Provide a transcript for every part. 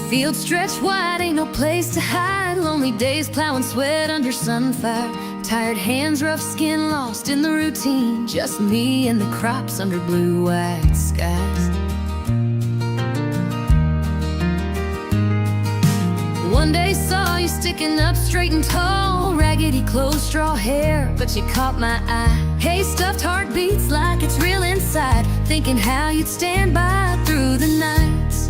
Fields stretch wide, ain't no place to hide. Lonely days plowing sweat under sunfire. Tired hands, rough skin, lost in the routine. Just me and the crops under blue-white skies. One day saw you sticking up straight and tall. Raggedy clothes, straw hair, but you caught my eye. Hey, stuffed heart beats like it's real inside. Thinking how you'd stand by through the nights.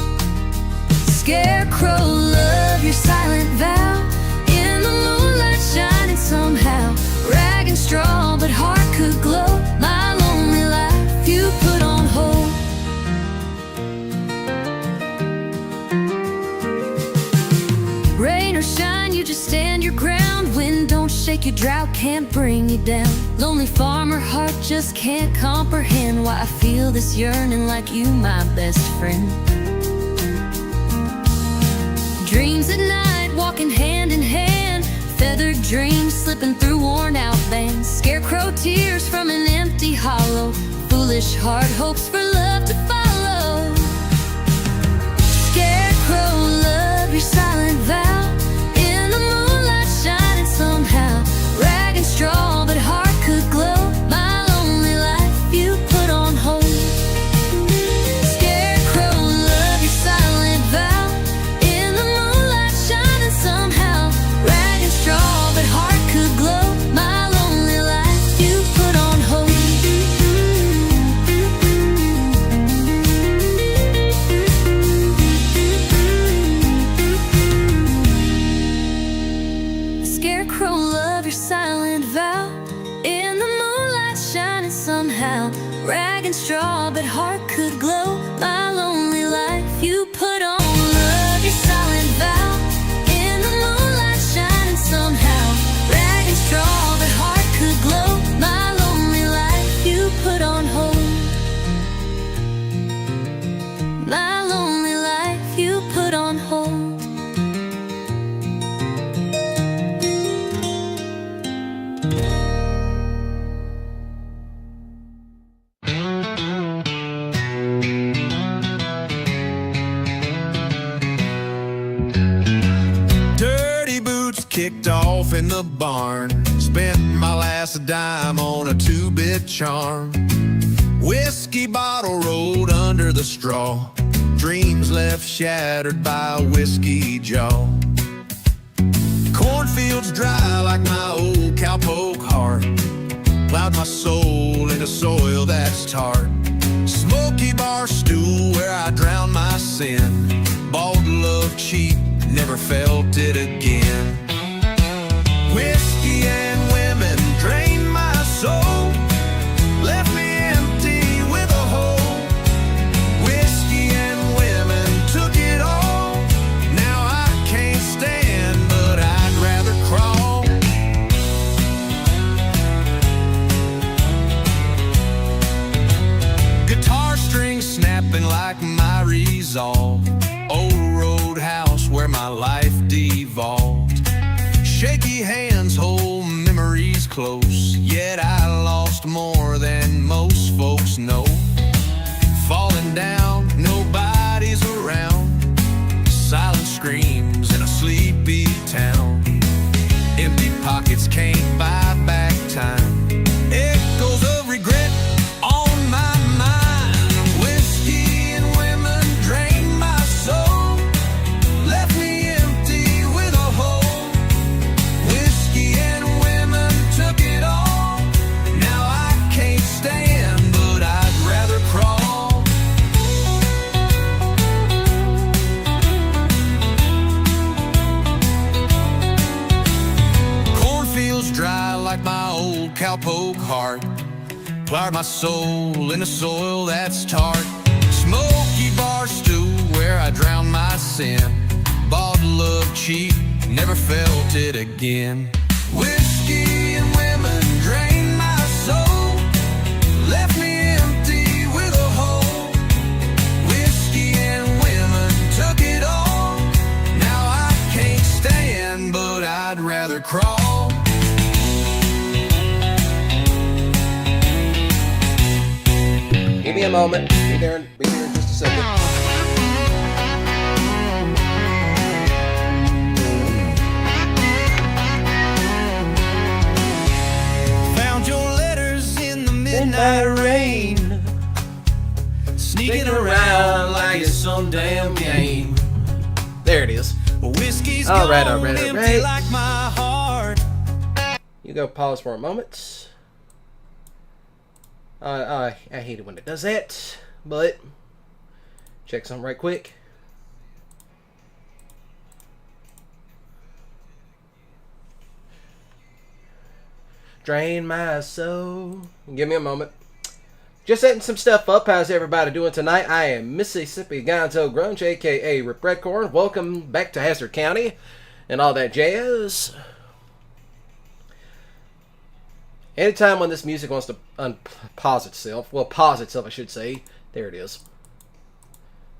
Scarecrow, love your silent vow. In the moonlight shining somehow. Rag and straw, but heart could glow. My lonely life you put on hold. Rain or shine, you just stand your ground. Wind don't shake you, drought can't bring you down. Lonely farmer heart just can't comprehend why I feel this yearning like you, my best friend. Dreams at night, walking hand in hand. Feathered dreams slipping through worn out bands. Scarecrow tears from an empty hollow. Foolish heart hopes for love to follow. Scarecrow, love your silent vow. In the moonlight shining somehow. Rag and straw, but heart could glow. My lonely life you put on hold. Scarecrow, love your silent vow. In the moonlight shining somehow. Rag and straw, but heart could glow. My lonely life you put on hold. Scarecrow, love your silent vow. In the moonlight shining somehow. Rag and straw, but heart could glow. My lonely life you put on. Love your silent vow. In the moonlight shining somehow. Rag and straw, but heart could glow. My lonely life you put on hold. My lonely life you put on hold. Dirty boots kicked off in the barn. Spent my last dime on a two-bit charm. Whiskey bottle rolled under the straw. Dreams left shattered by a whiskey jaw. Cornfields dry like my old cowpoke heart. Plowed my soul into soil that's tart. Smoky bar stool where I drowned my sin. Bought love cheap, never felt it again. Whiskey and women drained my soul. Left me empty with a hole. Whiskey and women took it all. Now I can't stand, but I'd rather crawl. Guitar strings snapping like my resolve. Old roadhouse where my life devolved. Shaky hands hold memories close. Yet I lost more than most folks know. Falling down, nobody's around. Silent screams in a sleepy town. Empty pockets can't buy back time. Echoes of regret on my mind. Whiskey and women drained my soul. Left me empty with a hole. Whiskey and women took it all. Now I can't stand, but I'd rather crawl. Cornfields dry like my old cowpoke heart. Plowed my soul into soil that's tart. Smoky bar stool where I drowned my sin. Bought love cheap, never felt it again. Whiskey and women drained my soul. Left me empty with a hole. Whiskey and women took it all. Now I can't stand, but I'd rather crawl. Give me a moment. Be there in just a second. There it is. Whiskey's All right. empty like my heart. You go pause for a moment. I hate it when it does that, but check something right quick. Drain my soul. Give me a moment. Just setting some stuff up. How's everybody doing tonight? I am Mississippi Gonzo Grunge, aka Rip Redcorn. Welcome back to Hazzard County and all that jazz. Anytime when this music wants to unpause itself, well, pause itself, I should say. There it is.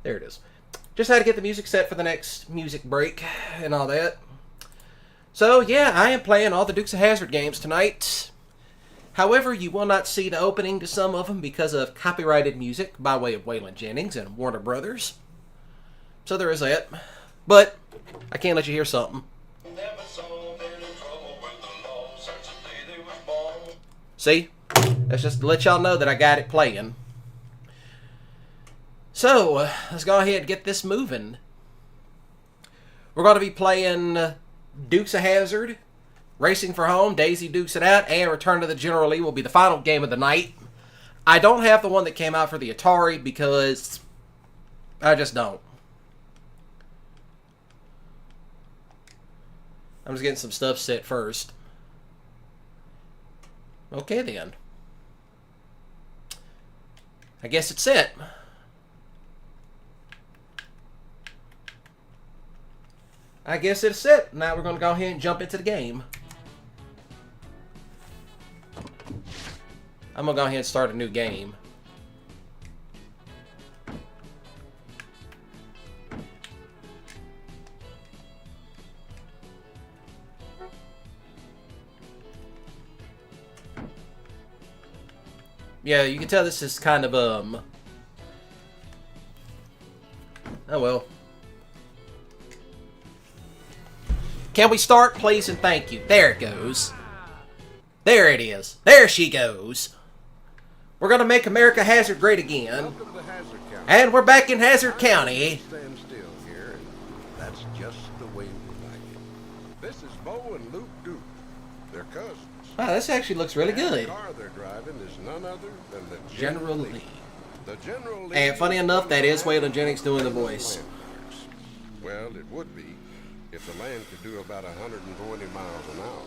There it is. Just had to get the music set for the next music break and all that. So, yeah, I am playing all the Dukes of Hazzard games tonight. However, you will not see the opening to some of them because of copyrighted music by way of Waylon Jennings and Warner Brothers. So there is that. But I can't let you hear something. See? That's just to let y'all know that I got it playing. So, let's go ahead and get this moving. We're going to be playing Dukes of Hazzard, Racing for Home, Daisy Dukes It Out, and Return to the General Lee will be the final game of the night. I don't have the one that came out for the Atari because I just don't. I'm just getting some stuff set first. Okay then. I guess it's set. I guess it's set. Now we're going to go ahead and jump into the game. I'm going to go ahead and start a new game. Yeah, you can tell this is kind of, oh well. Can we start, please, and thank you? There it goes. There it is. There she goes. We're going to make America Hazzard great again. And we're back in Hazzard County. Stand still here, and that's just the way we like it. This is Bo and Luke Duke. They're cousins. Wow, this actually looks really good. The car they're driving is none other than the General Lee. The General Lee. And funny enough, that is Waylon Jennings doing the voice. Well, it would be if the land could do about 120 miles an hour.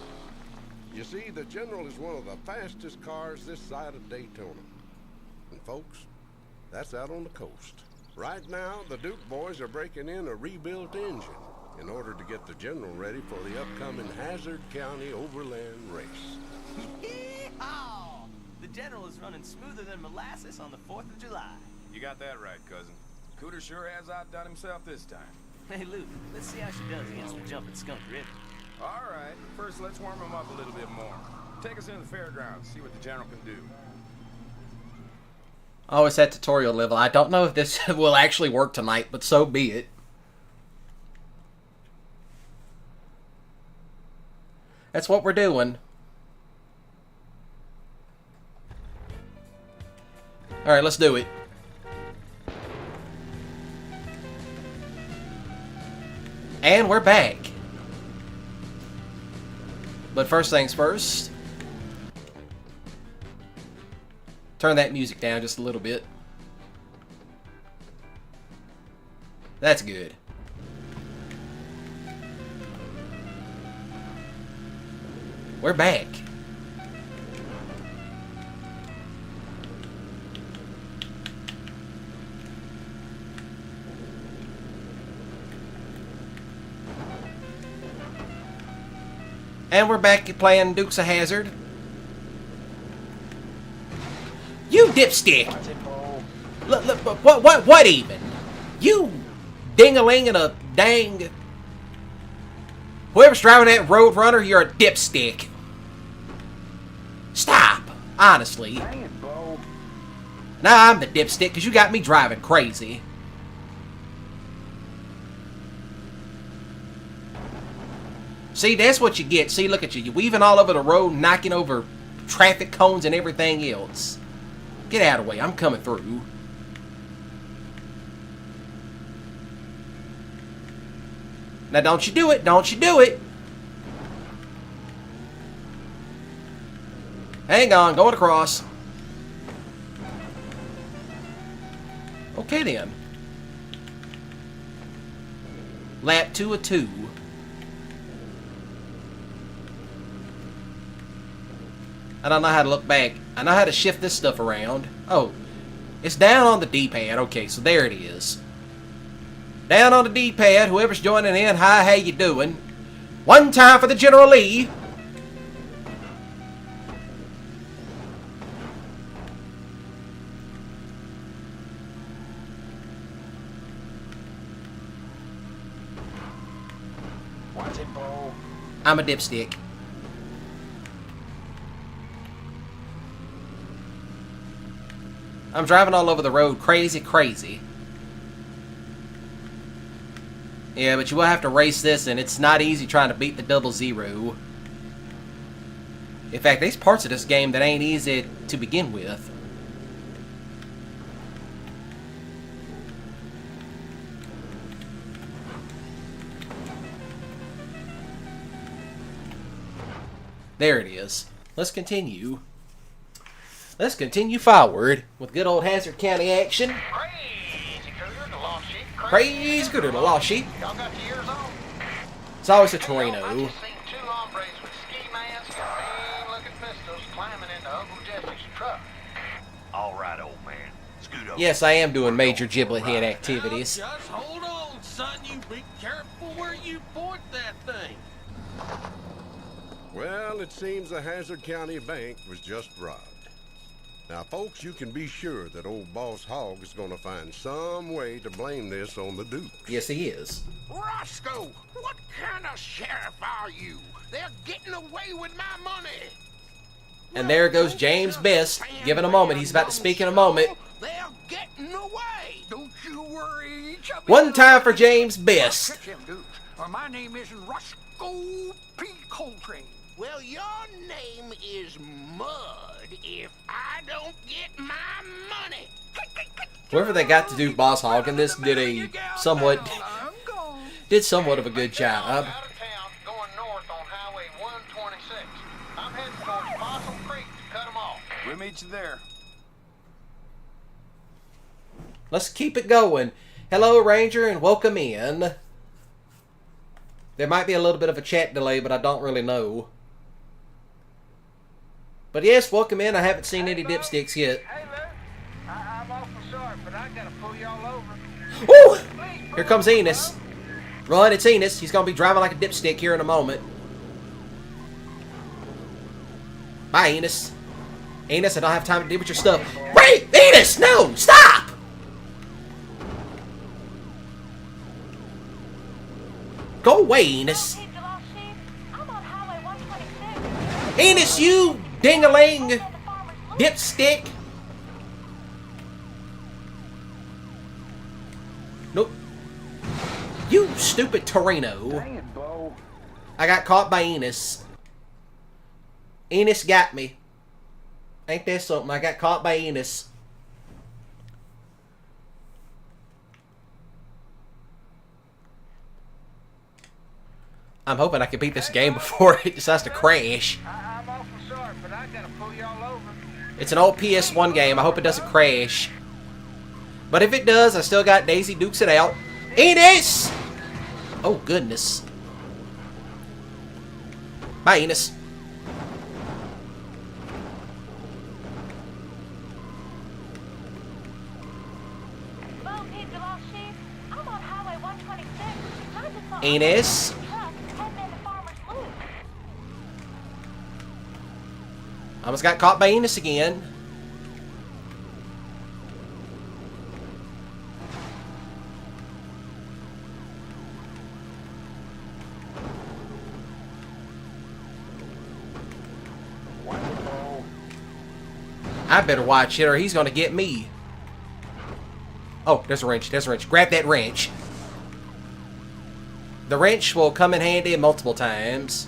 You see, the General is one of the fastest cars this side of Daytona. And folks, that's out on the coast. Right now, the Duke boys are breaking in a rebuilt engine in order to get the General ready for the upcoming Hazzard County Overland Race. Yee-haw! The General is running smoother than molasses on the 4th of July. You got that right, cousin. Cooter sure has outdone himself this time. Hey, Luke, let's see how she does against the jumping skunk river. All right, first let's warm him up a little bit more. Take us into the fairgrounds, see what the General can do. Oh, it's at tutorial level. I don't know if this will actually work tonight, but so be it. That's what we're doing. Alright, let's do it. And we're back. But first things first. Turn that music down just a little bit. That's good. We're back. And we're back playing Dukes of Hazzard. You dipstick! Look, what even? You ding-a-ling and a dang... Whoever's driving that Roadrunner, you're a dipstick. Stop, honestly. Nah, I'm the dipstick because you got me driving crazy. See, that's what you get. See, look at you. You're weaving all over the road, knocking over traffic cones and everything else. Get out of the way. I'm coming through. Now don't you do it. Don't you do it. Hang on. Going across. Okay then. Lap 2 of 2. I don't know how to look back. I know how to shift this stuff around. Oh. It's down on the D-pad. Okay, so there it is. Down on the D-pad. Whoever's joining in, hi, how you doing? One time for the General Lee. Watch it, Bo. I'm a dipstick. I'm driving all over the road, crazy, crazy. Yeah, but you will have to race this, and it's not easy trying to beat the 00. In fact, there's parts of this game that ain't easy to begin with. There it is. Let's continue. Let's continue forward with good old Hazzard County action. Crazy Cougar, the lost sheep. Crazy Cougar, the lost sheep. Y'all got your ears on? It's always a I Torino. just seen two hombres with ski masks and mean-looking pistols climbing into Uncle Jesse's truck. All right, old man. Scoot over. Yes, I am doing major giblet head activities. Now, just hold on, son. You be careful where you point that thing. Well, it seems the Hazzard County Bank was just robbed. Now, folks, you can be sure that old Boss Hogg is going to find some way to blame this on the Duke. Yes, he is. Roscoe, what kind of sheriff are you? They're getting away with my money. And there goes James Best. Give it a moment. He's about to speak in a moment. They're getting away. Don't you worry. One time for James Best. My name isn't Roscoe P. Coltrane. Well, your name is Mud if I don't get my money. Whoever they got to do Boss Hogg in this did somewhat of a good job. Out of town, going north on Highway 126. I'm heading towards Possum Creek to cut them off. We'll meet you there. Let's keep it going. Hello, Ranger, and welcome in. There might be a little bit of a chat delay, but I don't really know. But yes, welcome in. I haven't seen any dipsticks yet. Hey, Lou. I'm awful sorry, but I gotta pull y'all over. Woo! Here comes Enos. Run, it's Enos. He's going to be driving like a dipstick here in a moment. Bye, Enos. Enos, I don't have time to deal with your stuff. Wait! Enos! No! Stop! Go away, Enos. Enos, you ding-a-ling dipstick. Nope. You stupid Torino. Dang it, Bo. I got caught by Enos. Enos got me. Ain't that something? I got caught by Enos. I'm hoping I can beat this game before it decides to crash. I'm awful sorry, but I gotta pull y'all over. It's an old PS1 game. I hope it doesn't crash. But if it does, I still got Daisy Dukes it out. Enos! Oh, goodness. Bye, Enos. Enos. Almost got caught by Enos again. I better watch it or he's going to get me. Oh, there's a wrench. There's a wrench. Grab that wrench. The wrench will come in handy multiple times.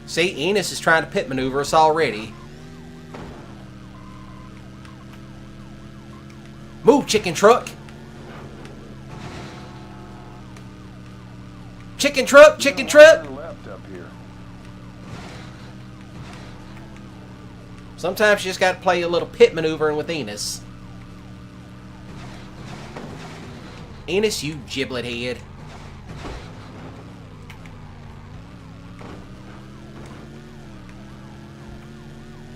See, Enos is trying to pit maneuver us already. Move, chicken truck. Chicken truck, chicken truck. Turn left up here. Sometimes you just got to play a little pit maneuvering with Enos. Enos, you giblet head.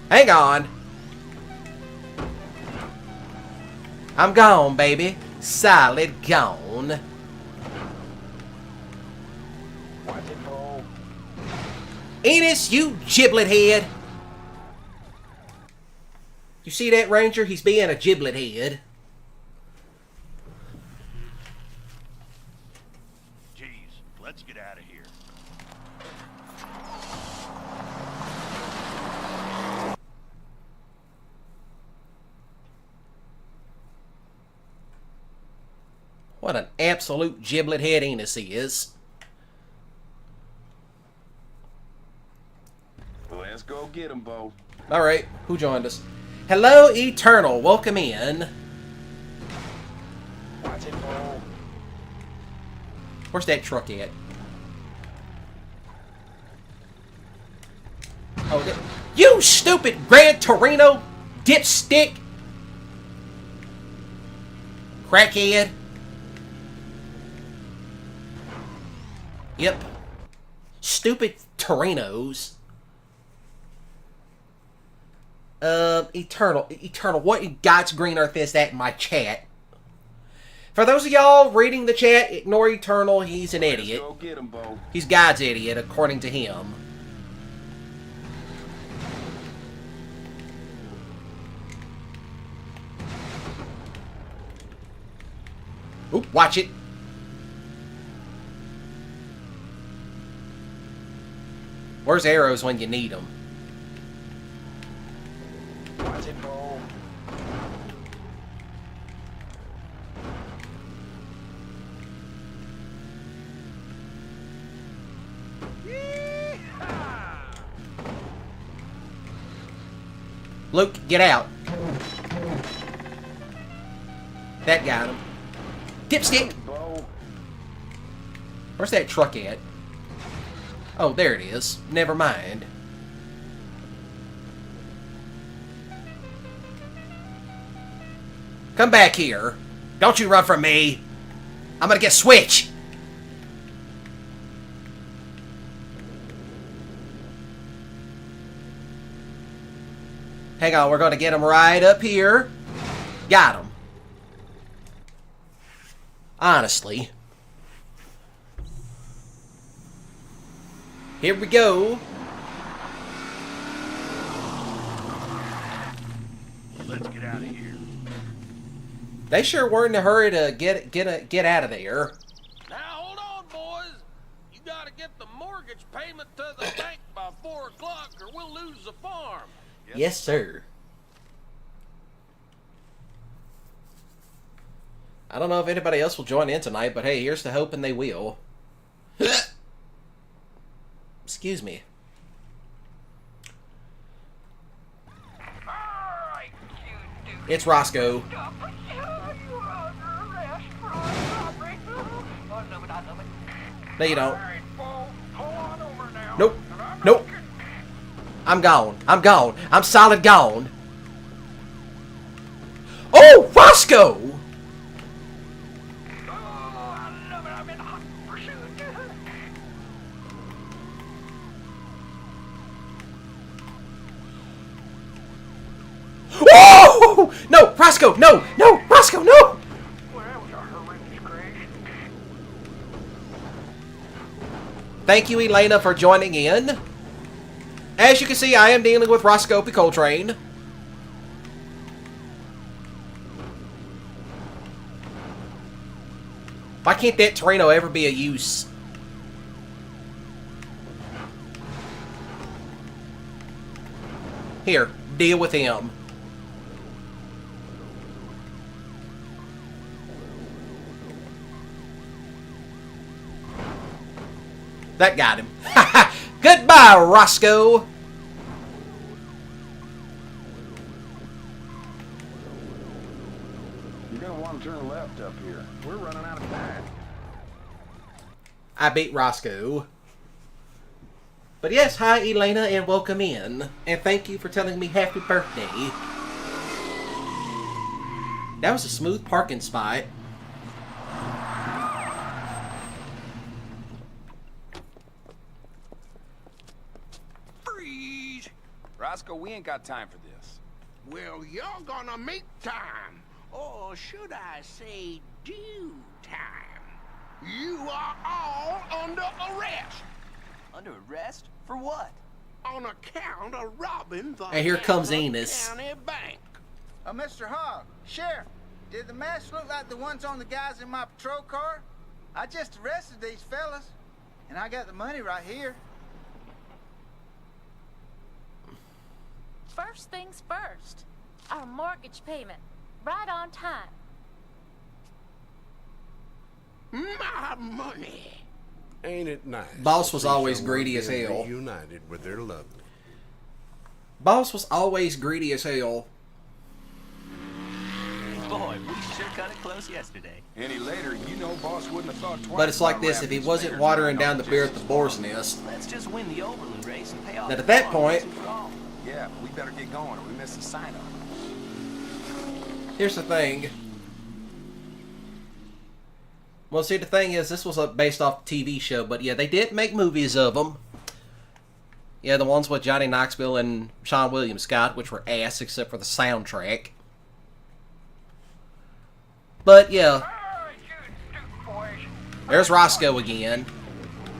Hang on. I'm gone, baby. Solid gone. Watch it, Bo. Enos, you giblet head. You see that, Ranger? He's being a giblet head. Jeez, let's get out of here. What an absolute giblet head Enos he is. Let's go get him, Bo. Alright, who joined us? Hello, Eternal. Welcome in. Watch it, Bo. Where's that truck at? Oh, you stupid Gran Torino dipstick! Crackhead. Yep. Stupid Torinos. Eternal, what in God's green earth is that in my chat? For those of y'all reading the chat, ignore Eternal, he's an idiot. Let's go get him, Bo. He's God's idiot, according to him. Oop, watch it. Where's arrows when you need them? Watch it, Bo. Luke, get out. That got him. Dipstick! Bo. Where's that truck at? Oh, there it is. Never mind. Come back here. Don't you run from me. I'm gonna get Switch. Hang on, we're gonna get him right up here. Got him. Honestly. Here we go. Let's get out of here. They sure were in a hurry to get out of there. Now hold on, boys. You gotta get the mortgage payment to the bank by 4 o'clock or we'll lose the farm. Yes, sir. I don't know if anybody else will join in tonight, but hey, here's to hoping they will. Excuse me. It's Roscoe. No, you don't. Nope. Nope. I'm gone. I'm gone. I'm solid gone. Oh, Roscoe! Oh! No, Roscoe, no! No, Roscoe, no! Thank you, Elena, for joining in. As you can see, I am dealing with Roscoe Coltrane. Why can't that Torino ever be a use? Here, deal with him. That got him. Goodbye, Roscoe. You're gonna want to turn left up here. We're running out of time. I beat Roscoe. But yes, hi Elena and welcome in. And thank you for telling me happy birthday. That was a smooth parking spot. Freeze! Roscoe, we ain't got time for this. Well, you're gonna make time. Or should I say due time? You are all under arrest. Under arrest? For what? On account of robbing the And here comes Hazzard Enos. County Bank. Mr. Hogg, Sheriff, did the masks look like the ones on the guys in my patrol car? I just arrested these fellas, and I got the money right here. First things first. Our mortgage payment. Right on time. My money. Ain't it nice? Boss was to see always someone greedy as being hell. reunited with their loved one. Boss was always greedy as hell. Boy, we sure cut it close yesterday. Any later, you know Boss wouldn't have thought twice. But it's like about this, if wrapping he his wasn't fingers watering around down the all beer at the justice. boar's nest. Let's just win the Oberlin race and pay off That the at that farm point- once and for all. Yeah, we better get going or we miss the sign-up. Here's the thing. Well, see, the thing is, this was based off the TV show, but yeah, they did make movies of them. Yeah, the ones with Johnny Knoxville and Sean William Scott, which were ass except for the soundtrack. But yeah, Alright, you stupid boys. there's Roscoe again.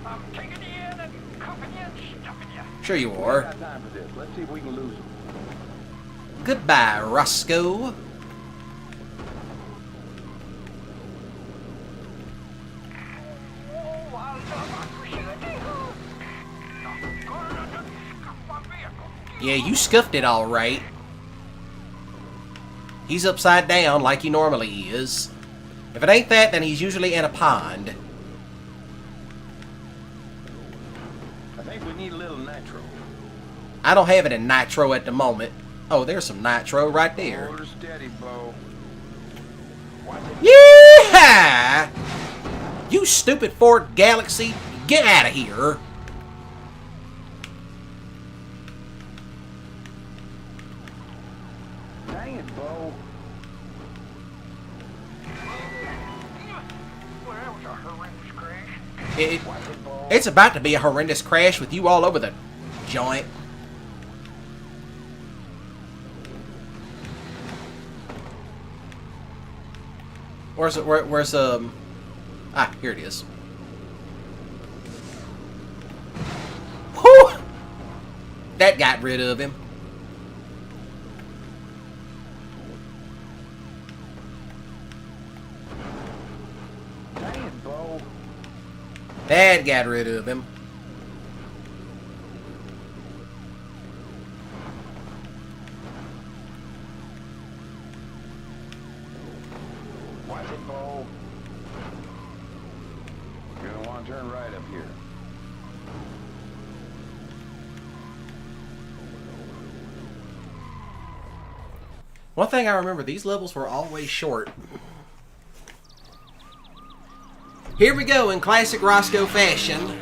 I'm taking you in and cuffing you and stuffing you. Sure you are. Got time for this. Let's see if we can lose him. Goodbye, Roscoe. Oh, I love opportunity. Not gonna scuff my vehicle. Yeah, you scuffed it all right. He's upside down like he normally is. If it ain't that, then he's usually in a pond. I think we need a little nitro. I don't have it in nitro at the moment. Oh, there's some nitro right there. Hold her steady, Bo. Watch it. Yeah! You stupid Ford Galaxy, get out of here. Dang it, Bo. Well, that was a horrendous crash. It's about to be a horrendous crash with you all over the joint. Where's here it is. Whew! That got rid of him. Dang it, Bo. That got rid of him. Watch it, Bo. You're gonna want to turn right up here. One thing I remember, these levels were always short. Here we go in classic Roscoe fashion.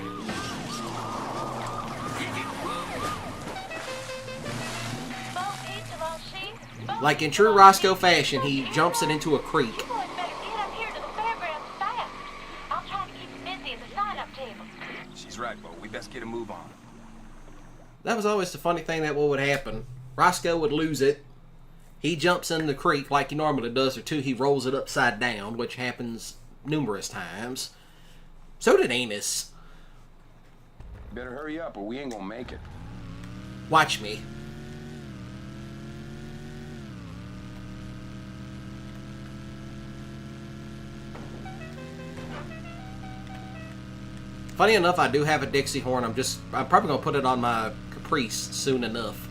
Like in true Roscoe fashion, he jumps it into a creek. You boys better get up here to the fairgrounds fast. I'll try to keep you busy at the sign-up table. She's right, Bo. We best get a move on. That was always the funny thing that what would happen. Roscoe would lose it. He jumps in the creek like he normally does, or two, he rolls it upside down, which happens numerous times. So did Enos. Better hurry up or we ain't gonna make it. Watch me. Funny enough, I do have a Dixie horn. I'm probably gonna put it on my Caprice soon enough.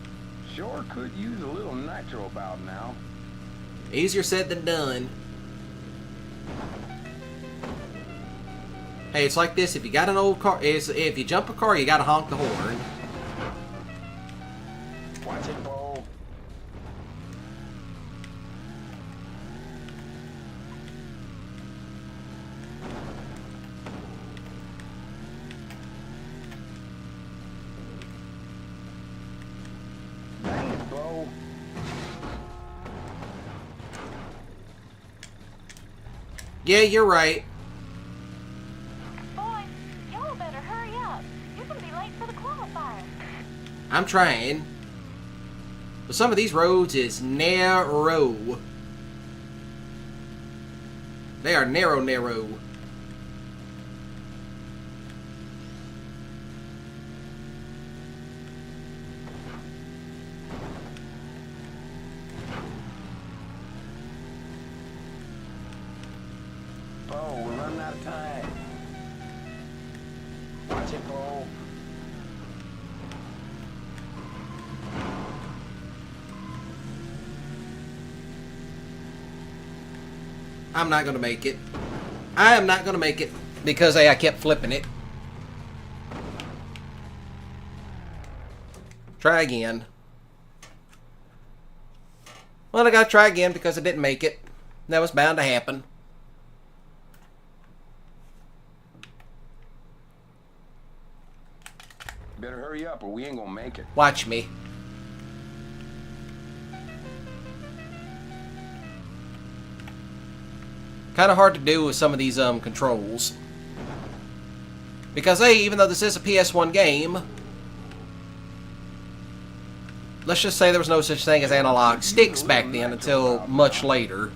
Sure could use a little nitro about now. Easier said than done. Hey, it's like this. If you got an old car, if you jump a car, you gotta honk the horn. Watch it, Bo. Yeah, you're right. Boys, y'all better hurry up. You're gonna be late for the qualifier. I'm trying. But some of these roads is narrow. They are narrow, narrow. Oh, we're running out of time. Watch it, Cole. I'm not gonna make it. I am not gonna make it because I kept flipping it. Try again. Well, I gotta try again because I didn't make it. That was bound to happen. Better hurry up or we ain't gonna make it. Watch me. Kind of hard to do with some of these controls. Because, hey, even though this is a PS1 game, let's just say there was no such thing as analog sticks back then until much later.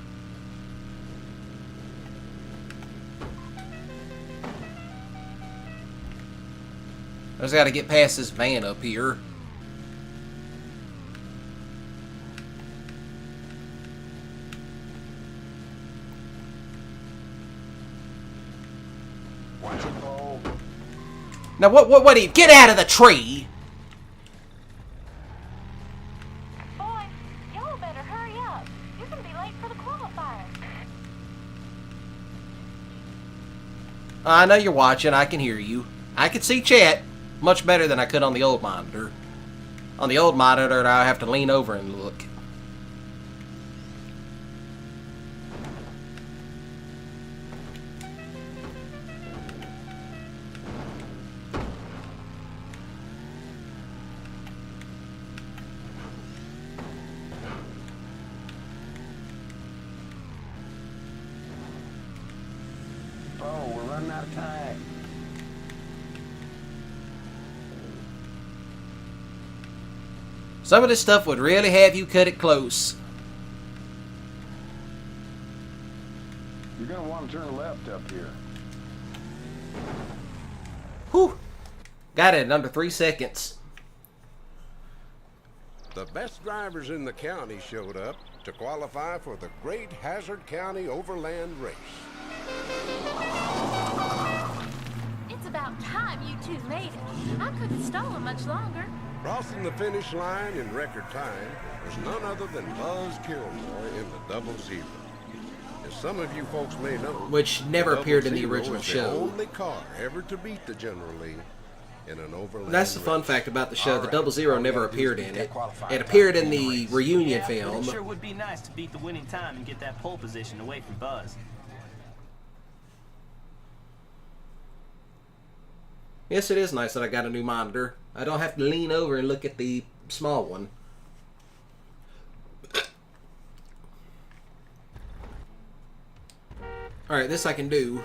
I just got to get past this van up here. Watch it, Cole. Now, what do you... Get out of the tree! Boys, y'all better hurry up. You're gonna be late for the qualifier. I know you're watching. I can hear you. I can see chat much better than I could on the old monitor. On the old monitor, I have to lean over and look. Oh, we're running out of time. Some of this stuff would really have you cut it close. You're gonna want to turn left up here. Whew. Got it in under 3 seconds. The best drivers in the county showed up to qualify for the Great Hazzard County Overland Race. It's about time you two made it. I couldn't stall them much longer. Crossing the finish line in record time was none other than Buzz Gilmore in the Double Zero. As some of you folks may know, Which never appeared in the Double original Zero is show. the only car ever to beat the General Lee in an overland That's the fun race. fact about the show. The Double Zero never appeared in it. It appeared in the reunion But film. it sure would be nice to beat the winning time and get that pole position away from Buzz. Yes, it is nice that I got a new monitor. I don't have to lean over and look at the small one. Alright, this I can do.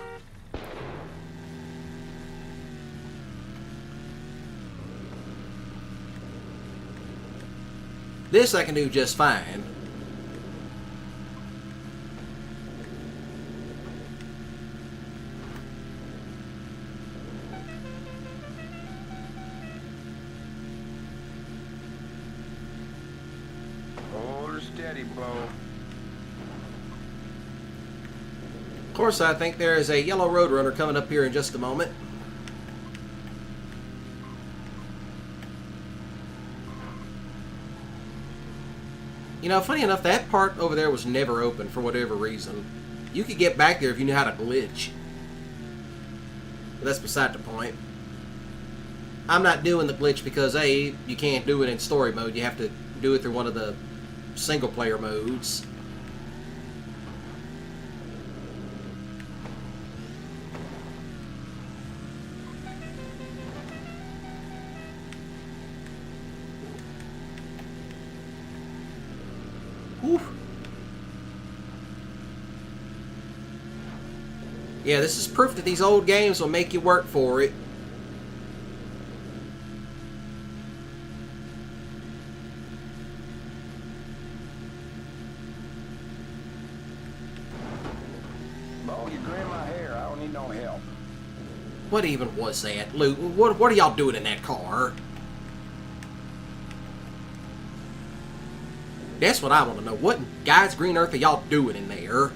This I can do just fine. Hold her steady, Bo. Of course, I think there is a yellow Roadrunner coming up here in just a moment. You know, funny enough, that part over there was never open for whatever reason. You could get back there if you knew how to glitch. But that's beside the point. I'm not doing the glitch because, A, you can't do it in story mode. You have to do it through one of the single-player modes. Whew. Yeah, this is proof that these old games will make you work for it. Bo, you grab my hair. I don't need no help. What even was that? Luke, what are y'all doing in that car? That's what I want to know. What in God's green earth are y'all doing in there?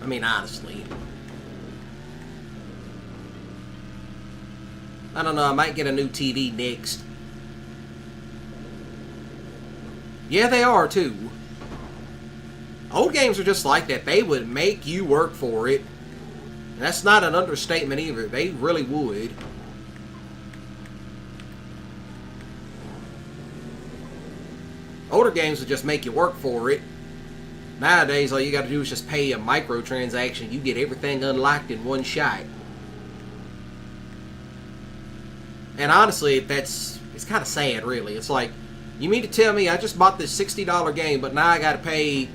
I mean, honestly. I don't know, I might get a new TV next. Yeah, they are, too. Old games are just like that. They would make you work for it. And that's not an understatement either. They really would. Older games would just make you work for it. Nowadays, all you gotta do is just pay a microtransaction. You get everything unlocked in one shot. And honestly, it's kind of sad, really. It's like, you mean to tell me I just bought this $60 game, but now I gotta pay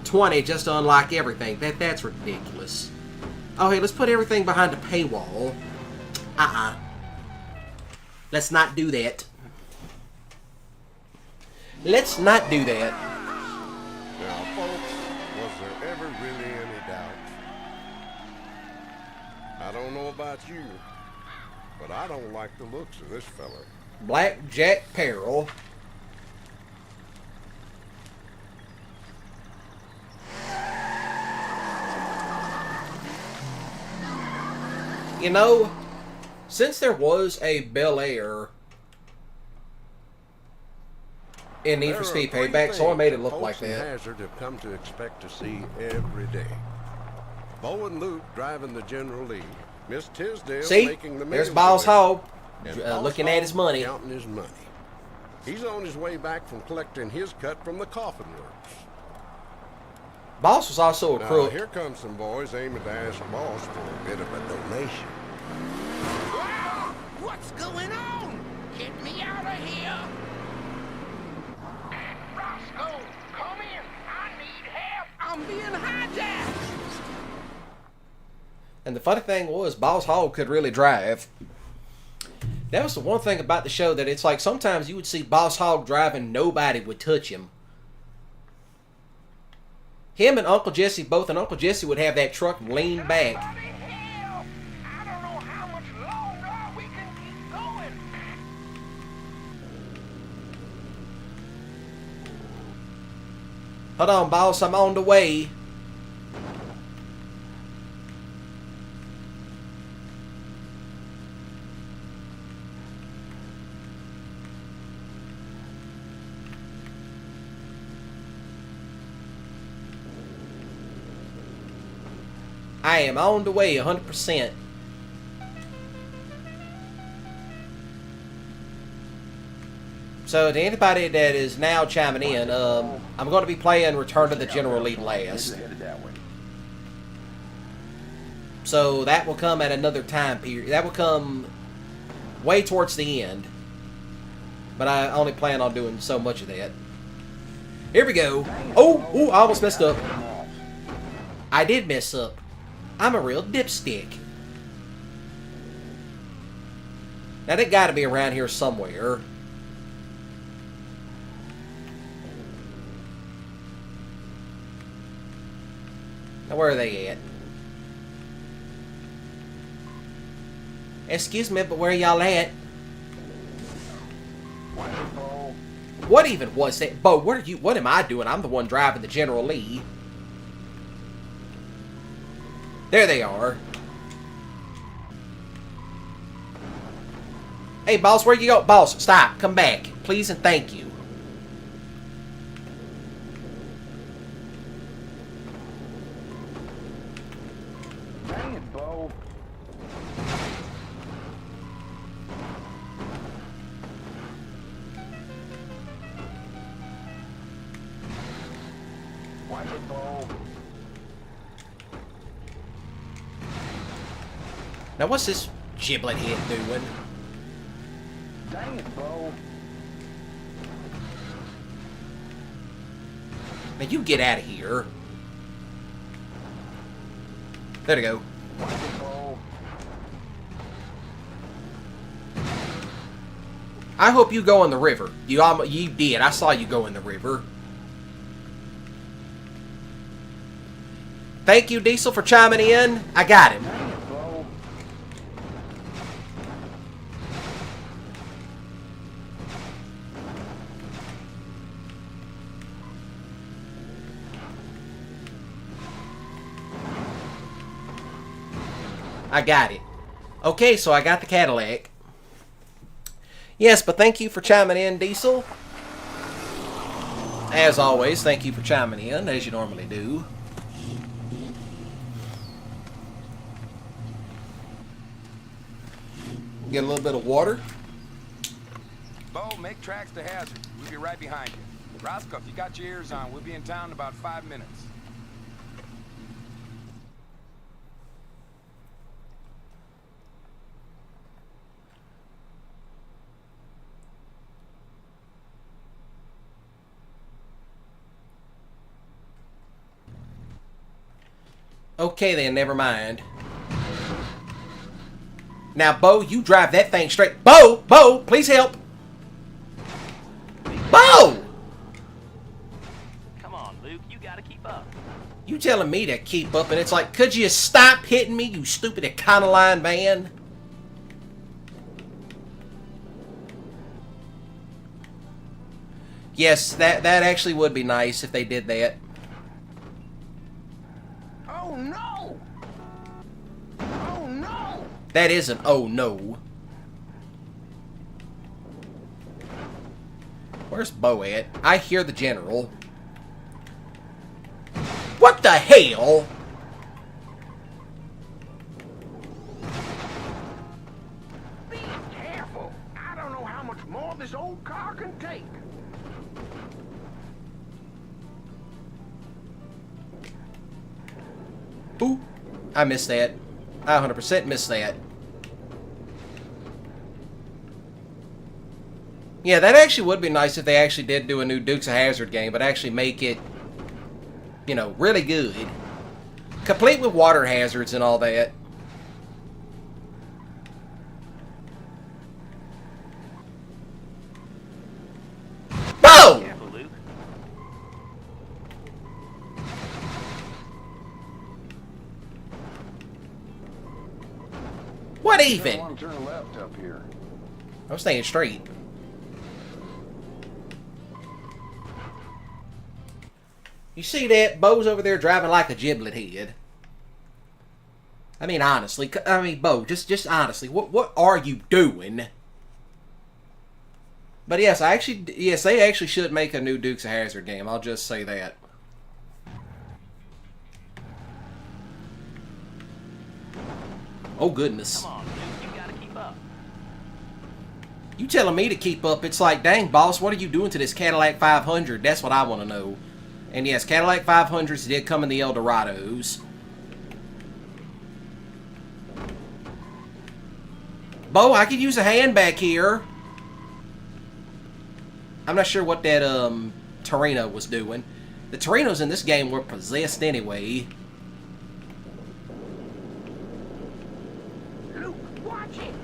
$20 just to unlock everything? That's ridiculous. Oh, hey, let's put everything behind a paywall. Let's not do that. Let's not do that. Now, folks, was there ever really any doubt? I don't know about you, but I don't like the looks of this fella. Black Jack Peril. You know, since there was a Bel Air in Need for Speed Payback, someone made it look like that. Hazzard have come to expect to see every day. Bo and Luke driving the General Lee. Miss Tisdale making the there's Boss Hogg looking at his money. Counting his money. He's on his way back from collecting his cut from the coffin works. Boss was also a crook. Here comes some boys aiming to ask Boss for a bit of a donation. What's going on? Get me out of here! Roscoe, come in. I need help. I'm being hijacked. And the funny thing was, Boss Hogg could really drive. That was the one thing about the show, that it's like sometimes you would see Boss Hogg drive and nobody would touch him. Him and Uncle Jesse both, and Uncle Jesse would have that truck lean back. I don't know how much longer we can keep going. Hold on, boss, I'm on the way. I am on the way 100%. So to anybody that is now chiming in, I'm going to be playing Return to the General Lee last. So that will come at another time period. That will come way towards the end. But I only plan on doing so much of that. Here we go. Oh, I almost messed up. I did mess up. I'm a real dipstick. Now they gotta be around here somewhere. Now where are they at? Excuse me, but where y'all at? What even was that? Bo, what am I doing? I'm the one driving the General Lee. There they are. Hey, boss, where you go? Boss, stop. Come back. Please and thank you. Dang it, Bo. Watch it, Bo. Now what's this giblet head doing? Dang it, Bo. Now you get out of here. There we go. Watch it, Bo. I hope you go in the river. You did. I saw you go in the river. Thank you, Diesel, for chiming in. I got him. Dang it, Bo. I got it. Okay, so I got the Cadillac. Yes, but thank you for chiming in, Diesel. As always, thank you for chiming in, as you normally do. Get a little bit of water. Bo, make tracks to Hazzard. We'll be right behind you. Roscoe, if you got your ears on, we'll be in town in about 5 minutes. Okay then, never mind. Now, Bo, you drive that thing straight. Bo, please help. Bo! Come on, Luke, you gotta keep up. You telling me to keep up, and it's like, could you stop hitting me, you stupid Econoline man? Yes, that actually would be nice if they did that. Oh no! Oh no! That is an oh no. Where's Bo at? I hear the general. What the hell? Be careful! I don't know how much more this old car can take. Ooh, I missed that. I 100% missed that. Yeah, that actually would be nice if they actually did do a new Dukes of Hazzard game, but actually make it, you know, really good. Complete with water hazards and all that. Bo! Careful, Luke. What I even? want to turn left up here. I was staying straight. You see that? Bo's over there driving like a giblet head. I mean, honestly. Bo, just honestly. What are you doing? But yes, they actually should make a new Dukes of Hazzard game. I'll just say that. Oh, goodness. Come on, Luke, you gotta keep up. You telling me to keep up? It's like, dang, boss, what are you doing to this Cadillac 500? That's what I want to know. And yes, Cadillac 500s did come in the Eldorados. Bo, I could use a hand back here. I'm not sure what that Torino was doing. The Torinos in this game were possessed anyway. Luke, watch it!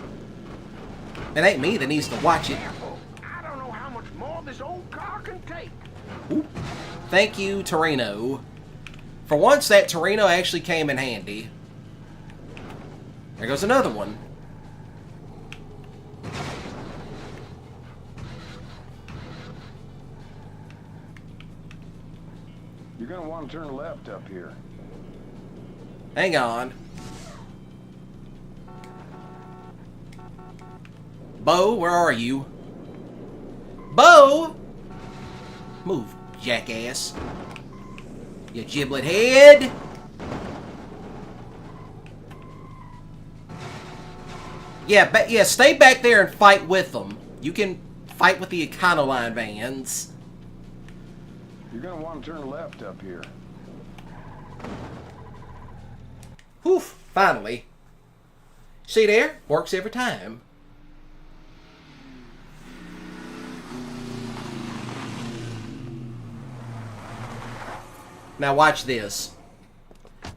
It ain't me that needs to watch it. Careful! I don't know how much more this old car can take. Ooh. Thank you, Torino. For once, that Torino actually came in handy. There goes another one. You're going to want to turn left up here. Hang on. Bo, where are you? Bo! Move, jackass. You giblet head. Yeah, stay back there and fight with them. You can fight with the Econoline vans. You're gonna want to turn left up here. Whew, finally. See there? Works every time. Now watch this.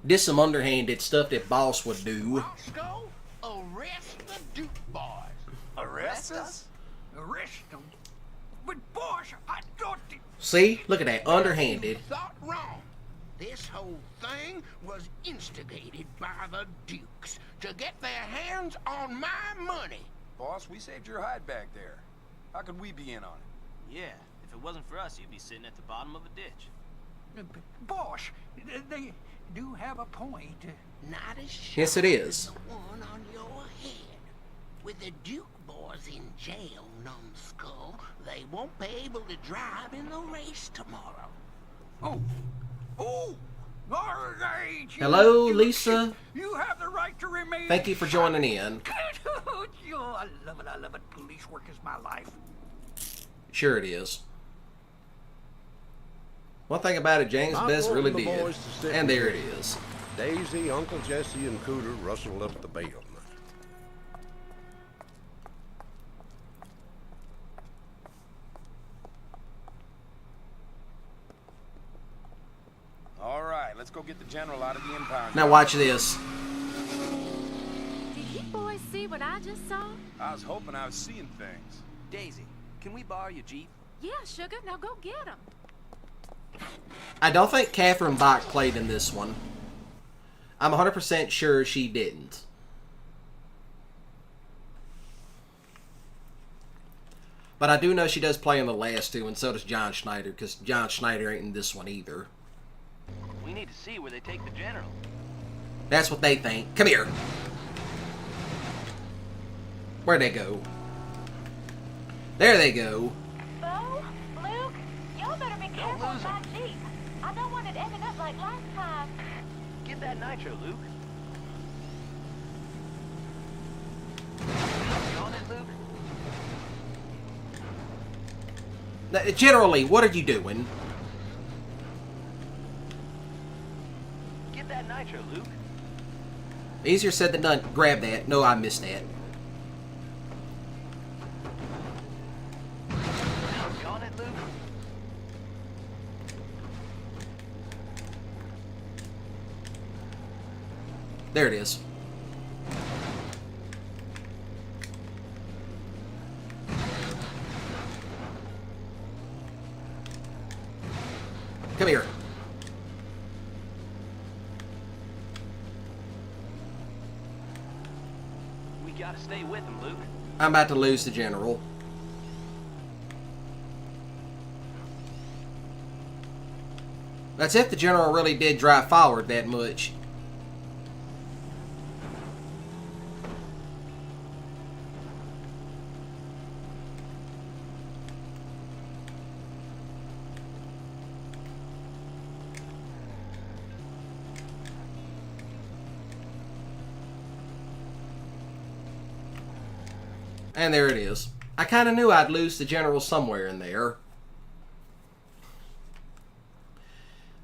This some underhanded stuff that boss would do. Roscoe, arrest the Duke boys. Arrest us? Arrest them? But boss, I thought that... See? Look at that. Underhanded. You thought wrong. This whole thing was instigated by the Dukes to get their hands on my money. Boss, we saved your hide back there. How could we be in on it? Yeah, if it wasn't for us, you'd be sitting at the bottom of a ditch. Boss, they do have a point. Not as sharp Yes, it is. as the one on your head. With the Duke boys in jail, numbskull, they won't be able to drive in the race tomorrow. Oh! Hello, Lisa. You have the right to remain. Thank you for joining in. Oh, I love it. Police work is my life. Sure it is. One thing about it, James Best really did. And there it is. Daisy, Uncle Jesse, and Cooter rustled up the bail. All right, let's go get the general out of the impound. Now watch this. Did you boys see what I just saw? I was hoping I was seeing things. Daisy, can we borrow your Jeep? Yeah, sugar. Now go get them. I don't think Catherine Bach played in this one. I'm 100% sure she didn't. But I do know she does play in the last two, and so does John Schneider, because John Schneider ain't in this one either. We need to see where they take the general. That's what they think. Come here. Where'd they go? There they go. Bo, Luke, y'all better be careful with my Jeep. I don't want it ending up like last time. Get that nitro, Luke. You on it, Luke? Now, generally, what are you doing? Get that nitro, Luke. Easier said than done. Grab that. No, I missed that. You on it, Luke? There it is. Come here. We gotta stay with him, Luke. I'm about to lose the general. That's if the general really did drive forward that much. And there it is. I kind of knew I'd lose the general somewhere in there.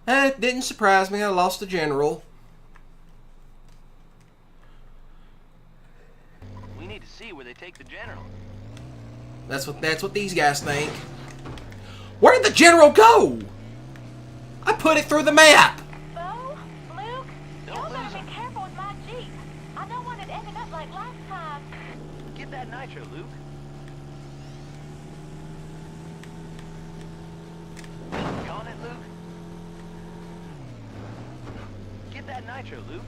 It didn't surprise me. I lost the general. We need to see where they take the general. That's what these guys think. Where did the general go? I put it through the map. Bo, Luke, y'all better be careful with my Jeep. I don't want it ending up like last time. Get that nitro, Luke. You on it, Luke? Get that nitro, Luke.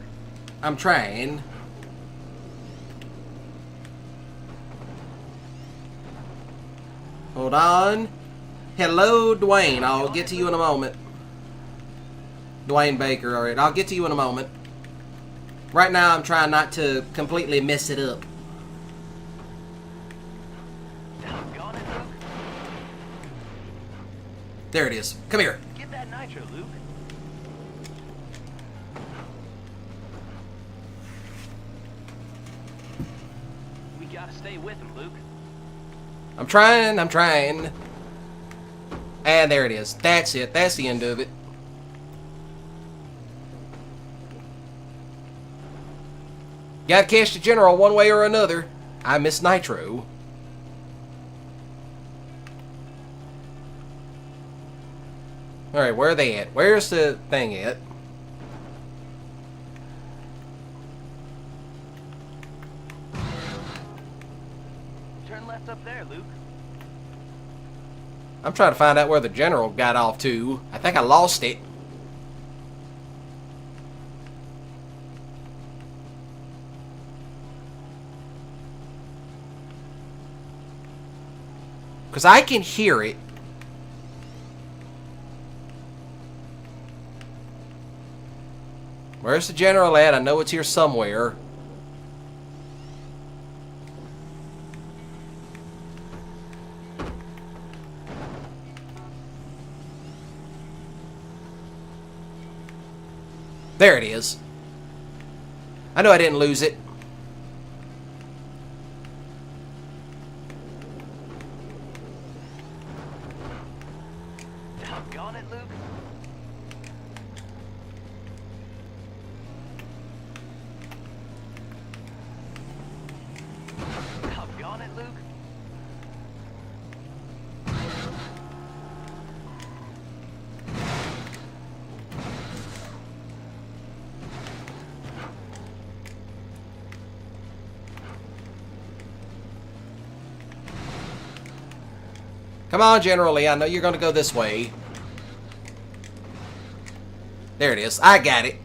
I'm trying. Hold on. Hello, Dwayne. I'll get to you in a moment. Dwayne Baker. All right, I'll get to you in a moment. Right now, I'm trying not to completely mess it up. Doggone it, Luke. There it is. Come here. Get that nitro, Luke. gotta stay with him, Luke. I'm trying. And there it is. That's it. That's the end of it. Gotta catch the general one way or another. I miss Nitro. Alright, where are they at? Where's the thing at? Turn left up there, Luke. I'm trying to find out where the general got off to. I think I lost it. Because I can hear it. Where's the general at? I know it's here somewhere. There it is. I know I didn't lose it. Doggone it, Luke. Doggone it, Luke. Come on, General Lee. I know you're going to go this way. There it is. I got it.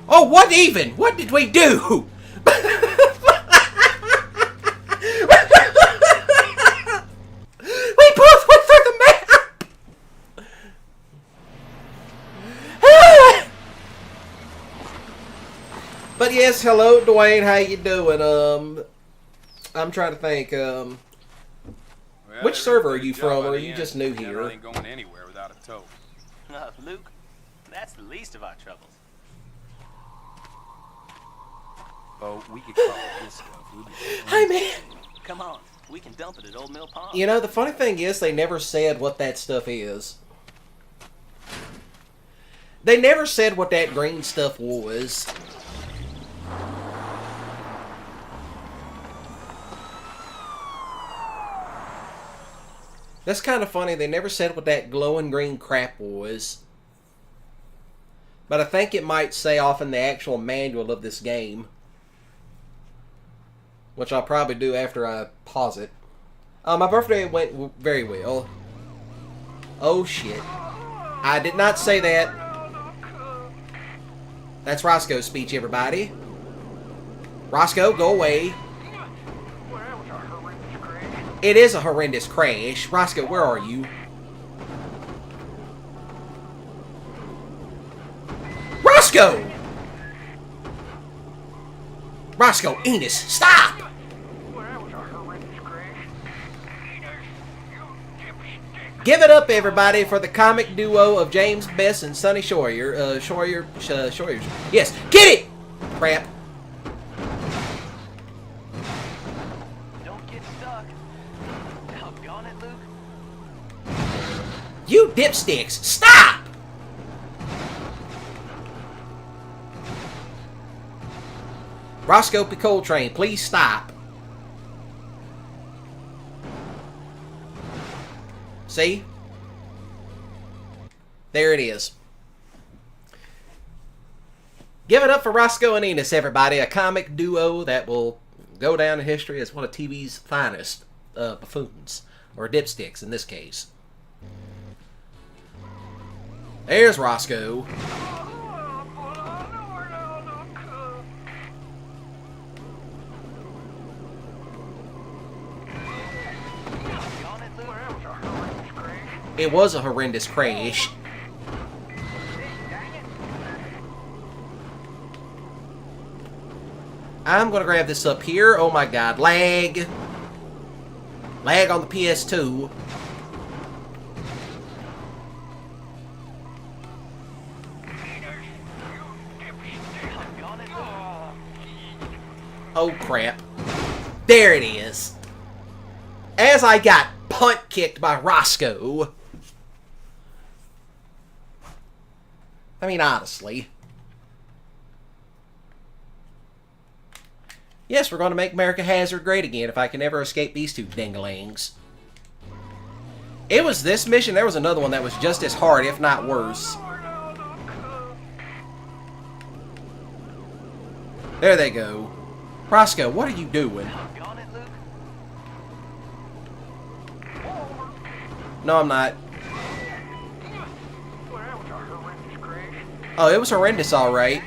Oh, what even? What did we do? We both went through the map. But yes, hello, Dwayne. How you doing? I'm trying to think. Well, Which server are you everything's from, done by or are the you end. just new General here? ain't going anywhere without a tow. Luke, that's the least of our troubles. Oh, we could cover this stuff. We'll be Hi, man. Come on, we can dump it at Old Mill Pond. You know, the funny thing is, they never said what that stuff is. They never said what that green stuff was. That's kind of funny. They never said what that glowing green crap was. But I think it might say off in the actual manual of this game. Which I'll probably do after I pause it. My birthday went very well. Oh shit. I did not say that. That's Roscoe's speech, everybody. Roscoe, go away. It is a horrendous crash. Roscoe, where are you? Roscoe! Roscoe, Enos, stop! Give it up, everybody, for the comic duo of James Best and Sonny Shoyer. Shoyers. Yes, get it! Crap. Don't get stuck. Doggone it, Luke. You dipsticks, stop! Roscoe P. Coltrane, please stop. See? There it is. Give it up for Roscoe and Enos, everybody. A comic duo that will go down in history as one of TV's finest buffoons. Or dipsticks, in this case. There's Roscoe. It was a horrendous crash. I'm going to grab this up here. Oh my god. Lag. Lag on the PS2. Oh, crap. There it is. As I got punt kicked by Roscoe. I mean, honestly. Yes, we're going to make America Hazzard great again if I can ever escape these two dingalings. It was this mission. There was another one that was just as hard, if not worse. There they go. Roscoe, what are you doing? No, I'm not. Oh, it was horrendous, alright.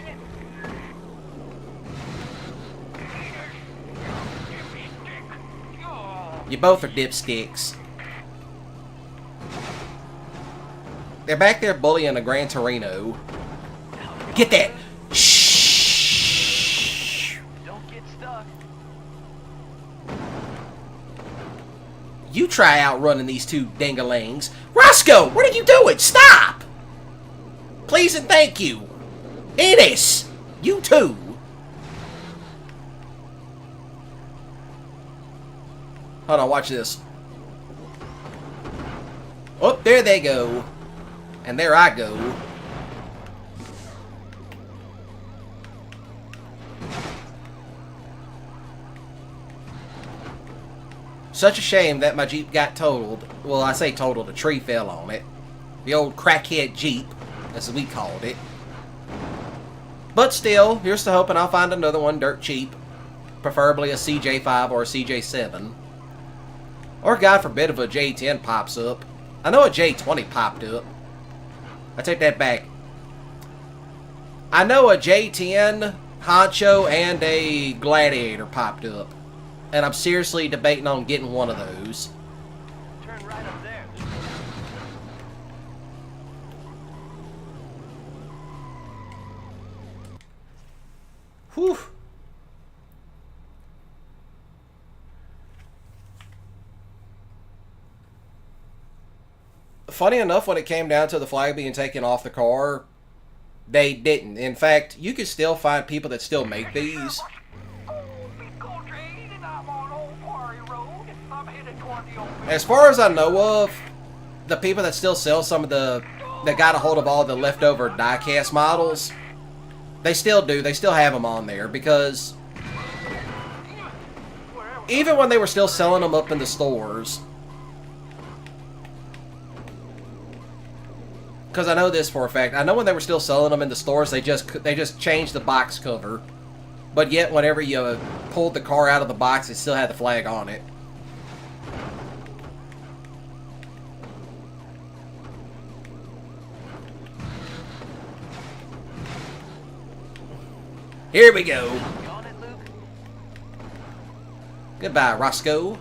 You both are dipsticks. They're back there bullying a Gran Torino. Get that! Shh! Don't get stuck. You try outrunning these two dingalings. Roscoe, what are you doing? Stop! Please and thank you. Ennis, you too. Hold on, watch this. Oh, there they go. And there I go. Such a shame that my Jeep got totaled. Well, I say totaled, a tree fell on it. The old crackhead Jeep, as we called it. But still, here's to hoping I'll find another one dirt cheap. Preferably a CJ5 or a CJ7. Or, God forbid, if a J10 pops up. I know a J20 popped up. I take that back. I know a J10, Honcho, and a Gladiator popped up. And I'm seriously debating on getting one of those. Turn right up there. Whew. Funny enough, when it came down to the flag being taken off the car, they didn't. In fact, you can still find people that still make these. As far as I know of, the people that still sell some of that got a hold of all the leftover diecast models, they still do. They still have them on there because even when they were still selling them up in the stores, because I know this for a fact, I know when they were still selling them in the stores, they just changed the box cover, but yet whenever you pulled the car out of the box, it still had the flag on it. Here we go. Goodbye, Roscoe.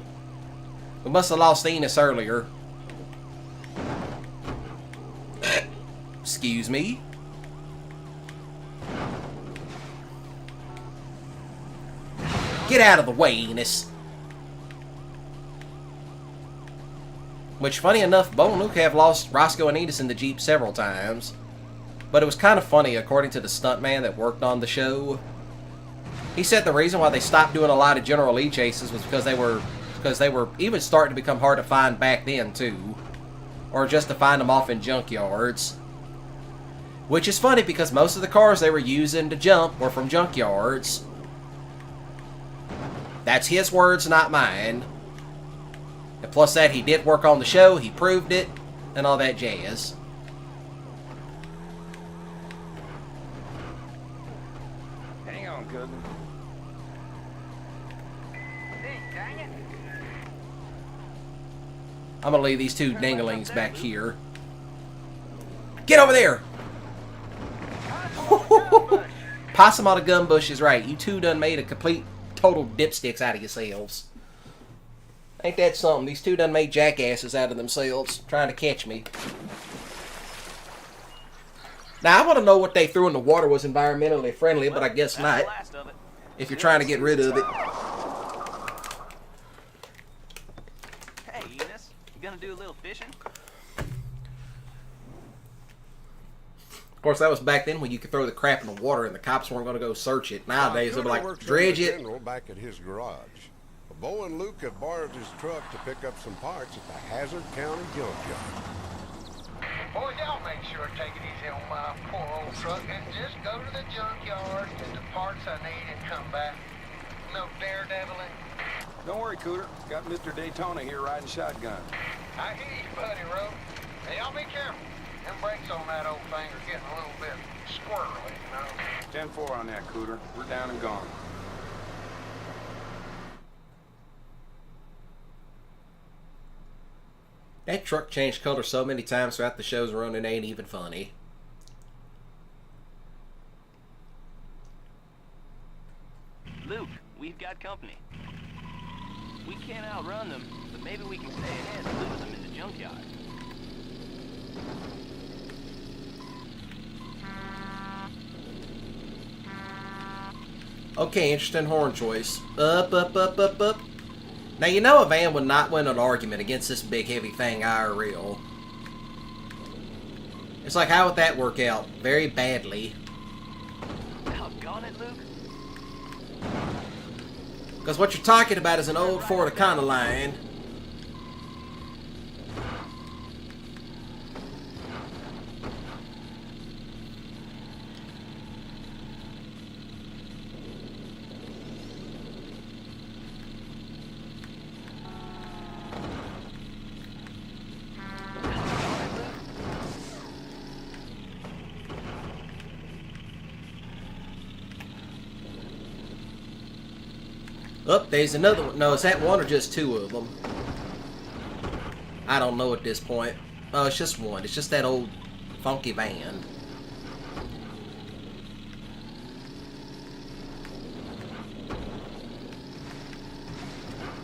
We must have lost Enos earlier. Excuse me. Get out of the way, Enos. Which, funny enough, Bo and Luke have lost Roscoe and Enos in the Jeep several times. But it was kind of funny, according to the stuntman that worked on the show. He said the reason why they stopped doing a lot of General Lee chases was because they were even starting to become hard to find back then too, or just to find them off in junkyards. Which is funny because most of the cars they were using to jump were from junkyards. That's his words, not mine. And plus that, he did work on the show, he proved it, and all that jazz. Hang on, cousin. I'm gonna leave these two dingalings back here. Get over there! Possum on a gun bush is right. You two done made a complete, total dipsticks out of yourselves. Ain't that something? These two done made jackasses out of themselves, trying to catch me. Now, I want to know what they threw in the water was environmentally friendly, but I guess not. If you're trying to get rid of it. Hey, Enos, you gonna do a little fishing? course, that was back then when you could throw the crap in the water and the cops weren't going to go search it. Nowadays, they'll be like, dredge it. General back at his garage. Bo and Luke have borrowed his truck to pick up some parts at the Hazzard County junkyard. Boys, y'all make sure to take it easy on my poor old truck and just go to the junkyard, get the parts I need, and come back. No daredeviling. Don't worry, Cooter. Got Mr. Daytona here riding shotgun. I hear you, buddy, Rope. Hey, y'all be careful. Them brakes on that old thing are getting a little bit squirrely, you know. 10-4 on that, Cooter. We're down and gone. That truck changed color so many times throughout the show's run, it ain't even funny. Luke, we've got company. We can't outrun them, but maybe we can stay ahead and lose them in the junkyard. Okay, interesting horn choice. Up, up, up, up, up. Now, you know a van would not win an argument against this big, heavy thing IRL. It's like, how would that work out? Very badly. Doggone it, Luke. Because what you're talking about is an old Ford Econoline. Oh, there's another one. No, is that one or just two of them? I don't know at this point. Oh, it's just one. It's just that old funky van.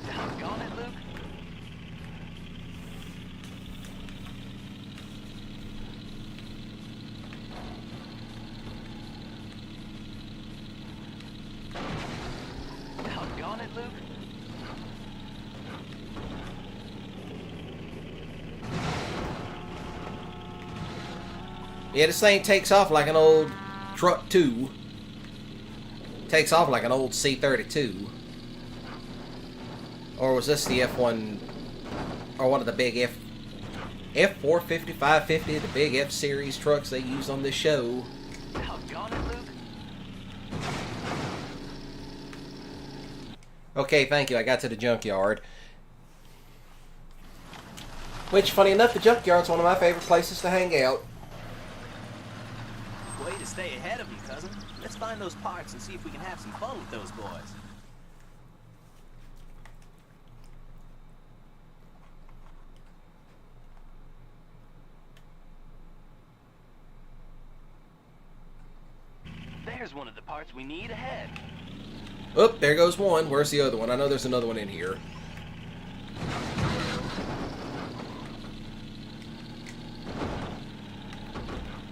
Doggone it, Luke. Doggone it, Luke. Yeah, this thing takes off like an old truck 2. Takes off like an old C-32. Or was this the F1, or one of the big F450, 550, the big F-Series trucks they use on this show? Doggone it, Luke. Okay, thank you. I got to the junkyard. Which, funny enough, the junkyard's one of my favorite places to hang out. Way to stay ahead of me, cousin. Let's find those parts and see if we can have some fun with those boys. There's one of the parts we need ahead. Oh, there goes one. Where's the other one? I know there's another one in here.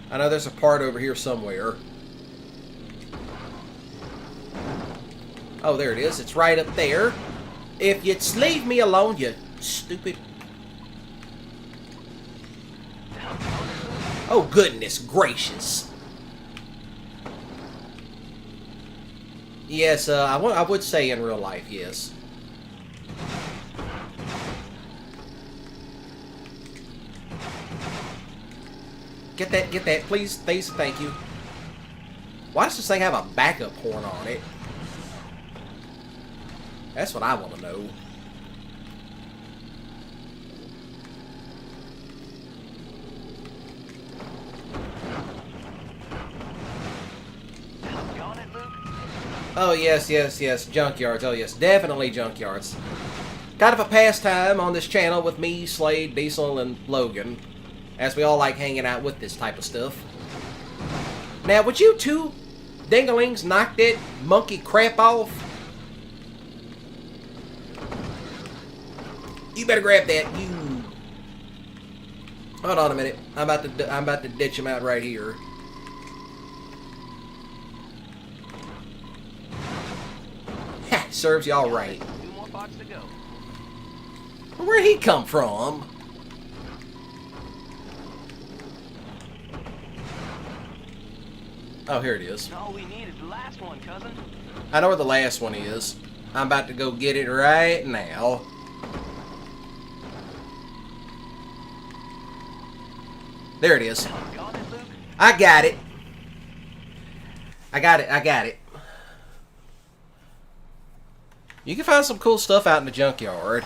I know there's a part over here somewhere. Oh, there it is. It's right up there. If you'd leave me alone, you stupid... Oh, goodness gracious. Yes, I would say in real life, yes. Get that, please, thank you. Why does this thing have a backup horn on it? That's what I want to know. Oh, yes, junkyards. Oh, yes, definitely junkyards. Kind of a pastime on this channel with me, Slade, Diesel, and Logan, as we all like hanging out with this type of stuff. Now, would you two dinglings knock that monkey crap off? You better grab that, you... Hold on a minute. I'm about to ditch him out right here. Ha! Serves y'all right. 2 more parts to go. Where'd he come from? Oh, here it is. All we need is the last one, cousin. I know where the last one is. I'm about to go get it right now. There it is. Got it, Luke? I got it. I got it. You can find some cool stuff out in the junkyard.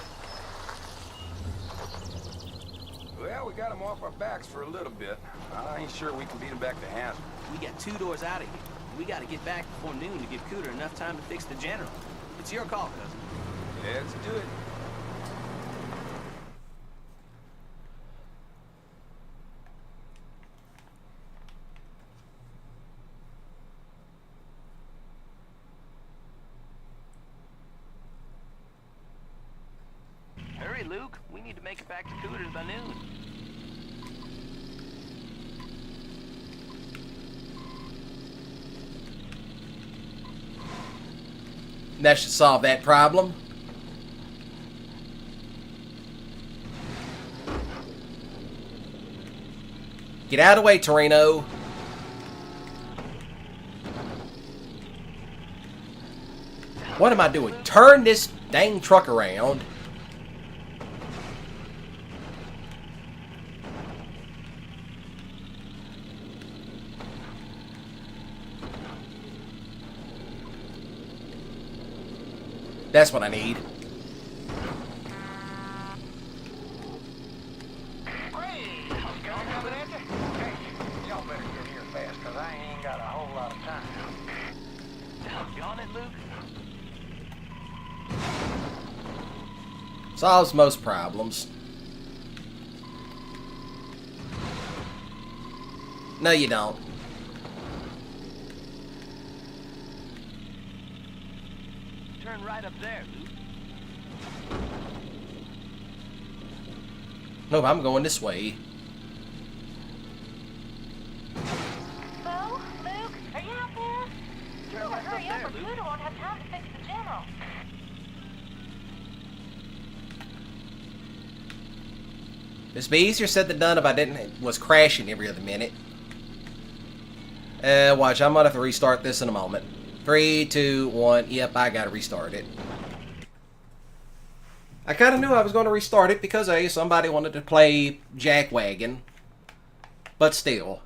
Well, we got them off our backs for a little bit. I ain't sure we can beat them back to Hazzard. We got 2 doors out of here. We gotta get back before noon to give Cooter enough time to fix the general. It's your call, cousin. Let's do it. Hurry, Luke. We need to make it back to Cooter's by noon. That should solve that problem. Get out of the way, Torino. What am I doing? Turn this dang truck around. That's what I need. Hey, coming at you? Hey, y'all better get here fast, because I ain't got a whole lot of time. Doggone it, Luke. Solves most problems. No, you don't. Turn right up there, Luke. Nope, I'm going this way. Bo? Luke? Are you out there? You Turn better left up hurry up there, or Luke. Cooter won't have time to fix the general. This would be easier said than done if I was crashing every other minute. Watch, I'm gonna have to restart this in a moment. 3, 2, 1. Yep, I gotta restart it. I kind of knew I was going to restart it because somebody wanted to play Jackwagon. But still.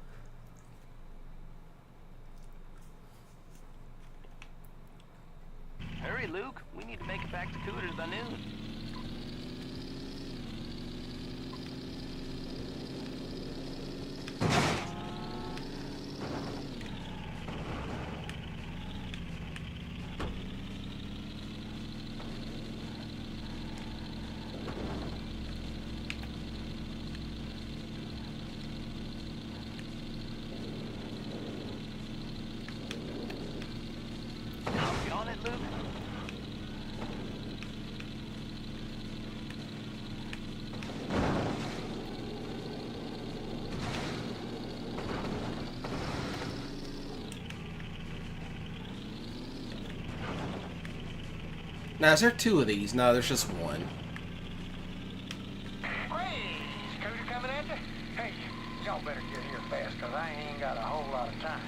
Hurry, Luke. We need to make it back to Cooter's by noon. Doggone it, Luke. Now, is there 2 of these? No, there's just 1. Hey, is Cooter coming at you? Hey, y'all better get here fast, because I ain't got a whole lot of time.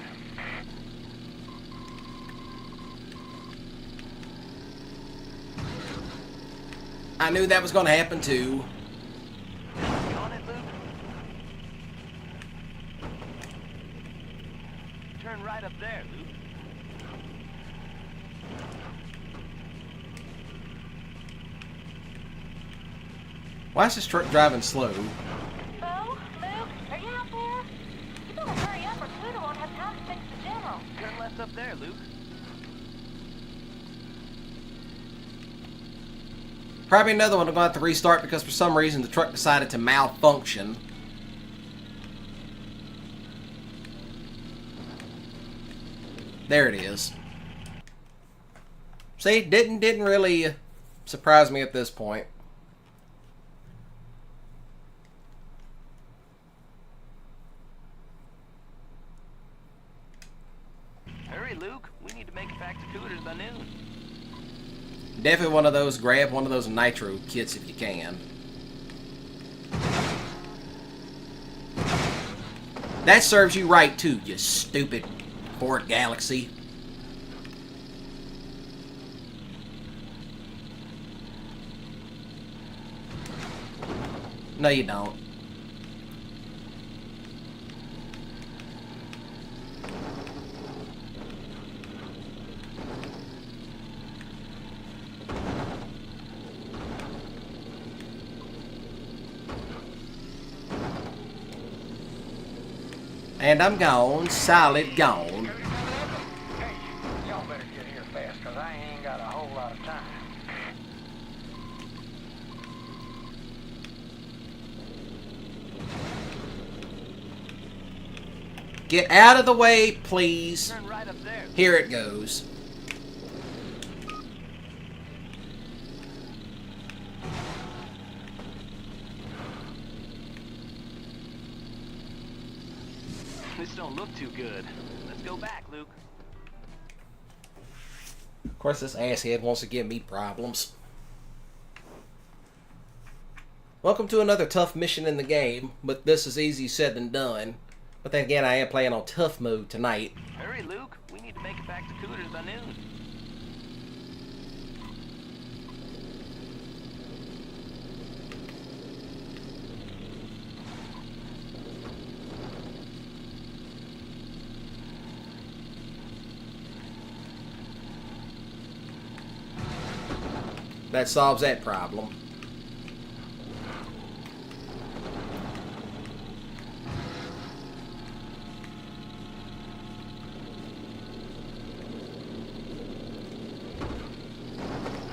I knew that was going to happen too. Doggone it, Luke. Turn right up there, Luke. Why is this truck driving slow? Bo? Luke? Are you out there? You better hurry up or Cooter won't have time to fix the general. Turn left up there, Luke. Probably another one I'm going to have to restart because for some reason the truck decided to malfunction. There it is. See, didn't really surprise me at this point. Hurry, Luke. We need to make it back to Cooter's by noon. Definitely one of those, grab one of those nitro kits if you can. That serves you right too, you stupid Horde Galaxy. No, you don't. And I'm gone, solid gone. Hey, y'all better get here fast, cause I ain't got a whole lot of time. Get out of the way, please. Turn right up there. Here it goes. This don't look too good. Let's go back, Luke. Of course, this asshead wants to give me problems. Welcome to another tough mission in the game, but this is easier said than done. But then again, I am playing on tough mode tonight. Hurry, Luke. We need to make it back to Cooters by noon. That solves that problem.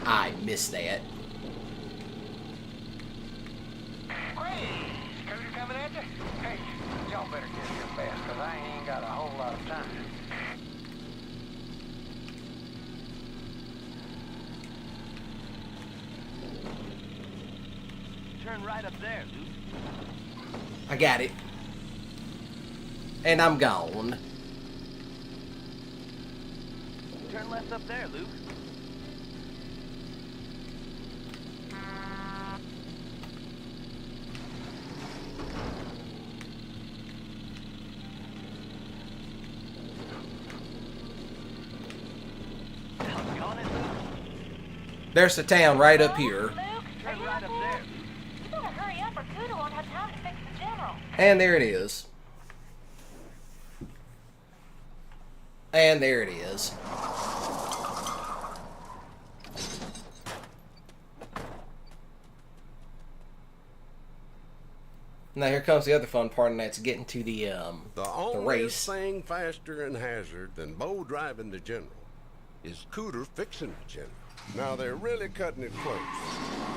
I missed that. Hey, Scooter coming at you? Hey, y'all better get here fast, cause I ain't got a whole lot of time. Turn right up there, Luke. I got it. And I'm gone. Turn left up there, Luke. Doggone it, Luke. There's the town right up here. Luke, Turn are you right out up there. You better hurry up or Cooter won't have time to fix the general. And there it is. And there it is. Now here comes the other fun part, and that's getting to the only race. thing faster in Hazzard than Bo driving the General is Cooter fixing the General. Now they're really cutting it close.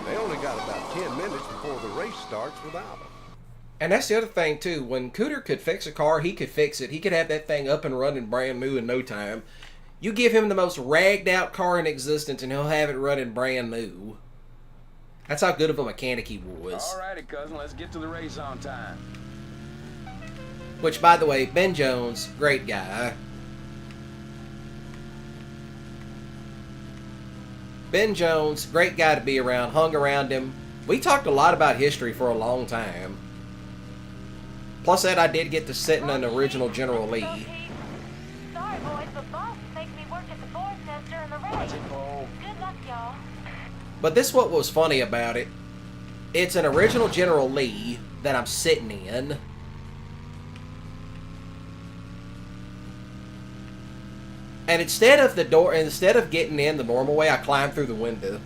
They only got about 10 minutes before the race starts without them. And that's the other thing too. When Cooter could fix a car, he could fix it. He could have that thing up and running brand new in no time. You give him the most ragged out car in existence, and he'll have it running brand new. That's how good of a mechanic he was. Alrighty, cousin, let's get to the race on time. Which, by the way, Ben Jones, great guy. Ben Jones, great guy to be around, hung around him. We talked a lot about history for a long time. Plus that I did get to sit in an original General Lee. Sorry, boys, but boss is making me work at the board's nest during the race. Good luck, y'all. But this is what was funny about it. It's an original General Lee that I'm sitting in. And instead of getting in the normal way, I climbed through the window.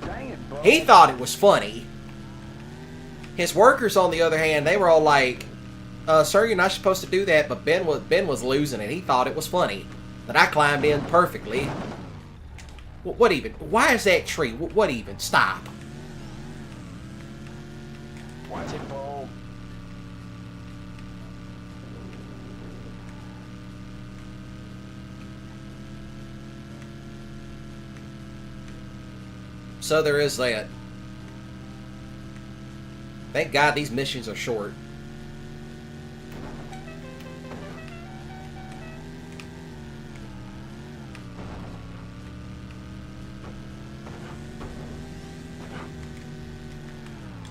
Dang it, Bo. He thought it was funny. His workers, on the other hand, they were all like, sir, you're not supposed to do that, but Ben was losing it. He thought it was funny that I climbed in perfectly. What even? Why is that tree? What even? Stop. Watch it, Bo. So there is that. Thank God these missions are short.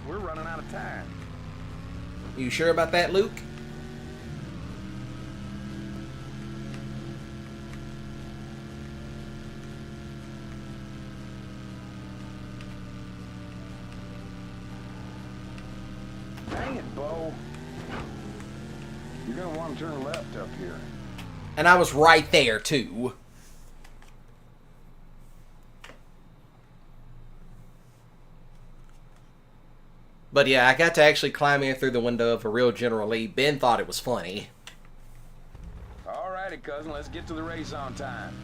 We're running out of time. You sure about that, Luke? Dang it, Bo. You're gonna want to turn left up here. And I was right there, too. But yeah, I got to actually climb in through the window of a real General Lee. Ben thought it was funny. Alrighty, cousin, let's get to the race on time.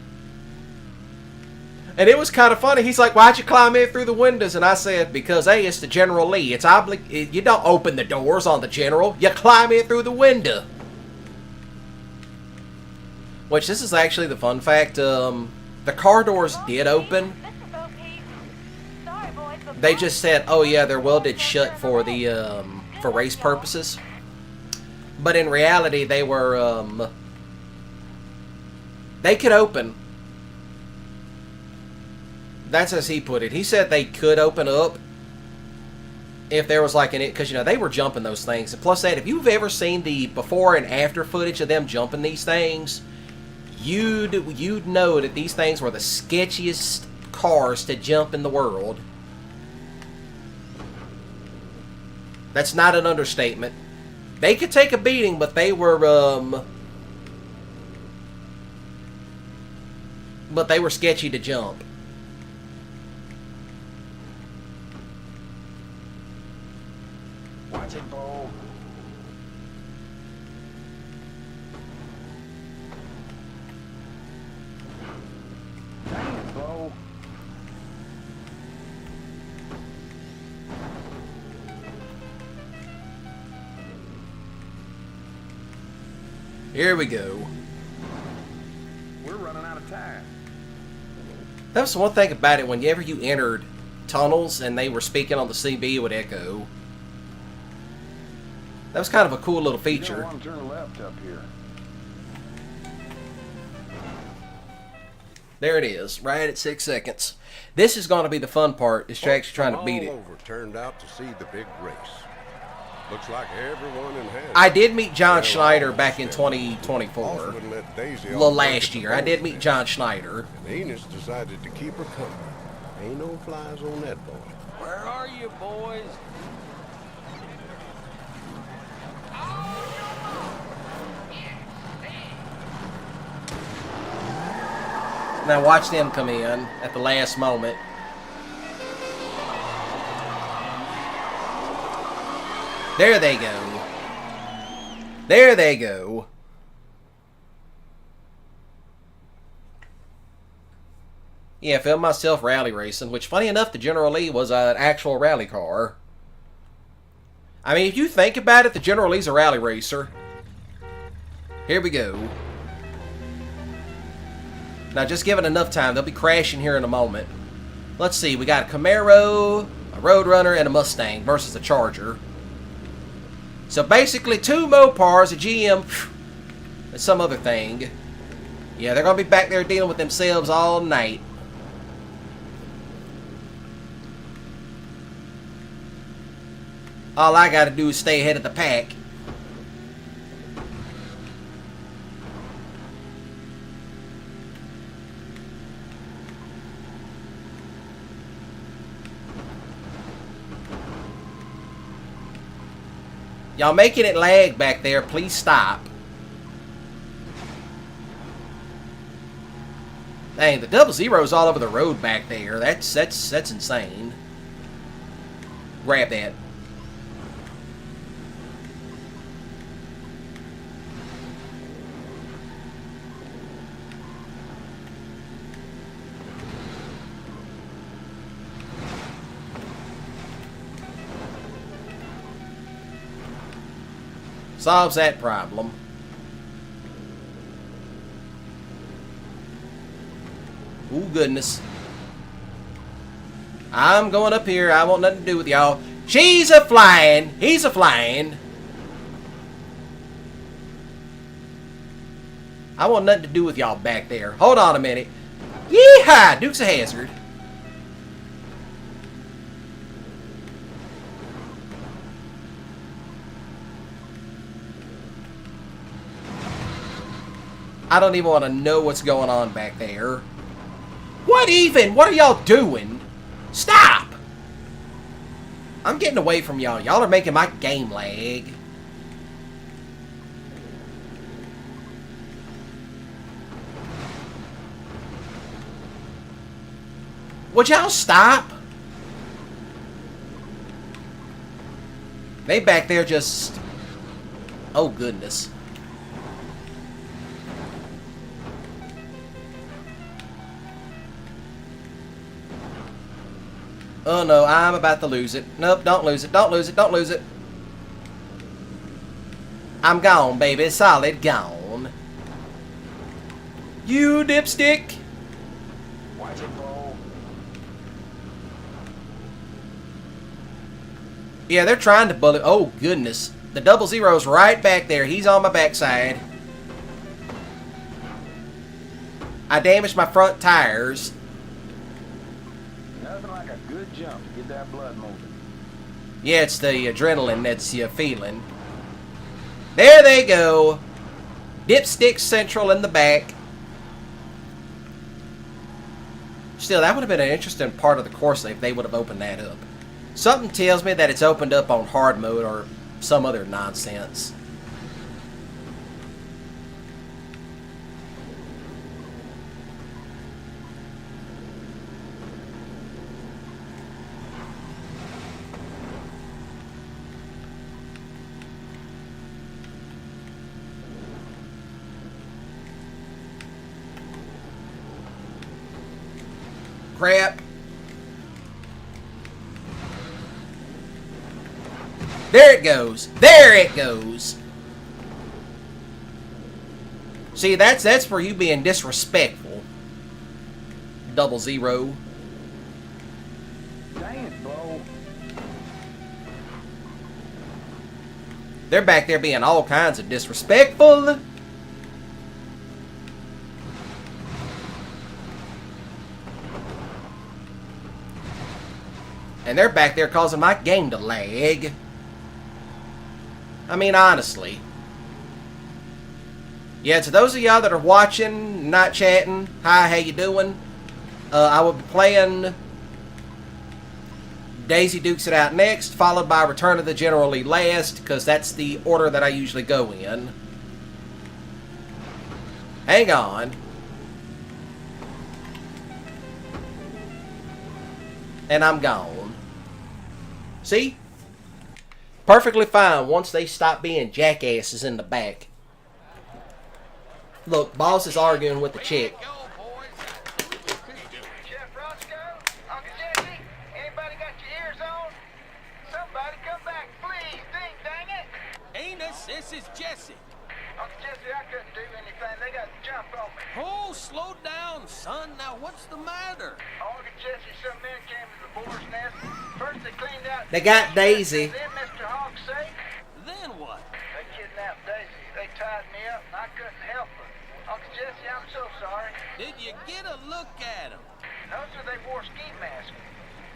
And it was kind of funny. He's like, why'd you climb in through the windows? And I said, because, hey, it's the General Lee. It's you don't open the doors on the General. You climb in through the window. Which, this is actually the fun fact. The car doors did open. They just said, oh yeah, they're welded shut for the for race purposes. But in reality, they were they could open. That's as he put it. He said they could open up if there was like an, because you know they were jumping those things. And plus that, if you've ever seen the before and after footage of them jumping these things, you'd know that these things were the sketchiest cars to jump in the world. That's not an understatement. They could take a beating, but they were sketchy to jump. Watch it, Bo. Dang it, Bo. Here we go. We're running out of time. That was one thing about it. Whenever you entered tunnels and they were speaking on the CB, it would echo. That was kind of a cool little feature. You don't want to turn left up here. There it is, right at 6 seconds. This is going to be the fun part, is actually trying to beat it. All over turned out to see the big race. Looks like everyone in Hazzard. I did meet John Schneider back in 2024. Well, last year. I did meet John Schneider. And Enos decided to keep her company. Ain't no flies on that boy. Where are you, boys? Now watch them come in at the last moment. There they go. There they go. Yeah, I filmed myself rally racing, which, funny enough, the General Lee was an actual rally car. I mean, if you think about it, the General Lee's a rally racer. Here we go. Now, just give it enough time. They'll be crashing here in a moment. Let's see. We got a Camaro, a Roadrunner, and a Mustang versus a Charger. So, basically, 2 Mopars, a GM, and some other thing. Yeah, they're going to be back there dealing with themselves all night. All I got to do is stay ahead of the pack. Y'all making it lag back there. Please stop. Dang, the 00's all over the road back there. That's insane. Grab that. Solves that problem. Ooh, goodness. I'm going up here. I want nothing to do with y'all. She's a flying. He's a flying. I want nothing to do with y'all back there. Hold on a minute. Yeehaw! Dukes of Hazzard. I don't even want to know what's going on back there. What even? What are y'all doing? Stop! I'm getting away from y'all. Y'all are making my game lag. Would y'all stop? They back there just... Oh, goodness. Oh, no, I'm about to lose it. Nope, don't lose it, don't lose it, don't lose it. I'm gone, baby. Solid gone. You dipstick. Watch it, Bo. Yeah, they're trying to bullet. Oh, goodness. The 00's right back there. He's on my backside. I damaged my front tires. Nothing like a good jump to get that blood moving. Yeah, it's the adrenaline that's you feeling. There they go. Dipstick Central in the back. Still, that would have been an interesting part of the course if they would have opened that up. Something tells me that it's opened up on hard mode or some other nonsense. Crap. There it goes. There it goes. See, that's for you being disrespectful. 00. Dang it, Bo. They're back there being all kinds of disrespectful. And they're back there causing my game to lag. I mean, honestly. Yeah, to those of y'all that are watching, not chatting, hi, how you doing? I will be playing Daisy Dukes It Out next, followed by Return of the General Lee last, because that's the order that I usually go in. Hang on. And I'm gone. See? Perfectly fine once they stop being jackasses in the back. Look, boss is arguing with the chick. Chef Roscoe, Uncle Jesse, anybody got your ears on? Somebody come back, please, dang it! Enos, this is Jesse. Uncle Jesse, I couldn't do anything. They got to jump on me. Oh, slow down, son. Now, what's the matter? Uncle Jesse, some men came to the boar's nest. First they cleaned out... They got Daisy. Then Mr. Hawk's sake. Then what? They kidnapped Daisy. They tied me up, and I couldn't help her. Uncle Jesse, I'm so sorry. Did you get a look at him? No, sir, they wore ski masks.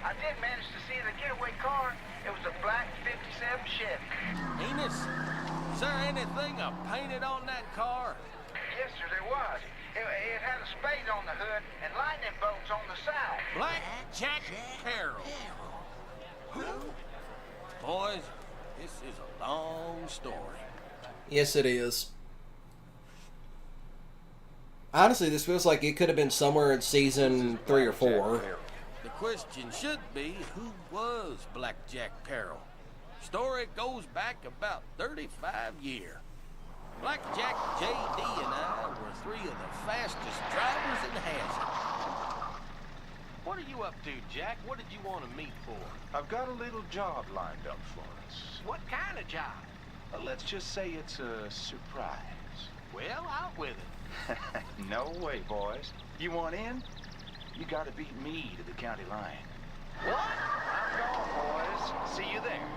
I did manage to see the getaway car. It was a black 57 Chevy. Enos, is there anything painted on that car? Yes, sir, there was. It had a spade on the hood and lightning bolts on the side. Black Jack Carroll. Boys, this is a long story. Yes, it is. Honestly, this feels like it could have been somewhere in season 3 or 4. The question should be, who was Black Jack Carroll? Story goes back about 35 years. Black Jack, J.D. and I were 3 of the fastest drivers in Hazzard. What are you up to, Jack? What did you want to meet for? I've got a little job lined up for us. What kind of job? Let's just say it's a surprise. Well, out with it. No way, boys. You want in? You gotta beat me to the county line. What? I'm gone, boys. See you there.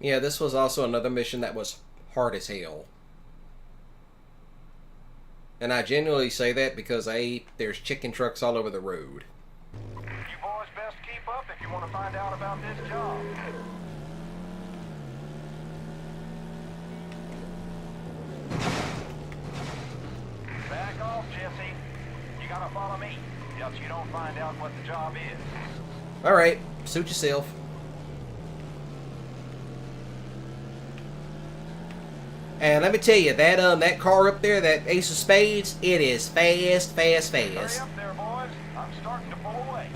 Yeah, this was also another mission that was hard as hell. And I genuinely say that because there's chicken trucks all over the road. You boys best keep up if you want to find out about this job. Back off, Jesse. You gotta follow me. else you don't find out what the job is. Alright, suit yourself. And let me tell you, that car up there, that Ace of Spades, it is fast, fast, Hurry fast. up there, boys. I'm starting to pull away.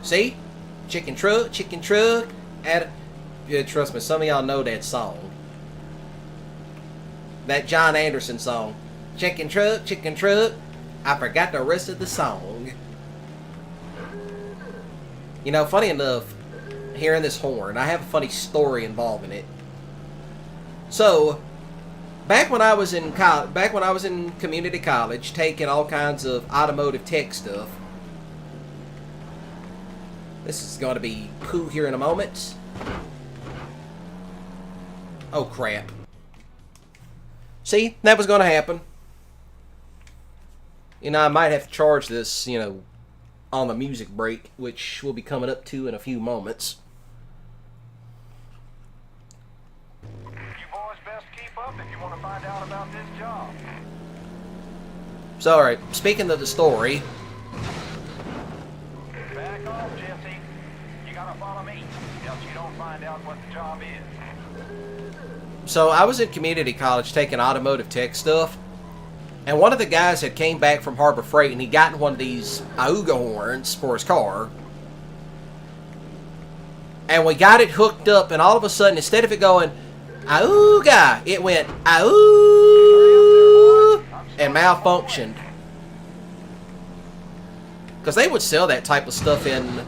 See? Chicken truck, chicken truck. Yeah, trust me, some of y'all know that song. That John Anderson song. Chicken truck, chicken truck. I forgot the rest of the song. You know, funny enough, hearing this horn, I have a funny story involving it. So, back when I was in community college, taking all kinds of automotive tech stuff. This is going to be poo here in a moment. Oh, crap. See, that was going to happen. You know, I might have to charge this, you know, on the music break, which we'll be coming up to in a few moments. You boys best keep up if you want to find out about this job. So, alright, speaking of the story. Back off, Jesse. You gotta follow me, else you don't find out what the job is. So, I was in community college taking automotive tech stuff. And one of the guys had came back from Harbor Freight and he gotten one of these Auga horns for his car. And we got it hooked up and all of a sudden, instead of it going, Auga, it went, Au, and malfunctioned. Because they would sell that type of stuff in...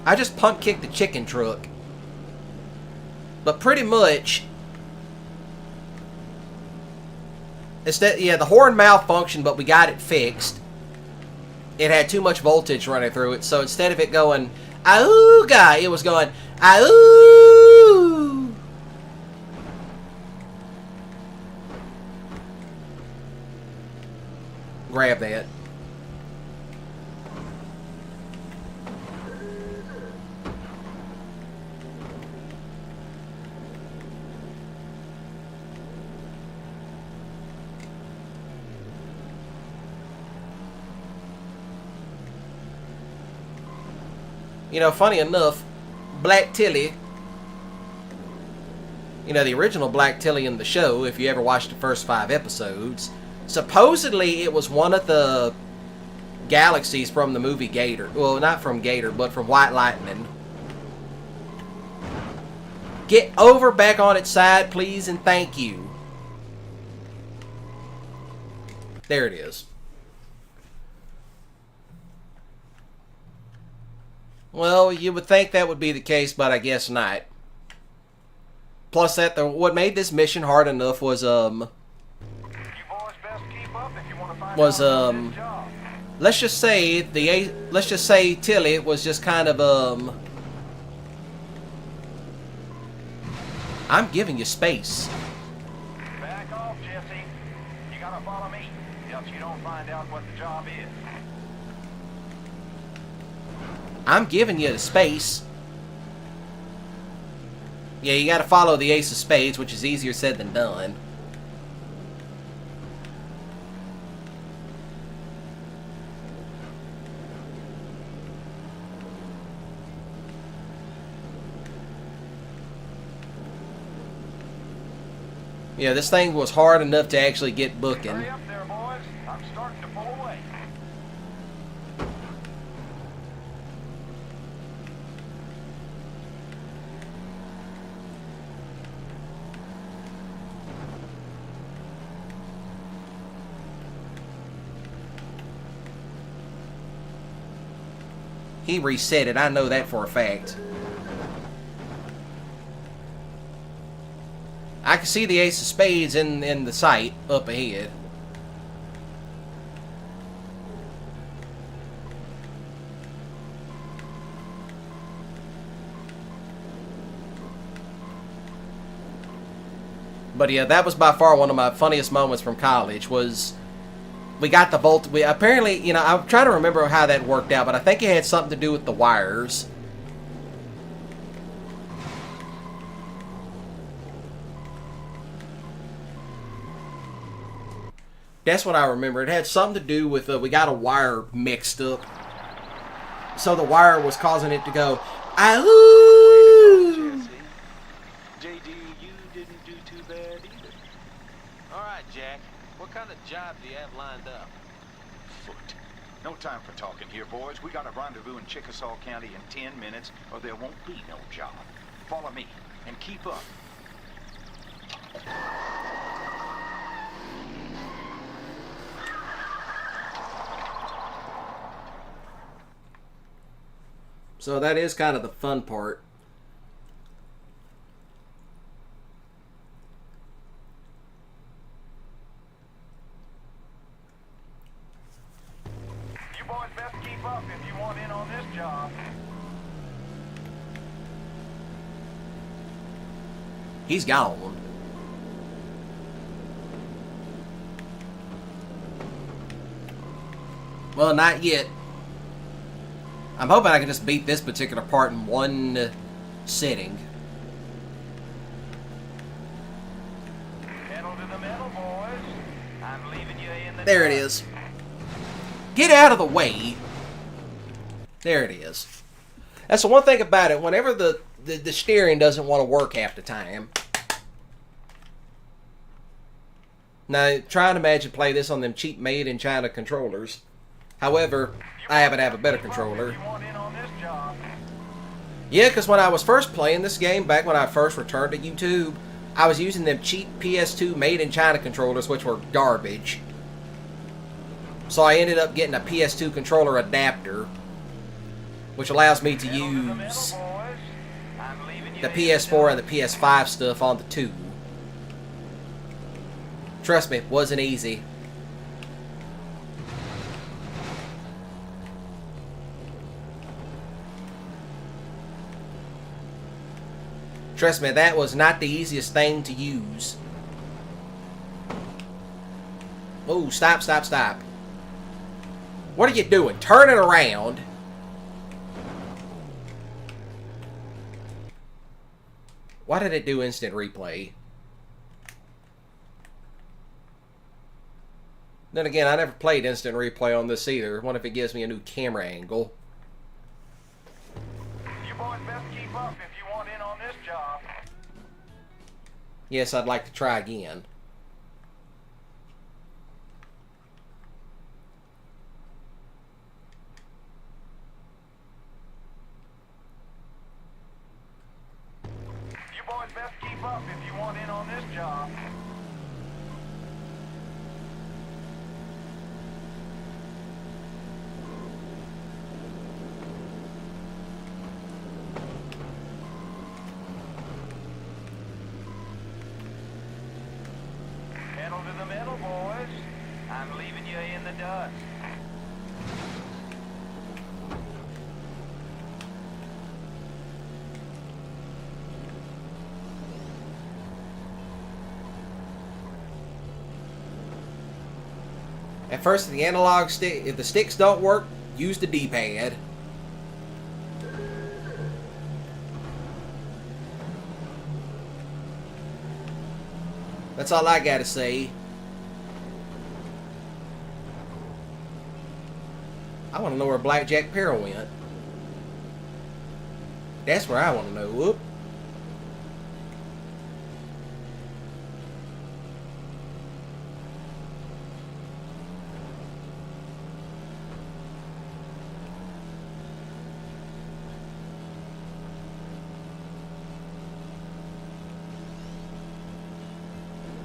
I just punt kicked the chicken truck. But pretty much... Instead, yeah, the horn malfunctioned, but we got it fixed. It had too much voltage running through it, so instead of it going, Auga, it was going, Au! Grab that. You know, funny enough, Black Tilly, you know, the original Black Tilly in the show, if you ever watched the first 5 episodes, supposedly it was one of the galaxies from the movie Gator. Well, not from Gator, but from White Lightning. Get over back on its side, please, and thank you. There it is. Well, you would think that would be the case, but I guess not. Plus, what made this mission hard enough was let's just say Tilly was just kind of I'm giving you space. Back off, Jesse. You gotta follow me, else you don't find out what the job is. I'm giving you the space. Yeah, you gotta follow the Ace of Spades, which is easier said than done. Yeah, this thing was hard enough to actually get booking. Hurry up there, boys. I'm starting to pull away. He reset it, I know that for a fact. I can see the Ace of Spades in the sight up ahead. But yeah, that was by far one of my funniest moments from college was... We got the volt. We apparently, you know, I'm trying to remember how that worked out, but I think it had something to do with the wires. That's what I remember. It had something to do with we got a wire mixed up. So the wire was causing it to go, "Ahoo!" JD, you didn't do too bad either. All right, Jack. What kind of job do you have lined up? Foot. No time for talking here, boys. We got a rendezvous in Chickasaw County in 10 minutes, or there won't be no job. Follow me, and keep up. So that is kind of the fun part. You boys best keep up if you want in on this job. He's gone. Well, not yet. I'm hoping I can just beat this particular part in one sitting. Pedal to the metal, boys. I'm leaving you in the There it is. Get out of the way. There it is. That's the one thing about it. Whenever the steering doesn't want to work half the time. Now, try and imagine play this on them cheap made in China controllers. However, I happen to have a better controller. Yeah, because when I was first playing this game, back when I first returned to YouTube, I was using them cheap PS2 made in China controllers, which were garbage. So I ended up getting a PS2 controller adapter, which allows me to use the PS4 and the PS5 stuff on the 2. Trust me, it wasn't easy. Trust me, that was not the easiest thing to use. Oh, stop, stop, stop. What are you doing? Turn it around. Why did it do instant replay? Then again, I never played instant replay on this either. What if it gives me a new camera angle? You boys best keep up if you want in on this job. Yes, I'd like to try again. You boys best keep up if you want in on this job. Pedal to the metal, boys. I'm leaving you in the dust. At first, the analog stick, if the sticks don't work, use the D-pad. That's all I gotta say. I want to know where Black Jack Peril went. That's where I want to know. Whoop.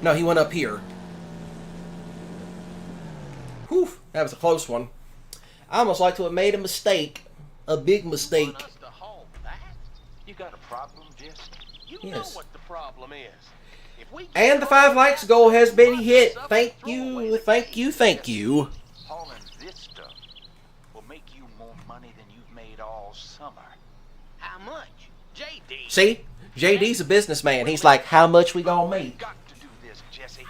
No, he went up here. Whew, that was a close one. I almost like to have made a mistake. A big mistake. You got a problem, Jesse? You Yes. know what the problem is. If we And the 5 likes goal has been hit. Thank you, thank you, thank you. Hauling this stuff will make you more money than you've made all summer. How much? JD. See? JD's a businessman. He's like, how much we gonna make? Got to do this, Jesse.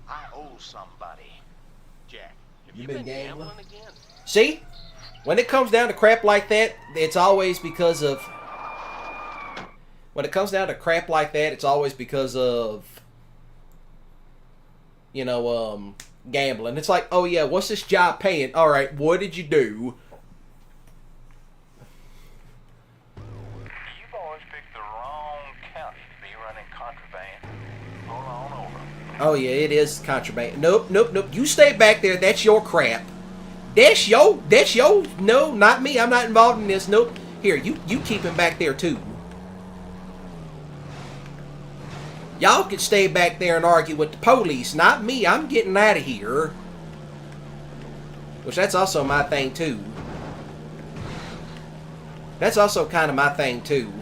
I owe somebody. Jack, have You you been been gambling? gambling again? See? When it comes down to crap like that, it's always because of... When it comes down to crap like that, it's always because of you know, gambling. It's like, oh yeah, what's this job paying? All right, what did you do? You boys picked the wrong county to be running contraband. Pull on over. Oh yeah, it is contraband. Nope, nope, nope. You stay back there. That's your crap. That's your. No, not me. I'm not involved in this. Nope. Here, you keep him back there too. Y'all can stay back there and argue with the police, not me. I'm getting out of here. Which, that's also my thing, too. That's also kind of my thing, too.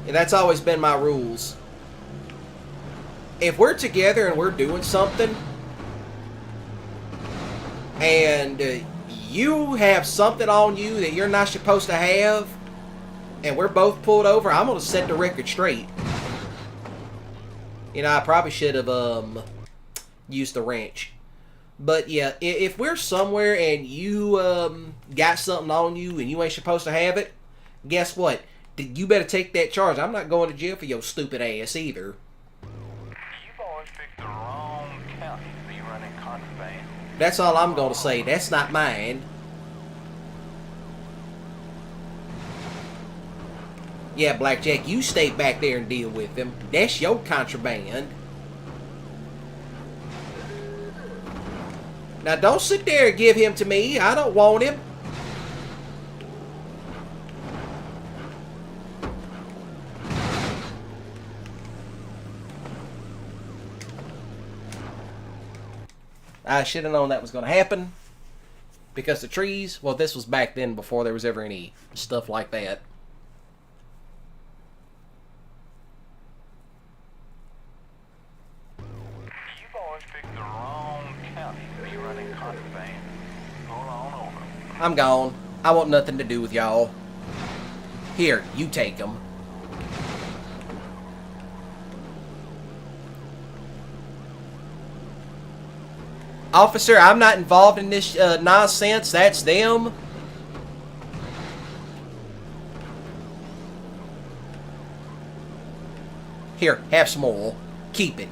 And that's always been my rules. If we're together and we're doing something, and you have something on you that you're not supposed to have, and we're both pulled over, I'm going to set the record straight. You know, I probably should have used the wrench. But yeah, if we're somewhere and you got something on you and you ain't supposed to have it, guess what? You better take that charge. I'm not going to jail for your stupid ass either. You boys picked the wrong county to be running contraband. That's all I'm going to say. That's not mine. Yeah, Blackjack, you stay back there and deal with him. That's your contraband. Now, don't sit there and give him to me. I don't want him. I should have known that was going to happen. Because the trees, well, this was back then before there was ever any stuff like that. You boys picked the wrong county to be running contraband. Pull on over. I'm gone. I want nothing to do with y'all. Here, you take them. Officer, I'm not involved in this nonsense. That's them. Here, have some oil. Keep it.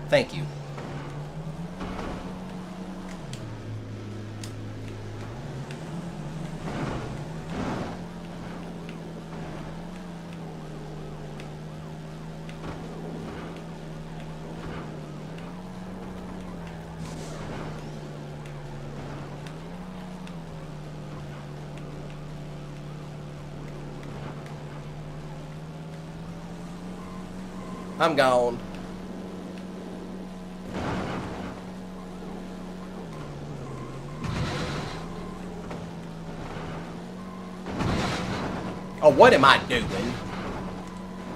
Thank you. I'm gone. Oh, what am I doing?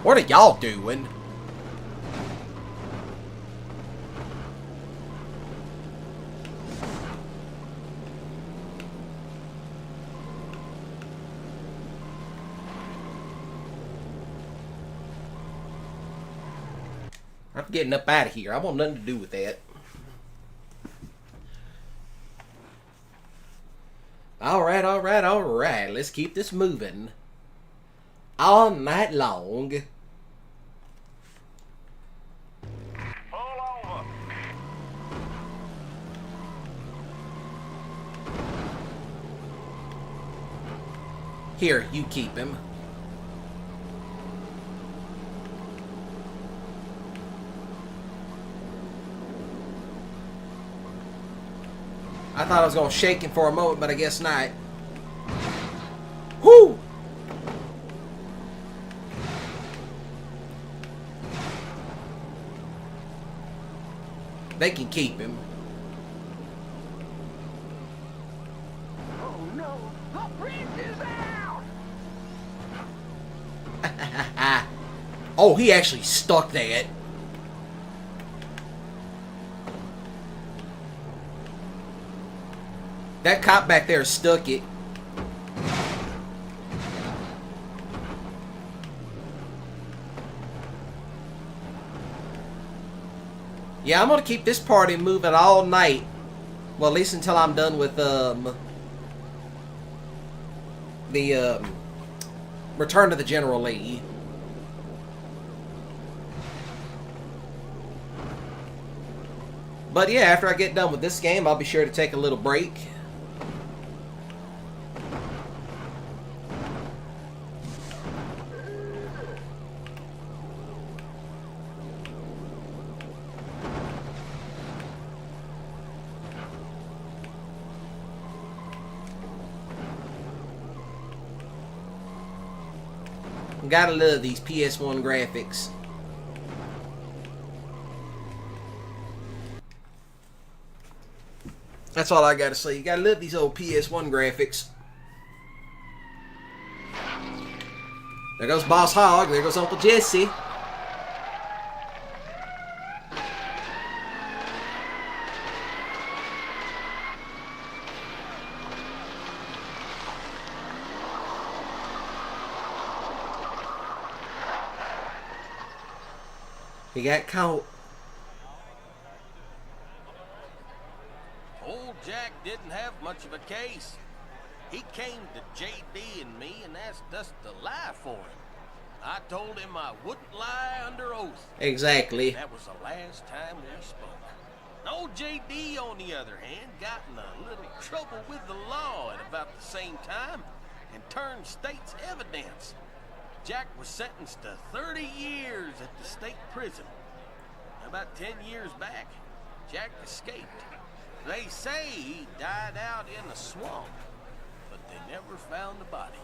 What are y'all doing? I'm getting up out of here. I want nothing to do with that. Alright, alright, alright. Let's keep this moving. All night long. Pull over. Here, you keep him. I thought I was going to shake him for a moment, but I guess not. Whoo! They can keep him. Oh no, the bridge is out! Oh, he actually stuck that. That cop back there stuck it. Yeah, I'm going to keep this party moving all night. Well, at least until I'm done with the Return to the General Lee. But yeah, after I get done with this game, I'll be sure to take a little break. Gotta love these PS1 graphics. That's all I gotta say. You gotta love these old PS1 graphics. There goes Boss Hogg. There goes Uncle Jesse. He got caught. Old Jack didn't have much of a case. He came to JD and me and asked us to lie for him. I told him I wouldn't lie under oath. Exactly. That was the last time we spoke. Old JD, on the other hand, got in a little trouble with the law at about the same time and turned state's evidence. Jack was sentenced to 30 years at the state prison. About 10 years back, Jack escaped. They say he died out in the swamp, but they never found the body.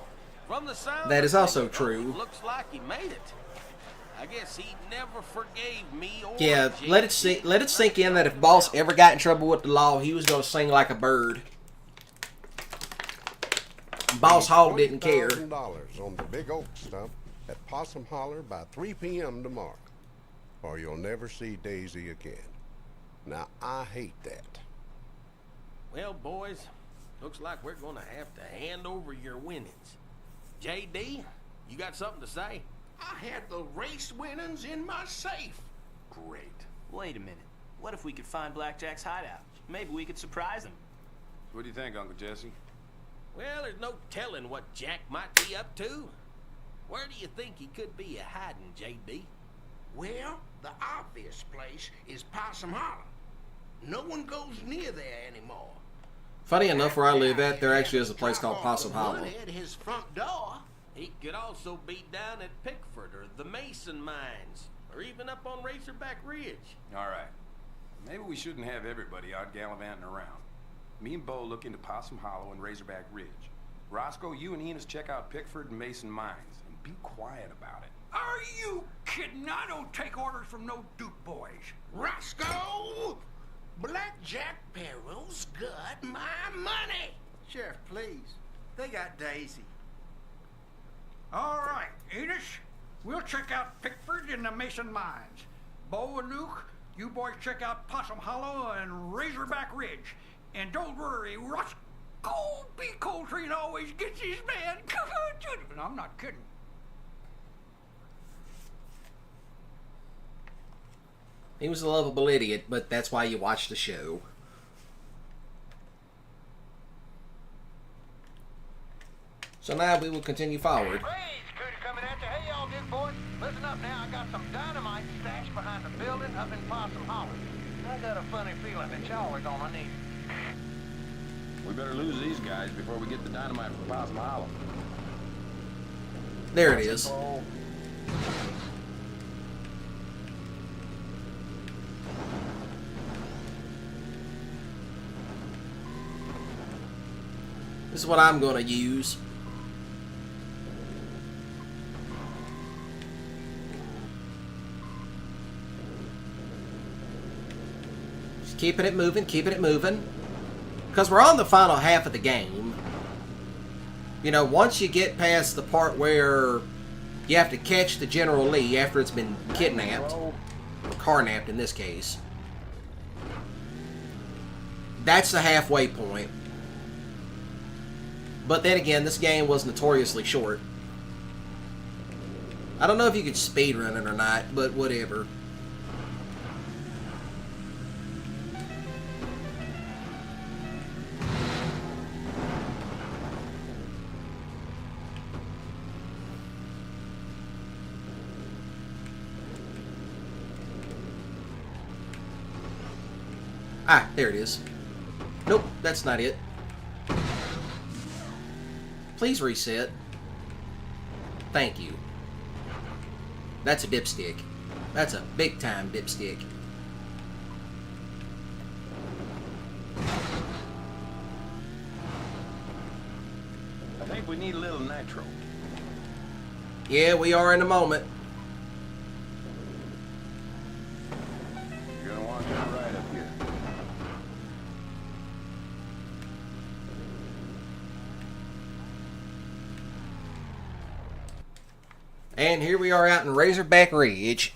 From the sound that is also it true. Looks like he made it. I guess he never forgave me or Yeah, JD. let it sink in that if Boss ever got in trouble with the law, he was gonna sing like a bird. Boss Hogg didn't care. $20,000 on the big oak stump at Possum Holler by 3 p.m. tomorrow, or you'll never see Daisy again. Now, I hate that. Well, boys, looks like we're gonna have to hand over your winnings. JD, you got something to say? I had the race winnings in my safe. Great. Wait a minute. What if we could find Blackjack's hideout? Maybe we could surprise him. What do you think, Uncle Jesse? Well, there's no telling what Jack might be up to. Where do you think he could be hiding, JD? Well, the obvious place is Possum Holler. No one goes near there anymore. Funny enough, where I live at, there actually is a place called Possum Hollow. At his front door. He could also be down at Pickford or the Mason Mines, or even up on Razorback Ridge. All right. Maybe we shouldn't have everybody out gallivanting around. Me and Bo look into Possum Hollow and Razorback Ridge. Roscoe, you and Enos check out Pickford and Mason Mines, and be quiet about it. Are you kidding? I don't take orders from no Duke boys. Roscoe! Blackjack Perrow's got my money. Sheriff, please. They got Daisy. All right, Enos, we'll check out Pickford and the Mason Mines. Bo and Luke, you boys check out Possum Hollow and Razorback Ridge. And don't worry, Roscoe B. Coltrane always gets his man. No, I'm not kidding. He was a lovable idiot, but that's why you watch the show. So now we will continue forward. Hey, Scooter coming at you. Hey, y'all good boys. Listen up now. I got some dynamite stashed behind the building up in Possum Holler. I got a funny feeling that y'all are gonna need it. We better lose these guys before we get the dynamite from Possum Hollow. There it is. This is what I'm going to use. Just keeping it moving, keeping it moving. Because we're on the final half of the game. You know, once you get past the part where you have to catch the General Lee after it's been kidnapped, or carnapped in this case, that's the halfway point. But then again, this game was notoriously short. I don't know if you could speedrun it or not, but whatever. Ah, there it is. Nope, that's not it. Please reset. Thank you. That's a dipstick. That's a big time dipstick. I think we need a little nitro. Yeah, we are in a moment. You're gonna want to turn right up here. And here we are out in Razorback Ridge.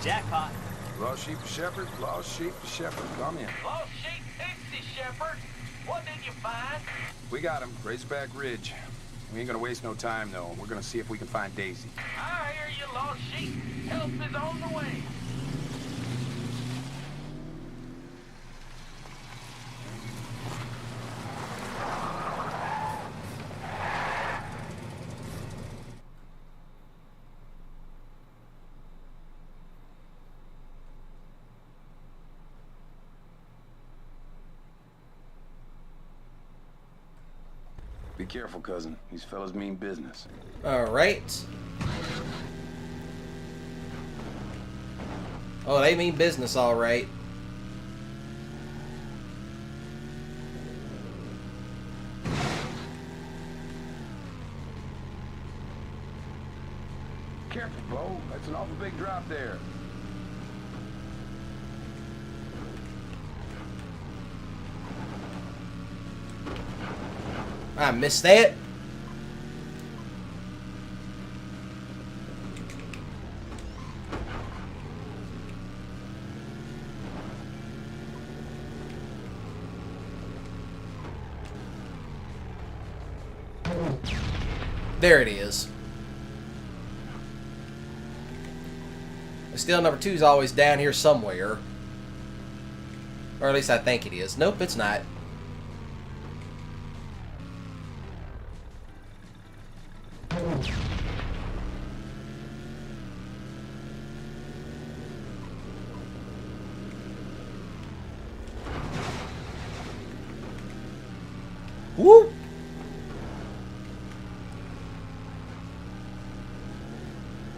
Jackpot. Lost sheep to shepherd, lost sheep to shepherd. Come in. Lost sheep, Pixie Shepherd. What did you find? We got him, Razorback Ridge. We ain't gonna waste no time, though. We're gonna see if we can find Daisy. I hear you, lost sheep. Help is on the way. Be careful, cousin. These fellas mean business. Alright. Oh, they mean business, alright. Careful, Bo. That's an awful big drop there. I missed that. There it is. Still, number 2 is always down here somewhere. Or at least I think it is. Nope, it's not. Woo!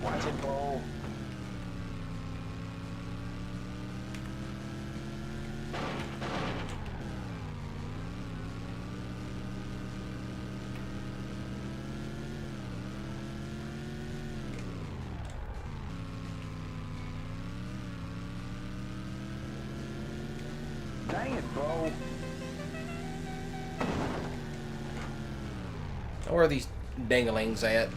Watch it, Bo. Dang it, Bo. Where are these dinglings at?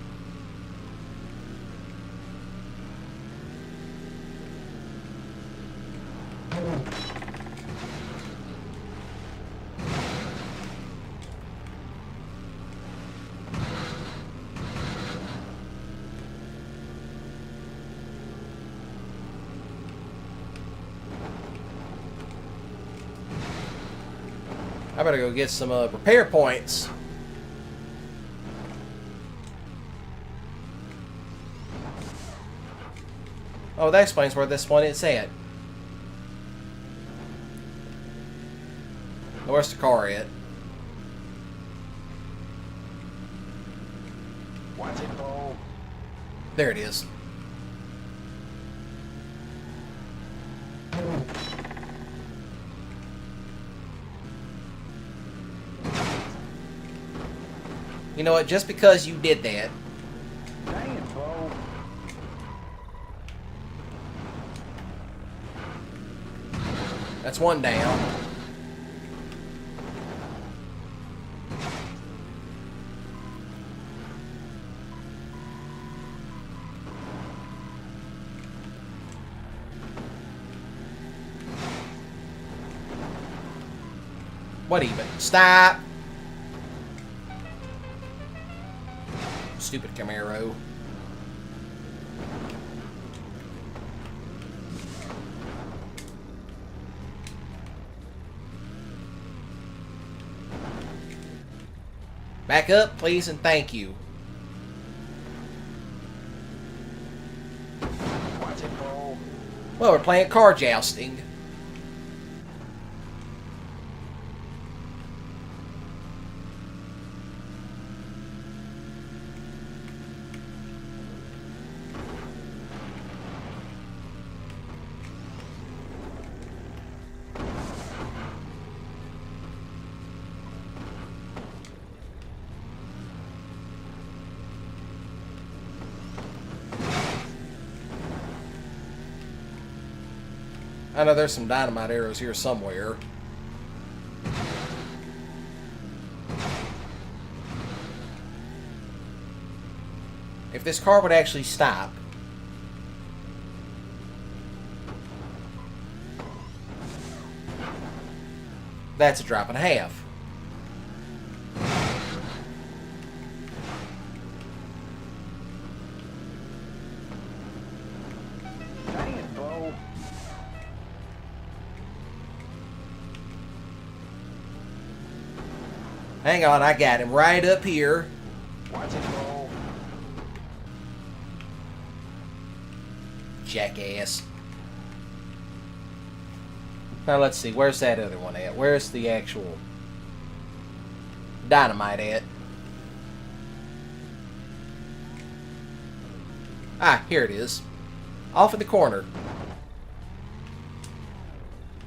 I better go get some repair points. Oh, that explains where this one is at. Where's the car at? Watch it, Bo. There it is. You know what? Just because you did that. Dang it, Bo. That's one down. What even? Stop! Stupid Camaro. Back up, please, and thank you. Bo. Well, we're playing car jousting. I know there's some dynamite arrows here somewhere. If this car would actually stop. That's a drop and a half. Dang it, Bo. Hang on, I got him right up here. Watch it, Bo. Jackass. Now let's see, where's that other one at? Where's the actual dynamite at? Ah, here it is. Off in the corner.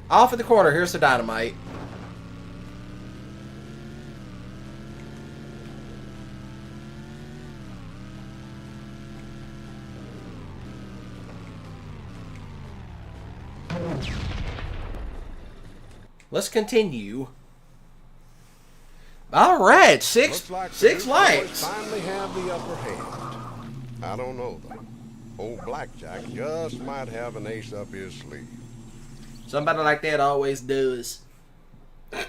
Off in the corner, here's the dynamite. Let's continue. All right, six Boys likes. finally have the upper hand. I don't know though. Old Blackjack just might have an ace up his sleeve. Somebody like that always does. Looking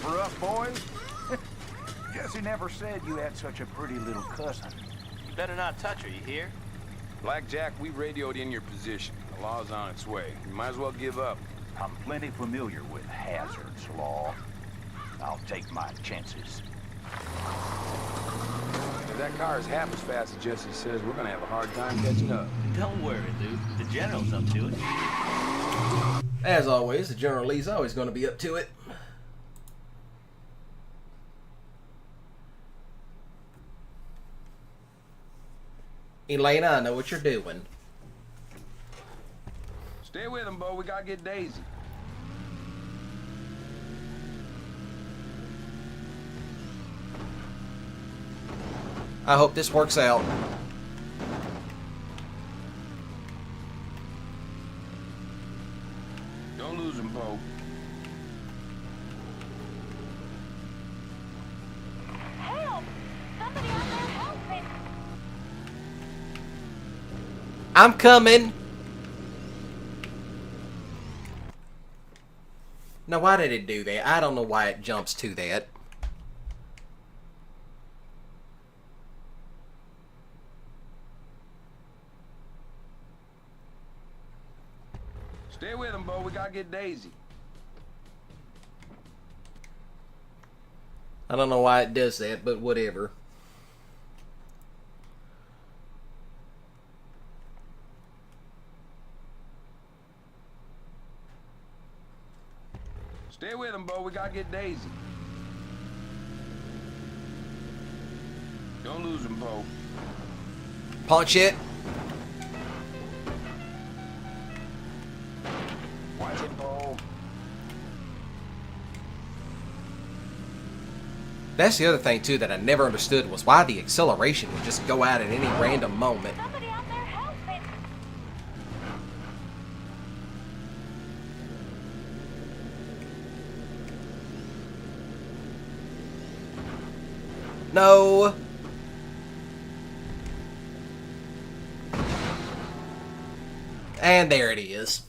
for us, boys? Guess he never said you had such a pretty little cousin. You better not touch her, you hear? Blackjack, we radioed in your position. The law's on its way. You might as well give up. I'm plenty familiar with Hazzard's law. I'll take my chances. If that car is half as fast as Jesse says, we're gonna have a hard time catching up. Don't worry, Luke. The General's up to it. As always, the General Lee's always going to be up to it. Elena, I know what you're doing. Stay with him, Bo. We gotta get Daisy. I hope this works out. Don't lose him, Bo. Help! Somebody out there help me! I'm coming. Now, why did it do that? I don't know why it jumps to that. Stay with him, Bo. We gotta get Daisy. I don't know why it does that, but whatever. Stay with him, Bo. We gotta get Daisy. Don't lose him, Bo. Punch it. Watch it, Bo. That's the other thing, too, that I never understood was why the acceleration would just go out at any random moment. Somebody out there help me! No. And there it is.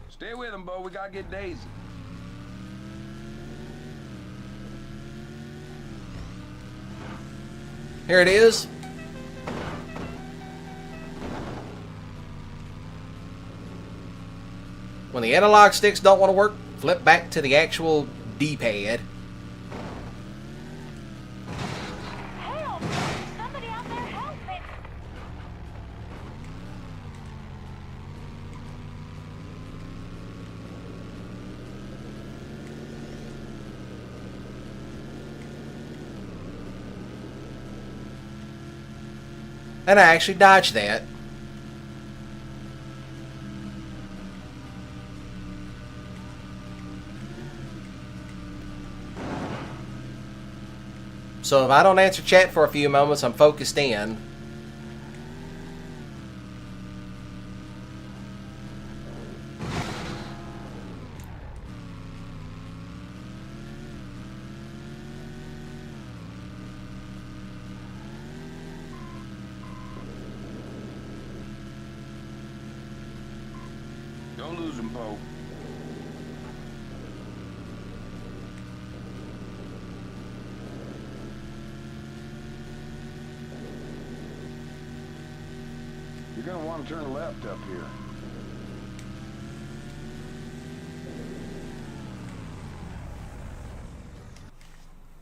Stay with him, Bo. We gotta get Daisy. Here it is. When the analog sticks don't want to work, flip back to the actual D-pad. Help! Somebody out there help me! And I actually dodged that. So if I don't answer chat for a few moments, I'm focused in. Don't lose him, Poe. You're gonna want to turn left up here.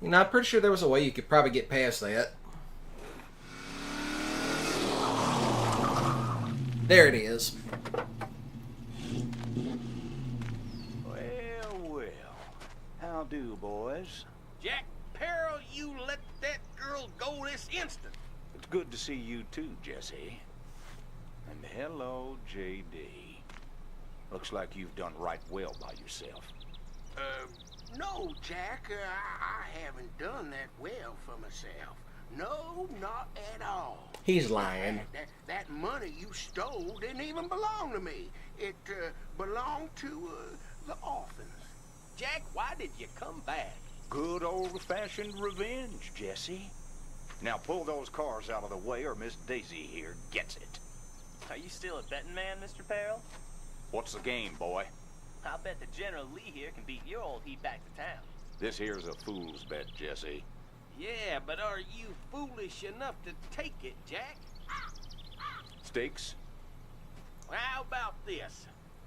You know, I'm pretty sure there was a way you could probably get past that. There it is. Well. How do, boys? Jack Peril, you let that girl go this instant. It's good to see you too, Jesse. And hello, J.D. Looks like you've done right well by yourself. No, Jack, I haven't done that well for myself. No, not at all. He's lying. That money you stole didn't even belong to me. It belonged to the orphans. Jack, why did you come back? Good old-fashioned revenge, Jesse. Now pull those cars out of the way or Miss Daisy here gets it. Are you still a betting man, Mr. Peril? What's the game, boy? I'll bet that General Lee here can beat your old heat back to town. This here's a fool's bet, Jesse. Yeah, but are you foolish enough to take it, Jack? Stakes? Well, how about this?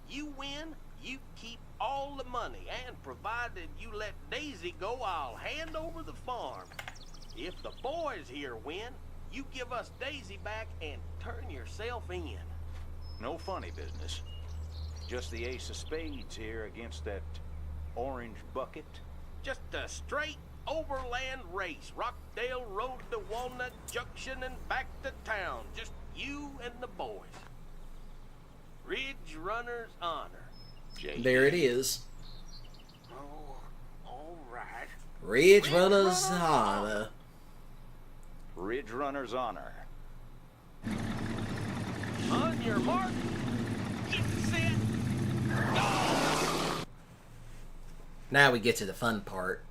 You win, you keep all the money, and provided you let Daisy go, I'll hand over the farm. If the boys here win, you give us Daisy back and turn yourself in. No funny business. Just the ace of spades here against that orange bucket. Just a straight overland race. Rockdale Road to Walnut Junction and back to town. Just you and the boys. Ridge Runner's Honor. There it is. Oh, all right. Ridge Runner's Honor. Ridge Runner's Honor. On your mark, get set, go! Now we get to the fun part.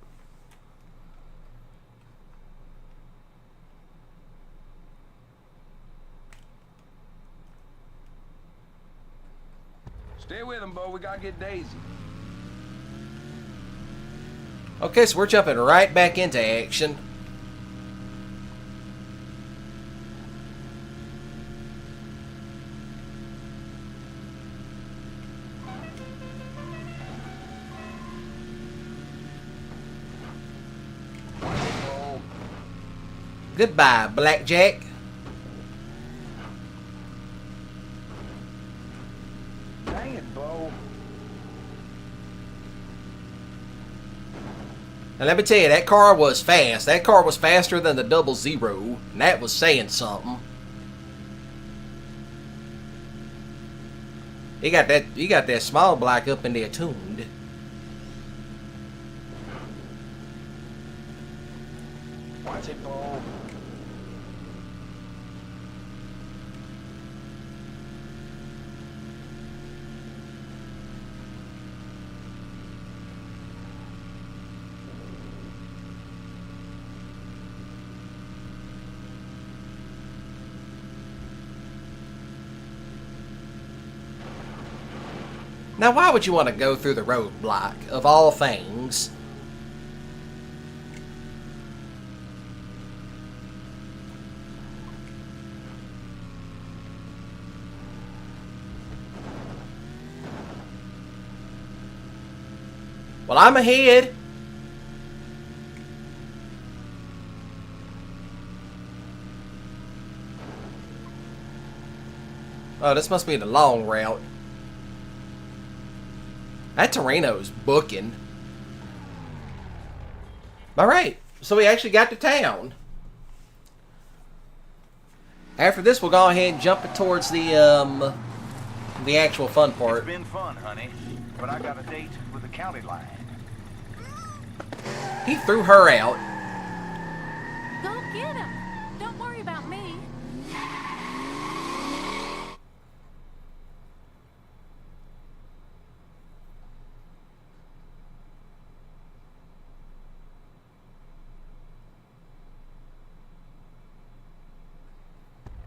Stay with him, Bo. We gotta get Daisy. Okay, so we're jumping right back into action. Goodbye, Blackjack. Dang it, Bo. Now let me tell you, that car was fast. That car was faster than the 00, and that was saying something. You got that small block up in there tuned. Watch it, Bo. Now, why would you want to go through the roadblock, of all things? Well, I'm ahead. Oh, this must be the long route. That Torino's booking. Alright, so we actually got to town. After this, we'll go ahead and jump it towards the actual fun part. It's been fun, honey, but I got a date with the county line. He threw her out. Go get him. Don't worry about me.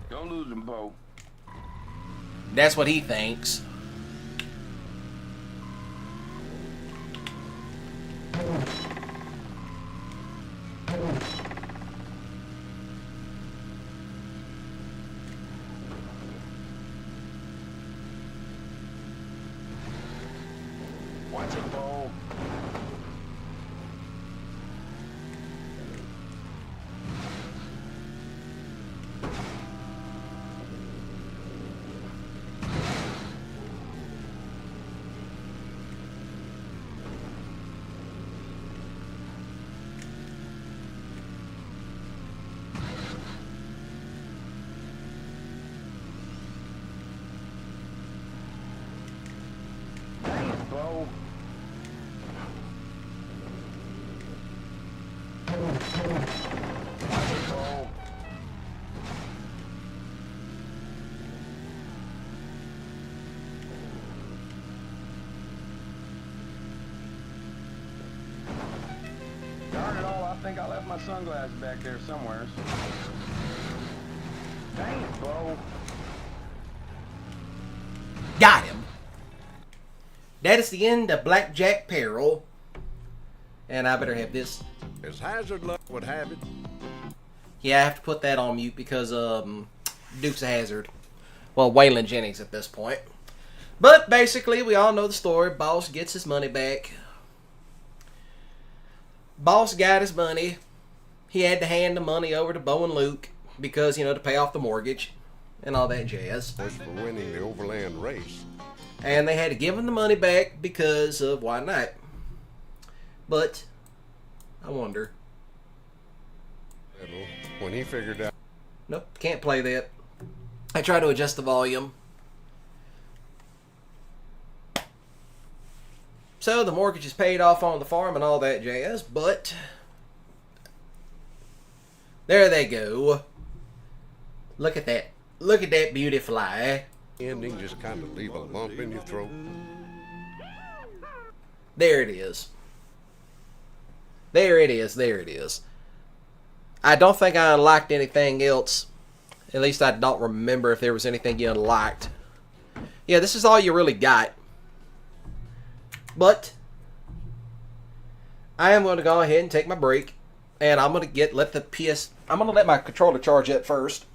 Don't lose him, Bo. That's what he thinks. Watch it, Bo. Bo. Darn it all, I think I left my sunglasses back there somewhere. Dang it, Bo. Got him. That is the end of Blackjack Peril. And I better have this. As Hazzard luck would have it. Yeah, I have to put that on mute because Dukes of Hazzard. Well, Waylon Jennings at this point. But basically, we all know the story. Boss gets his money back. Boss got his money. He had to hand the money over to Bo and Luke because, you know, to pay off the mortgage and all that jazz. For winning the overland race. And they had to give him the money back because of why not. But I wonder. When he figured out. Nope, can't play that. I try to adjust the volume. So the mortgage is paid off on the farm and all that jazz, but there they go. Look at that. Look at that beauty fly. Ending just kind of leave a lump in your throat. There it is. There it is. There it is. I don't think I unlocked anything else. At least I don't remember if there was anything you unlocked. Yeah, this is all you really got. But I am going to go ahead and take my break, and I'm going to I'm going to let my controller charge up first.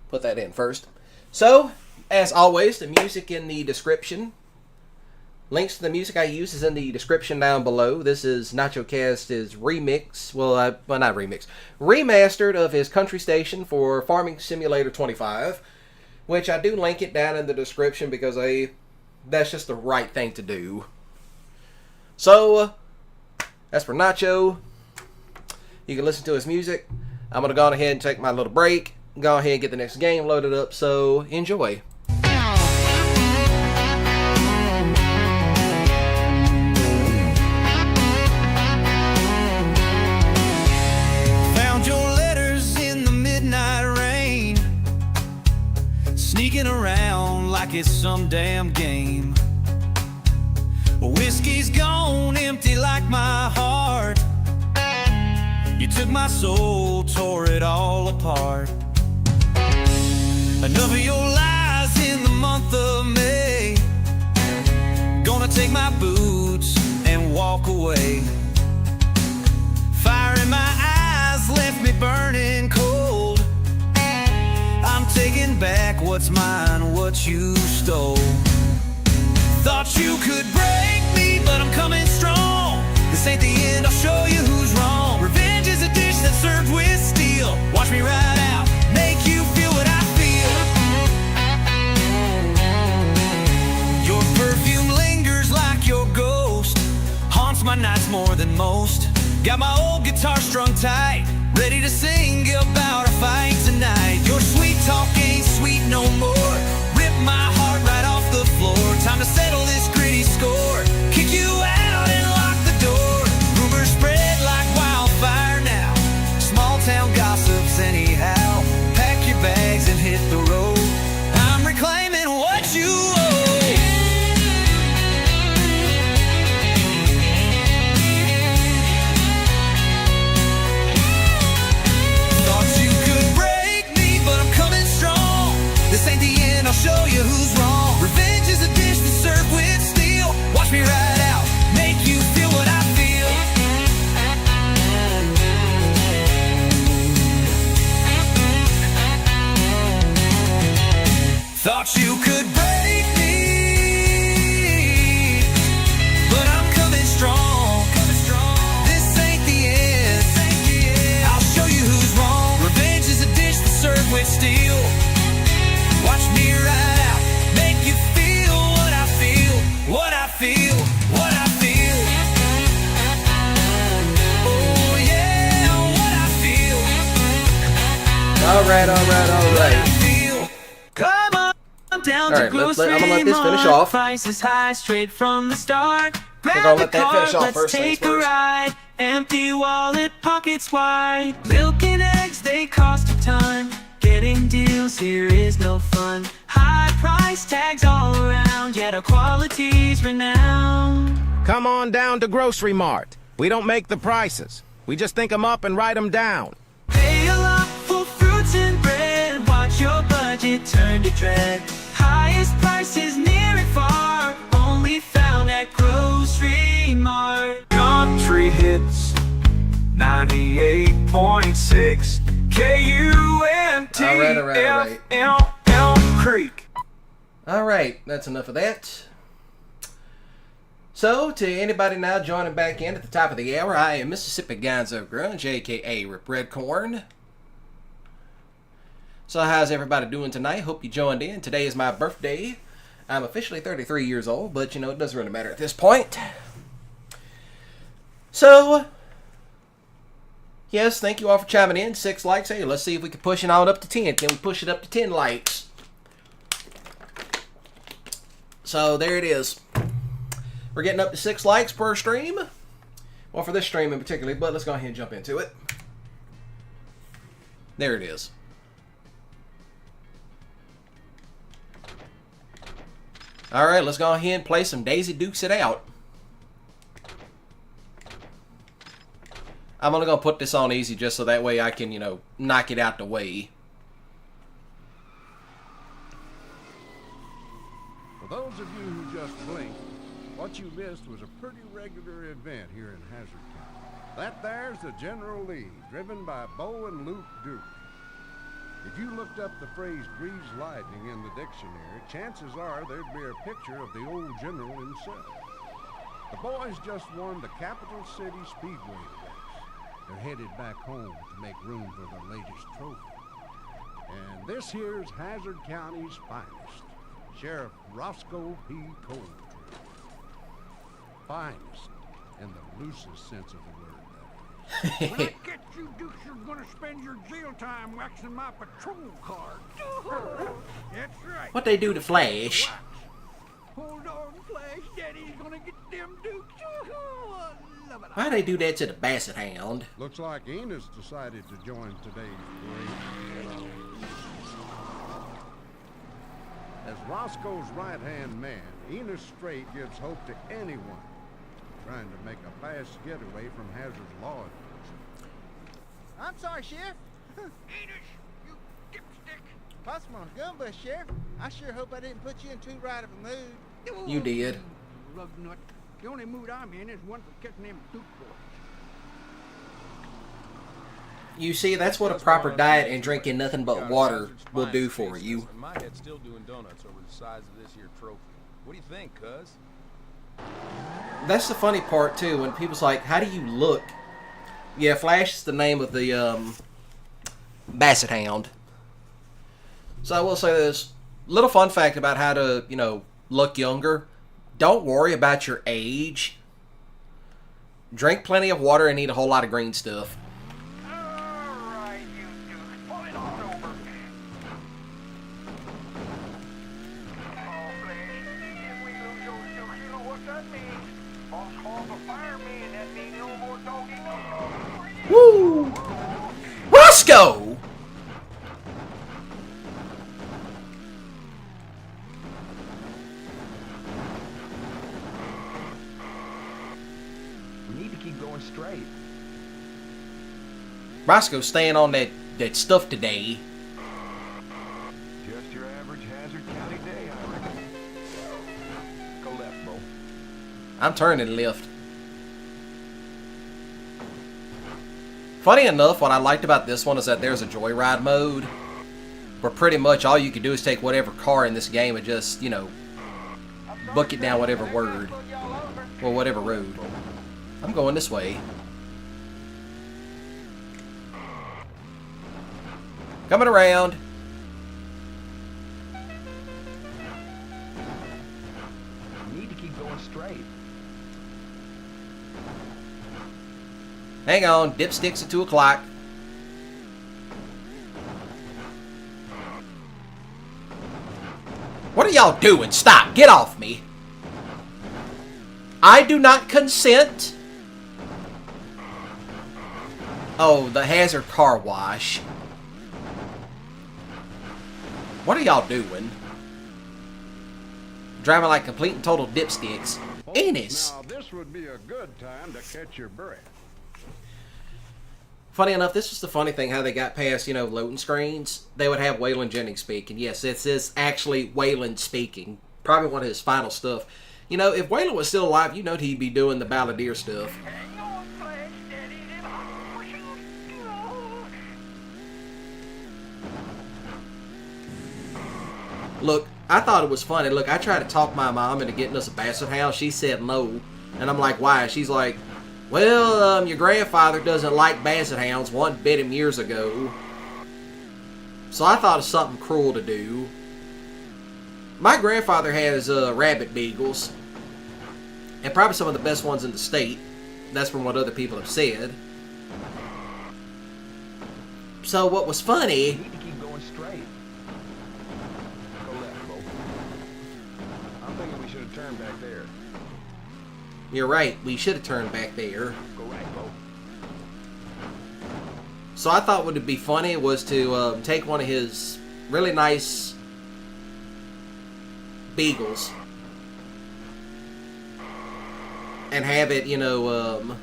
Put that in first. So, as always, the music in the description. Links to the music I use is in the description down below. This is NachoCast's remix. Well, not remix. Remastered of his country station for Farming Simulator 25. Which I do link it down in the description because that's just the right thing to do. So, as for Nacho, you can listen to his music. I'm going to go ahead and take my little break. Go ahead and get the next game loaded up. So, enjoy. Sneaking around like it's some damn game. Whiskey's gone empty like my heart. You took my soul, tore it all apart. Enough of your lies in the month of May. Gonna take my boots and walk away. Fire in my eyes left me burning cold. I'm taking back what's mine. what you stole. Thought you could break me, but I'm coming strong. This ain't the end, I'll show you who's wrong. Revenge is a dish that's served with steel. Watch me ride out, make you feel what I feel. Your perfume lingers like your ghost, haunts my nights more than most. Got my old guitar strung tight, ready to sing about our fight tonight. Your sweet talk ain't sweet no more. Rip my heart right off the floor. Time to settle this gritty score. Kick you out and lock the door. Rumors spread like wildfire now. Small town gossips anyhow. Pack your bags and hit the road. I'm reclaiming what you owe. This ain't the end, I'll show you who's wrong. Revenge is a dish that's served with steel. Watch me ride out, make you feel what I feel. Thought you could break me, but I'm coming strong. This ain't the end, I'll show you who's wrong. Revenge is a dish that's served with steel. Watch me ride out, make you feel what I feel, what I feel, what I feel. Oh yeah, what I feel. All right. Come on down All to right, I'm grocery gonna let this finish off. Prices high straight from the start. We're Grab gonna the let that finish cart, off let's first things take a first. ride. Empty wallet, pockets wide. Milk and eggs, they cost a ton. Getting deals here is no fun. High price tags all around, yet our quality's renowned. Come on down to Grocery Mart. We don't make the prices. We just think them up and write them down. Pay a lot for fruits and bread. Watch your budget turn to dread. Highest prices near and far, only found at Grocery Mart. Country hits 98.6 KUNTFLL Creek. All right, that's enough of that. So, to anybody now joining back in at the top of the hour, I am Mississippi Gonzo Grunge, a.k.a. Rip Redcorn. So, how's everybody doing tonight? Hope you joined in. Today is my birthday. I'm officially 33 years old, but, you know, it doesn't really matter at this point. So, yes, thank you all for chiming in. 6 likes. Hey, let's see if we can push it on up to 10. Can we push it up to 10 likes? So, there it is. We're getting up to 6 likes per stream. Well, for this stream in particular, but let's go ahead and jump into it. There it is. Alright, let's go ahead and play some Daisy Dukes It Out. I'm only going to put this on easy just so that way I can, you know, knock it out the way. For those of you who just blinked, what you missed was a pretty regular event here in Hazzard County. That there's the General Lee, driven by Bo and Luke Duke. If you looked up the phrase greased lightning in the dictionary, chances are there'd be a picture of the old general himself. The boys just won the Capital City Speedway race. They're headed back home to make room for the latest trophy. And this here's Hazzard County's finest, Sheriff Roscoe P. Coltrane. Finest in the loosest sense of the word, that is. When I get you dukes, you're gonna spend your jail time waxing my patrol car. That's right. What they do to Flash? Hold on, Flash. Daddy's gonna get them dukes. Why they do that to the Basset Hound? Looks like Enos decided to join today's parade. As Roscoe's right-hand man, Enos Strait gives hope to anyone trying to make a fast getaway from Hazzard's law enforcement. I'm sorry, Sheriff. Enos, you dipstick. Possum on a gun bus, Sheriff. I sure hope I didn't put you in too right of a mood. You did. Lug nut. The only mood I'm in is one for catching them Duke boys. You see, that's what a proper diet and drinking nothing but water will do for you. My head's still doing donuts over the size of this here trophy. What do you think, cuz? That's the funny part too, when people's like, how do you look? Yeah, Flash is the name of the Basset Hound. So I will say this little fun fact about how to, you know, look younger. Don't worry about your age. Drink plenty of water and eat a whole lot of green stuff. Woo! Roscoe! We need to keep going straight. Roscoe's staying on that stuff today. Just your average Hazzard County day, I reckon. Go left, Bo. I'm turning left. Funny enough, what I liked about this one is that there's a joyride mode where pretty much all you can do is take whatever car in this game and just, you know, book it down whatever word or whatever road. I'm going this way. Coming around. We need to keep going straight. Hang on, dipsticks at 2 o'clock. What are y'all doing? Stop! Get off me! I do not consent. Oh, the Hazzard car wash. What are y'all doing? Driving like complete and total dipsticks. Enos! Now, this would be a good time to catch your breath. Funny enough, this was the funny thing, how they got past, you know, loading screens. They would have Waylon Jennings speaking. Yes, this is actually Waylon speaking. Probably one of his final stuff. You know, if Waylon was still alive, you know he'd be doing the balladeer stuff. Look, I thought it was funny. Look, I tried to talk my mom into getting us a Basset Hound. She said no. And I'm like, why? She's like, well, your grandfather doesn't like Basset Hounds. One bit him years ago. So I thought of something cruel to do. My grandfather has rabbit beagles. And probably some of the best ones in the state. That's from what other people have said. So what was funny... We need to keep going straight. Go left, Bo. I'm thinking we should have turned back there. You're right, we should have turned back there. Go right, Bo. So I thought what would be funny was to take one of his really nice beagles and have it, you know,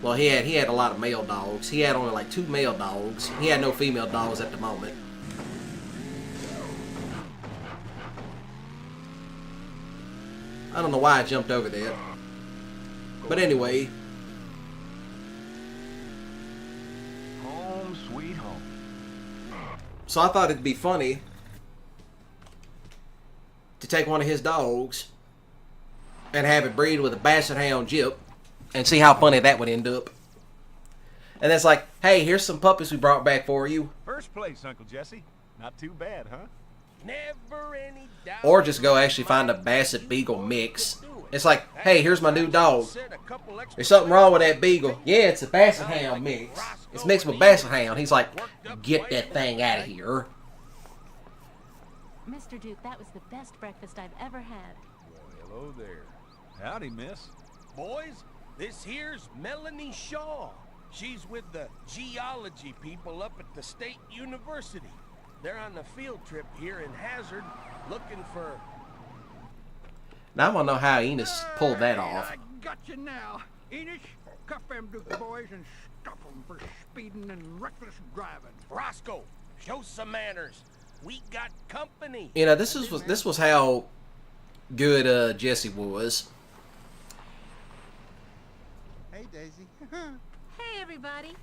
well, he had a lot of male dogs. He had only like 2 male dogs. He had no female dogs at the moment. I don't know why I jumped over that. But anyway. Home sweet home. So I thought it'd be funny to take one of his dogs and have it breed with a Basset Hound Jip and see how funny that would end up. And it's like, hey, here's some puppies we brought back for you. First place, Uncle Jesse. Not too bad, huh? Never any doubt. Or just go actually find a Basset Beagle mix. It's like, hey, here's my new dog. There's something wrong with that Beagle. Yeah, it's a Basset Hound mix. It's mixed with Basset Hound. He's like, get that thing out of here. Mr. Duke, that was the best breakfast I've ever had. Well, hello there. Howdy, miss. Boys, this here's Melanie Shaw. She's with the geology people up at the State University. They're on a field trip here in Hazzard, looking for... Now I want to know how Enos pulled that off. I got you now. Enos, cuff them Duke boys and stop them for speeding and reckless driving. Roscoe, show some manners. We got company. You know, this was how good Jesse was. Hey, Daisy. Hey, everybody.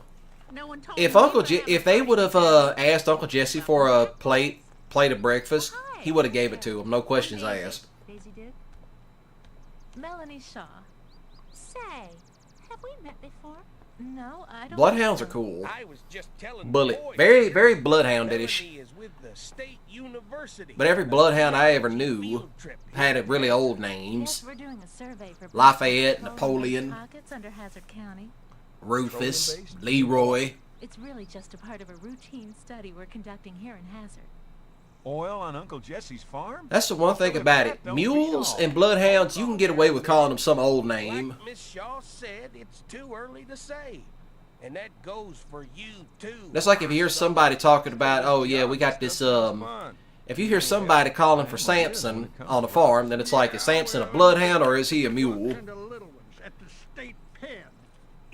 No one told If me if they would have asked Uncle Jesse for a plate of breakfast, he would have gave it to him, no questions asked. Daisy Duke. Melanie Shaw. Say, have we met before? No, I don't. Bloodhounds are cool. I was just telling Bullet, the boys, very bloodhoundish. Melanie is with the State University. But every bloodhound I ever knew had a really old names. Yes, we're doing a survey for Lafayette, Napoleon, pockets under Hazzard County. Rufus, Leroy. It's really just a part of a routine study we're conducting here in Hazzard. Oil on Uncle Jesse's farm? That's the one thing about it. Mules and bloodhounds, you can get away with calling them some old name. Like Miss Shaw said, it's too early to say. And that goes for you, too. That's like if you hear somebody talking about, oh yeah, we got this, if you hear somebody calling for Samson on a farm, then it's like, is Samson a bloodhound or is he a mule? And the little ones at the state pen.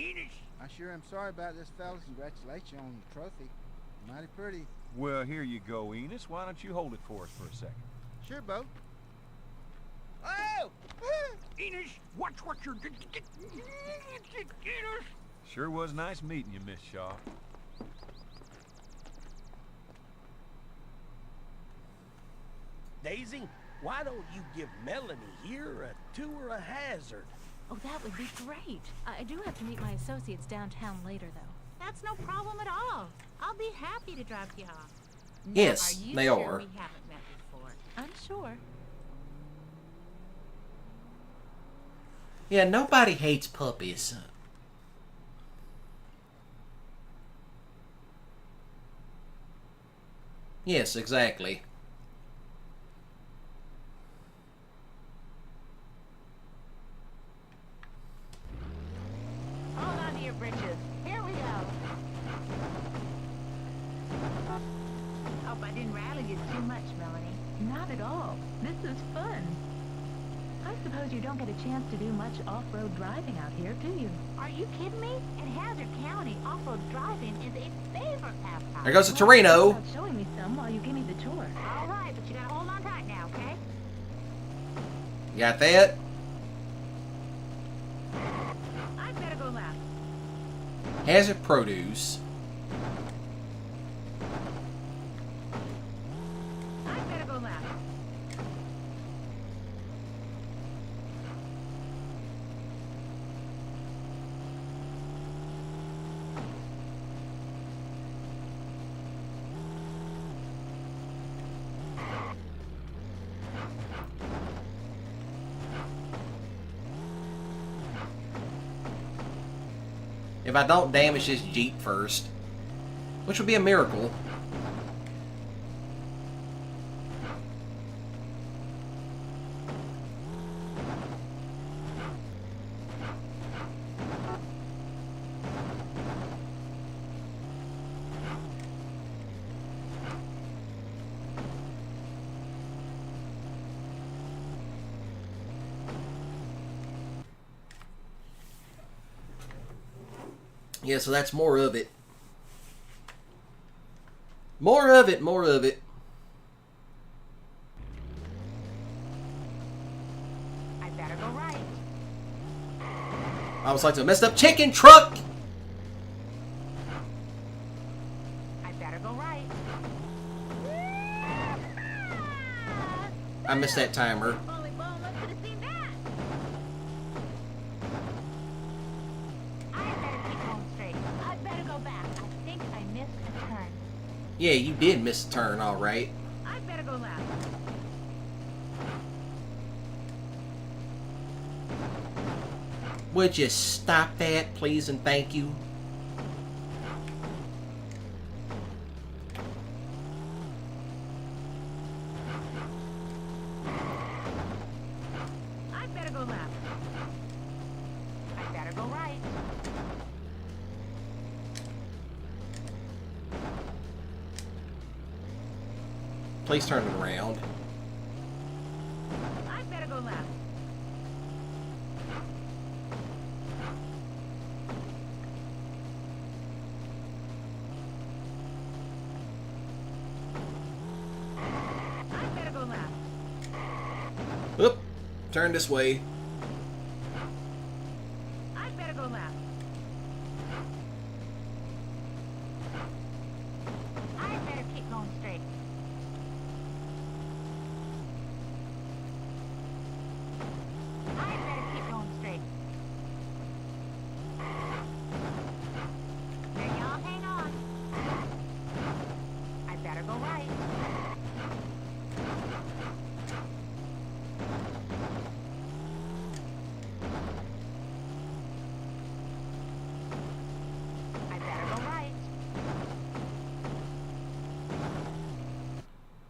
Enos. I sure am sorry about this, fellas. Congratulations on the trophy. Mighty pretty. Well, here you go, Enos. Why don't you hold it for us for a second? Sure, Bo. Oh! Enos, watch what you're doing. Enos. Sure was nice meeting you, Miss Shaw. Daisy, why don't you give Melanie here a tour of Hazzard? Oh, that would be great. I do have to meet my associates downtown later, though. That's no problem at all. I'll be happy to drop you off. Yes, now, they sure are. We haven't met before? I'm sure. Yeah, nobody hates puppies. Yes, exactly. Hold on to your britches. Here we go. Hope I didn't rattle you too much, Melanie. Not at all. This is fun. I suppose you don't get a chance to do much off-road driving out here, do you? Are you kidding me? In Hazzard County, off-road driving is a favorite pastime. There goes the Torino. Well, showing me some while you give me the tour. All right, but you gotta hold on tight now, okay? You got that? I better go left. Hazzard Produce. I better go left. If I don't damage this Jeep first, which would be a miracle. Yeah, so that's more of it. More of it, more of it. I better go right. I was like, a messed up chicken truck! I better go right. I missed that timer. Holy ball, must have seen that. I better keep going straight. I better go back. I think I missed a turn. Yeah, you did miss a turn, alright. I better go left. Would you stop that, please and thank you? I better go left. I better go right. Please turn it around. I better go left. I better go left. Oop, turn this way. I better go left.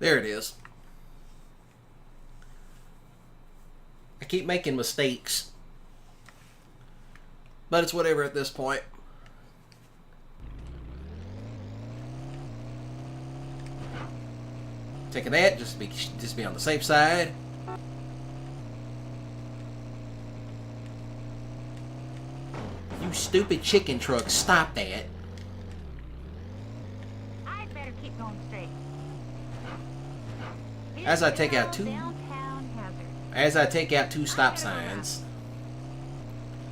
There it is. I keep making mistakes. But it's whatever at this point. Taking that, just be on the safe side. You stupid chicken truck, stop that. I'd better keep going straight. As I take out two Downtown Hazzard. As I take out 2 stop signs.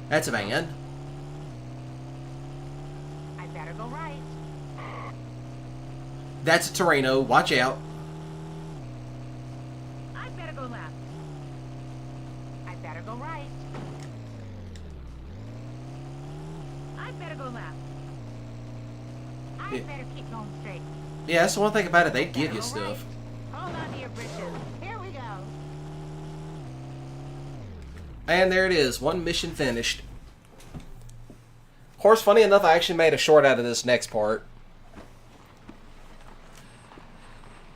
That's a van. I'd better go right. That's a Torino. Watch out. I'd better go left. I'd better go right. I'd better go left. I'd better keep going straight. Yeah, that's the one thing about it. They give you stuff. Hold on to your britches. Here we go. And there it is. 1 mission finished. Of course, funny enough, I actually made a short out of this next part.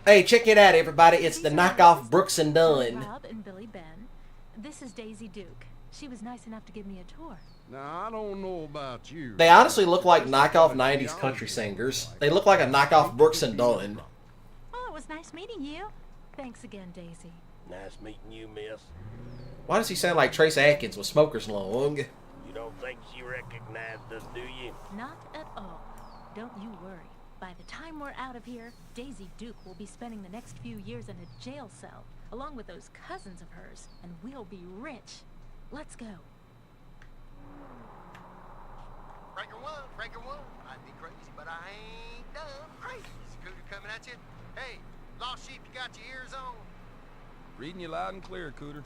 Hey, check it out, everybody. It's the knockoff Brooks and Dunn. Rob and Billy Ben. This is Daisy Duke. She was nice enough to give me a tour. Now, I don't know about you. They honestly look like knockoff 90s country singers. They look like a knockoff Brooks and Dunn. Oh, it was nice meeting you. Thanks again, Daisy. Nice meeting you, miss. Why does he sound like Trace Atkins with Smoker's Lung? You don't think she recognized us, do you? Not at all. Don't you worry. By the time we're out of here, Daisy Duke will be spending the next few years in a jail cell, along with those cousins of hers, and we'll be rich. Let's go. Breaker one. Might be crazy, but I ain't dumb. Crazy. Scooter coming at you. Hey, lost sheep, you got your ears on? Reading you loud and clear, Cooter.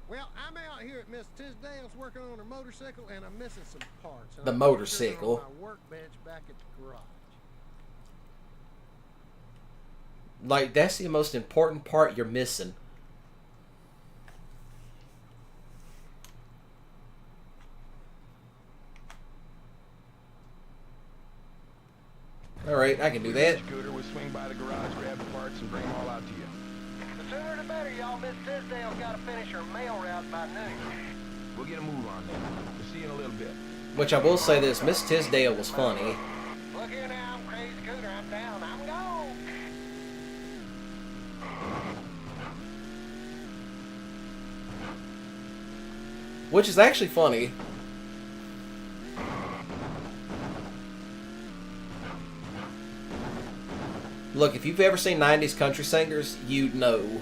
Well, I'm out here at Miss Tisdale's working on her motorcycle, and I'm missing some parts. The motorcycle. On my workbench back at the garage. Like, that's the most important part you're missing. Alright, I can do that. Scooter will swing by the garage, grab the parts, and bring them all out to you. The sooner the better, y'all. Miss Tisdale's got to finish her mail route by noon. We'll get a move on then. We'll see you in a little bit. Which I will say this, Miss Tisdale was funny. Look here now, I'm crazy Cooter. I'm down. I'm gone. Which is actually funny. Look, if you've ever seen 90s country singers, you'd know.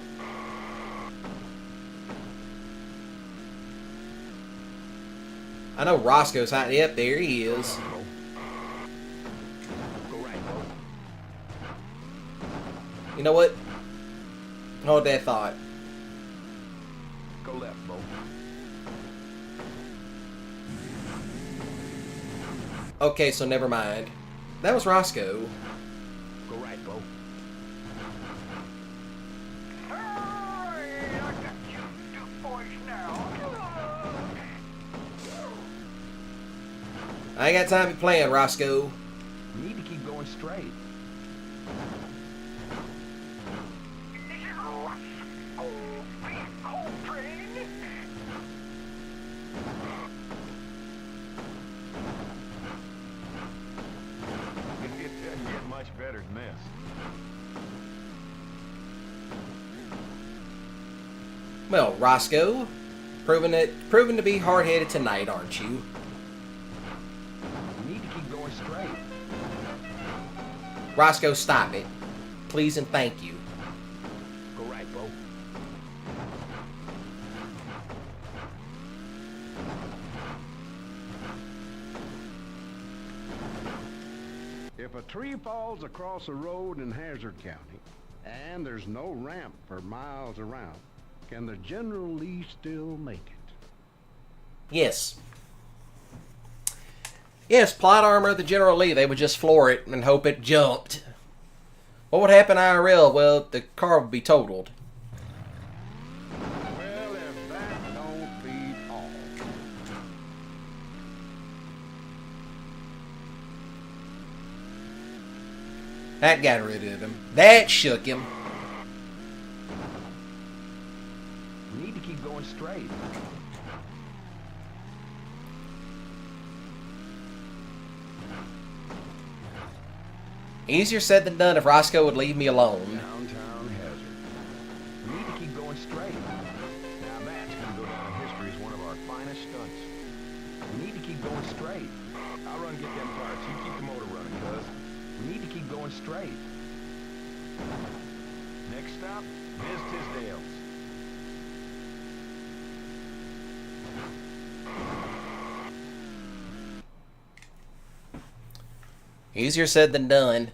I know Roscoe's hot. Yep, there he is. Go right, Bo. You know what? Hold that thought. Go left, Bo. Okay, so never mind. That was Roscoe. Go right, Bo. I ain't got time to be playing, Roscoe. You need to keep going straight. It doesn't get much better than this. Well, Roscoe, proving to be hard-headed tonight, aren't you? You need to keep going straight. Roscoe, stop it. Please and thank you. Go right, Bo. If a tree falls across a road in Hazzard County, and there's no ramp for miles around, can the General Lee still make it? Yes. Yes, plot armor of the General Lee. They would just floor it and hope it jumped. What would happen IRL? Well, the car would be totaled. Well, if that don't beat all. That got rid of him. That shook him. going straight. Easier said than done if Roscoe would leave me alone. Downtown Hazzard. We need to keep going straight. Now that's going to go down in history as one of our finest stunts. We need to keep going straight. I'll run get them parts. You keep the motor running, cuz. We need to keep going straight. Next stop, Ms. Tisdale's. Easier said than done.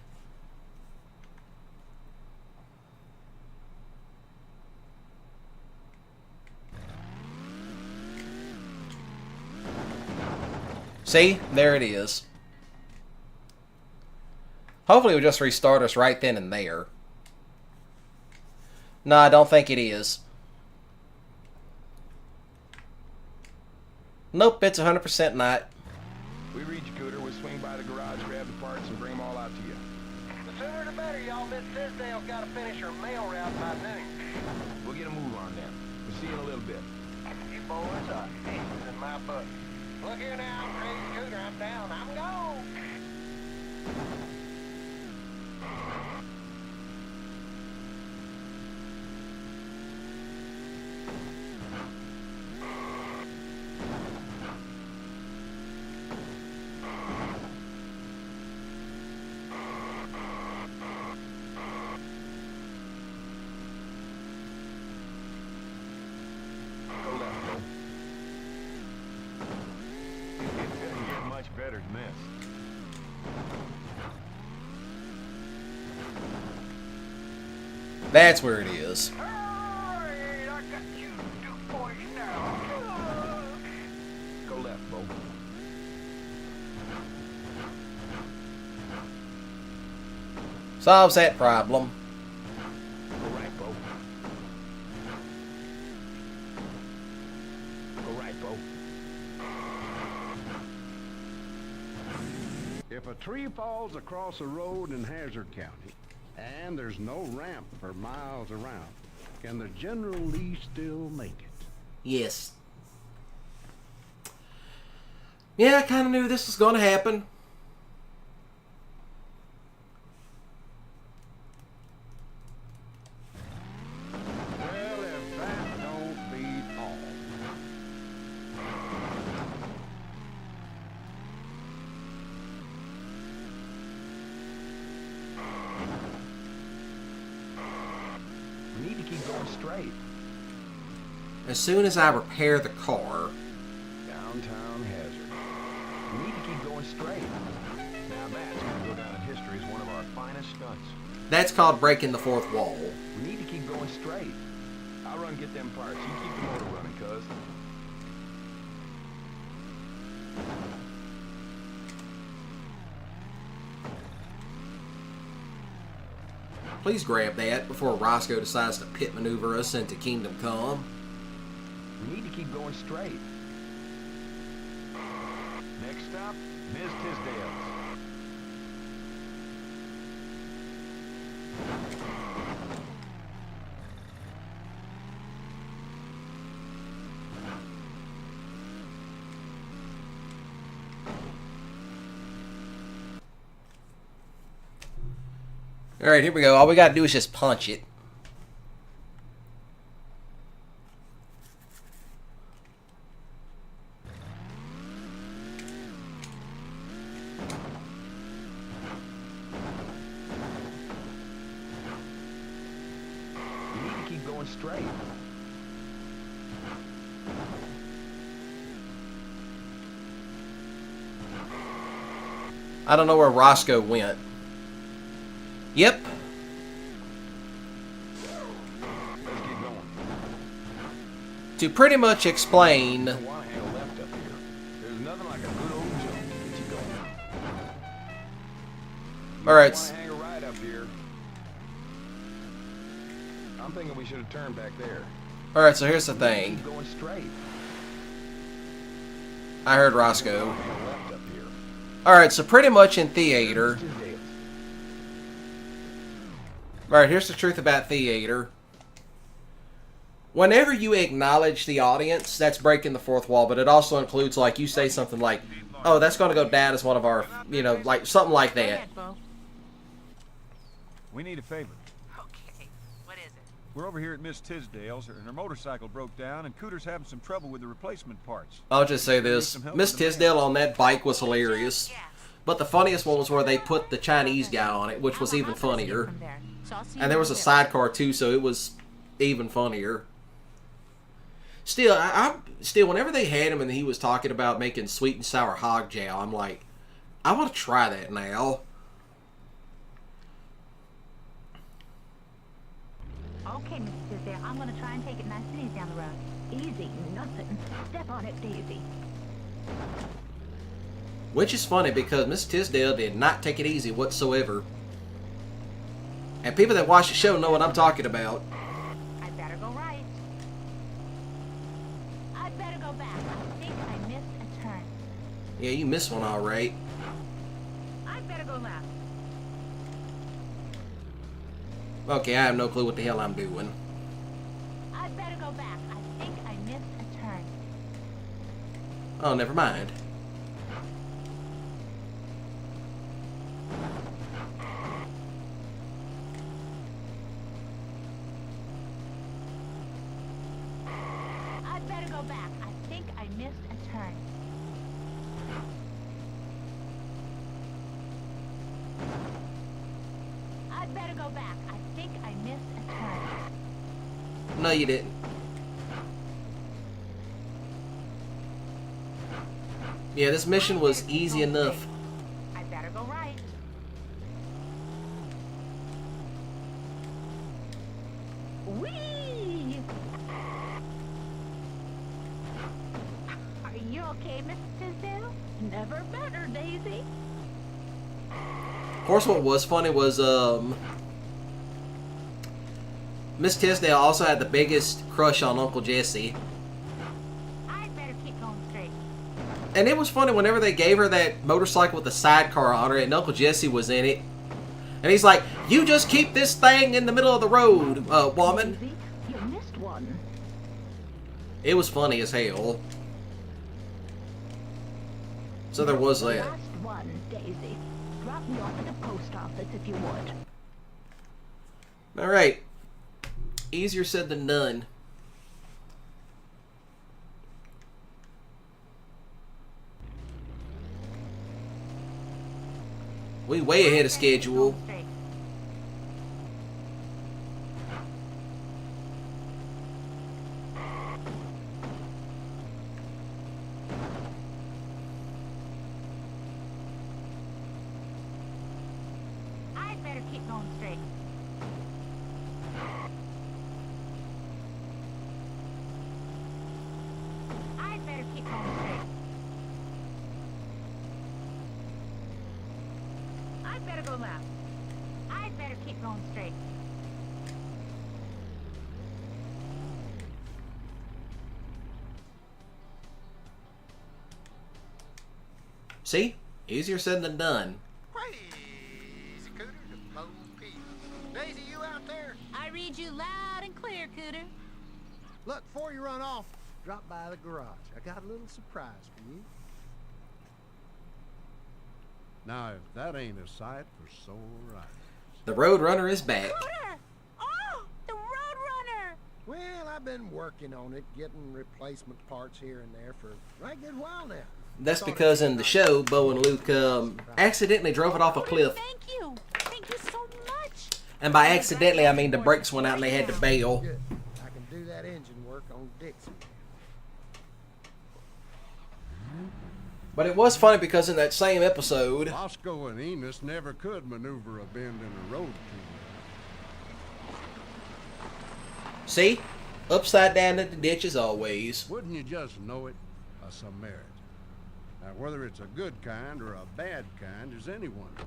See? There it is. Hopefully it'll just restart us right then and there. No, I don't think it is. Nope, it's 100% not. We reach Cooter, we'll swing by the garage, grab the parts, and bring them all out to you. The sooner the better, y'all. Miss Tisdale's got to finish her mail route by noon. We'll get a move on them. We'll see you in a little bit. You boys are aces in my book. Look here now, crazy Cooter, I'm down. I'm gone. Go left, Bill. It doesn't get much better than this. That's where it is. Go left, Bo. Solves that problem. Go right, Bo. Go right, Bo. If a tree falls across a road in Hazzard County, and there's no ramp for miles around, can the General Lee still make it? Yes. Yeah, I kind of knew this was going to happen. Well, if that don't beat all. We need to keep going straight. As soon as I repair the car. Downtown Hazzard. We need to keep going straight. Now that's going to go down in history as one of our finest stunts. That's called breaking the fourth wall. We need to keep going straight. I'll run get them parts. You keep the motor running, cuz. Please grab that before Roscoe decides to pit maneuver us into Kingdom Come. We need to keep going straight. Next stop, Ms. Tisdale's. Alright, here we go. All we gotta do is just punch it. We need to keep going straight. I don't know where Roscoe went. Yep. Let's get going. To pretty much explain... You want to hang a left up here. There's nothing like a good old jump to get you going. Alright. You want to hang a right up here. I'm thinking we should have turned back there. Alright, so here's the thing. Keep going straight. I heard Roscoe. Hang a left up here. Alright, so pretty much in theater... Alright, here's the truth about theater. Whenever you acknowledge the audience, that's breaking the fourth wall, but it also includes, like, you say something like, oh, that's going to go down as one of our, you know, like, something like that. We need a favor. Okay, what is it? We're over here at Miss Tisdale's, and her motorcycle broke down, and Cooter's having some trouble with the replacement parts. I'll just say this. Miss Tisdale on that bike was hilarious. But the funniest one was where they put the Chinese guy on it, which was even funnier. And there was a sidecar, too, so it was even funnier. Still, still, whenever they had him and he was talking about making sweet and sour hog jowl, I'm like, I want to try that now. Okay, Mr. Tisdale, I'm going to try and take it nice and easy down the road. Easy, nothing. Step on it, Daisy. Which is funny because Miss Tisdale did not take it easy whatsoever. And people that watch the show know what I'm talking about. I'd better go right. I'd better go back. I think I missed a turn. Yeah, you missed one all right. I'd better go left. Okay, I have no clue what the hell I'm doing. I'd better go back. I think I missed a turn. Oh, never mind. I'd better go back. I think I missed a turn. I'd better go back. I think I missed a turn. No, you didn't. Yeah, this mission was easy enough. I'd better go right. Whee! Are you okay, Mrs. Tisdale? Never better, Daisy. Of course, what was funny was, Miss Tisdale also had the biggest crush on Uncle Jesse. I'd better keep going straight. And it was funny whenever they gave her that motorcycle with the sidecar on her and Uncle Jesse was in it. And he's like, you just keep this thing in the middle of the road, woman. Daisy, you missed one. It was funny as hell. So there was that. Last one, Daisy. Drop me off at the post office if you would. Alright. Easier said than done. We way ahead of schedule. I'd better keep going straight. I'd better keep going straight. I'd better go left. I'd better keep going straight. See? Easier said than done. Crazy Cooter to Bo Peep. Daisy, you out there? I read you loud and clear, Cooter. Look, before you run off, drop by the garage. I got a little surprise for you. Now, if that ain't a sight for sore eyes. The Roadrunner is back. Cooter! Oh, the Roadrunner! Well, I've been working on it, getting replacement parts here and there for a right good while now. That's because in the show, Bo and Luke accidentally drove it off a cliff. Thank you. Thank you so much. And by accidentally, I mean the brakes went out and they had to bail. Good. I can do that engine work on Dixie. But it was funny because in that same episode, Roscoe and Enos never could maneuver a bend in a road too well. see? Upside down in the ditch as always. Wouldn't you just know it? A Samaritan. Now, whether it's a good kind or a bad kind is anyone's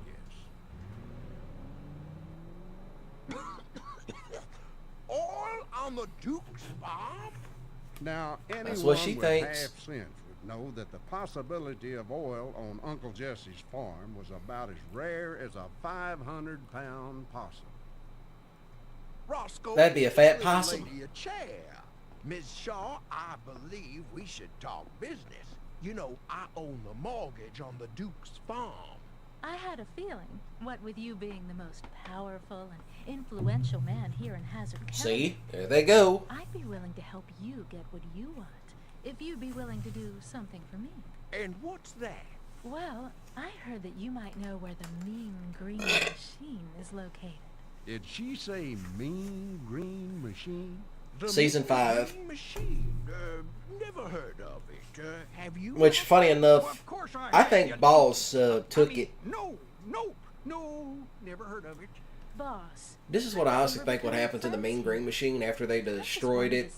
guess. All on the Duke's farm? Now, anyone That's what she with thinks. half sense would know that the possibility of oil on Uncle Jesse's farm was about as rare as a 500-pound possum. Roscoe, That'd be a fat give the possum. lady a chair. Miss Shaw, I believe we should talk business. You know, I own the mortgage on the Duke's farm. I had a feeling, what with you being the most powerful and influential man here in Hazzard County. See? There they go. I'd be willing to help you get what you want, if you'd be willing to do something for me. And what's that? Well, I heard that you might know where the Mean Green Machine is located. Did she say Mean Green Machine? Season 5. Machine. Never heard of it. Have you? Which, funny enough, I think Boss took it. No, never heard of it. Boss. This is what I honestly think what happened to the Mean Green Machine after they destroyed it.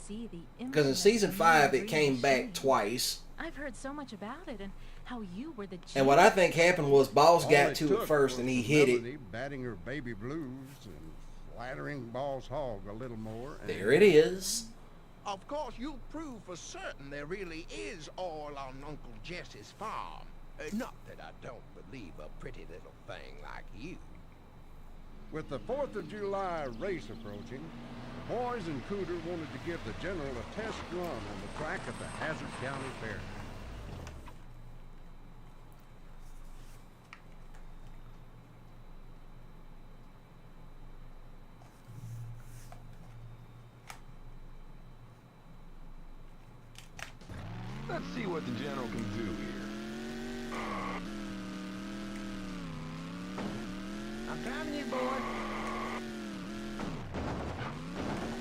Because in Season 5, it came back twice. I've heard so much about it and how you were the And what I think happened was Boss got to it first and he hit it. Batting her baby blues and flattering Boss Hogg a little more. There it is. Of course, you'll prove for certain there really is oil on Uncle Jesse's farm. Not that I don't believe a pretty little thing like you. With the 4th of July race approaching, the boys and Cooter wanted to give the General a test run on the track at the Hazzard County Fair. Let's see what the General can do here. I'm driving you, boy.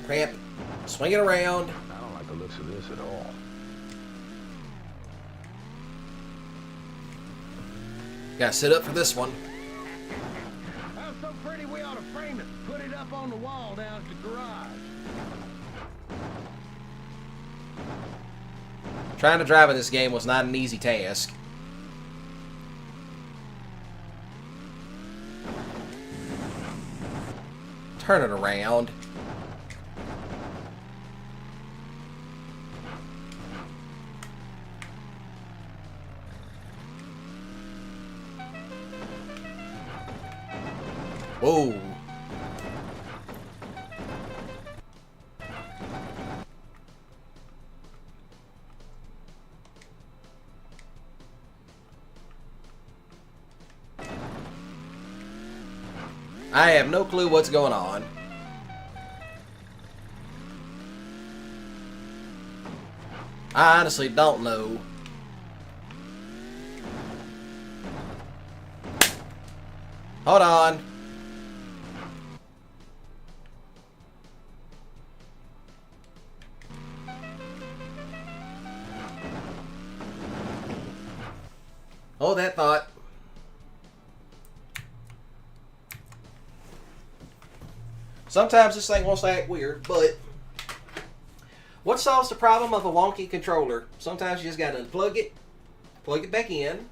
Cramp. Swing it around. I don't like the looks of this at all. Gotta sit up for this one. That's so pretty we ought to frame it. Put it up on the wall down at the garage. Trying to drive in this game was not an easy task. Turn it around. Whoa. I have no clue what's going on. I honestly don't know. Hold on. Hold that thought. Sometimes this thing wants to act weird, but what solves the problem of a wonky controller? Sometimes you just gotta unplug it, plug it back in.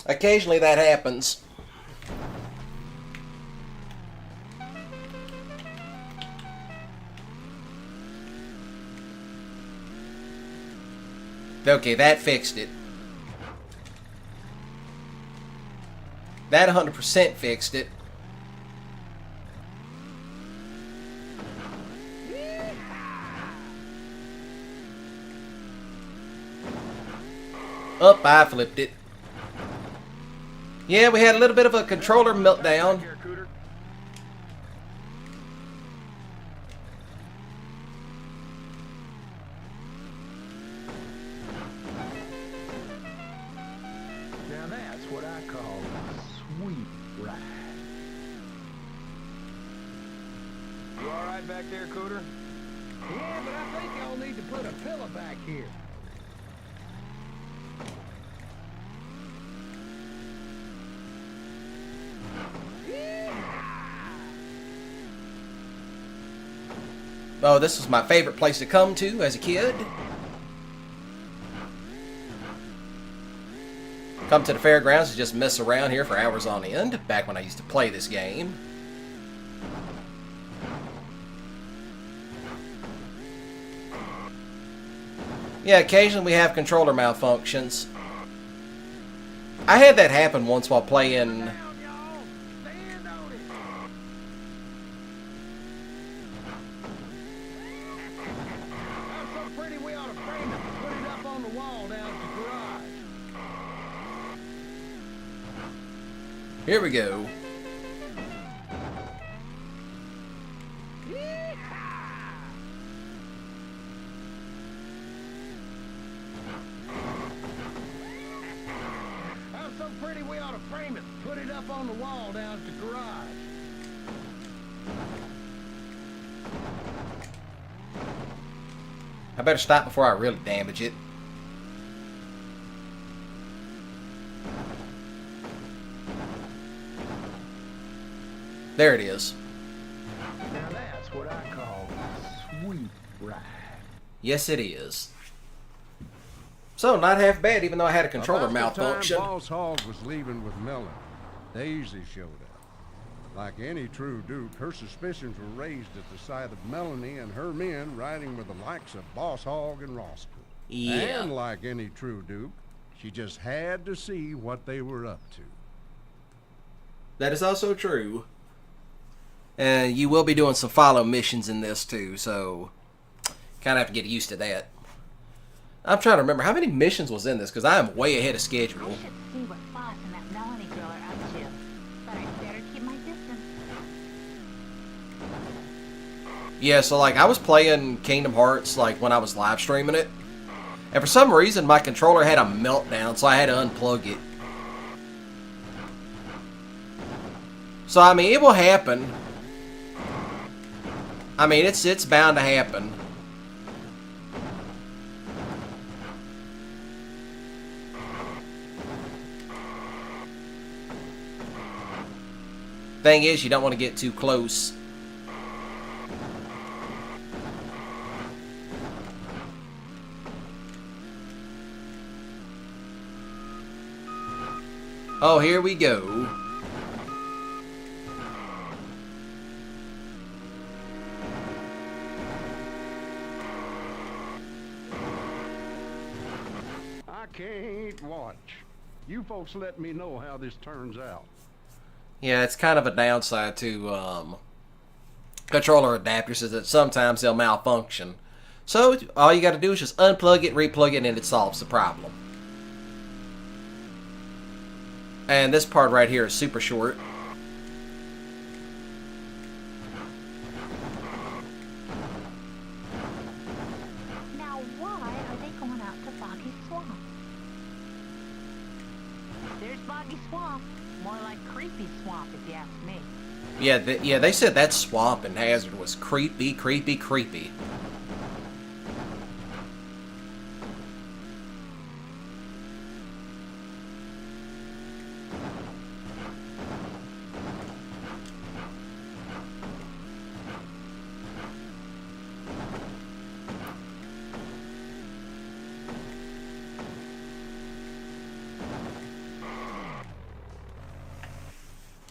Occasionally that happens. Okay, that fixed it. That 100% fixed it. Up, I flipped it. Yeah, we had a little bit of a controller meltdown. Now that's what I call a sweet ride. You alright back there, Cooter? Yeah, but I think y'all need to put a pillow back here. Oh, this was my favorite place to come to as a kid. Come to the fairgrounds and just mess around here for hours on end, back when I used to play this game. Yeah, occasionally we have controller malfunctions. I had that happen once while playing pretty, we ought to frame it. Put it up on the wall down at the garage. Here we go. I'm so pretty, we ought to frame it. Put it up on the wall down at the garage. I better stop before I really damage it. There it is. Now that's what I call a sweet ride. Yes, it is. So, not half bad, even though I had a controller About the malfunction. time Boss Hogg was leaving with Melanie, Daisy showed up. Like any true Duke, her suspicions were raised at the sight of Melanie and her men riding with the likes of Boss Hogg and Roscoe. Yeah. And like any true Duke, she just had to see what they were up to. That is also true. And you will be doing some follow missions in this too, so kind of have to get used to that. I'm trying to remember how many missions was in this, because I am way ahead of schedule. I should see what Foss and that Melanie girl are up to, but I'd better keep my distance. Yeah, so like I was playing Kingdom Hearts like when I was live streaming it, and for some reason my controller had a meltdown, so I had to unplug it. So I mean, it will happen. I mean, it's bound to happen. Thing is, you don't want to get too close. Oh, here we go. I can't watch. You folks let me know how this turns out. Yeah, it's kind of a downside to controller adapters, is that sometimes they'll malfunction. So all you got to do is just unplug it, replug it, and it solves the problem. And this part right here is super short. Now, why are they going out to Boggy Swamp? There's Boggy Swamp. More like creepy swamp, if you ask me. Yeah, they said that swamp in Hazzard was creepy, creepy, creepy.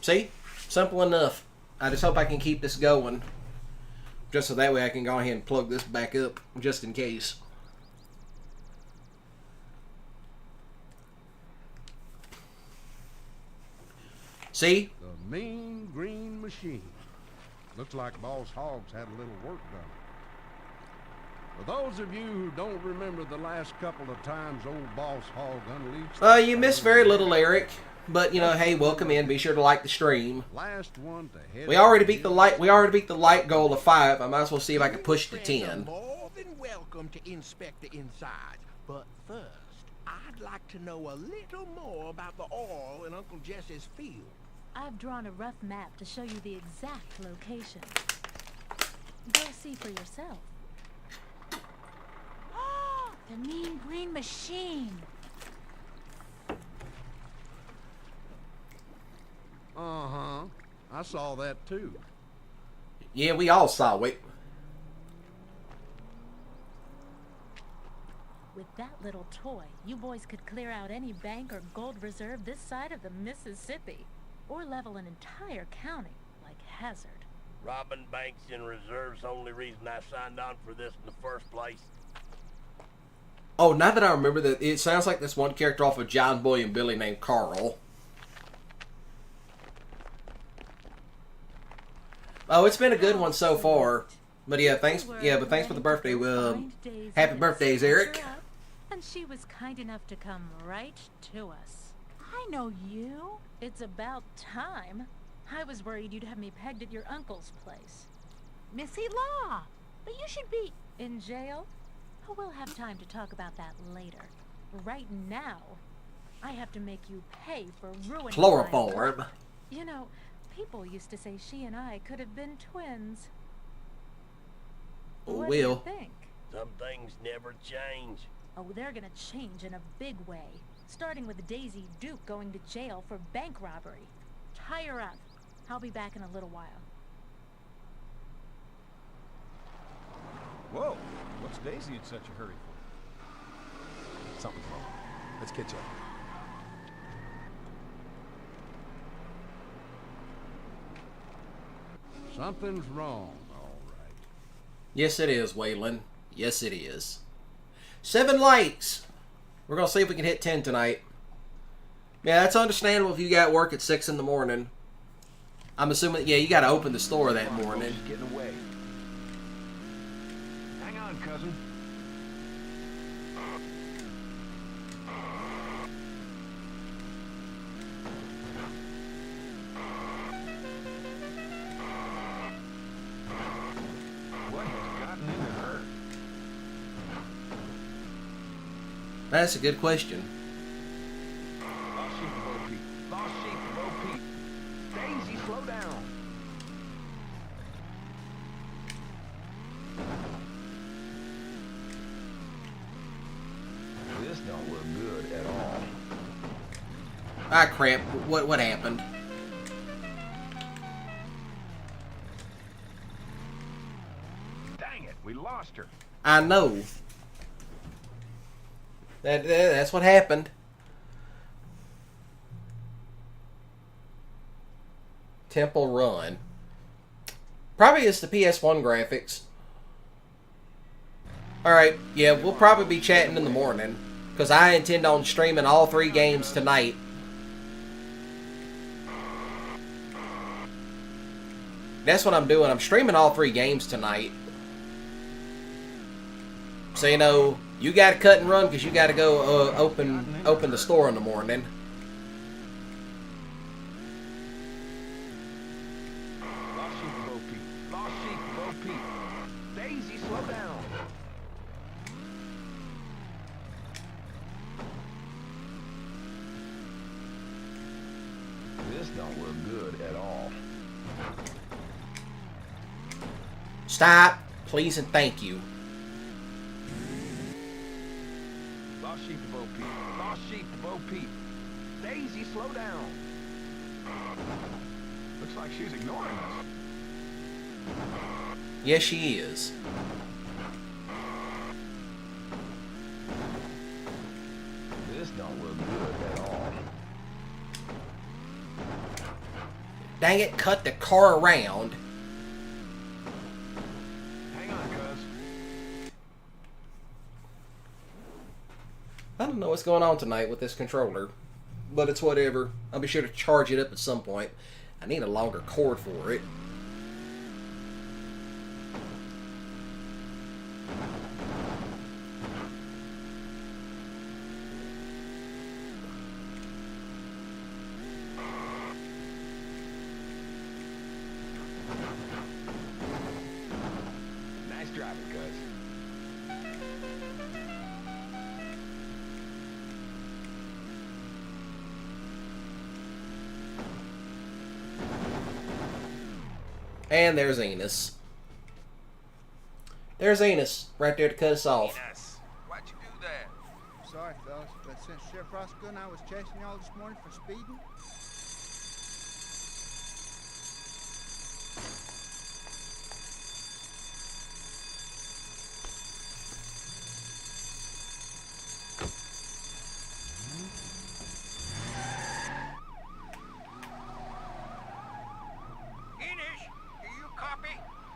See? Simple enough. I just hope I can keep this going. Just so that way I can go ahead and plug this back up, just in case. See? The mean green machine. Looks like Boss Hogg's had a little work done. For those of you who don't remember the last couple of times old Boss Hogg unleashed... You missed very little, Eric. But you know, hey, welcome in. Be sure to like the stream. Last one to head We already beat the light goal of 5. I might as well see if I can push to 10. More than welcome to inspect the inside, but first, I'd like to know a little more about the oil in Uncle Jesse's field. I've drawn a rough map to show you the exact location. Go see for yourself. The mean green machine. Uh-huh. I saw that too. Yeah, we all saw it. With that little toy, you boys could clear out any bank or gold reserve this side of the Mississippi. Or level an entire county, like Hazzard. Robbing banks and reserves, the only reason I signed on for this in the first place. Oh, now that I remember that, it sounds like this one character off of John Boy and Billy named Carl. Oh, it's been a good one so far. But yeah, thanks. Yeah, but thanks for the birthday. Happy birthdays, Eric. And she was kind enough to come right to us. I know you. It's about time. I was worried you'd have me pegged at your uncle's place. Missy Law! But you should be in jail. Oh, we'll have time to talk about that later. Right now, I have to make you pay for ruining Chloroform. You know, people used to say she and I could have been twins. What do you think? Some things never change. Oh, they're gonna change in a big way. Starting with Daisy Duke going to jail for bank robbery. Tie her up. I'll be back in a little while. Whoa, what's Daisy in such a hurry for? Something's wrong. Let's catch up. Something's wrong, all right. Yes, it is, Waylon. Yes, it is. 7 likes. We're going to see if we can hit 10 tonight. Yeah, that's understandable if you got work at 6 in the morning. I'm assuming, yeah, you got to open the store that morning. Getting away. Hang on, cousin. What has gotten into her? That's a good question. Lost sheep to Bo Peep. Lost sheep to Bo Peep. Daisy, slow down. This don't look good at all. Ah, crap. What happened? Dang it, we lost her. I know. That's what happened. Temple Run. Probably it's the PS1 graphics. Alright, yeah, we'll probably be chatting in the morning. Because I intend on streaming all 3 games tonight. That's what I'm doing. I'm streaming all 3 games tonight. So, you know, you got to cut and run because you got to go open the store in the morning. Lost sheep to Bo Peep. Lost sheep to Bo Peep. Daisy, slow down. This don't look good at all. Stop, please and thank you. Lost sheep to Bo Peep. Lost sheep to Bo Peep. Daisy, slow down. Looks like she's ignoring us. Yes, she is. This don't look good at all. Dang it, cut the car around. Hang on, cuz. I don't know what's going on tonight with this controller, but it's whatever. I'll be sure to charge it up at some point. I need a longer cord for it. Nice driving, cuz. And there's Enos. There's Enos, right there to cut us off. Enos, why'd you do that? Sorry, fellas, but since Sheriff Roscoe and I was chasing y'all this morning for speeding, Enos, do you copy?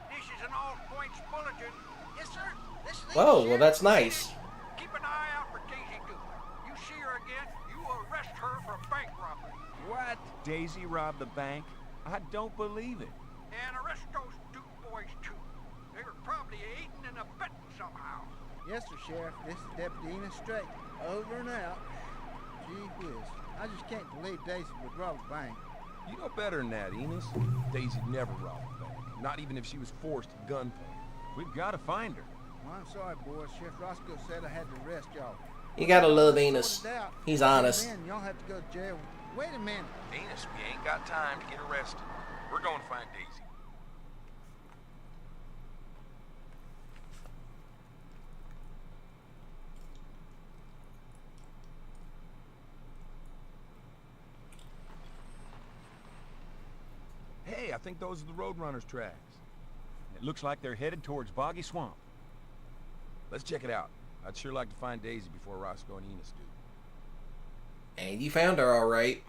This is an all-points bulletin. Yes, sir. This is Whoa, well that's nice. Keep an eye out for Daisy Duke. You see her again, you arrest her for bank robbery. What? Daisy robbed the bank? I don't believe it. And arrest those Duke boys, too. They were probably eating and abetting somehow. Yes, sir, Sheriff. This is Deputy Enos Straight. Over and out. Gee whiz. I just can't believe Daisy would rob a bank. You know better than that, Enos. Daisy never robbed a bank. Not even if she was forced at gunpoint. We've got to find her. Well, I'm sorry, boys. Sheriff Roscoe said I had to arrest y'all. You gotta love Enos. He's honest. Then y'all have to go to jail. Wait a minute. Enos, we ain't got time to get arrested. We're going to find Daisy. Hey, I think those are the Roadrunner's tracks. It looks like they're headed towards Boggy Swamp. Let's check it out. I'd sure like to find Daisy before Roscoe and Enos do. And you found her, all right.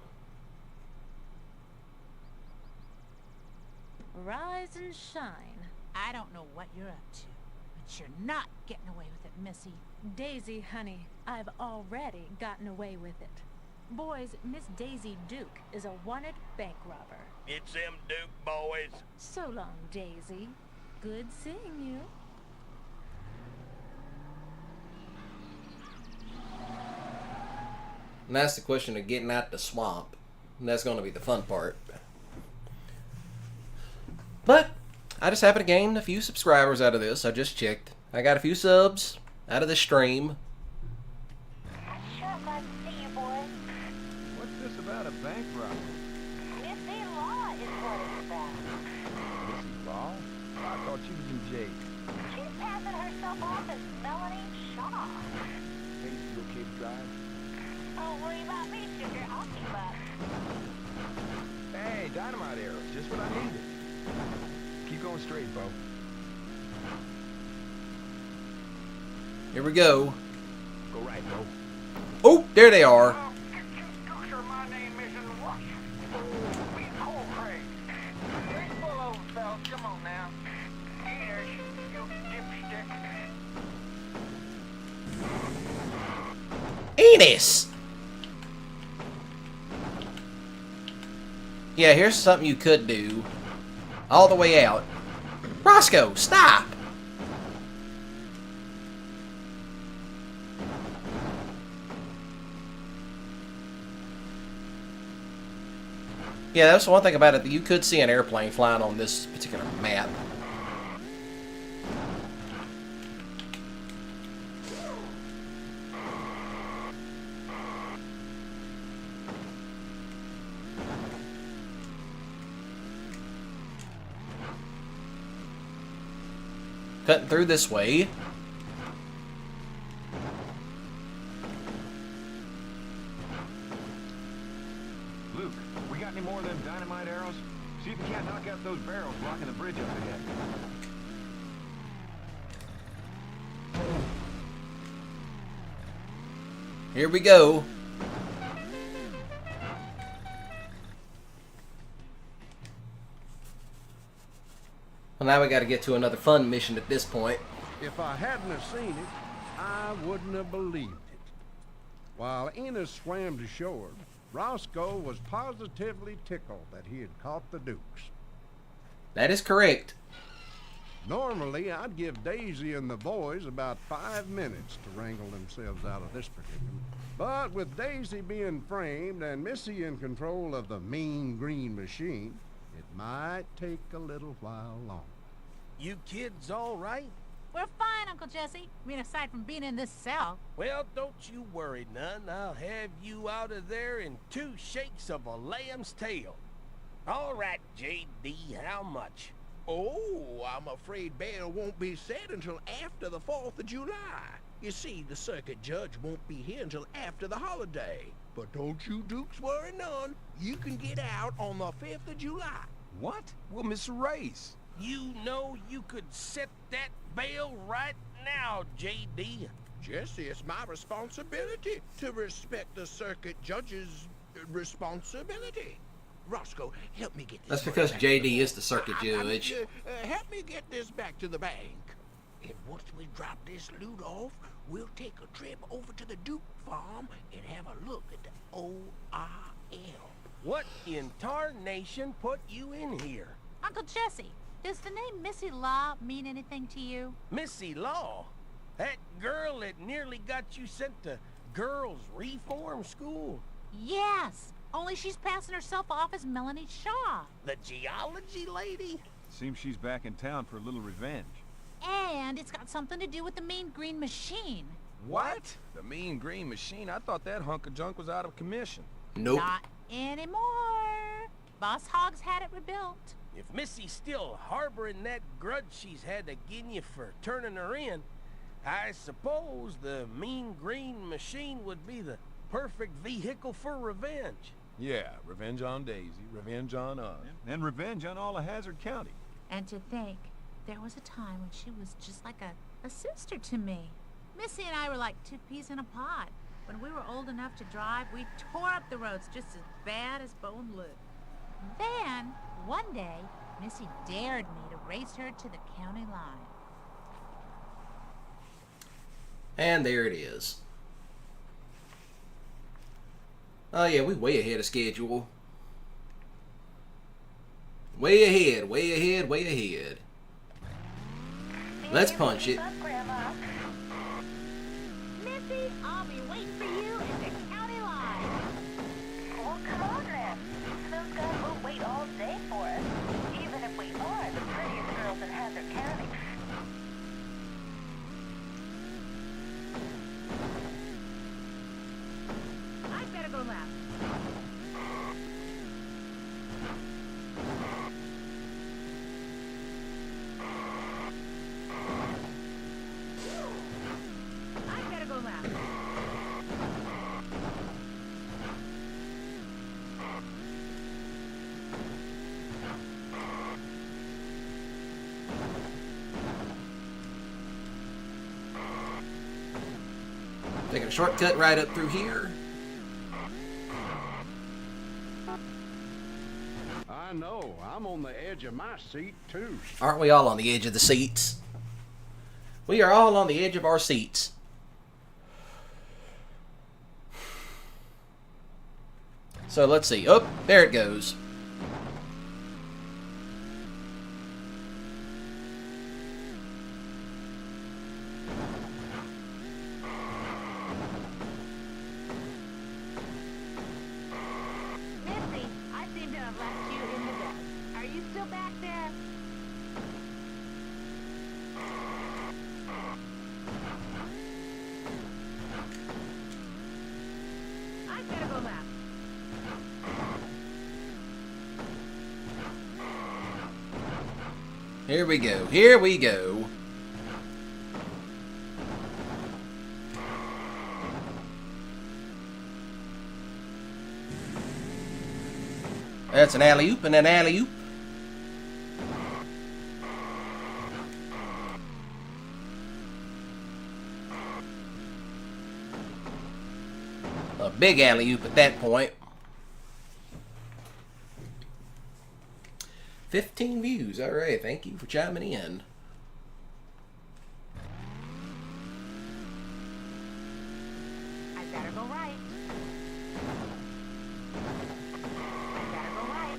Rise and shine. I don't know what you're up to, but you're not getting away with it, Missy. Daisy, honey, I've already gotten away with it. Boys, Miss Daisy Duke is a wanted bank robber. It's them Duke boys. So long, Daisy. Good seeing you. And that's the question of getting out the swamp. And that's going to be the fun part. But I just happened to gain a few subscribers out of this. I just checked. I got a few subs out of the stream. Sure glad to see you, boys. What's this about a bank robbery? Missy Law is what it's about. Missy Law? I thought she was in jail. She's passing herself off as Melanie Shaw. Daisy, you okay to drive? Don't worry about me, sugar. I'll keep up. Hey, dynamite arrows, just what I needed. Keep going straight, Bo. Here we go. Go right, Bo. Oh, there they are. My name isn't Rush. We cool, Craig. Let's pull over, fellas. Come on now. Eaters, you dipstick. Enos! Yeah, here's something you could do. All the way out. Roscoe, stop! Yeah, that's the one thing about it. You could see an airplane flying on this particular map. Cutting through this way. Luke, we got any more of them dynamite arrows? See if you can't knock out those barrels blocking the bridge up ahead. Here we go. Well, now we got to get to another fun mission at this point. If I hadn't have seen it, I wouldn't have believed it. While Enos swam to shore, Roscoe was positively tickled that he had caught the Dukes. That is correct. Normally, I'd give Daisy and the boys about 5 minutes to wrangle themselves out of this predicament. But with Daisy being framed and Missy in control of the mean green machine, it might take a little while longer. You kids all right? We're fine, Uncle Jesse. I mean, aside from being in this cell. Well, don't you worry none. I'll have you out of there in 2 shakes of a lamb's tail. All right, J.D., how much? Oh, I'm afraid bail won't be set until after the 4th of July. You see, the circuit judge won't be here until after the holiday. But don't you Dukes worry none. You can get out on the 5th of July. What? We'll miss a race. You know you could set that bail right now, J.D. Jesse, it's my responsibility to respect the circuit judge's responsibility. Roscoe, help me get this. That's because JD is the circuit judge. Help me get this back to the bank. And once we drop this loot off, we'll take a trip over to the Duke farm and have a look at the ORL. What in tarnation put you in here? Uncle Jesse, Does the name Missy Law mean anything to you? Missy Law? That girl that nearly got you sent to girls' reform school? Yes, only she's passing herself off as Melanie Shaw. The geology lady? Seems she's back in town for a little revenge. And it's got something to do with the Mean Green Machine. What? The Mean Green Machine? I thought that hunk of junk was out of commission. Nope. Not anymore. Boss Hogg's had it rebuilt. If Missy's still harboring that grudge she's had again you for turning her in, I suppose the Mean Green Machine would be the perfect vehicle for revenge. Yeah, revenge on Daisy, revenge on us. And revenge on all of Hazzard County. And to think, there was a time when she was just like a sister to me. Missy and I were like two peas in a pod. When we were old enough to drive, we tore up the roads just as bad as Bo and Luke. Then, one day, Missy dared me to race her to the county line. And there it is. Oh yeah, we way ahead of schedule. Way ahead, way ahead, way ahead. Let's punch it. Missy, I'll be waiting for you at the county line. Well, come on then. Those guys will wait all day for us, even if we are the prettiest girls in Hazzard County. I better go left. I better go left. Taking a shortcut right up through here. I know. I'm on the edge of my seat, too. Aren't we all on the edge of the seats? We are all on the edge of our seats. So let's see. Oh, there it goes. Missy, I seem to have left you in the dust. Are you still back there? I better go left. Here we go. Here we go. That's an alley-oop and an alley-oop. A big alley-oop at that point. 15 views. All right. Thank you for chiming in. I better go right. I better go right.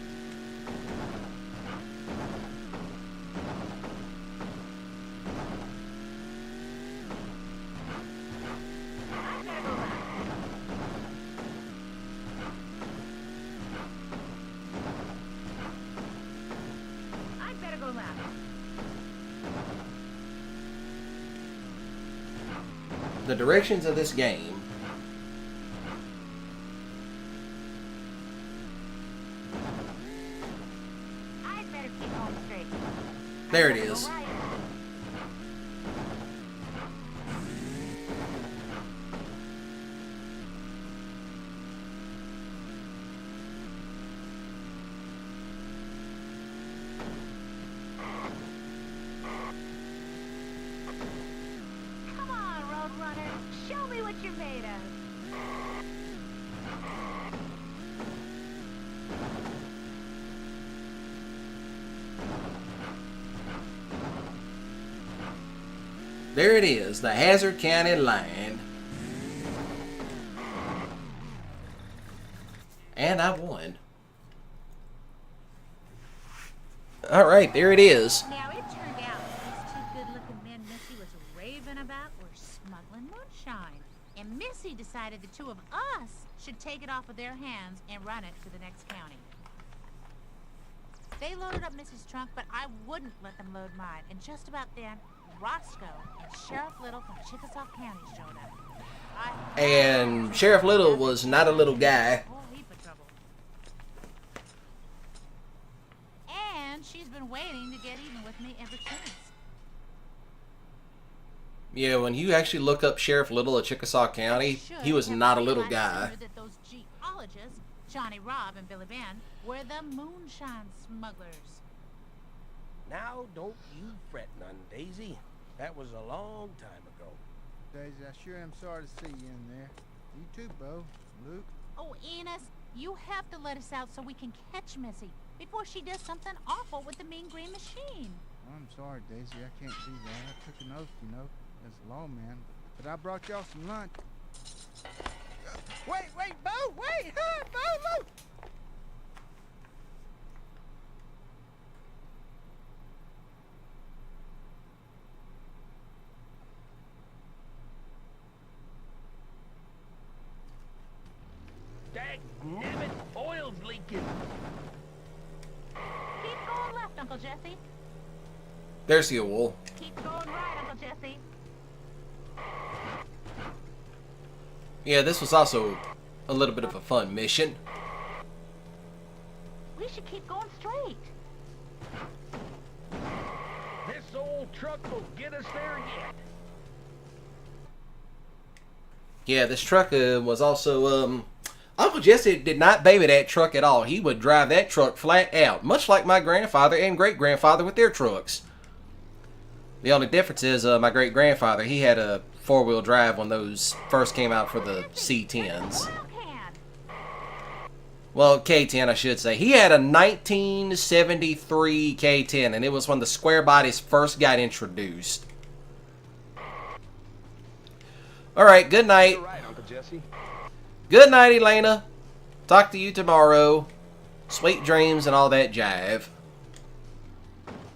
I better go left. I better go left. The directions of this game. I better keep going straight. There it I better go is. right. Come on, Roadrunner. Show me what you're made of. There it is, the Hazzard County line. And I won. Alright, there it is. Now, it turned out these two good-looking men Missy was raving about were smuggling moonshine. And Missy decided the two of us should take it off of their hands and run it to the next county. They loaded up Missy's trunk, but I wouldn't let them load mine. And just about then, Roscoe and Sheriff Little from Chickasaw County showed up. And Sheriff Little was not a little guy. And she's been waiting to get even with me ever since. Yeah, when you actually look up Sheriff Little of Chickasaw County, he was not a little guy. That those geologists, Johnny Robb and Billy Ben, were the moonshine smugglers. Now, don't you fret none, Daisy. That was a long time ago. Daisy, I sure am sorry to see you in there. You too, Bo. Luke. Oh, Enos, you have to let us out so we can catch Missy before she does something awful with the mean green machine. I'm sorry, Daisy. I can't do that. I took an oath, you know, as a lawman. But I brought y'all some lunch. Wait, Bo! Wait! Huh, Bo, look! Dagnabbit, oil's leaking. Keep going left, Uncle Jesse. There's the wool. Keep going right, Uncle Jesse. Yeah, this was also a little bit of a fun mission. We should keep going straight. This old truck will get us there yet. Yeah, this truck was also, Uncle Jesse did not baby that truck at all. He would drive that truck flat out, much like my grandfather and great-grandfather with their trucks. The only difference is my great-grandfather, he had a four-wheel drive when those first came out for the C10s. Well, K10, I should say. He had a 1973 K10, and it was when the square bodies first got introduced. Alright, good night. All right, Uncle Jesse. Good night, Elena. Talk to you tomorrow. Sweet dreams and all that jive.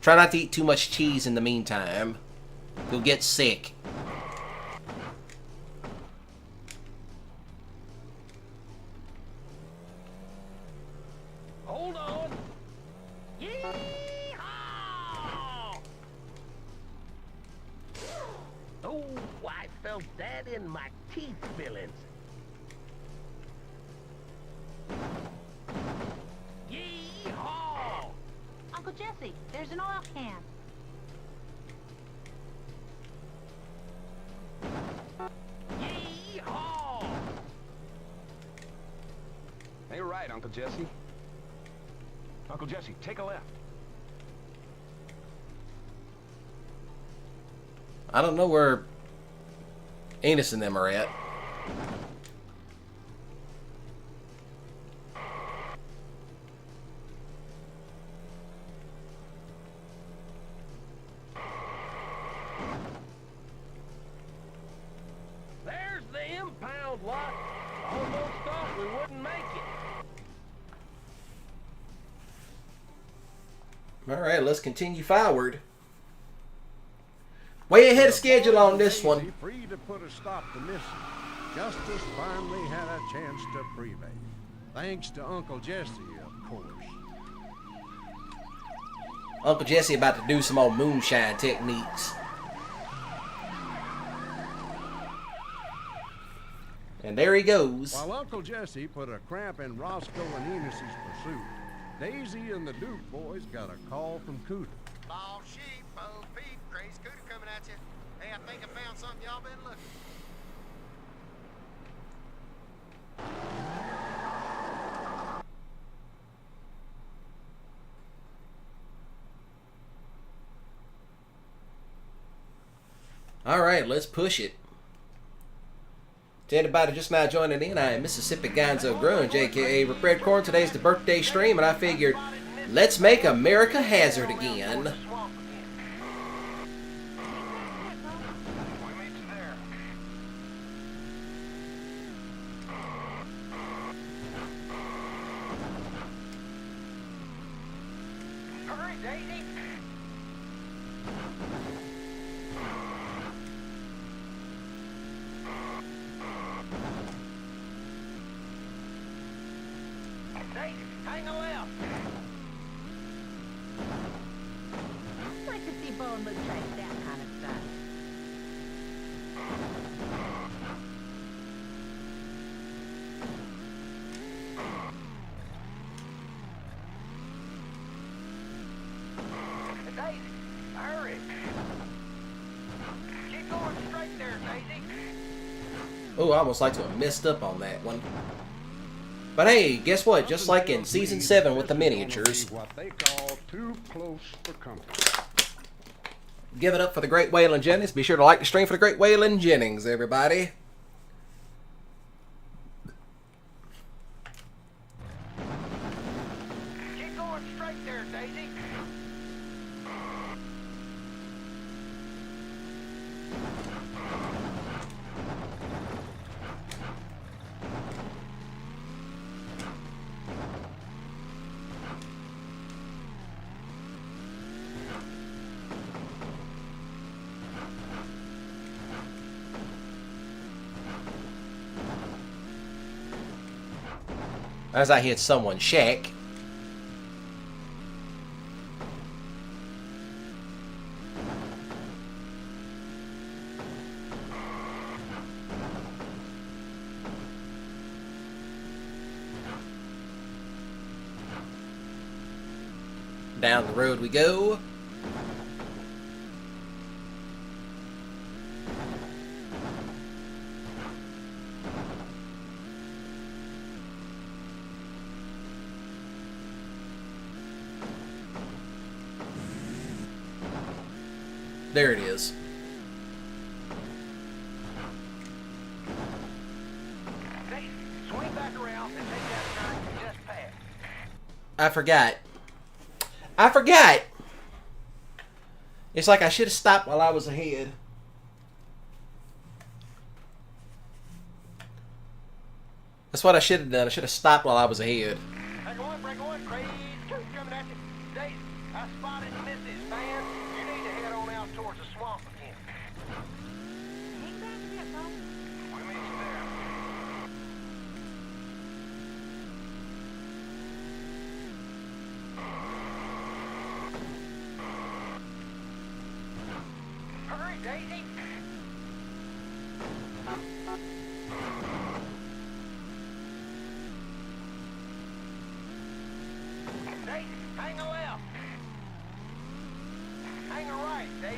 Try not to eat too much cheese in the meantime. You'll get sick. Hold on. Yee-haw! Oh, I felt that in my teeth fillings. Yee-haw! Uncle Jesse, there's an oil can. Yee-haw! Hey, right, Uncle Jesse. Uncle Jesse, take a left. I don't know where Enos and them are at. There's the impound lot. Almost thought we wouldn't make it. Alright, let's continue forward. Way ahead of schedule on this one. Free to put a stop to Missy. Justice finally had a chance to prevail. Thanks to Uncle Jesse, of course. Uncle Jesse about to do some old moonshine techniques. And there he goes. While Uncle Jesse put a cramp in Roscoe and Enos's pursuit, Daisy and the Duke boys got a call from Cooter. Ball sheep, old Pete, crazy cooter coming at you. Hey, I think I found something y'all been looking. Alright, let's push it. To anybody just now joining in, I am Mississippi Gonzo Grunge, aka Red Corn. Today's the birthday stream, and I figured, let's make America Hazzard again. Hurry! Daisy. Daisy, hang a left. I'd like to see Bo and Luke try that kind of stuff. Daisy, hurry. Keep going straight there, Daisy. Oh, I almost like to have messed up on that one. But hey, guess what? Just like in Season 7 with the miniatures. What they call too close for comfort. Give it up for the Great Waylon Jennings. Be sure to like the stream for the Great Waylon Jennings, everybody. Keep going straight there, Daisy. As I hit someone's shack. Down the road we go. There it is. Daisy, swing back around and take that turn you just passed. I forgot. It's like I should have stopped while I was ahead. That's what I should have done. I should have stopped while I was ahead. Break one, crazy coach coming at you. Daisy, I spotted Mrs. Van. You need to head on out towards the swamp again. Hang back a bit, Bo. We'll meet you there. Hurry, Daisy. Daisy, hang a left. Hang a right, Daisy.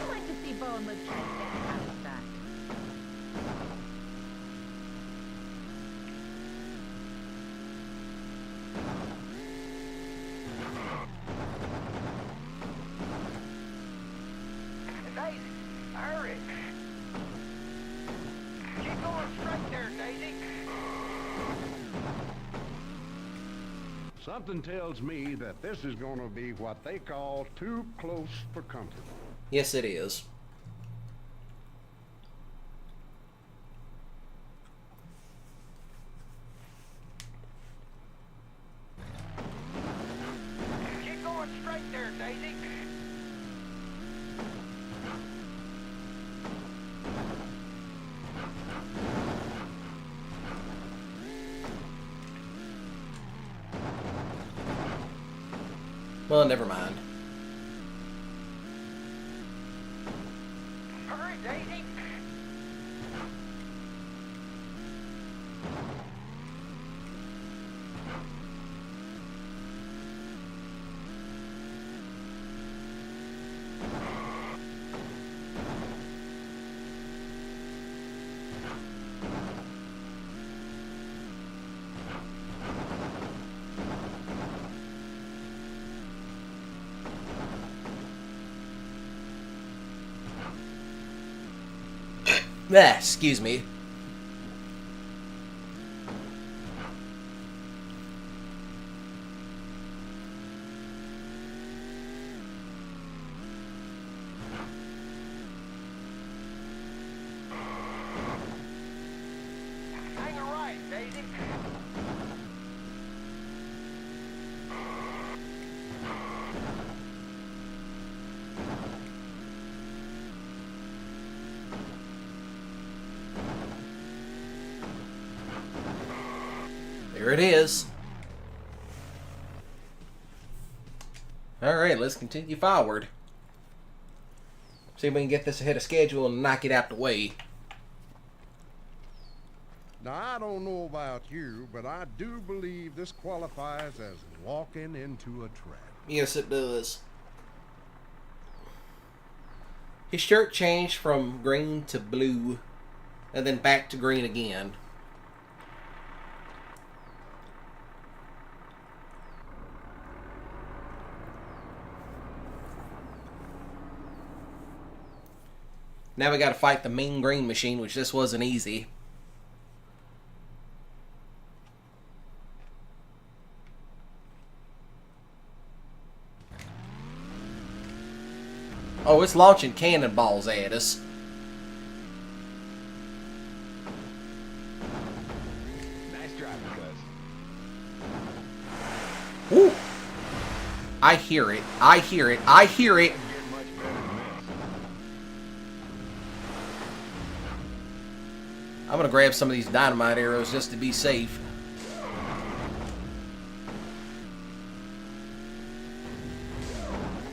I'd like to see Bo and Luke try that kind of stuff. Daisy, hurry. Keep going straight there, Daisy. Something tells me that this is going to be what they call too close for comfort. Yes, it is. Keep going straight there, Daisy. Well, never mind. Hurry, Daisy. Ah, excuse me. Hang a right, Daisy. There it is. Alright, let's continue forward. See if we can get this ahead of schedule and knock it out the way. Now, I don't know about you, but I do believe this qualifies as walking into a trap. Yes, it does. His shirt changed from green to blue, and then back to green again. Now we gotta fight the mean green machine, which this wasn't easy. Oh, it's launching cannonballs at us. Nice driving, cuz. Woo! I hear it. I hear it. I hear it. I'm gonna grab some of these dynamite arrows just to be safe.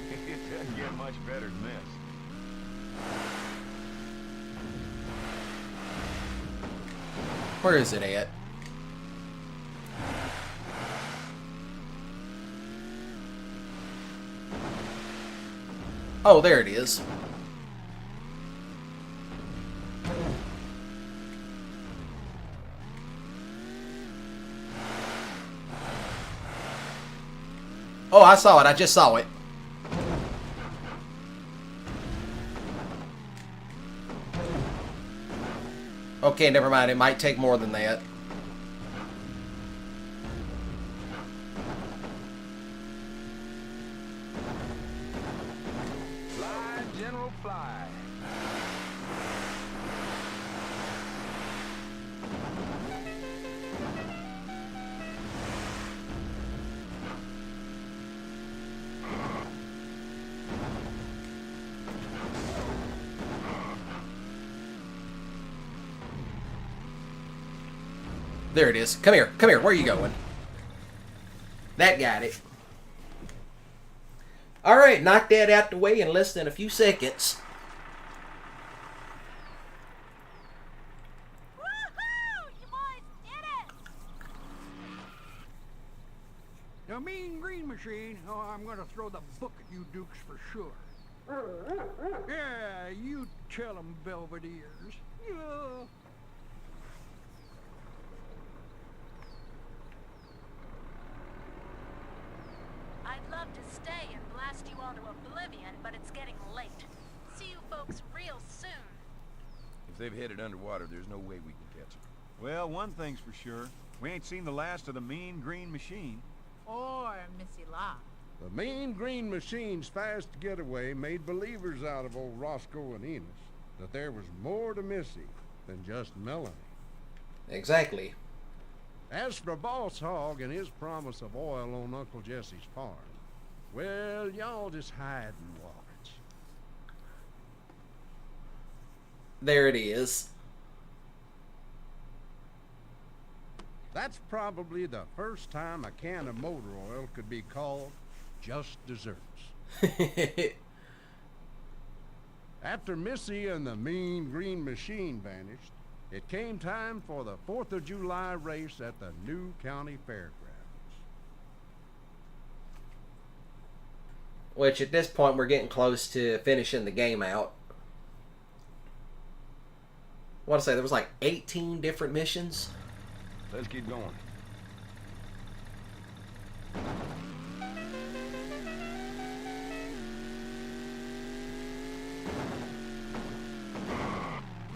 It doesn't get much better than this. Where is it at? Oh, there it is. Oh, I saw it. I just saw it. Okay, never mind. It might take more than that. Fly, General, fly. There it is. Come here. Come here. Where are you going? That got it. Alright, knock that out the way in less than a few seconds. The mean green machine. Oh, I'm gonna throw the book at you dukes for sure. Yeah, you tell 'em, Belvederes. Yeah. I'd love to stay and blast you all to oblivion, but it's getting late. See you folks real soon. If they've headed underwater, there's no way we can catch them. Well, one thing's for sure. We ain't seen the last of the mean green machine. Or Missy Law. The mean green machine's fast getaway made believers out of old Roscoe and Enos that there was more to Missy than just Melanie. Exactly. As for Boss Hogg and his promise of oil on Uncle Jesse's farm, well, y'all just hide and watch. There it is. That's probably the first time a can of motor oil could be called just desserts. After Missy and the mean green machine vanished, it came time for the 4th of July race at the new county fairgrounds. Which at this point we're getting close to finishing the game out. I want to say there was like 18 different missions. Let's keep going.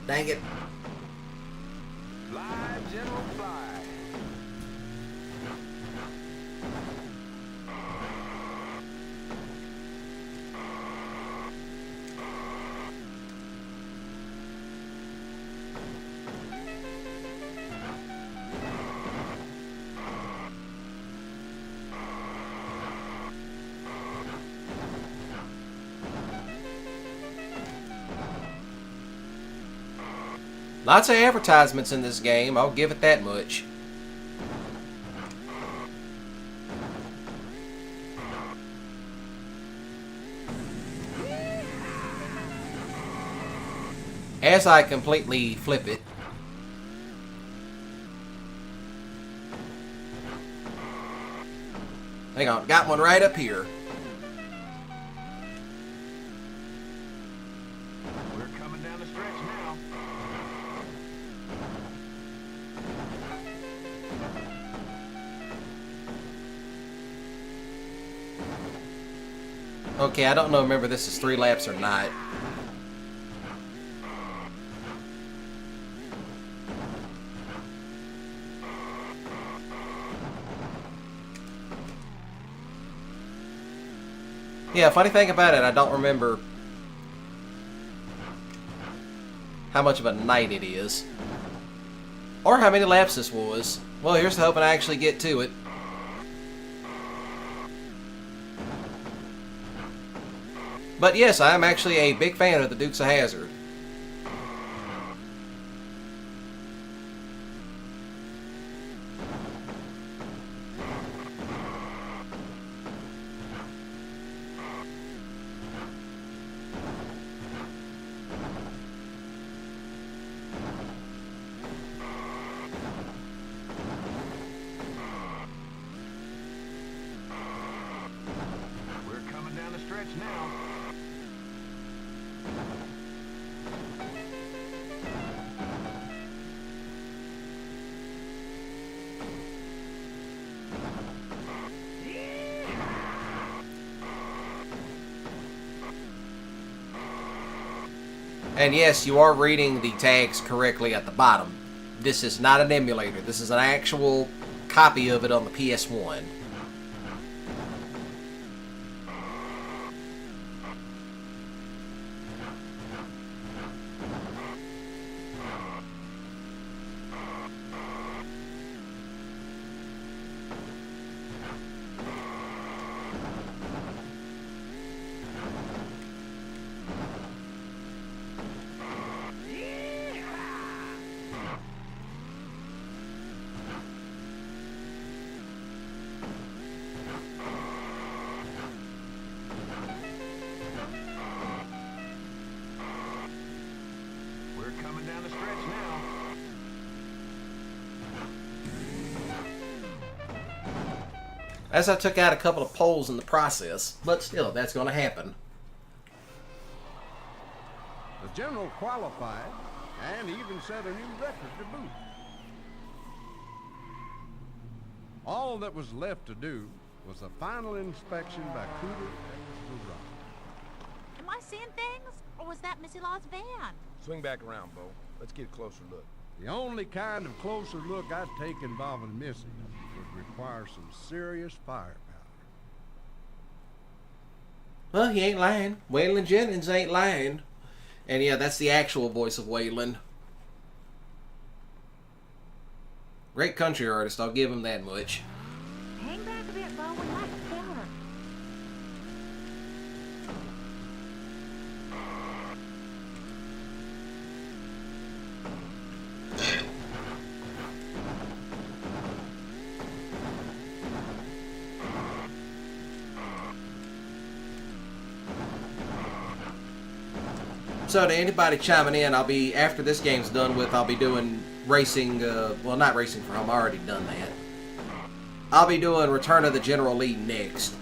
Dang it. Fly, General, fly. Lots of advertisements in this game, I'll give it that much. as I completely flip it. Hang on, got one right up here. We're coming down the stretch now. Okay, I don't know, remember this is 3 laps or not. Yeah, funny thing about it, I don't remember how much of a night it is. Or how many laps this was. Well, here's hoping I actually get to it. But yes, I am actually a big fan of the Dukes of Hazzard. We're coming down the stretch now. And yes, you are reading the tags correctly at the bottom. This is not an emulator. This is an actual copy of it on the PS1. We're coming down the stretch now. As I took out a couple of poles in the process, but still, that's going to happen. The general qualified and even set a new record to boot. All that was left to do was a final inspection by Cooter and Rock. Am I seeing things? Or was that Missy Law's van? Swing back around, Bo. Let's get a closer look. The only kind of closer look I'd take involving Missy would require some serious firepower. Well, he ain't lying. Waylon Jennings ain't lying. And yeah, that's the actual voice of Waylon. Great country artist, I'll give him that much. Hang back a bit, Bo. We might kill her. So to anybody chiming in, I'll be, after this game's done with, I'll be doing racing, well, not racing for home, I already done that. I'll be doing Return of the General Lee next.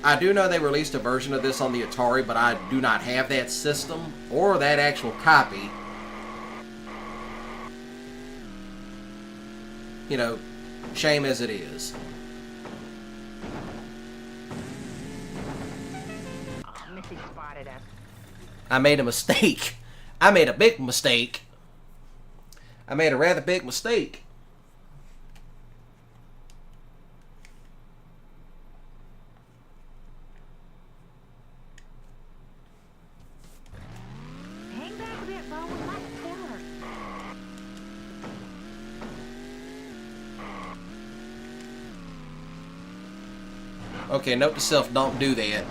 I do know they released a version of this on the Atari, but I do not have that system or that actual copy. You know, shame as it is. Missy spotted us. I made a mistake. I made a big mistake. I made a rather big mistake. Hang back a bit, Bo. We might kill her. Okay, note to self, don't do that.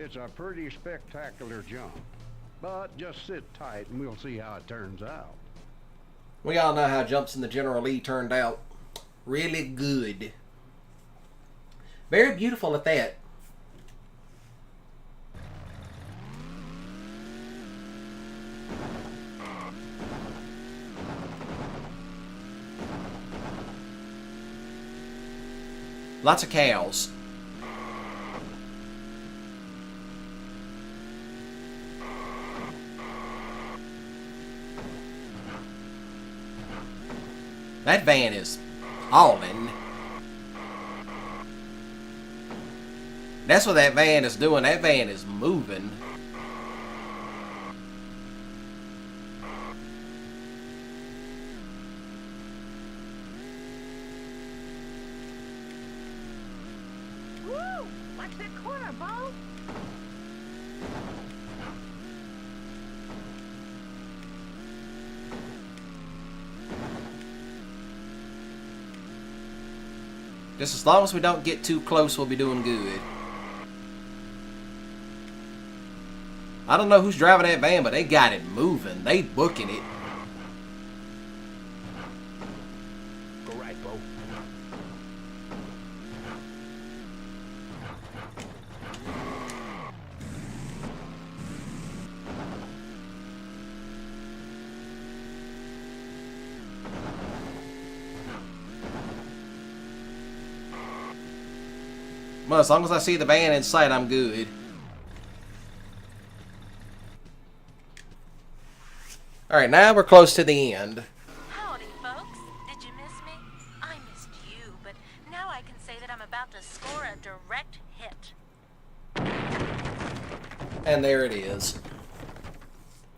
It's a pretty spectacular jump. But just sit tight and we'll see how it turns out. We all know how jumps in the General Lee turned out. Really good. Very beautiful at that. Lots of cows. That van is all in. That's what that van is doing. That van is moving. Woo! Watch that corner, Bo. Just as long as we don't get too close, we'll be doing good. I don't know who's driving that van, but they got it moving. They booking it. Go right, Bo. Well, as long as I see the van in sight, I'm good. Alright, now we're close to the end. Howdy, folks. Did you miss me? I missed you, but now I can say that I'm about to score a direct hit. And there it is.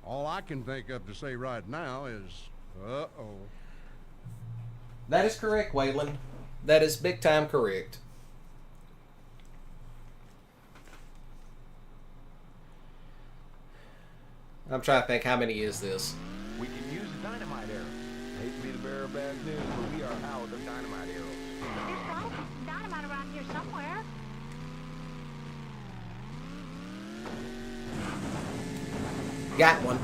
All I can think of to say right now is, uh-oh. That is correct, Waylon. That is big time correct. I'm trying to think, how many is this? We can use a dynamite arrow. I hate to be the bearer of bad news, but we are out of dynamite arrows. There's gotta be some dynamite around here somewhere. Got one.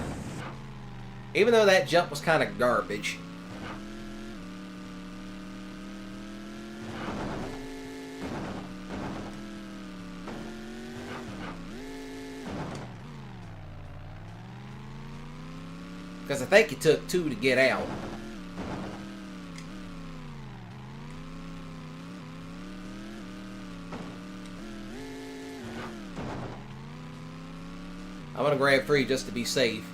Even though that jump was kind of garbage. Because I think it took 2 to get out. I'm going to grab 3 just to be safe.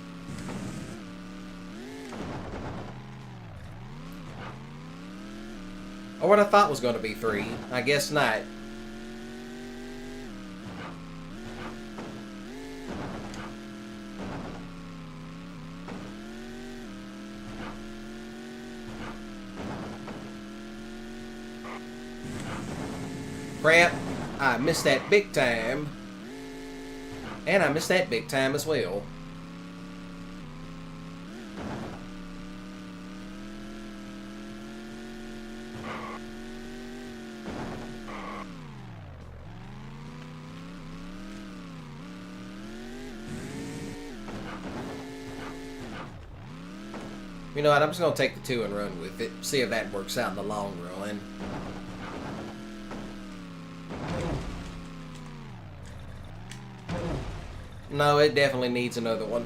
Or what I thought was going to be 3. I guess not. Crap, I missed that big time. And I missed that big time as well. You know what, I'm just going to take the 2 and run with it. See if that works out in the long run. No, it definitely needs another one.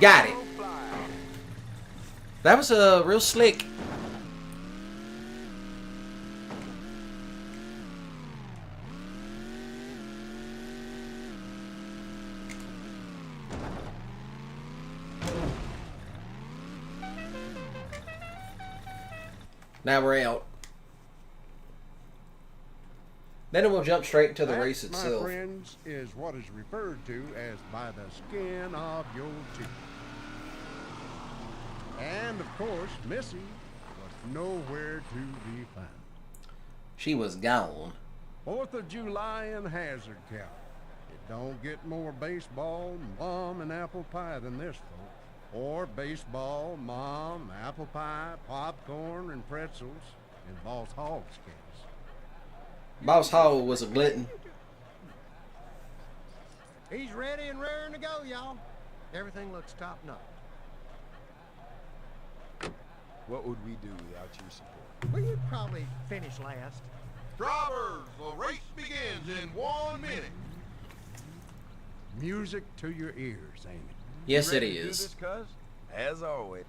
Got it. That was real slick. Now we're out. Then we'll jump straight into the race itself. My friends, is what is referred to as by the skin of your teeth. And of course, Missy was nowhere to be found. She was gone. 4th of July in Hazzard County. It don't get more baseball, mom, and apple pie than this, folks. Or baseball, mom, apple pie, popcorn, and pretzels in Boss Hogg's case. Boss Hogg was a glutton. He's ready and raring to go, y'all. Everything looks top-notch. What would we do without your support? Well, you'd probably finish last. Drivers, the race begins in 1 minute. Music to your ears, ain't it? Yes, You it ready to do is. this, cuz? As always.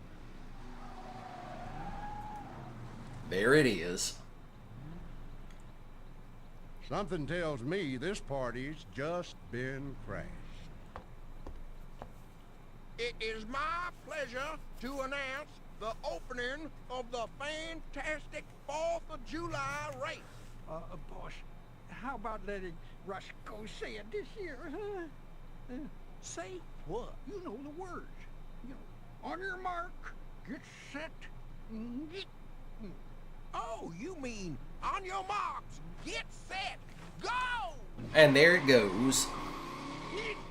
There it is. Something tells me this party's just been crashed. It is my pleasure to announce the opening of the fantastic 4th of July race. Boss, how about letting Roscoe say it this year, huh? Say What? You know the words. You know, on your mark, get set, get. Oh, you mean on your marks, get set, go! And there it goes.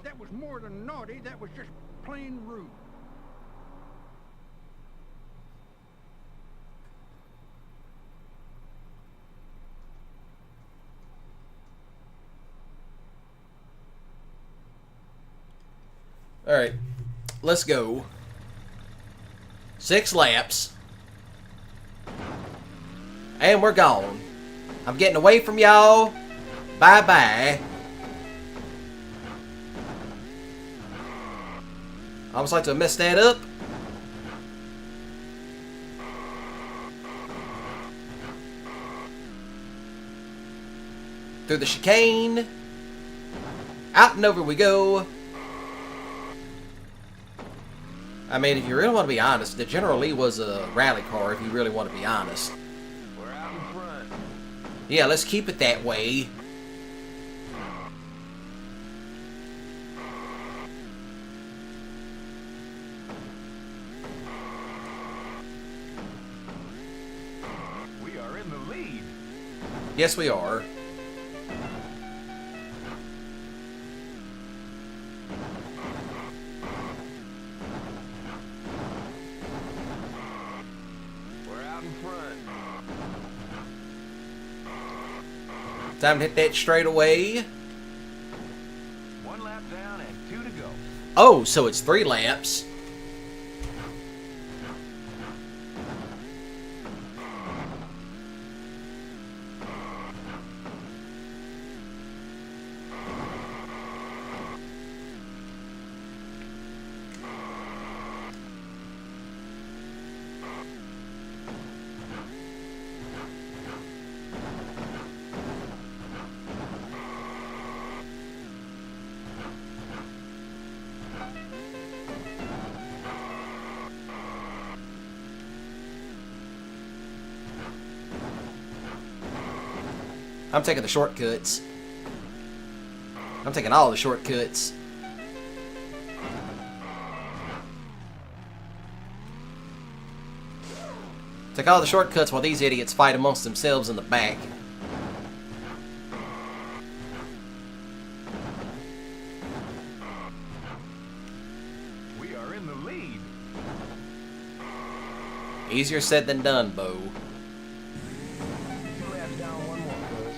That was more than naughty, that was just plain rude. Alright, let's go. 6 laps. And we're gone. I'm getting away from y'all. Bye-bye. I almost like to have messed that up. Through the chicane. Out and over we go. I mean, if you really want to be honest, the General Lee was a rally car, if you really want to be honest. We're out in front. Yeah, let's keep it that way. We are in the lead. Yes, we are. Time to hit that straightaway. 1 lap down and 2 to go. Oh, so it's 3 laps. I'm taking the shortcuts. I'm taking all the shortcuts. Take all the shortcuts while these idiots fight amongst themselves in the back. We are in the lead. Easier said than done, Bo. 2 laps down, 1 more, cuz.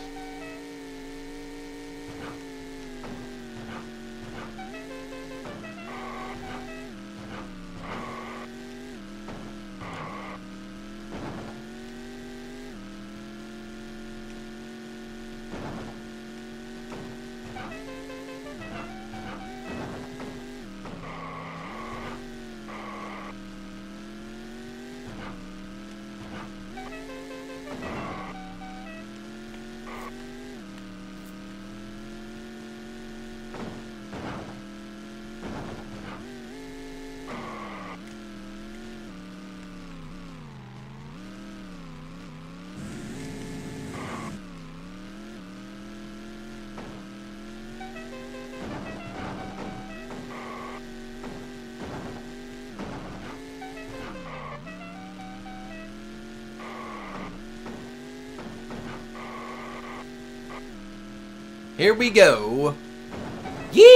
Here we go.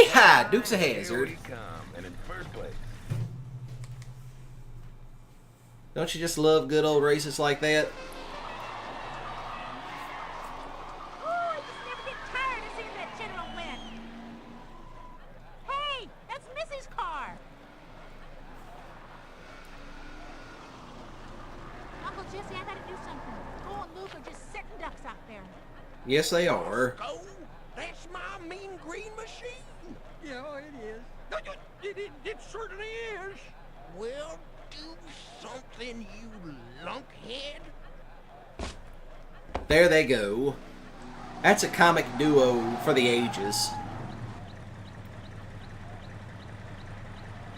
Yeehaw! Dukes of Hazzard. And in first place. Don't you just love good old races like that? Oh, I just never get tired of seeing that general win. Hey, that's Missy's car. Uncle Jesse, I gotta do something. Bo and Luke are just setting ducks out there. Yes, they are. Oh, that's my mean green machine. Yeah, it is. It certainly is. Well, do something, you lunkhead. There they go. That's a comic duo for the ages.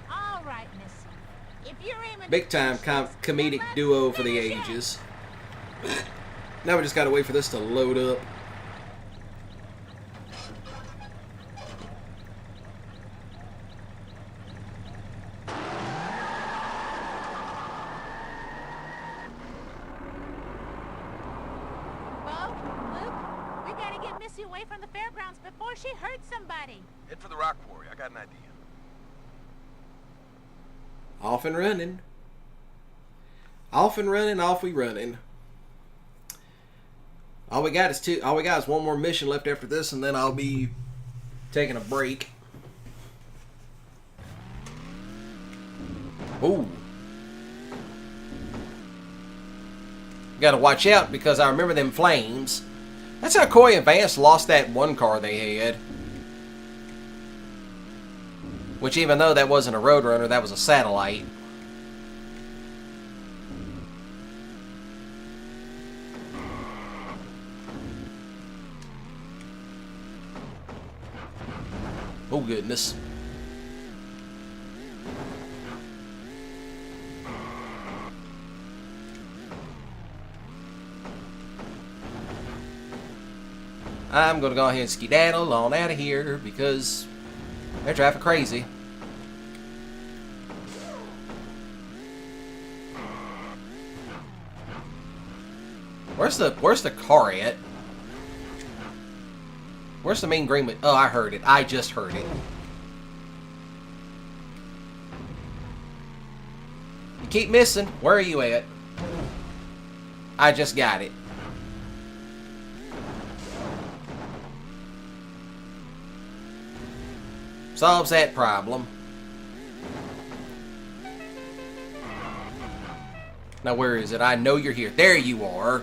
All right, Missy. If you're aiming Big time comedic duo for the ages. Now we just gotta wait for this to load up. away from the fairgrounds before she hurts somebody. Head for the rock quarry. I got an idea. Off and running. Off and running, off we running. All we got is one more mission left after this, and then I'll be taking a break. Ooh. Gotta watch out because I remember them flames. That's how Coy and Vance lost that one car they had. Which, even though that wasn't a Roadrunner, that was a satellite. Oh, goodness. I'm going to go ahead and skedaddle on out of here because they're traffic crazy. Where's the car at? Where's the main green? Oh, I heard it. I just heard it. You keep missing. Where are you at? I just got it. Solves that problem. Now where is it? I know you're here. There you are.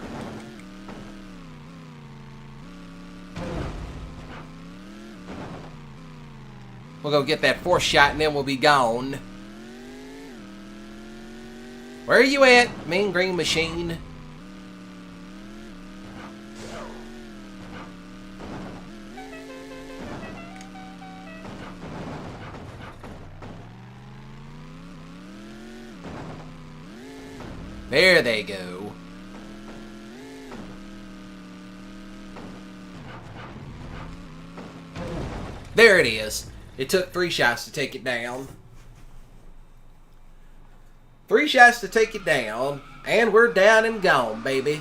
We'll go get that fourth shot and then we'll be gone. Where are you at, Mean Green Machine? There they go. There it is. It took 3 shots to take it down. 3 shots to take it down. And we're down and gone, baby.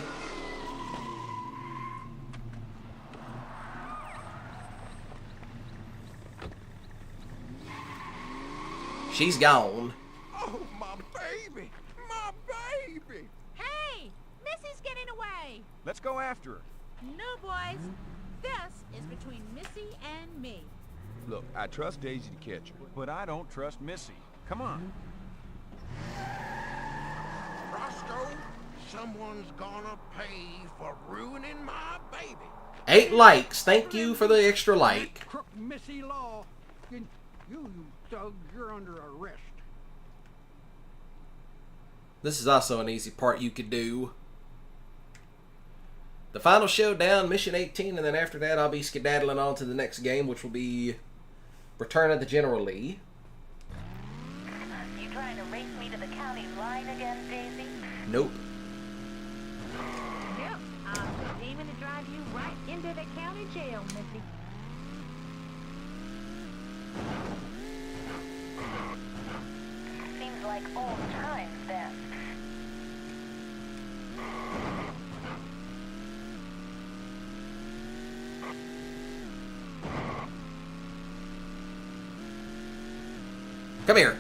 She's gone. Oh, my baby. My baby. Hey, Missy's getting away. Let's go after her. No, boys. This is between Missy and me. Look, I trust Daisy to catch her, but I don't trust Missy. Come on. Roscoe, someone's gonna pay for ruining my baby. 8 likes. Thank you for the extra like. Crook Missy Law. You thug, you're under arrest. This is also an easy part you could do. The final showdown, mission 18, and then after that I'll be skedaddling on to the next game, which will be Return of the General Lee. You trying to race me to the county line again, Daisy? Nope. Yep, I'm aiming to drive you right into the county jail, Missy. Seems like old times then. Come here.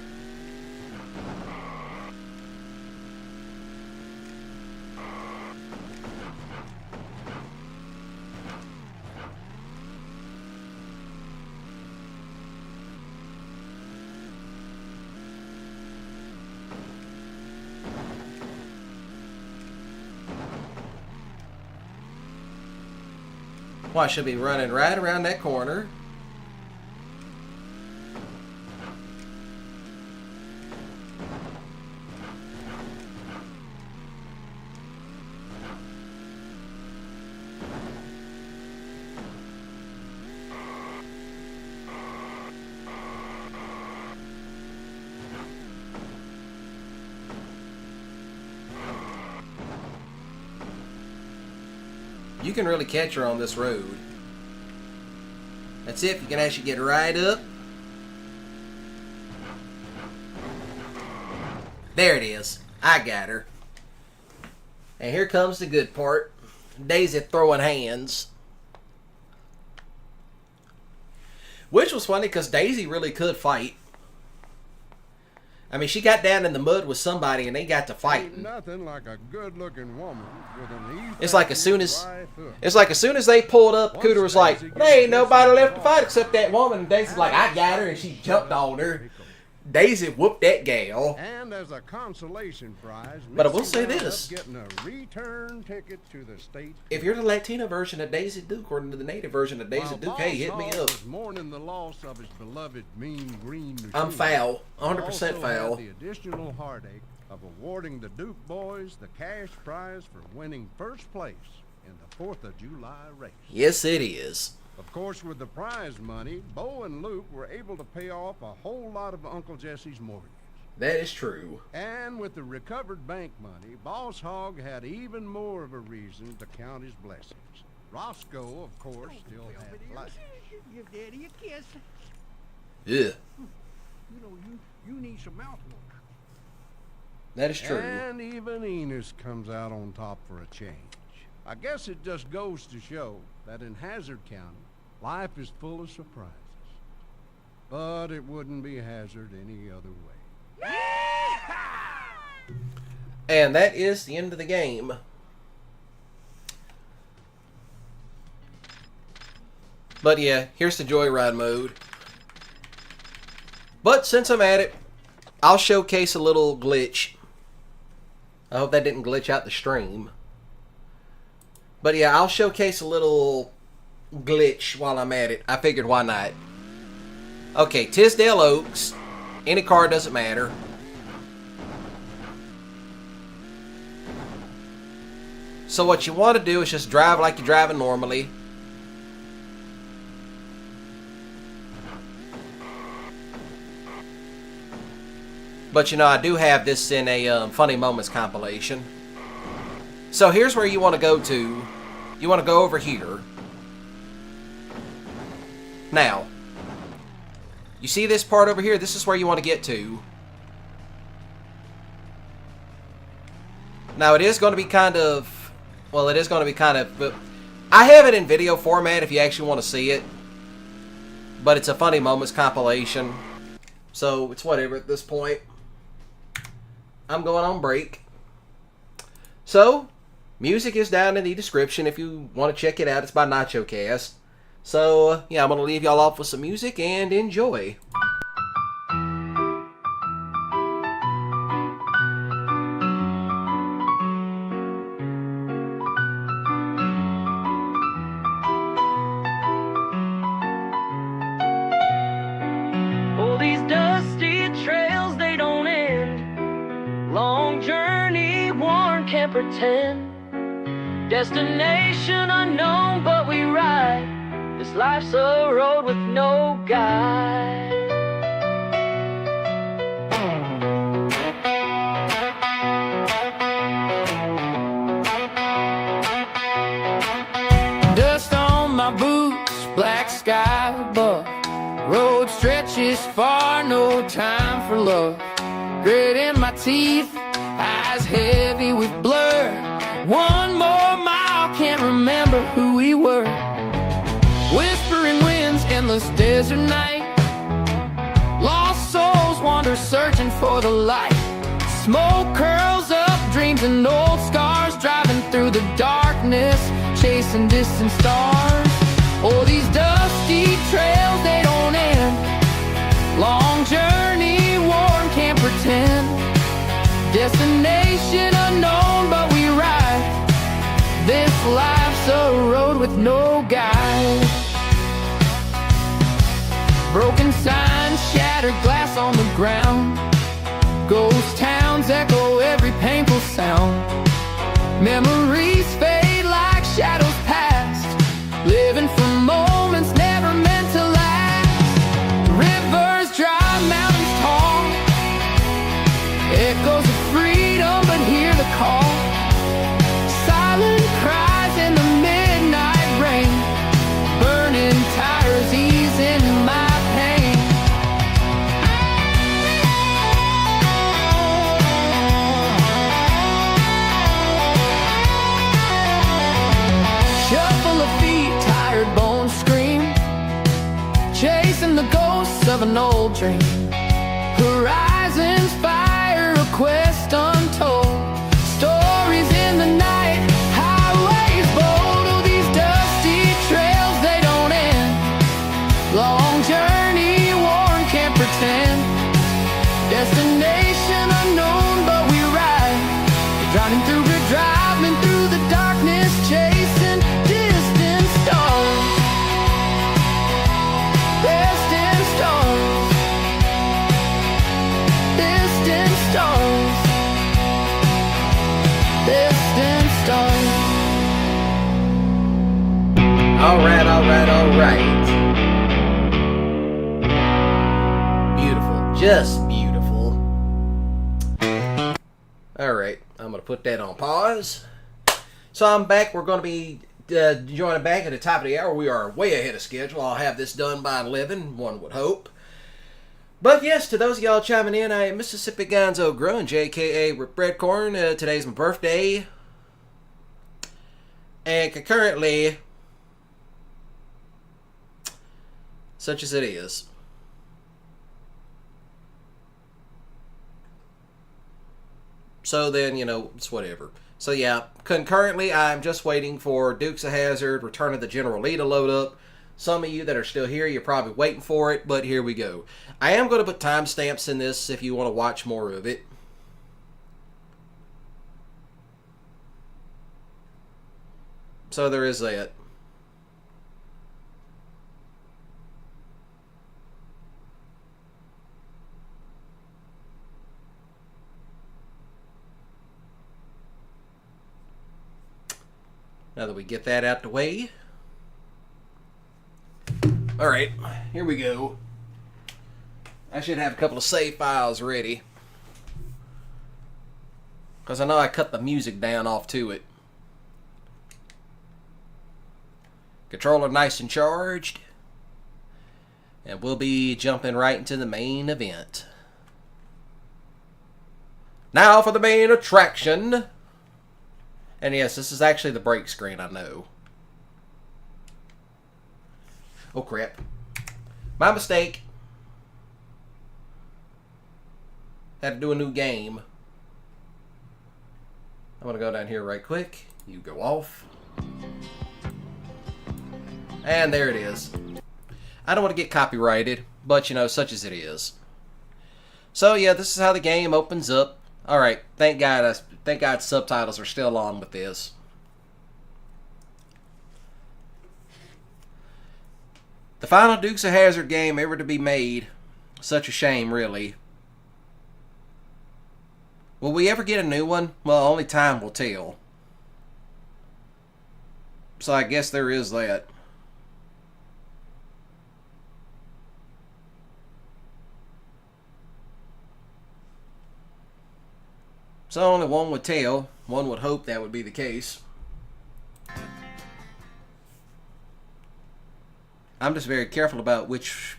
Well, I should be running right around that corner. You can really catch her on this road. That's it. You can actually get right up. There it is. I got her. And here comes the good part. Daisy throwing hands. Which was funny because Daisy really could fight. I mean, she got down in the mud with somebody and they got to fighting. Nothing like a good-looking woman with an It's like as soon as they pulled up, Cooter was like, "There ain't nobody left to fight except that woman." And Daisy's like, "I got her," and she jumped on her. Daisy whooped that gal. And as a consolation prize, But I will say this: getting a return ticket to the state. if you're the Latino version of Daisy Duke, according to the native version of Daisy Duke, hey, hit me up. Mourning the loss of his beloved mean green. I'm foul, 100% Also foul. had the additional heartache of awarding the Duke boys the cash prize for winning first place in the 4th of July race. Yes, it is. Of course, with the prize money, Bo and Luke were able to pay off a whole lot of Uncle Jesse's mortgages. That is true. And with the recovered bank money, Boss Hogg had even more of a reason to count his blessings. Roscoe, of course, still had life. Give Daddy a kiss. Yeah, You know, you need some mouthwash. that is true. And even Enos comes out on top for a change. I guess it just goes to show that in Hazzard County, life is full of surprises. But it wouldn't be Hazzard any other way. And that is the end of the game. But yeah, here's the joyride mode. But since I'm at it, I'll showcase a little glitch. I hope that didn't glitch out the stream. But yeah, I'll showcase a little glitch while I'm at it. I figured, why not? Okay, Tisdale Oaks. Any car, doesn't matter. So what you want to do is just drive like you're driving normally. But you know, I do have this in a Funny Moments compilation. So here's where you want to go to. You want to go over here. Now, you see this part over here? This is where you want to get to. Now, it is going to be kind of... Well, it is going to be kind of... But I have it in video format if you actually want to see it. But it's a Funny Moments compilation. So, it's whatever at this point. I'm going on break. So, music is down in the description if you want to check it out. It's by NachoCast. So, yeah, I'm going to leave y'all off with some music and enjoy. Oh, these dusty trails, they don't end. Long journey, worn, can't pretend. Destination unknown, but we ride. This life's a road with no guide. Dust on my boots, black sky above. Road stretches far, no time for love. Grit in my teeth, eyes heavy with blur. One more mile, can't remember who we were. Whispering winds, endless desert night. Lost souls wander others searching for the light. Smoke curls up, dreams and old scars, driving through the darkness, chasing distant stars. Oh, these dusty trails, they don't end. Long journey, worn, can't pretend. Destination unknown, but we ride. This life's a road with no guide. Broken signs, shattered glass on the ground. Ghost towns echo every painful sound. Memories fade like shadows past, living for moments never meant to last. Rivers dry, mountains tall, echoes of freedom, but hear the call. Silent cries in the midnight rain, burning tires easing my pain. Shuffle of feet, tired bones scream, chasing the ghosts of an old dream. Horizons fire, a quest untold. Stories in the night, highways bold. Oh, these dusty trails, they don't end. Long journey, worn, can't pretend. Destination unknown, but we ride. Driving through the darkness, chasing distant stars. Distant stars. Distant stars. Distant stars. Alright, alright, alright. Beautiful. Just beautiful. Alright, I'm going to put that on pause. So I'm back. We're going to be joining back at the top of the hour. We are way ahead of schedule. I'll have this done by 11, one would hope. But yes, to those of y'all chiming in, I am Mississippi Gonzo Grunge, a.k.a. Breadcorn. Today's my birthday. And concurrently, such as it is. So then, you know, it's whatever. So yeah, concurrently, I'm just waiting for Dukes of Hazzard, Return of the General Lee to load up. Some of you that are still here, you're probably waiting for it, but here we go. I am going to put timestamps in this if you want to watch more of it. So there is that. Now that we get that out the way. Alright, here we go. I should have a couple of save files ready. Because I know I cut the music down off to it. Controller nice and charged. And we'll be jumping right into the main event. Now for the main attraction. And yes, this is actually the break screen, I know. Oh crap. My mistake. Had to do a new game. I'm going to go down here right quick. You go off. And there it is. I don't want to get copyrighted, but you know, such as it is. So yeah, this is how the game opens up. Alright, thank God subtitles are still on with this. The final Dukes of Hazzard game ever to be made. Such a shame, really. Will we ever get a new one? Well, only time will tell. So I guess there is that. So only one would tell. One would hope that would be the case. I'm just very careful about which...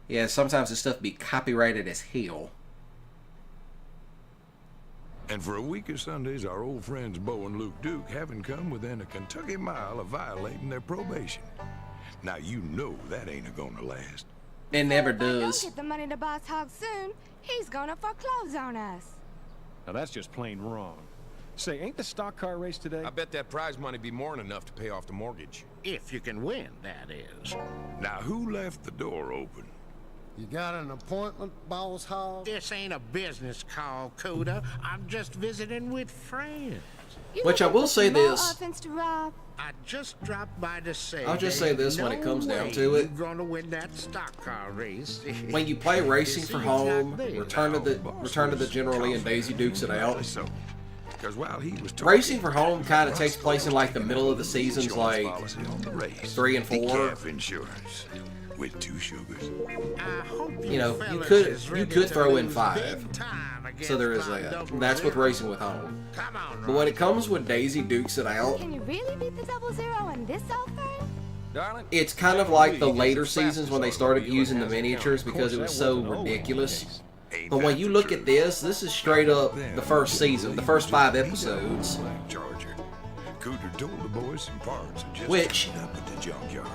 Yeah, sometimes this stuff be copyrighted as hell. And for a week of Sundays, our old friends Bo and Luke Duke haven't come within a Kentucky mile of violating their probation. Now you know that ain't gonna last. It never If I don't does. get the money to Boss Hog soon, he's gonna foreclose on us. Now that's just plain wrong. Say, ain't the stock car race today? I bet that prize money be more than enough to pay off the mortgage. If you can win, that is. Now, who left the door open? You got an appointment, Boss Hog? This ain't a business call, Coda. I'm just visiting with friends. Which I will say this. Orphans to rob. I just dropped by to say. I'll just say this when it comes down to it. You're gonna win that stock car race. When you play Racing for Home, Return to the General Lee, and Daisy Dukes It Out. Because while he was Racing for Home kind of takes place in like the middle of the seasons, like 3 and 4. Decaf insurance with 2 sugars. You know, you could throw in 5. So there is that. That's with Racing with Home. But when it comes with Daisy Dukes It Out, Can you really beat the 00 in this old thing? it's kind of like the later seasons when they started using the miniatures because it was so ridiculous. But when you look at this is straight up the first season, the first 5 episodes. Charger. Cooter told the boys some parts and just Which- ended up at the junkyard.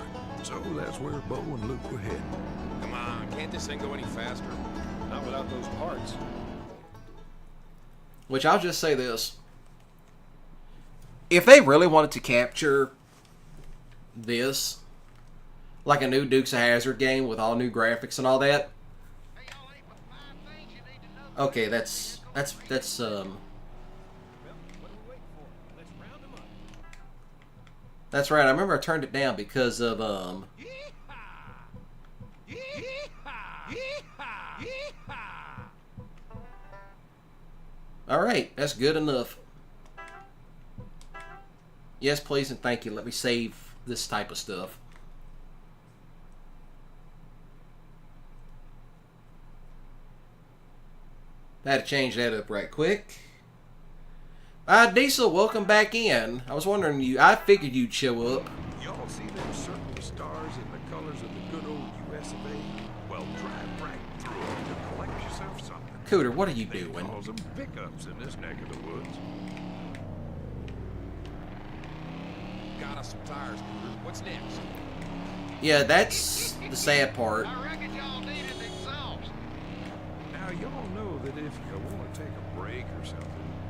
So that's where Bo and Luke were heading. Come on, can't this thing go any faster? Not without those parts. Which I'll just say this. If they really wanted to capture this, like a new Dukes of Hazzard game with all new graphics and all that. Okay, that's right. I remember I turned it down because of All right, that's good enough. Yes, please and thank you. Let me save this type of stuff. I had to change that up right quick. Diesel, welcome back in. I was wondering I figured you'd show up. Y'all see them circle stars in the colors of the good old US of A? Well, drive right through them to collect yourself something. Cooter, what are you They doing? call them pickups in this neck of the woods. Got us some tires, Cooter. What's next? Yeah, that's the sad part. Now, y'all know that if you want to take a break or something,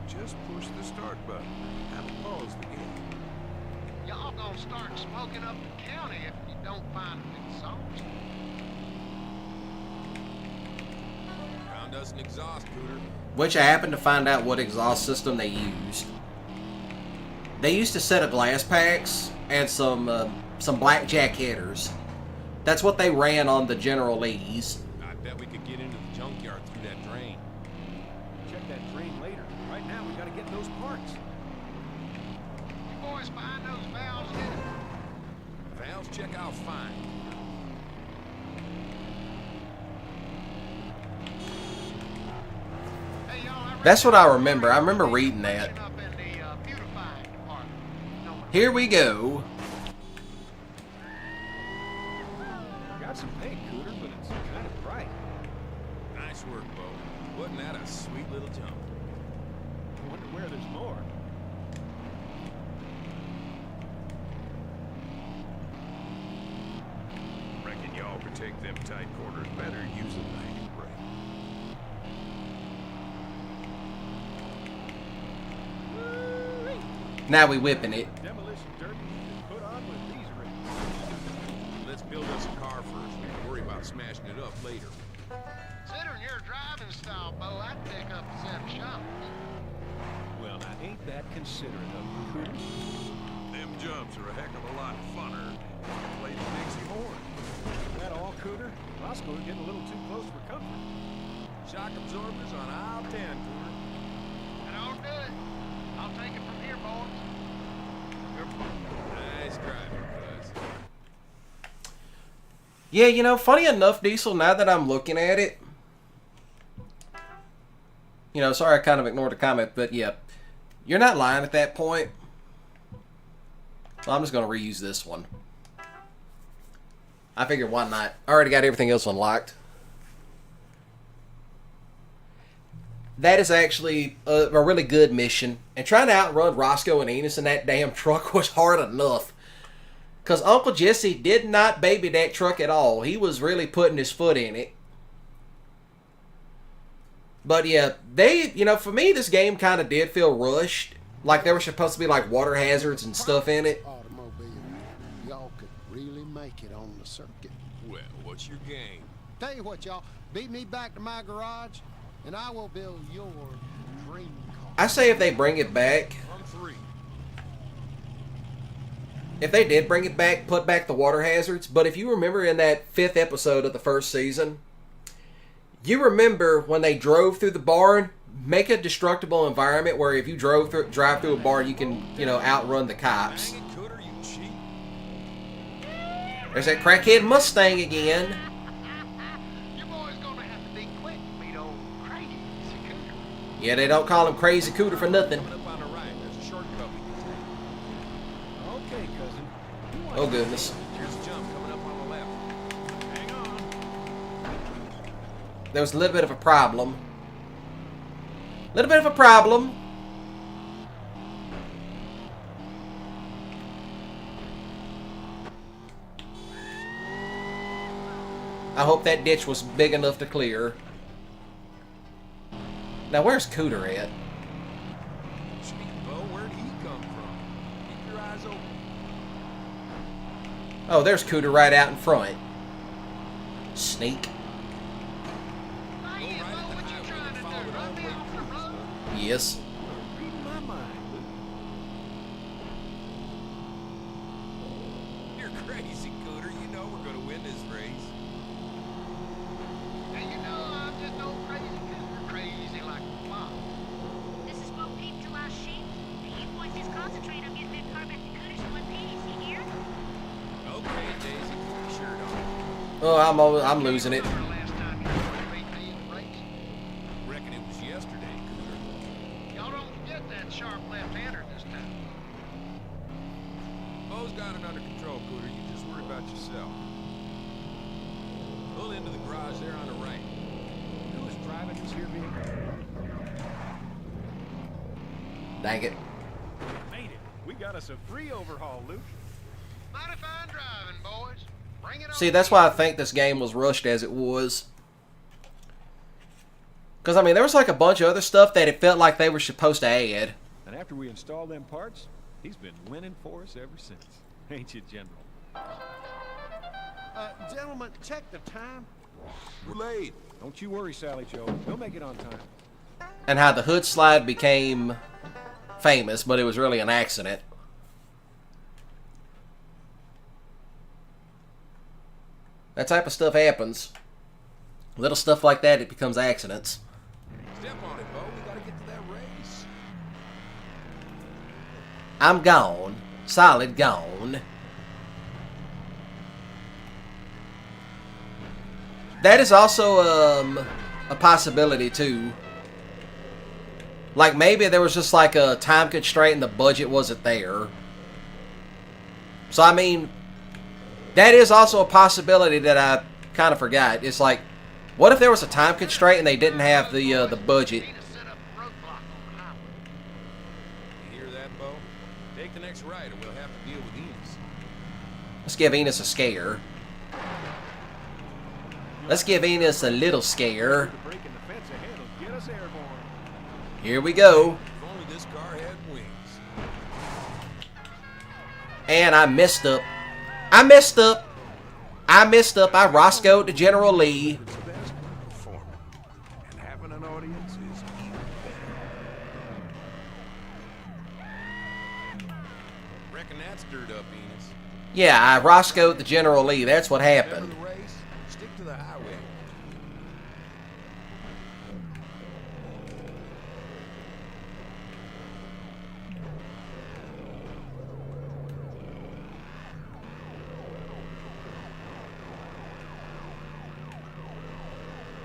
just push the start button. That'll pause the game. Y'all gonna start smoking up the county if you don't find an exhaust. Found us an exhaust, Cooter. Which I happened to find out what exhaust system they used. They used a set of glass packs and some blackjack headers. That's what they ran on the General Lees. I bet we could get into the junkyard through that drain. Check that drain later. Right now, we gotta get those parts. You boys find those valves yet? Valves check out fine. Hey, y'all, That's what I remember. I remember reading that. up in the beautifying department. Here we go. Got some paint, Cooter, but it's kind of bright. Nice work, Bo. Wasn't that a sweet little jump? I wonder where there's more. Reckon y'all could take them tight quarters better using the hand brake. Now we whipping it. Demolition derby is put on with these rigs. Let's build us a car first. We can worry about smashing it up later. Considering your driving style, Bo, I'd pick up the set of shop. Well, now ain't that considerate of you, Cooter? Them jumps are a heck of a lot funner than to play the Dixie horn. That all, Cooter? Roscoe's getting a little too close for comfort. Shock absorbers on aisle 10, Cooter. And I'll do it. I'll take it from here, boys. Nice driving, cuz. Yeah, you know, funny enough, Diesel, now that I'm looking at it, you know, sorry I kind of ignored the comment, but yeah, you're not lying at that point. So I'm just going to reuse this one. I figured why not? I already got everything else unlocked. That is actually a really good mission. And trying to outrun Roscoe and Enos in that damn truck was hard enough. Because Uncle Jesse did not baby that truck at all. He was really putting his foot in it. But yeah, for me, this game kind of did feel rushed. Like there were supposed to be like water hazards and stuff in it. Automobile. Y'all could really make it on the circuit. Well, what's your game? Tell you what, y'all. Beat me back to my garage, and I will build your dream car. I say if they bring it back. I'm free. If they did bring it back, put back the water hazards. But if you remember in that 5th episode of the first season, you remember when they drove through the barn, make a destructible environment where if you drive through a barn, you can, outrun the cops. There's that crackhead Mustang again. You boys gonna have to be quick to meet old Crazy Cooter. Yeah, they don't call him Crazy Cooter for nothing. Okay, cousin. Oh, goodness. Here's a jump coming up on the left. Hang on. There was a little bit of a problem. Little bit of a problem. I hope that ditch was big enough to clear. Now, where's Cooter at? Bo, where'd he come from? Keep your eyes open. Oh, there's Cooter right out in front. Sneak. Yes. Reading my mind. You're crazy, Cooter. You know we're gonna win this race. And you know I'm just no crazy Cooter, crazy like mom. This is Bo Peep to our sheep. And you boys just concentrate on getting that car back to Cooter's in one piece, you hear? Okay, Daisy, put your shirt on. Oh, I'm losing it. Reckon it was yesterday, Cooter. Y'all don't forget that sharp left-hander this time. Bo's got it under control, Cooter. You just worry about yourself. Pull into the garage there on the right. Who is driving this here vehicle? Dang it. Made it. We got us a free overhaul, Luke. Mighty fine driving, boys. Bring it on. See, that's why I think this game was rushed as it was. Because, I mean, there was like a bunch of other stuff that it felt like they were supposed to add. And after we install them parts, he's been winning for us ever since. Ain't you, General? Gentlemen, check the time. We're late. Don't you worry, Sally Joe. We'll make it on time. And how the hood slide became famous, but it was really an accident. That type of stuff happens. Little stuff like that, it becomes accidents. Step on it, Bo. We gotta get to that race. I'm gone. Solid gone. That is also a possibility, too. Like, maybe there was just like a time constraint and the budget wasn't there. So, I mean, that is also a possibility that I kind of forgot. It's like, what if there was a time constraint and they didn't have the budget? You hear that, Bo? Take the next right or we'll have to deal with Enos. Let's give Enos a scare. Let's give Enos a little scare. Here we go. If only this car had wings. And I messed up. I messed up. I Roscoe'd to General Lee. And having an audience is even better. Reckon that stirred up Enos. Yeah, I Roscoe'd to General Lee. That's what happened. Remember the race? Stick to the highway.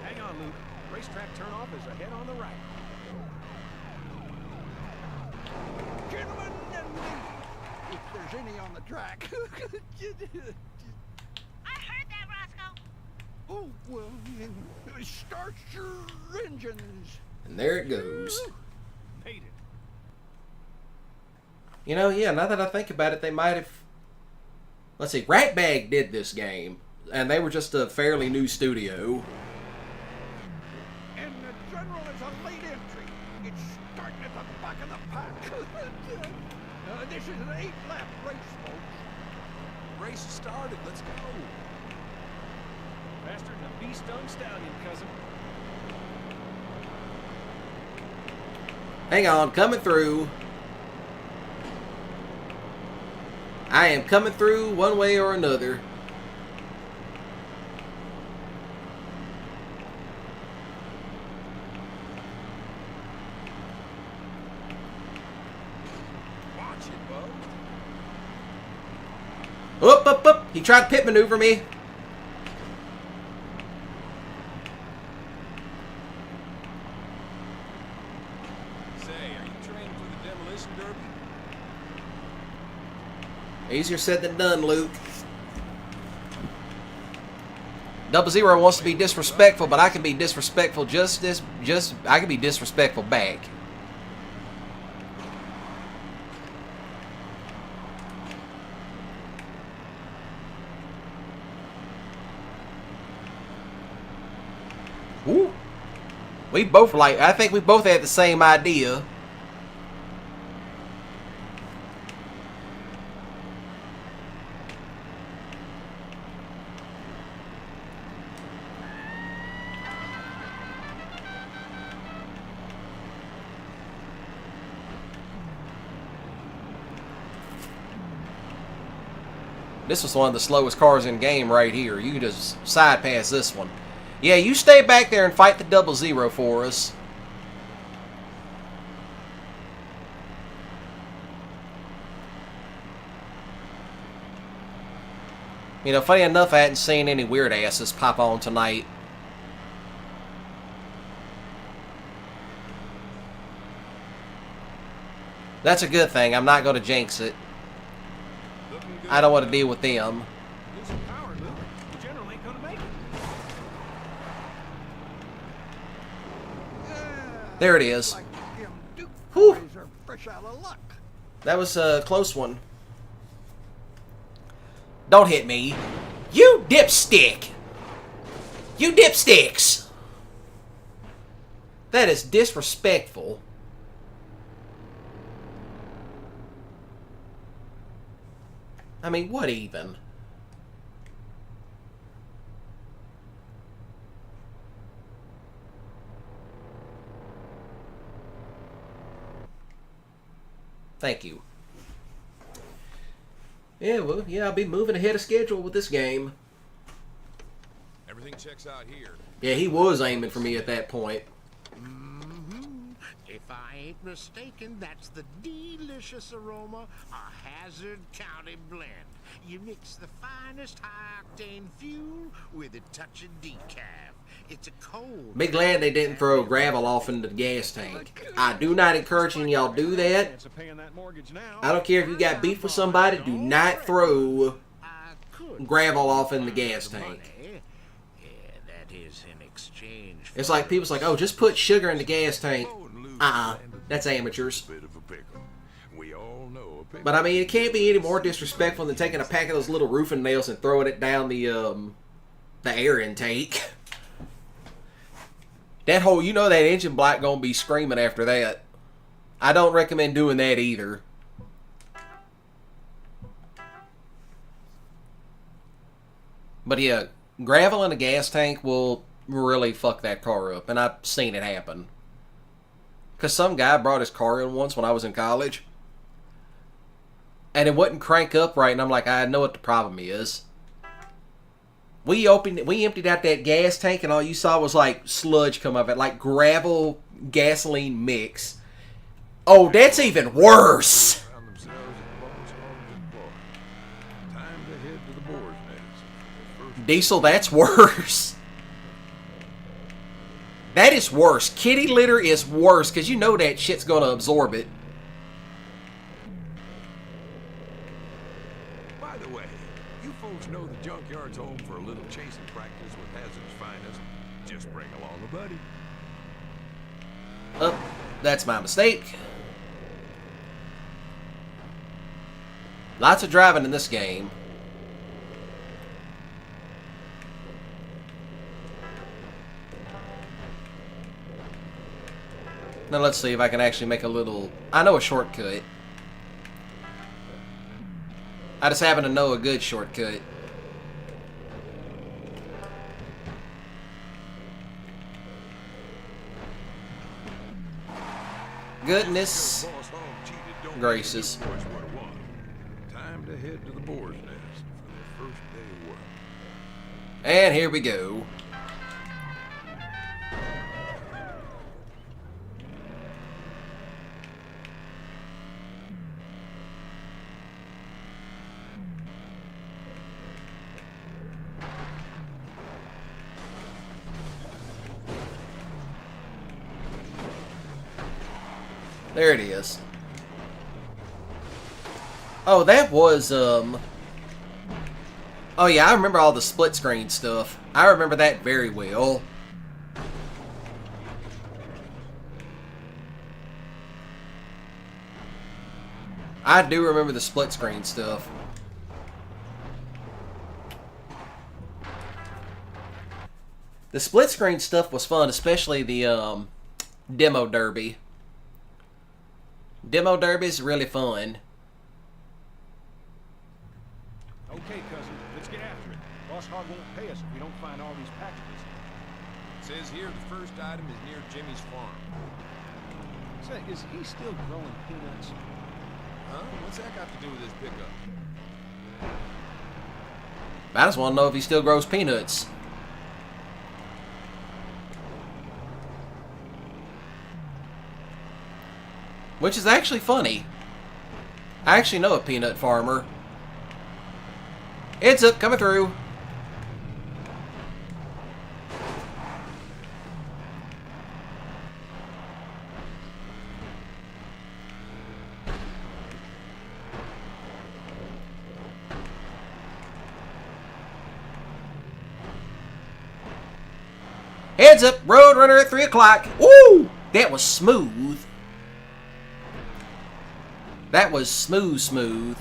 Hang on, Luke. Racetrack turnoff is ahead on the right. Gentlemen and ladies, if there's any on the track. I heard that, Roscoe. Oh, well, then start your engines. And there it goes. Made it. You know, yeah, now that I think about it, they might have... Let's see, Ratbag did this game, and they were just a fairly new studio. And the General is a late entry. It's starting at the back of the pack. This is an 8-lap race, folks. Race started. Let's go. Faster than a bee-stung stallion, cousin. Hang on, coming through. I am coming through one way or another. Watch it, Bo. Up, up, up. He tried to pit maneuver me. Easier said than done, Luke. 00 wants to be disrespectful, but I can be disrespectful I can be disrespectful back. Ooh. We both I think we both had the same idea. This was one of the slowest cars in game right here. You can just side pass this one. Yeah, you stay back there and fight the 00 for us. You know, funny enough, I hadn't seen any weird asses pop on tonight. That's a good thing. I'm not going to jinx it. I don't want to deal with them. There it is. Whew. That was a close one. Don't hit me. You dipstick. You dipsticks. That is disrespectful. I mean, what even? Thank you. Yeah, well, yeah, I'll be moving ahead of schedule with this game. Everything checks out here. Yeah, he was aiming for me at that point. If I ain't mistaken, that's the delicious aroma of Hazzard County Blend. You mix the finest high-octane fuel with a touch of decaf. It's a cold... Be glad they didn't throw gravel off into the gas tank. I do not encourage y'all do that. I don't care if you got beef with somebody, do not throw gravel off in the gas tank. It's like people's like, oh, just put sugar in the gas tank. That's amateurs. But I mean, it can't be any more disrespectful than taking a pack of those little roofing nails and throwing it down the air intake. That whole, you know, that engine block gonna be screaming after that. I don't recommend doing that either. But yeah, gravel in a gas tank will really fuck that car up, and I've seen it happen. Because some guy brought his car in once when I was in college, and it wouldn't crank up right, and I'm like, I know what the problem is. We emptied out that gas tank, and all you saw was like sludge come up, like gravel gasoline mix. Oh, that's even worse. Diesel, that's worse. That is worse. Kitty litter is worse, because you know that shit's going to absorb it. By the way, you folks know the junkyard's home for a little chasing practice with Hazzard's finest. Just bring along a buddy. Oh, that's my mistake. Lots of driving in this game. Now let's see if I can actually make a little... I know a shortcut. I just happen to know a good shortcut. Goodness gracious. Time to head to the boar's nest for their first day of work. And here we go. There it is. Oh, that was, Oh yeah, I remember all the split screen stuff. I remember that very well. I do remember the split screen stuff. The split screen stuff was fun, especially the, Demo Derby. Demo Derby is really fun. Okay, cousin, let's get after it. Boss Hog won't pay us if we don't find all these packages. It says here the first item is near Jimmy's farm. Say, is he still growing peanuts? Huh? What's that got to do with this pickup? I just want to know if he still grows peanuts. Which is actually funny. I actually know a peanut farmer. Heads up, coming through. Heads up, road runner at 3 o'clock. Woo! That was smooth. That was smooth, smooth.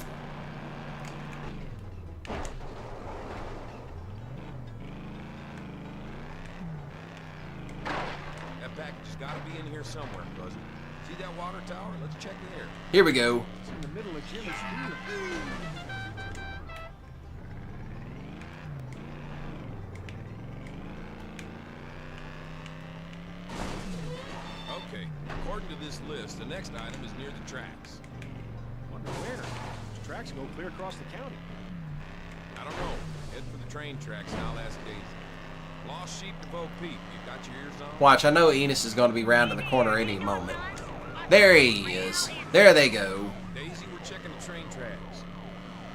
That package has got to be in here somewhere, cousin. See that water tower? Let's check in here. Here we go. It's in the middle of Jimmy's field. Okay, according to this list, the next item is near the tracks. Wonder where? Those tracks go clear across the county. I don't know. Head for the train tracks and I'll ask Daisy. Lost sheep to Bo Peep. You got your ears on? Watch, I know Enos is going to be round in the corner any moment. There he is. There they go. Daisy, we're checking the train tracks.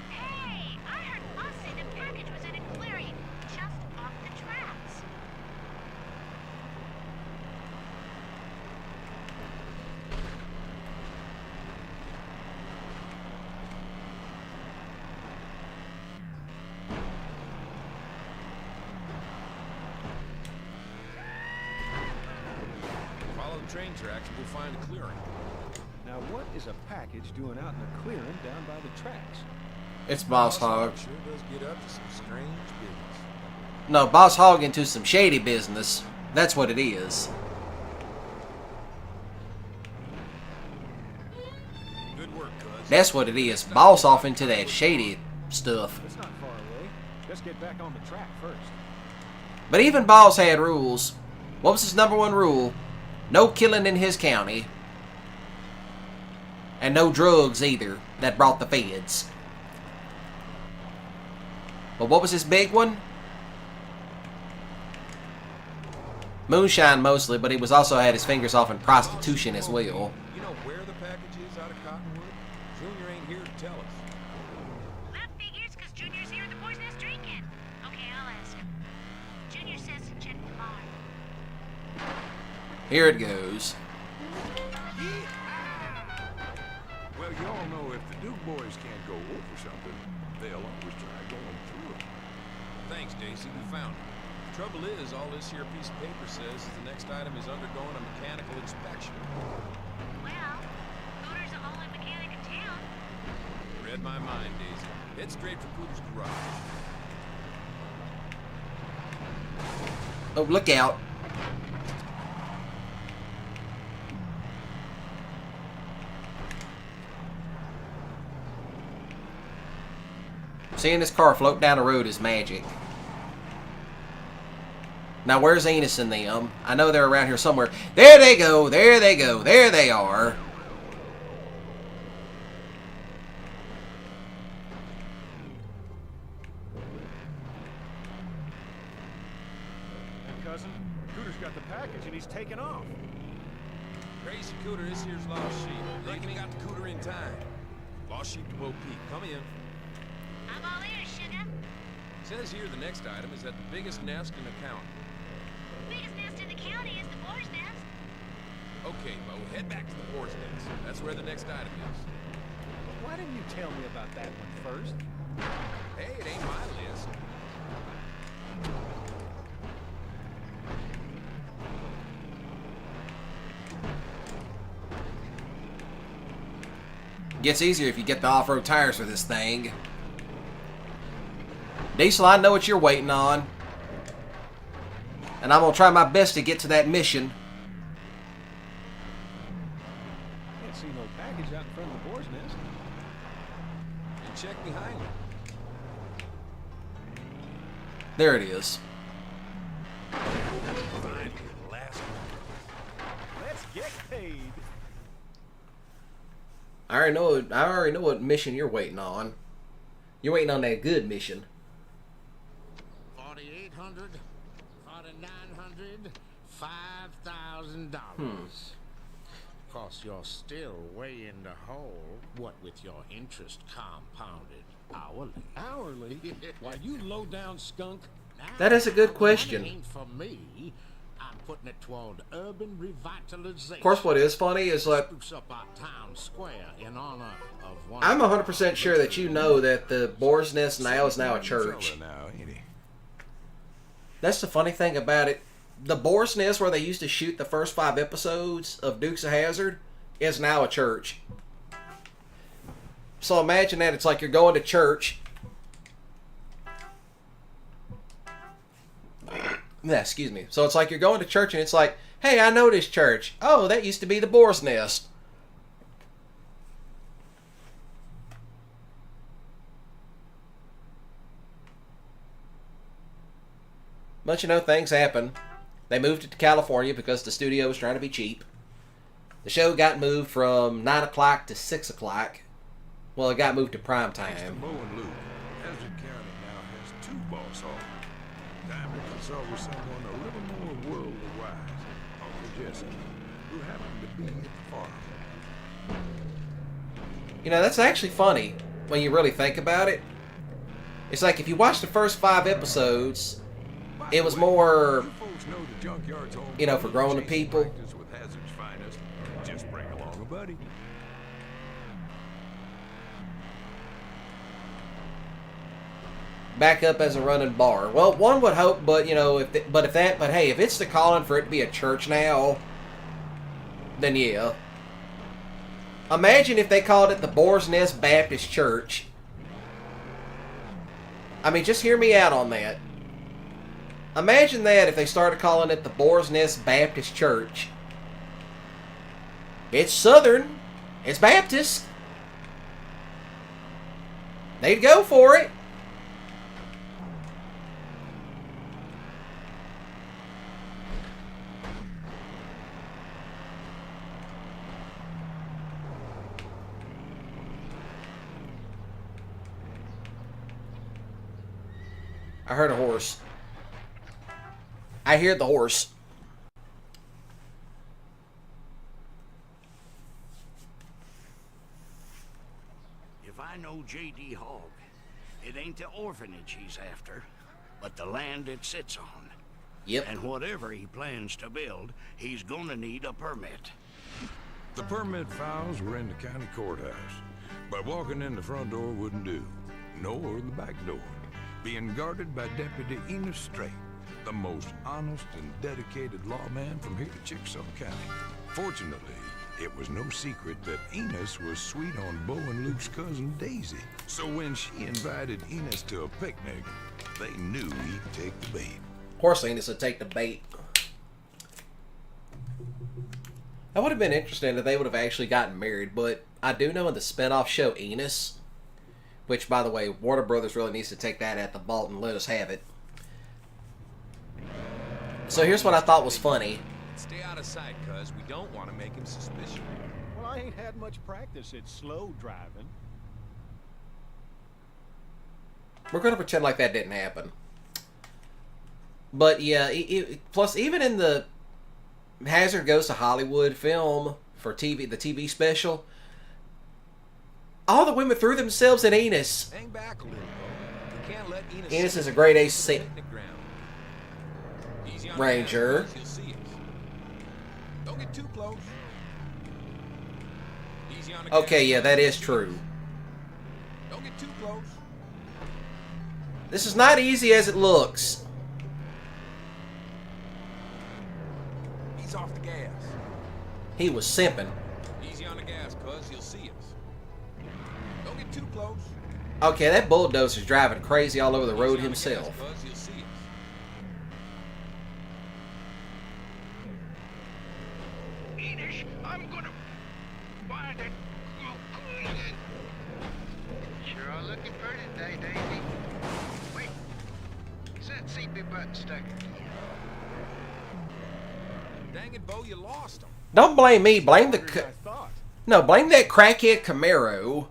Hey, I heard Boss say the package was in a clearing just off the tracks. Follow the train tracks and we'll find a clearing. Now, what is a package doing out in the clearing down by the tracks? It's Boss Hog. Sure does get up to some strange business. No, Boss Hog into some shady business. That's what it is. Good work, cuz. That's what it is. Boss off into that shady stuff. It's not far away. Just get back on the track first. But even Boss had rules. What was his #1 rule? No killing in his county. And no drugs either that brought the feds. But what was his big one? Moonshine mostly, but he was also had his fingers off in prostitution as well. You know where the package is out of Cottonwood? Junior ain't here to tell us. That figures because Junior's here at the boys' nest drinking. Okay, I'll ask him. Junior says to check the bar. Here it goes. Well, you all know if the Duke boys can't go over something, they'll always try going through it. Thanks, Daisy. We found it. The trouble is, all this here piece of paper says is the next item is undergoing a mechanical inspection. Well, Cooter's the only mechanic in town. Read my mind, Daisy. Head straight for Cooter's garage. Oh, look out. Seeing this car float down the road is magic. Now, where's Enos and them? I know they're around here somewhere. There they go. There they go. There they are. Hey, cousin, Cooter's got the package and he's taking off. Crazy Cooter, this here's Lost Sheep. Lucky got the Cooter in time. Lost Sheep to Bo Peep. Come in. I'm all ears, sugar. Says here the next item is at the biggest nest in the county. Biggest nest in the county is the boar's nest. Okay, Bo, head back to the boar's nest. That's where the next item is. Why didn't you tell me about that one first? Hey, it ain't my list. Gets easier if you get the off-road tires for this thing. Diesel, I know what you're waiting on. And I'm going to try my best to get to that mission. Can't see no package out in front of the boar's nest. And check behind it. There it is. Finally, last one. Let's get paid. I already know what mission you're waiting on. You're waiting on that good mission. 4,800, 4,900, $5,000. Of course, you're still way in the hole. What with your interest compounded hourly? Hourly? Why, you low-down skunk. That is a good question. Money ain't for me. I'm putting it toward urban revitalization. Of course, what is funny is like, Spruce up our town square in honor of one. I'm 100% sure that you know that the Boar's Nest now is now a church. That's the funny thing about it. The Boar's Nest, where they used to shoot the first 5 episodes of Dukes of Hazzard, is now a church. So imagine that. It's like you're going to church. Yeah, excuse me. So it's like you're going to church and it's like, hey, I know this church. Oh, that used to be the Boar's Nest. But you know, things happen. They moved it to California because the studio was trying to be cheap. The show got moved from 9 o'clock to 6 o'clock. Well, it got moved to prime Thanks to time. Bo and Luke, Hazzard County now has 2 boss halls. Diamond consulted with someone a little more worldly wise, Uncle Jesse, who happened to be at the farm. You know, that's actually funny when you really think about it. It's like if you watch the first 5 episodes, it was more, you know, for grown people. With Hazzard's finest, just bring along a buddy. Back up as a running bar. Well, one would hope, but you know, if it's the calling for it to be a church now, then yeah. Imagine if they called it the Boar's Nest Baptist Church. I mean, just hear me out on that. Imagine that if they started calling it the Boar's Nest Baptist Church. It's Southern. It's Baptist. They'd go for it. I heard a horse. I hear the horse. If I know J.D. Hogg, it ain't the orphanage he's after, but the land it sits on. Yep. And whatever he plans to build, he's gonna need a permit. The permit files were in the county courthouse, but walking in the front door wouldn't do, nor the back door. Being guarded by Deputy Enos Strait, the most honest and dedicated lawman from here to Chickasaw County. Fortunately, it was no secret that Enos was sweet on Bo and Luke's cousin Daisy. So when she invited Enos to a picnic, they knew he'd take the bait. Of course, Enos would take the bait. That would have been interesting if they would have actually gotten married, but I do know in the spinoff show Enos, Which, by the way, Warner Brothers really needs to take that at the vault and let us have it. So here's what I thought was funny. Stay out of sight, cuz we don't want to make him suspicious. Well, I ain't had much practice at slow driving. We're going to pretend like that didn't happen. But yeah, plus even in the Hazzard Goes to Hollywood film for TV, the TV special, all the women threw themselves at Enos. Hang back a little, though. We can't let Enos is a grade A Ranger. Don't get too close. Easy on the Okay, yeah, that is true. Don't get too close. This is not easy as it looks. He's off the gas. He was simping. Easy on the gas, cuz you'll see us. Don't get too close. Okay, that bulldozer's driving crazy all over the road himself. You'll see us. Enos, I'm gonna find it. Sure are looking pretty today, Daisy. Wait, is that CP button stuck again? Dang it, Bo, you lost him. Don't blame me. Blame the... No, blame that crackhead Camaro.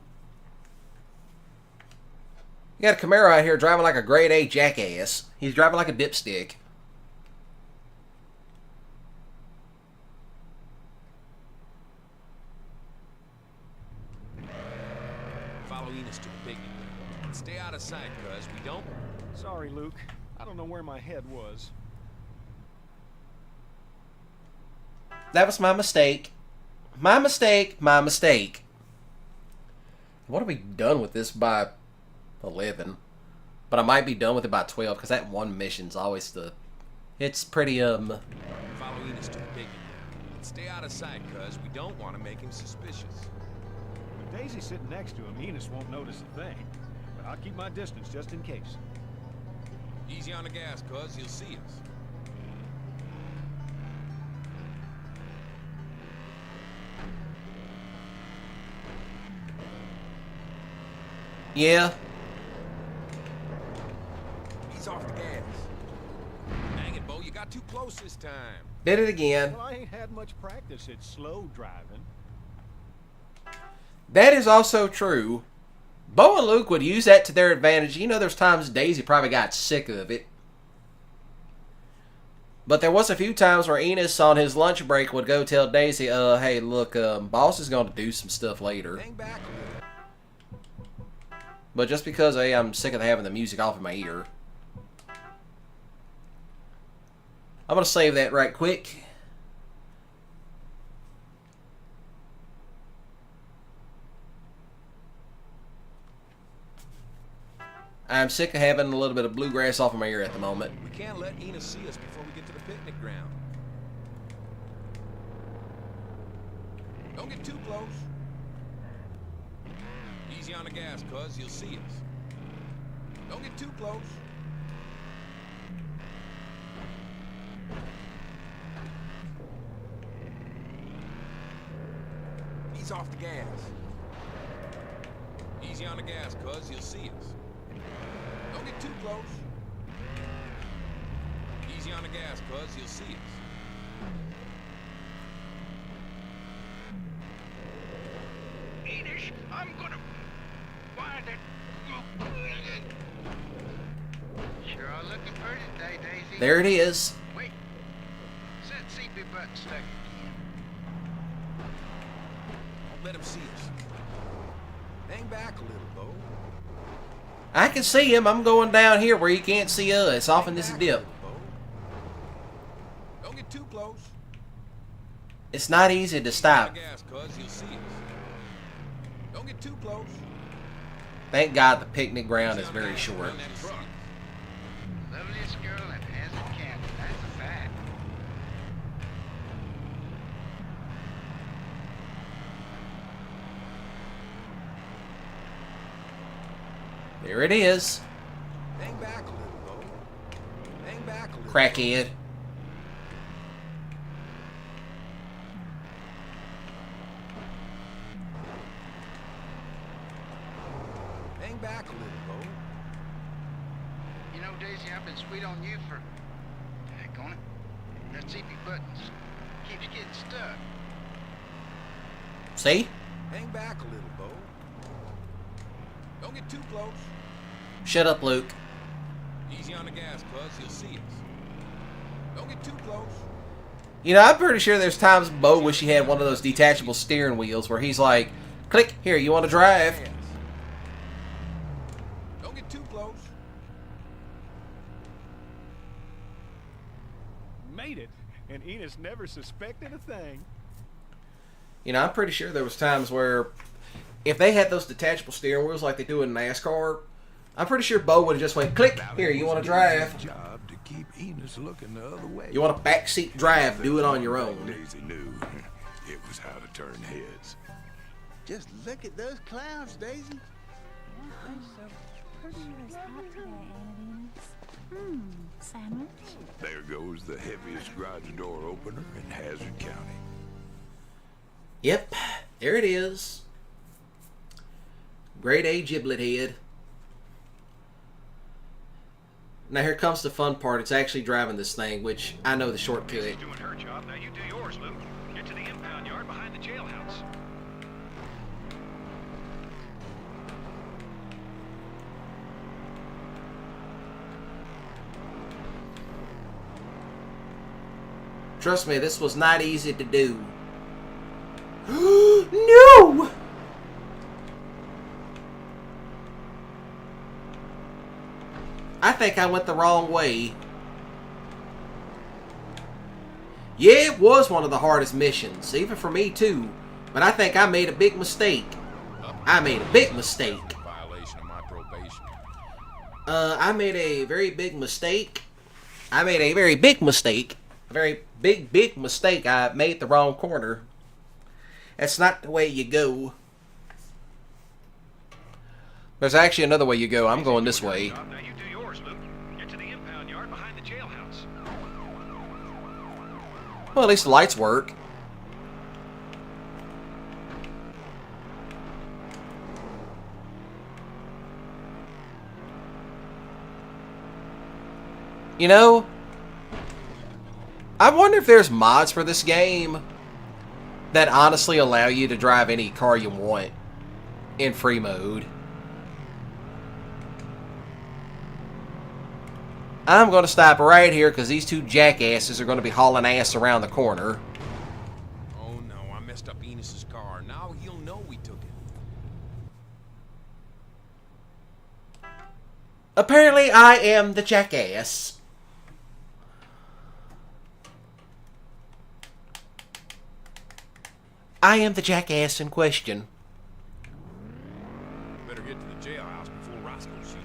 You got a Camaro out here driving like a grade A jackass. He's driving like a dipstick. Follow Enos to the picnic. Stay out of sight, cuz we don't... Sorry, Luke. I don't know where my head was. That was my mistake. My mistake. My mistake. What have we done with this by 11? But I might be done with it by 12 because that one mission's always the... It's pretty, Follow Enos to the picnic. Stay out of sight, cuz we don't want to make him suspicious. With Daisy sitting next to him, Enos won't notice a thing. But I'll keep my distance just in case. Easy on the gas, cuz you'll see us. Yeah. He's off the gas. Dang it, Bo, you got too close this time. Did it again. Well, I ain't had much practice at slow driving. That is also true. Bo and Luke would use that to their advantage. You know, there's times Daisy probably got sick of it. But there was a few times where Enos on his lunch break would go tell Daisy, hey, look, boss is going to do some stuff later. Hang back a little. But just because, hey, I'm sick of having the music off in my ear. I'm going to save that right quick. I'm sick of having a little bit of bluegrass off of my ear at the moment. We can't let Enos see us before we get to the picnic ground. Don't get too close. Easy on the gas, cuz you'll see us. Don't get too close. He's off the gas. Easy on the gas, cuz you'll see us. Don't get too close. Easy on the gas, cuz you'll see us. Enos, I'm gonna find it. Sure are looking pretty today, Daisy. There it is. Wait, is that CP button stuck again? Don't let him see us. Hang back a little, Bo. I can see him. I'm going down here where he can't see us, off in this dip. Don't get too close. It's not easy to stop. Gas, cuz you'll see us. Don't get too close. Thank God the picnic ground is very short. Loveliest girl in Hazzard County, that's a fact. There it is. Hang back a little, Bo. Hang back a little. Crackhead. Hang Hang back a little, Bo. You know, Daisy, I've been sweet on you for... Heck on it. That CP buttons keeps getting stuck. See? Hang back a little, Bo. Don't get too close. Shut up, Luke. Easy on the gas, Buzz. He'll see us. Don't get too close. You know, I'm pretty sure there's times Bo wish he had one of those detachable steering wheels where he's like, click, here, you want to drive? Don't get too close. Made it, and Enos never suspected a thing. You know, I'm pretty sure there was times where if they had those detachable steering wheels like they do in NASCAR, I'm pretty sure Bo would have just went, click, here, you want to drive? Job to keep Enos looking the other way. You want a backseat drive, do it on your own. Daisy knew it was how to turn heads. Just look at those clouds, Daisy. Sandwich? There goes the heaviest garage door opener in Hazzard County. Yep, there it is. Grade A giblet head. Now here comes the fun part. It's actually driving this thing, which I know the shortcut. She's doing her job. Now you do yours, Luke. Get to the impound yard behind the jailhouse. Trust me, this was not easy to do. No! I think I went the wrong way. Yeah, it was one of the hardest missions, even for me too. But I think I made a big mistake. I made a big mistake. Violation of my probation. I made a very big mistake. I made a very big mistake. A very big mistake. I made the wrong corner. That's not the way you go. There's actually another way you go. I'm going this way. Now you do yours, Luke. Get to the impound yard behind the jailhouse. Well, at least the lights work. You know, I wonder if there's mods for this game that honestly allow you to drive any car you want in free mode. I'm going to stop right here because these two jackasses are going to be hauling ass around the corner. Oh no, I messed up Enos's car. Now he'll know we took it. Apparently, I am the jackass. I am the jackass in question. Better get to the jailhouse before Roscoe sees me.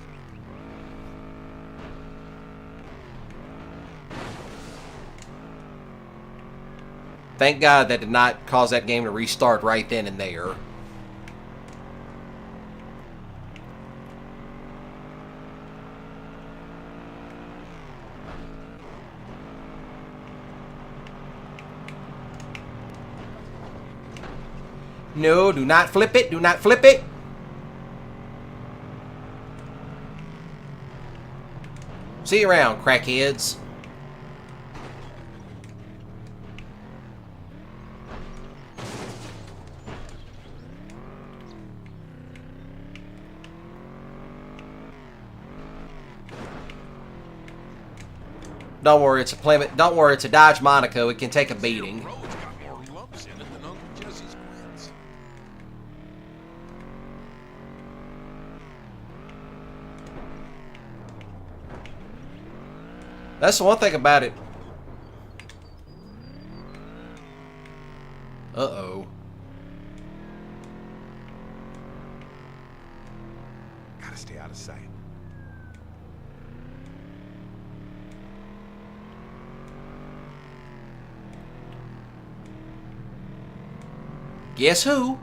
Thank God that did not cause that game to restart right then and there. No, do not flip it. Do not flip it. See you around, crackheads. Don't worry, it's a Plymouth. Don't worry, it's a Dodge Monaco. It can take a beating. That's the one thing about it. Uh-oh. Gotta stay out of sight. Guess who?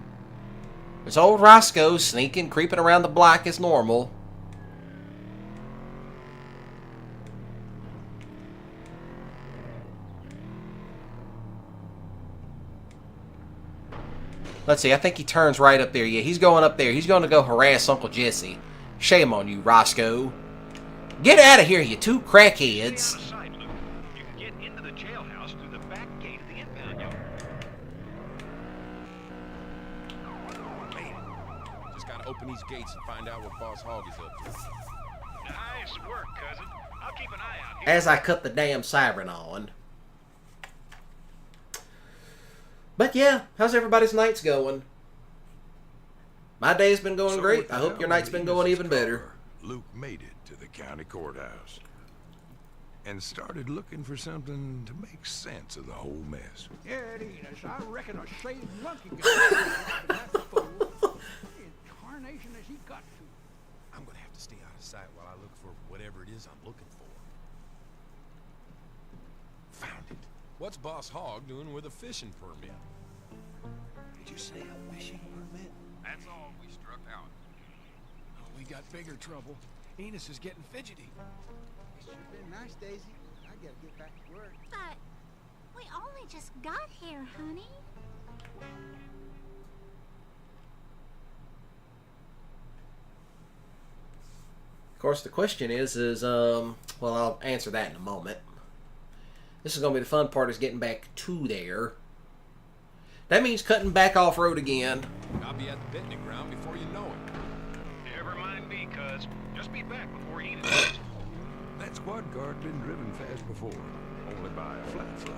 It's old Roscoe sneaking, creeping around the block as normal. Let's see, I think he turns right up there. Yeah, he's going up there. He's going to go harass Uncle Jesse. Shame on you, Roscoe. Get out of here, you two crackheads. You can get into the jailhouse through the back gate of the impound yard. Just gotta open these gates and find out what Boss Hogg is up to. Nice work, cousin. I'll keep an eye out here. As I cut the damn siren on. But yeah, how's everybody's nights going? My day's been going great. I hope your night's been going even better. Luke made it to the county courthouse and started looking for something to make sense of the whole mess. Yeah, it is. I reckon a shaved monkey got that fool. Incarnation as he got to. I'm gonna have to stay out of sight while I look for whatever it is I'm looking for. Found it. What's Boss Hogg doing with a fishing permit? Did you say a fishing permit? That's all we struck out. Oh, we got bigger trouble. Enos is getting fidgety. It's sure been nice, Daisy. I gotta get back to work. But we only just got here, honey. Of course, the question is, well, I'll answer that in a moment. This is going to be the fun part, is getting back to there. That means cutting back off-road again. I'll be at the picnic ground before you know it. Never mind me, cuz. Just be back before he knows. That squad car's been driven fast before, only by a flat foot.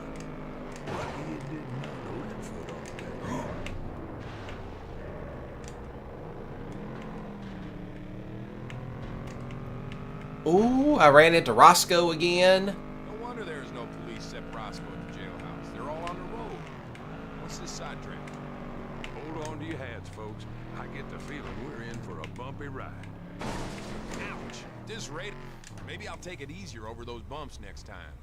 Lucky it didn't have a red foot on the Ooh, I ran into Roscoe again. No wonder there's no police except Roscoe at the jailhouse. They're all on the road. What's this sidetrack? Hold on to your hats, folks. I get the feeling we're in for a bumpy ride. Ouch. At this rate, maybe I'll take it easier over those bumps next time.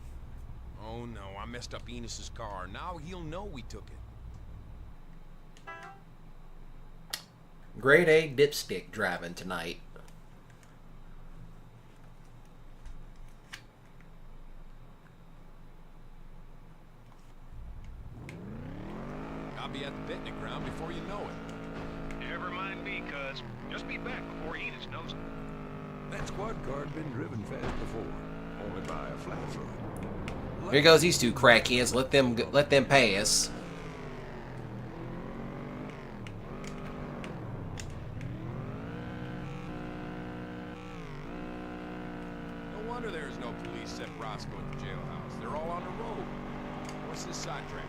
Oh no, I messed up Enos's car. Now he'll know we took it. Grade A dipstick driving tonight. I'll be at the picnic ground before you know it. Never mind me, cuz. Just be back before Enos knows it. That squad car's been driven fast before, only by a flat foot. Here goes these two crackheads. Let them pass. No wonder there's no police except Roscoe at the jailhouse. They're all on the road. What's this sidetrack?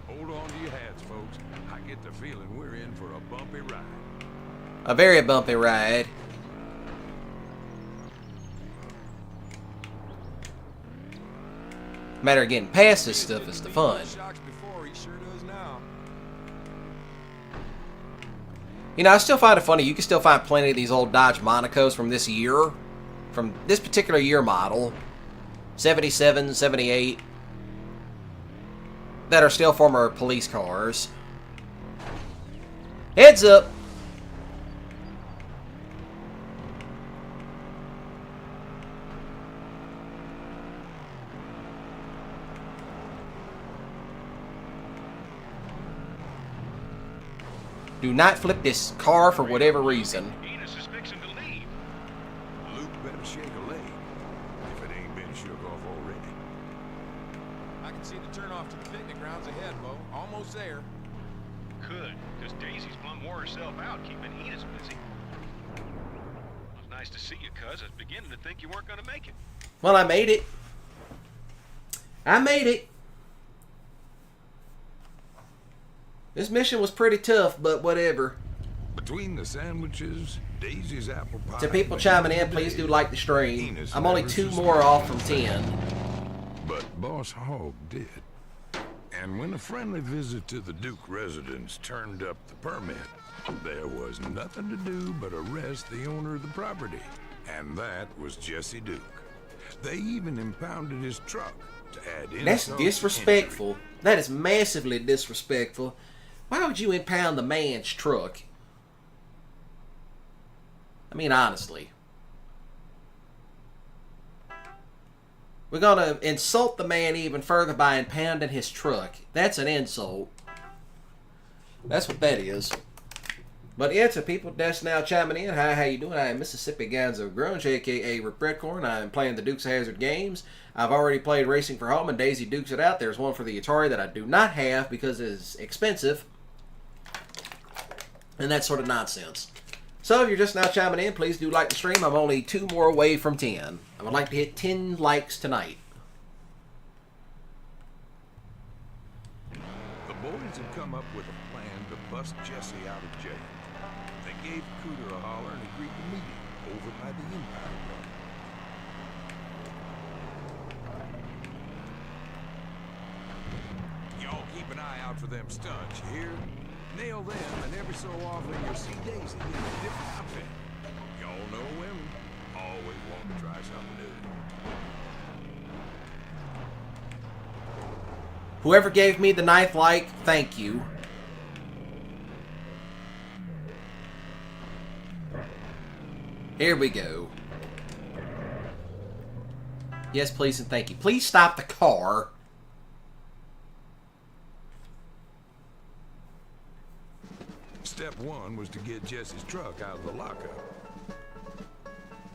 Hold on to your hats, folks. I get the feeling we're in for a bumpy ride. A very bumpy ride. Matter of getting past this stuff is the fun. You know, I still find it funny. You can still find plenty of these old Dodge Monacos from this year. From this particular year model. 77, 78. That are still former police cars. Heads up. Do not flip this car for whatever reason. Enos is fixing to leave. Luke better shake a leg, if it ain't been shook off already. I can see the turnoff to the picnic grounds ahead, Bo. Almost there. Could, because Daisy's plumb wore herself out keeping Enos busy. It was nice to see you, cuz. I was beginning to think you weren't going to make it. Well, I made it. I made it. This mission was pretty tough, but whatever. Between the sandwiches, Daisy's apple pie... To people chiming in, please do like the stream. I'm only 2 more off from 10. But Boss Hogg did. And when a friendly visit to the Duke residence turned up the permit, there was nothing to do but arrest the owner of the property. And that was Jesse Duke. They even impounded his truck to add in. That's disrespectful. That is massively disrespectful. Why would you impound the man's truck? I mean, honestly. We're going to insult the man even further by impounding his truck. That's an insult. That's what that is. But yeah, to people that's now chiming in, hi, how you doing? I am Mississippi Gonzo Grunge, a.k.a. Rip Redcorn. I am playing the Dukes of Hazzard games. I've already played Racing for Home, and Daisy dukes it out. There's one for the Atari that I do not have because it is expensive. And that's sort of nonsense. So if you're just now chiming in, please do like the stream. I'm only 2 more away from 10. I would like to hit 10 likes tonight. The boys have come up with a plan to bust Jesse out of jail. They gave Cooter a holler and agreed to meet him over by the Empire Road. Y'all keep an eye out for them stunts, you hear? Nail them, and every so often you'll see Daisy in a different outfit. Y'all know women always want to try something new. Whoever gave me the 9th like, thank you. Here we go. Yes, please, and thank you. Please stop the car. Step 1 was to get Jesse's truck out of the lockup.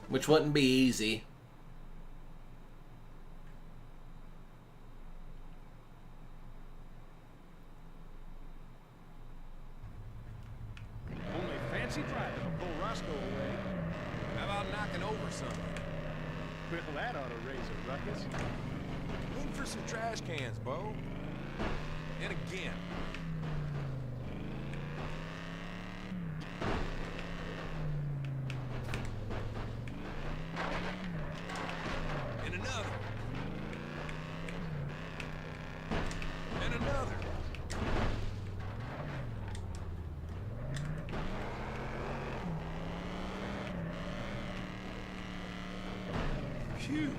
Which wouldn't be easy. Only fancy driving will pull Roscoe away. How about knocking over something? Well, that ought to raise a ruckus. Look for some trash cans, Bo. And again. And another. And another. Phew.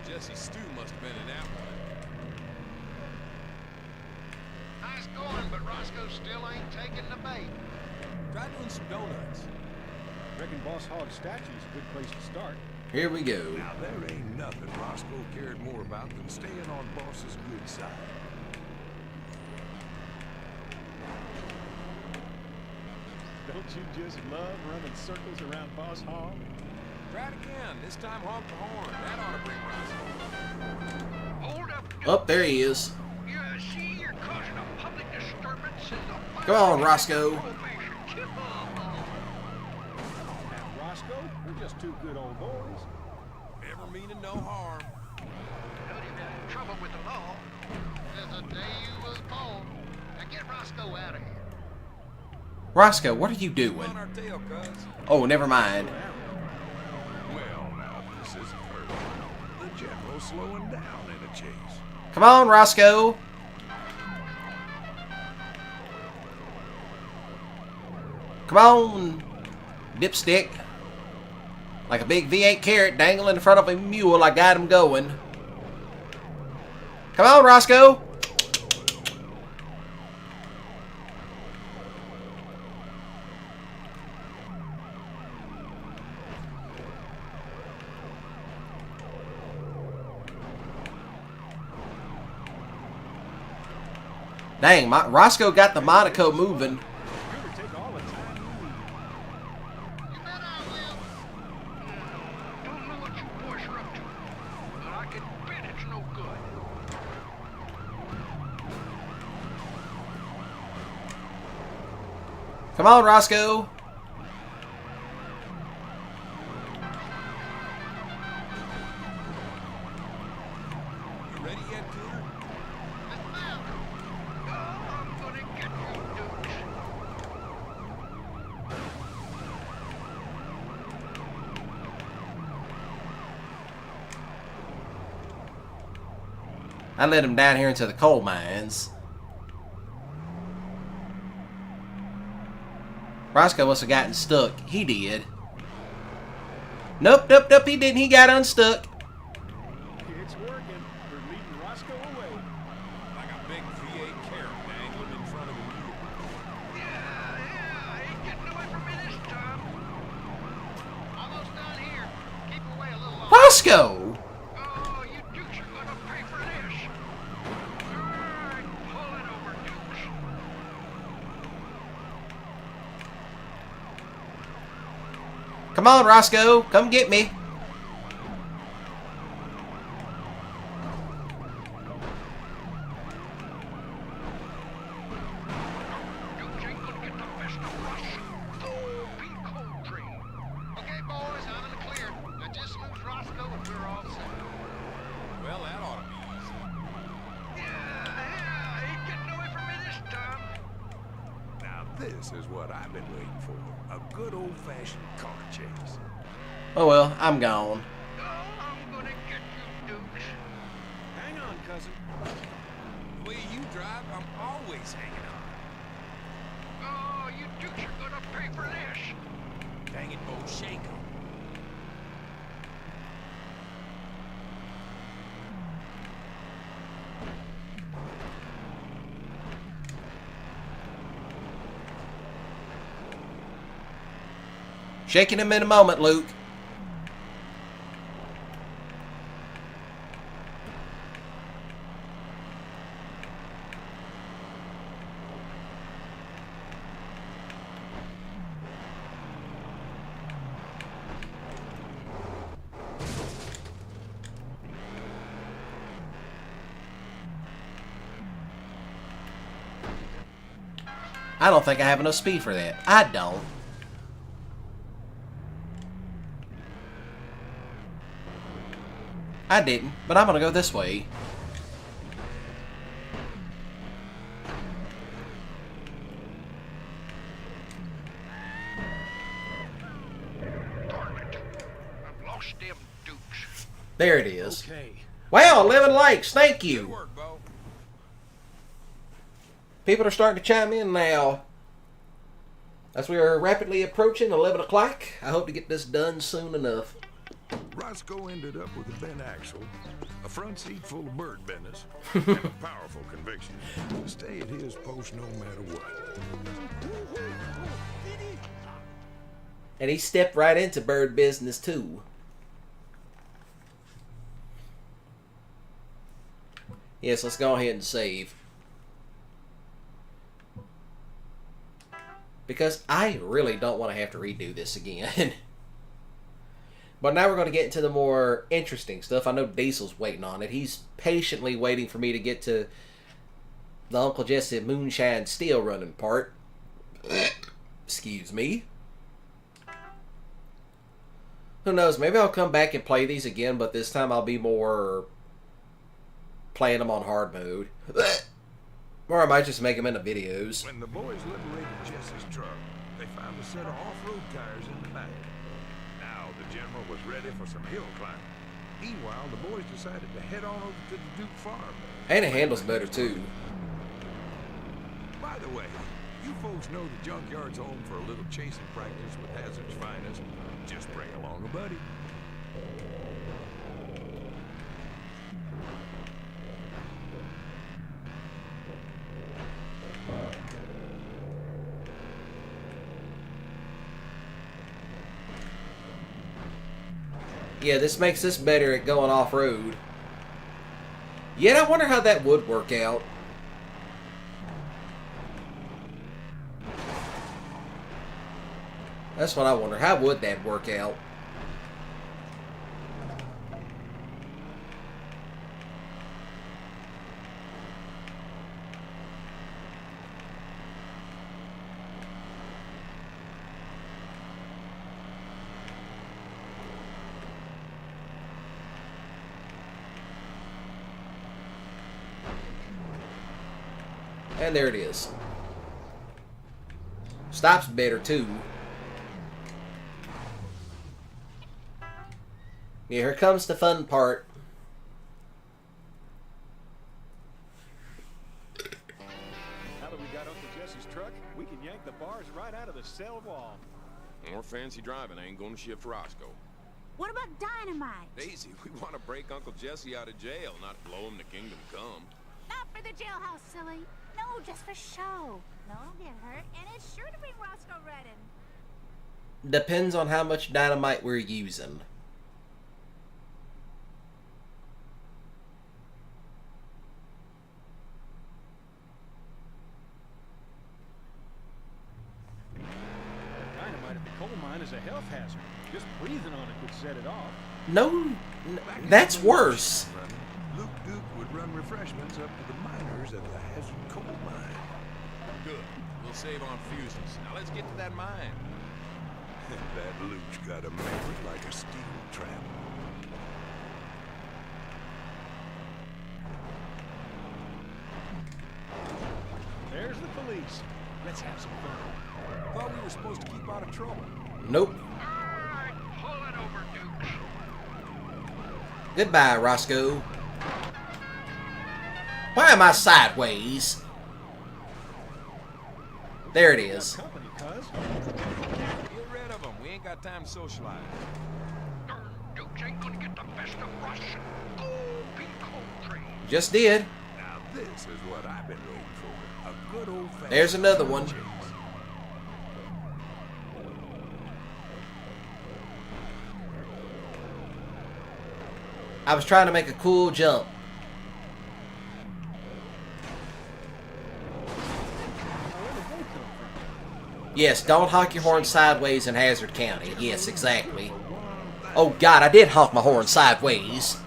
Jesse's stew must have been in that one. Nice going, but Roscoe still ain't taking the bait. Try doing some donuts. Reckon Boss Hogg's statue's a good place to start. Here we go. Now, there ain't nothing Roscoe cared more about than staying on Boss's good side. Don't you just love running circles around Boss Hogg? Try it again. This time honk the horn. That ought to bring Roscoe. Hold up. Oh, there he is. You see, you're causing a public disturbance in the... Come on, Roscoe. Now, Roscoe, we're just 2 good old boys. Never meaning no harm. Don't even have trouble with the law. There's a day you was born. Now get Roscoe out of here. Roscoe, what are you doing? On our tail, cuz. Oh, never mind. Well, now, this isn't her. The General's slowing down in a chase. Come on, Roscoe. Come on, dipstick. Like a big V8 carrot dangling in front of a mule, I got him going. Come on, Roscoe. Dang, Roscoe got the Monaco moving. Come on, Roscoe. You ready yet, Cooter? I'm gonna get you, Dukes. I led him down here into the coal mines. Roscoe must have gotten stuck. He did. Nope, he didn't. He got unstuck. It's working. We're leading Roscoe away. Like a big V8 carrot dangling in front of a mule. Yeah, ain't getting away from me this time. Almost down here. Keep away a little longer. Roscoe! Oh, you Dukes are gonna pay for this. All right, pull it over, Dukes. Come on, Roscoe. Come get me. Okay, boys, I'm in the clear. I just moved Roscoe and we're all set. Well, that ought to be easy. Yeah, ain't getting away from me this time. Now this is what I've been waiting for. A good old-fashioned car chase. Oh well, I'm gone. I'm gonna get you, Dukes. Hang on, cousin. The way you drive, I'm always hanging on. Oh, you Dukes are gonna pay for this. Dang it, Bo, shake 'em. Shaking him in a moment, Luke. I don't think I have enough speed for that. I don't. I didn't, but I'm gonna go this way. Darn it. I've lost them Dukes. There it is. Okay. Wow, 11 likes. Thank Good you. work, Bo. People are starting to chime in now. As we are rapidly approaching 11 o'clock, I hope to get this done soon enough. Roscoe ended up with a bent axle, a front seat full of bird business, and a powerful conviction to stay at his post no matter what. And he stepped right into bird business too. Yes, let's go ahead and save. Because I really don't want to have to redo this again. But now we're going to get into the more interesting stuff. I know Diesel's waiting on it. He's patiently waiting for me to get to the Uncle Jesse Moonshine Steel running part. Excuse me. Who knows? Maybe I'll come back and play these again, but this time I'll be more playing them on hard mode. Or I might just make them into videos. When the boys liberated Jesse's truck, they found a set of off-road tires in the back. Now the General was ready for some hill climbing. Meanwhile, the boys decided to head on over to the Duke farm. And it handles better too. By the way, you folks know the junkyard's home for a little chasing practice with Hazzard's finest. Just bring along a buddy. Yeah, this makes this better at going off-road. Yet I wonder how that would work out. That's what I wonder. How would that work out? And there it is. Stops better too. Yeah, here comes the fun part. Now that we got Uncle Jesse's truck, we can yank the bars right out of the cell wall. More fancy driving ain't gonna shift Roscoe. What about dynamite? Daisy, we want to break Uncle Jesse out of jail, not blow him to kingdom come. Not for the jailhouse, silly. No, just for show. No one will get hurt, and it's sure to bring Roscoe Redden. Depends on how much dynamite we're using. Dynamite at the coal mine is a health hazard. Just breathing on it could set it off. No, that's worse. Luke Duke would run refreshments up to the miners at the Hazzard coal mine. Good. We'll save on fuses. Now let's get to that mine. That Luke's got a memory like a steel trap. There's the police. Let's have some fun. Thought we were supposed to keep out of trouble. Nope. Goodbye, Roscoe. Why am I sideways? There it is. Get rid of them. We ain't got time to socialize. Dukes ain't gonna get the best of us. Oh, Bigotry. Just did. Now this is what I've been waiting for. A good old-fashioned... There's another one. I was trying to make a cool jump. Yes, don't honk your horn sideways in Hazzard County. Yes, exactly. Oh God, I did honk my horn sideways.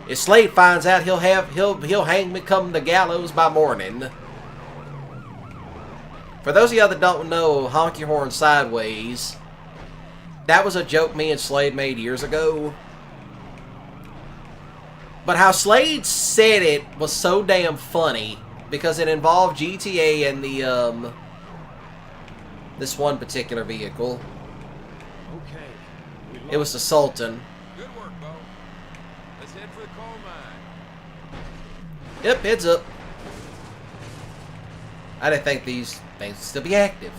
If Slade finds out, he'll hang me come the gallows by morning. For those of y'all that don't know, honk your horn sideways. That was a joke me and Slade made years ago. But how Slade said it was so damn funny because it involved GTA and the this one particular vehicle. Okay. It was the Sultan. Good work, Bo. Let's head for the coal mine. Yep, heads up. I didn't think these things would still be active.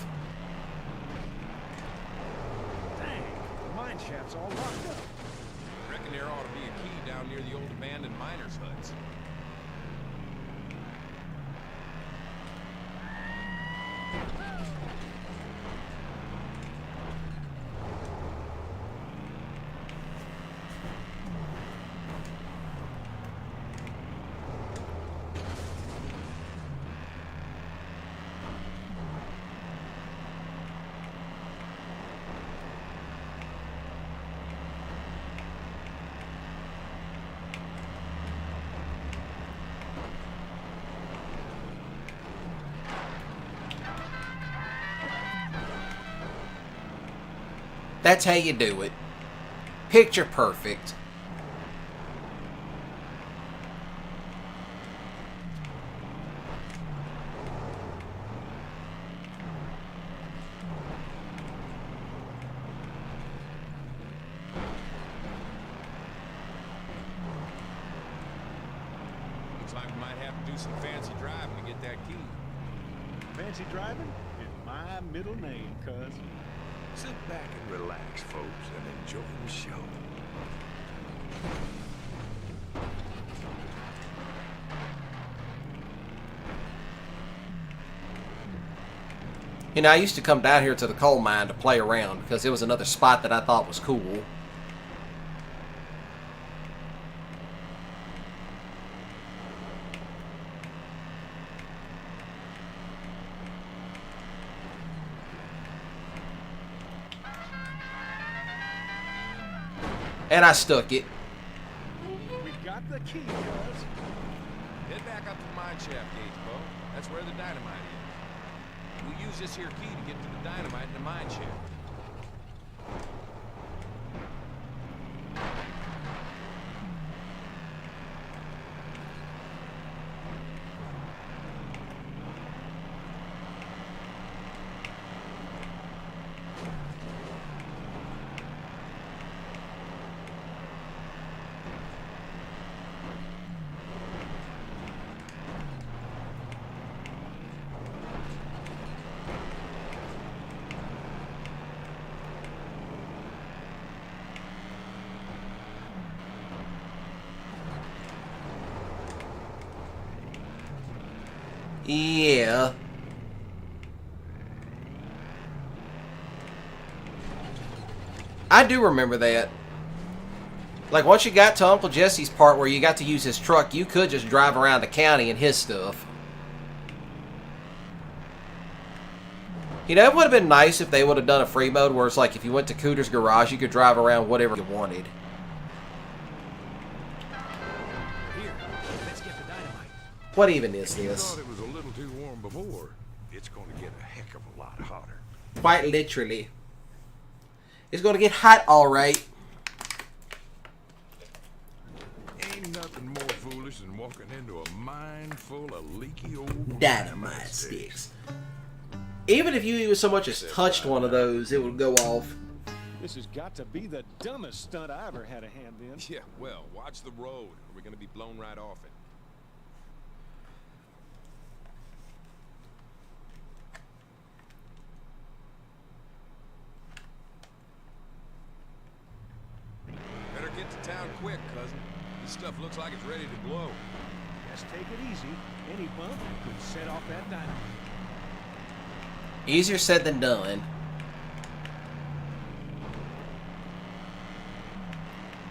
Dang, the mine shaft's all locked up. Reckon there ought to be a key down near the old abandoned miners' huts. That's how you do it. Picture perfect. Looks like we might have to do some fancy driving to get that key. Fancy driving is my middle name, cuz. Sit back and relax, folks, and enjoy the show. You know, I used to come down here to the coal mine to play around because it was another spot that I thought was cool. And I stuck it. We got the key, cuz. Head back up to the mine shaft gates, Bo. That's where the dynamite is. We'll use this here key to get to the dynamite in the mine shaft. Yeah. I do remember that. Like, once you got to Uncle Jesse's part where you got to use his truck, you could just drive around the county and his stuff. You know, it would have been nice if they would have done a free mode where it's like if you went to Cooter's Garage, you could drive around whatever you wanted. Here, let's get the dynamite. What even is You this? thought it was a little too warm before. It's going to get a heck of a lot hotter. Quite literally. It's going to get hot, all right. Ain't nothing more foolish than walking into a mine full of leaky old Dynamite sticks. Even if you even so much as touched one of those, it would go off. This has got to be the dumbest stunt I ever had a hand in. Yeah, well, watch the road, or we're gonna be blown right off it. Better get to town quick, cousin. This stuff looks like it's ready to blow. Just take it easy. Any bump could set off that dynamite. Easier said than done.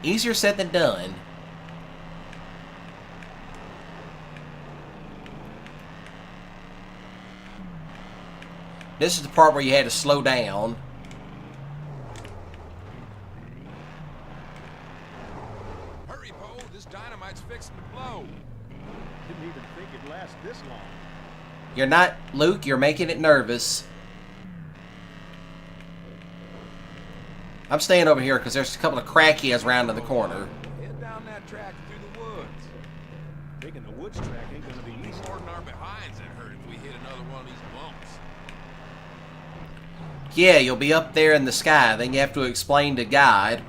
Easier said than done. This is the part where you had to slow down. Hurry, Poe, this dynamite's fixing to blow. Didn't even think it'd last this long. You're not, Luke, you're making it nervous. I'm staying over here because there's a couple of crackheads round in the corner. Head down that track through the woods. Taking the woods track ain't gonna be easy. More than our behinds that hurt if we hit another one of these bumps. Yeah, you'll be up there in the sky. Then you have to explain to God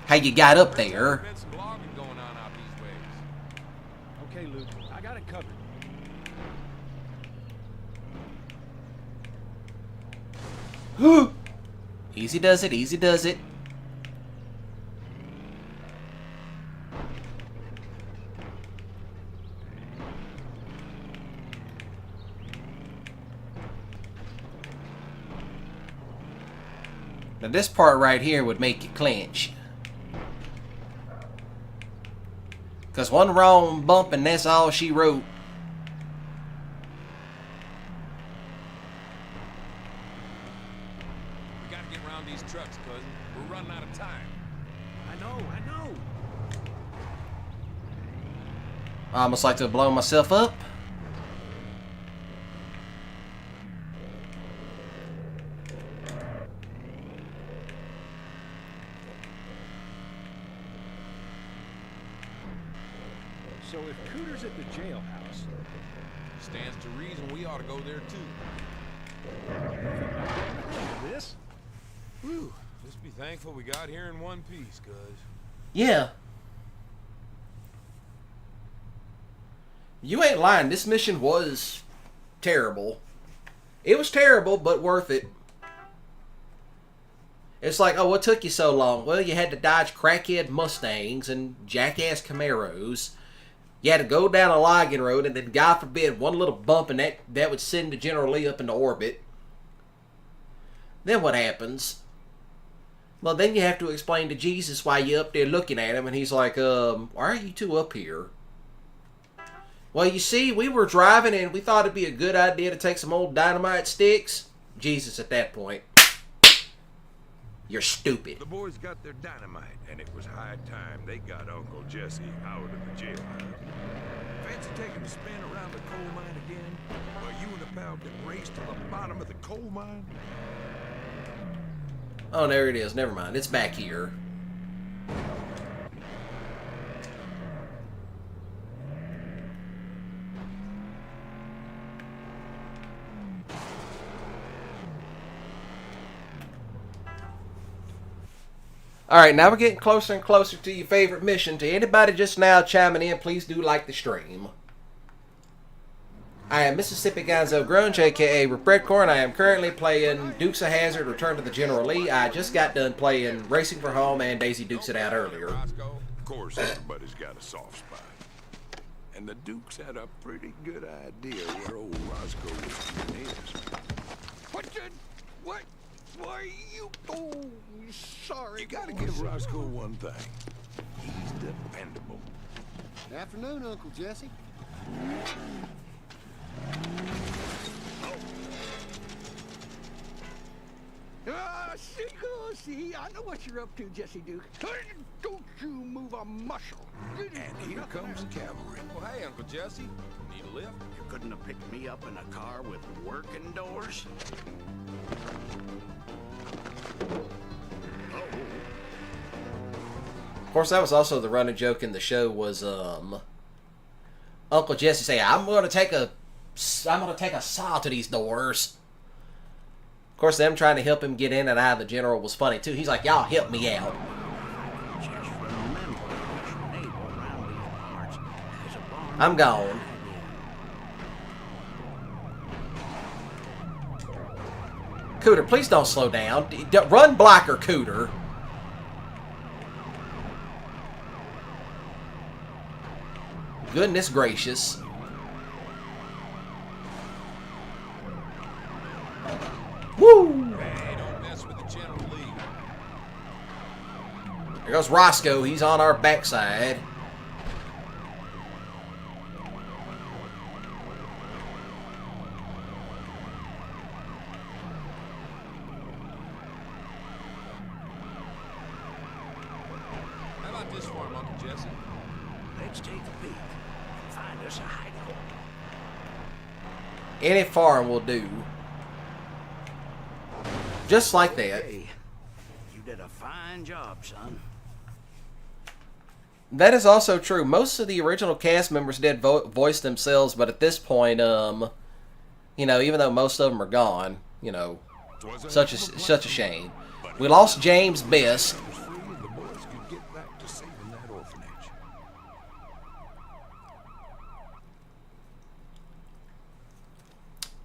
how you got up there. Been some logging going on out these ways. Okay, Luke, I got it covered. Easy does it, easy does it. Now this part right here would make you clench. Because one wrong bump and that's all she wrote. We gotta get around these trucks, cousin. We're running out of time. I know. I almost like to have blown myself up. So if Cooter's at the jailhouse, Stands to reason we ought to go there too. this? Whew. Just be thankful we got here in one piece, cuz. Yeah. You ain't lying. This mission was terrible. It was terrible, but worth it. It's like, oh, what took you so long? Well, you had to dodge crackhead Mustangs and jackass Camaros. You had to go down a logging road, and then, God forbid, one little bump, and that would send the General Lee up into orbit. Then what happens? Well, then you have to explain to Jesus why you're up there looking at him, and he's like, why are you two up here? Well, you see, we were driving, and we thought it'd be a good idea to take some old dynamite sticks. Jesus, at that point, you're stupid. The boys got their dynamite, and it was high time they got Uncle Jesse out of the jailhouse. Fancy taking a spin around the coal mine again? While you and the pal can race to the bottom of the coal mine? Oh, there it is. Never mind. It's back here. Alright, now we're getting closer and closer to your favorite mission. To anybody just now chiming in, please do like the stream. I am Mississippi Gonzo Grunge, aka Redcorn. I am currently playing Dukes of Hazzard, Return to the General Lee. I just got done playing Racing for Home and Daisy Dukes It Out earlier. Of course, everybody's got a soft spot. And the Dukes had a pretty good idea where old Roscoe was keeping his. What? Why you? Oh, sorry. You gotta give Roscoe one thing. He's dependable. Good afternoon, Uncle Jesse. See, I know what you're up to, Jesse Duke. Don't you move a muscle. And here comes the cavalry. Well, hey, Uncle Jesse. Need a lift? You couldn't have picked me up in a car with working doors? Of course, that was also the running joke in the show was Uncle Jesse say, I'm gonna take a saw to these doors. Of course, them trying to help him get in and out of the general was funny too. He's like, y'all help me out. I'm gone. Cooter, please don't slow down. Run blacker, Cooter. Goodness gracious. Woo! Hey, don't mess with the General Lee. There goes Roscoe. He's on our backside. How about this farm, Uncle Jesse? Let's take a peek. Find us a hideout. Any farm will do. Just like that. Hey, you did a fine job, son. That is also true. Most of the original cast members did voice themselves, but at this point, you know, even though most of them are gone, you know, such a shame. We lost James Best.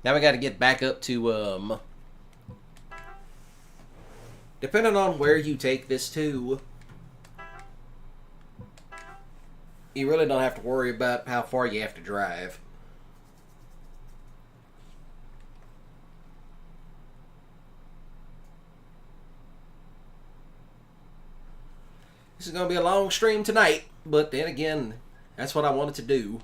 Now we got to get back up to, depending on where you take this to, you really don't have to worry about how far you have to drive. This is going to be a long stream tonight, but then again, that's what I wanted to do.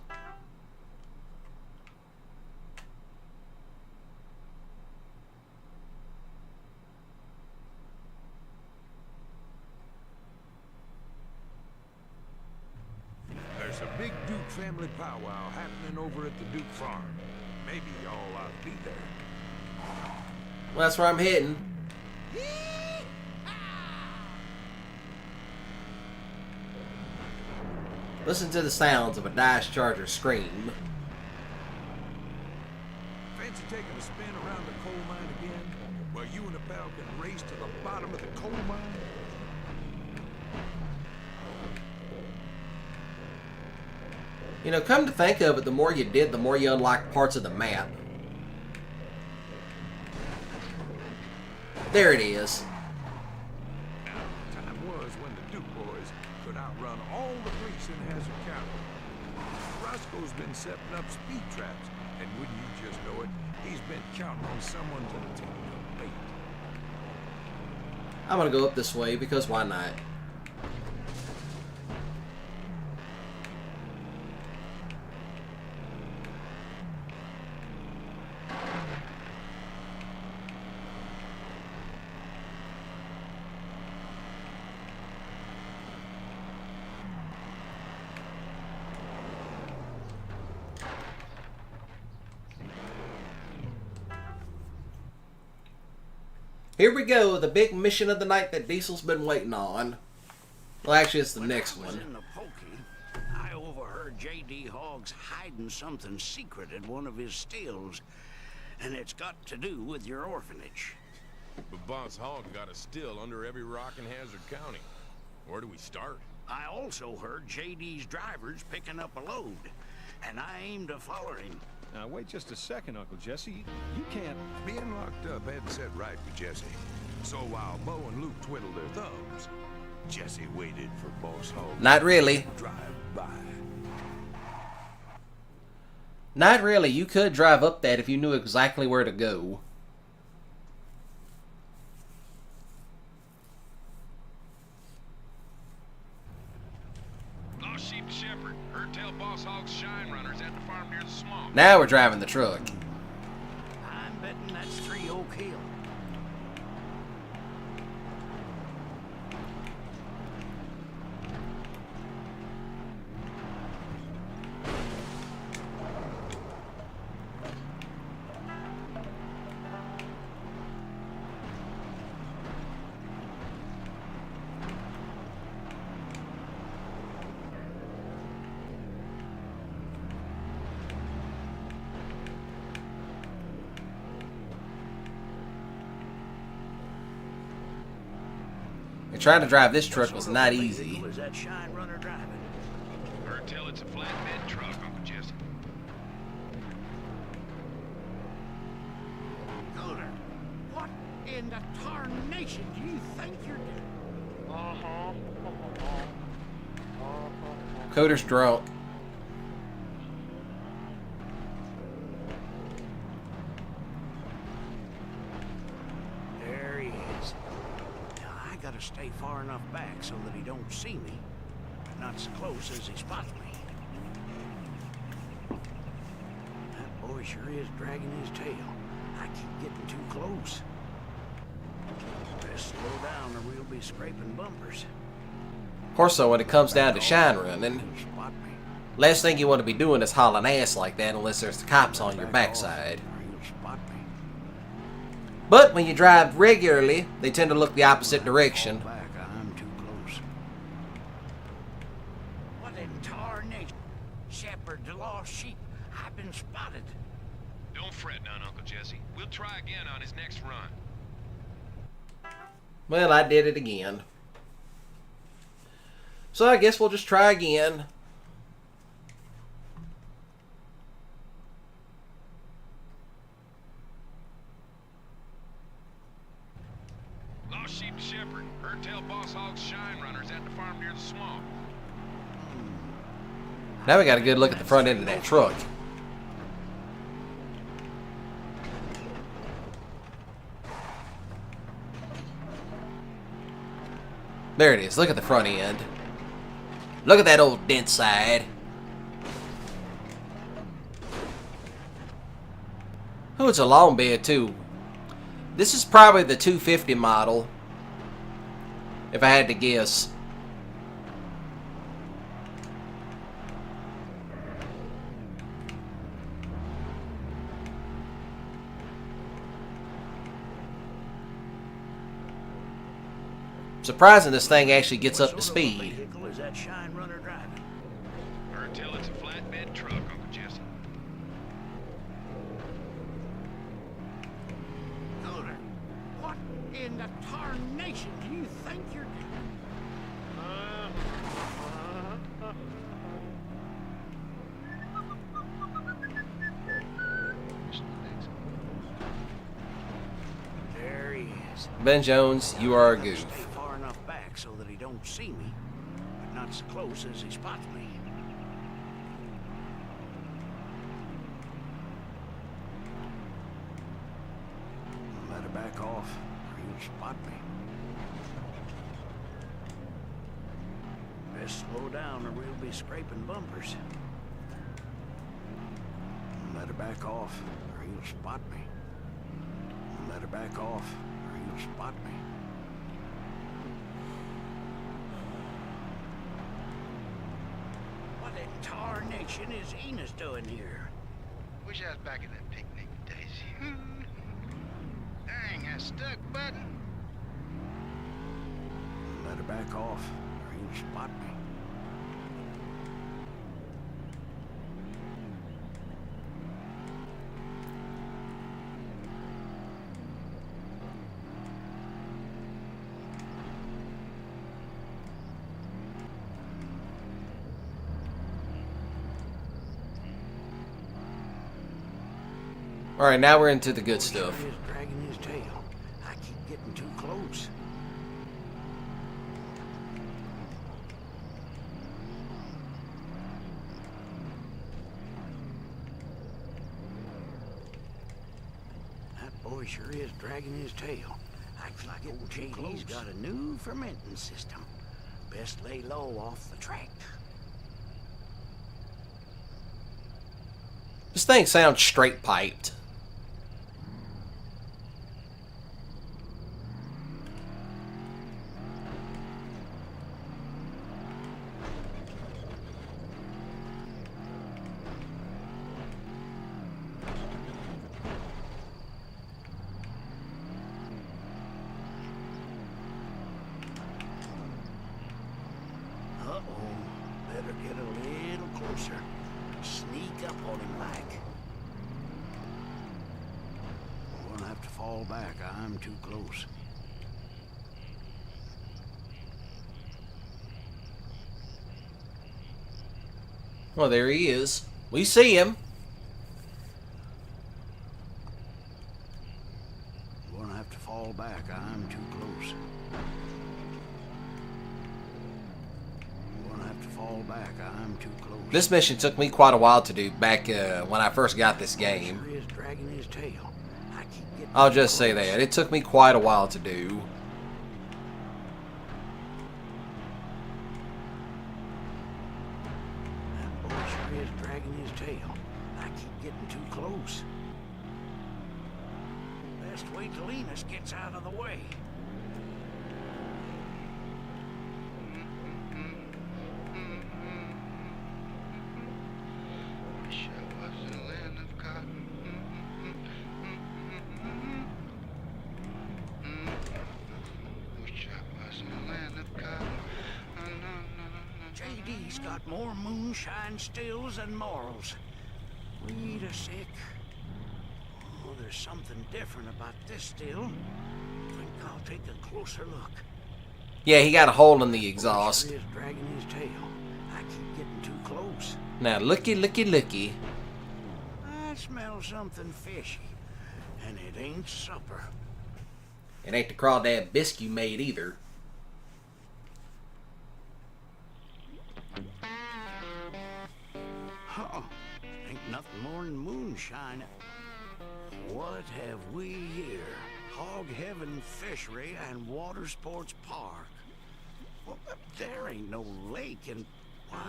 There's a big Duke family powwow happening over at the Duke farm. Maybe y'all ought to be there. Well, that's where I'm heading. Listen to the sounds of a Dice Charger scream. Fancy taking a spin around the coal mine again? While you and a pal can race to the bottom of the coal mine? You know, come to think of it, the more you did, the more you unlocked parts of the map. There it is. Now, time was when the Duke boys could outrun all the police in Hazzard County. Roscoe's been setting up speed traps, and wouldn't you just know it, he's been counting on someone to take the bait. I'm gonna go up this way because why not? Here we go, the big mission of the night that Diesel's been waiting on. Well, actually, it's the next one. In the pokey, I overheard J.D. Hogg's hiding something secret at one of his stills, and it's got to do with your orphanage. But Boss Hogg got a still under every rock in Hazzard County. Where do we start? I also heard J.D.'s drivers picking up a load, and I aim to follow him. Now, wait just a second, Uncle Jesse. You can't... Being locked up hadn't set right with Jesse. So while Bo and Luke twiddled their thumbs, Jesse waited for Boss Hogg. Not really. To drive by. Not really. You could drive up that if you knew exactly where to go. Lost sheep to shepherd. Heard tell Boss Hogg's shine runners at the farm near the swamp. Now we're driving the truck. I'm betting that's 3 Oak Hill. Trying to drive this truck was not easy. Is that Shine Runner driving? Or tell it's a flatbed truck, Uncle Jesse. Cooler, what in the tarnation do you think you're doing? Coder's drunk. There he is. Now I gotta stay far enough back so that he don't see me, but not so close as he spots me. That boy sure is dragging his tail. I keep getting too close. Best slow down or we'll be scraping bumpers. Of course, so when it comes down to shine running, last thing you want to be doing is hauling ass like that unless there's the cops on your backside. But when you drive regularly, they tend to look the opposite direction. I'm too close. What in tarnation? Shepherd, the lost sheep. I've been spotted. Don't fret none, Uncle Jesse. We'll try again on his next run. Well, I did it again. So I guess we'll just try again. Lost sheep to shepherd. Heard tell Boss Hog's Shine Runners at the farm near the swamp. Now we got a good look at the front end of that truck. There it is. Look at the front end. Look at that old dent side. Oh, it's a long bed too. This is probably the 250 model, if I had to guess. Surprising this thing actually gets up to speed. Is that Shine Runner driving? Heard tell it's a flatbed truck, Uncle Jesse. Cooler, what in the tarnation do you think you're doing? There he is. Ben Jones, you are a goof. Stay far enough back so that he don't see me, but not so close as he spots me. Better back off, or he'll spot me. Best slow down, or we'll be scraping bumpers. Better back off, or he'll spot me. Better back off, or he'll spot me. What in tarnation is Enos doing here? Wish I was back in that picnic with Daisy. Dang, that stuck button. Better back off, or he'll spot me. Alright, now we're into the good stuff. He's dragging his tail. I keep getting too close. That boy sure is dragging his tail. Acts like old JD's got a new fermenting system. Best lay low off the track. This thing sounds straight piped. Better get a little closer. Sneak up on him like. I'm gonna have to fall back. I'm too close. Well, there he is. We see him. You're gonna have to fall back. I'm too close. You're gonna have to fall back. I'm too close. This mission took me quite a while to do back when I first got this game. Sure is dragging his tail. I keep getting I'll just say that. It took me quite a while to do. That boy sure is dragging his tail. I keep getting too close. Best wait till Enos gets out of the way. JD's got more moonshine stills and morals. Wait a sec. Oh, there's something different about this still. Think I'll take a closer look. Yeah, he got a hole in the exhaust. Sure is dragging his tail. I keep getting too close. Now, looky, looky, looky. I smell something fishy, and it ain't supper. It ain't the crawdad bisque you made either. Huh. Ain't nothing more than moonshine. What have we here? Hog Heaven Fishery and Water Sports Park. Well, there ain't no lake, and why,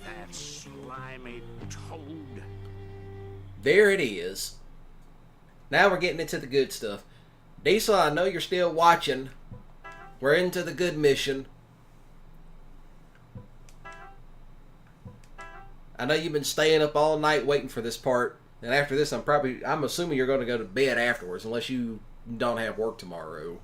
that slimy toad. There it is. Now we're getting into the good stuff. Diesel, I know you're still watching. We're into the good mission. I know you've been staying up all night waiting for this part. And after this, I'm assuming you're going to go to bed afterwards, unless you don't have work tomorrow.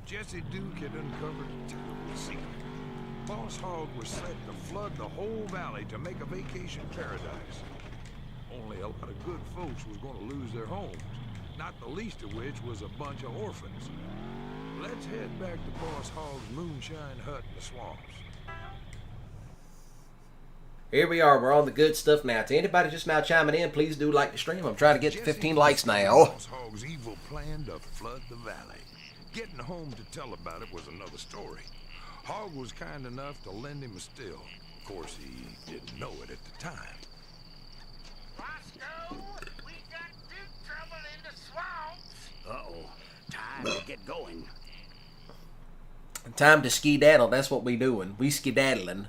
Jesse Duke had uncovered a terrible secret. Boss Hogg was set to flood the whole valley to make a vacation paradise. Only a lot of good folks was going to lose their homes, not the least of which was a bunch of orphans. Let's head back to Boss Hogg's moonshine hut in the swamps. Here we are. We're on the good stuff now. To anybody just now chiming in, please do like the stream. I'm trying to get to 15 likes now. Boss Hogg's evil plan to flood the valley. Getting home to tell about it was another story. Hogg was kind enough to lend him a still. Of course, he didn't know it at the time. Roscoe, we got big trouble in the swamps. Uh-oh. Time to get going. Time to skedaddle. That's what we doing. We skedaddling.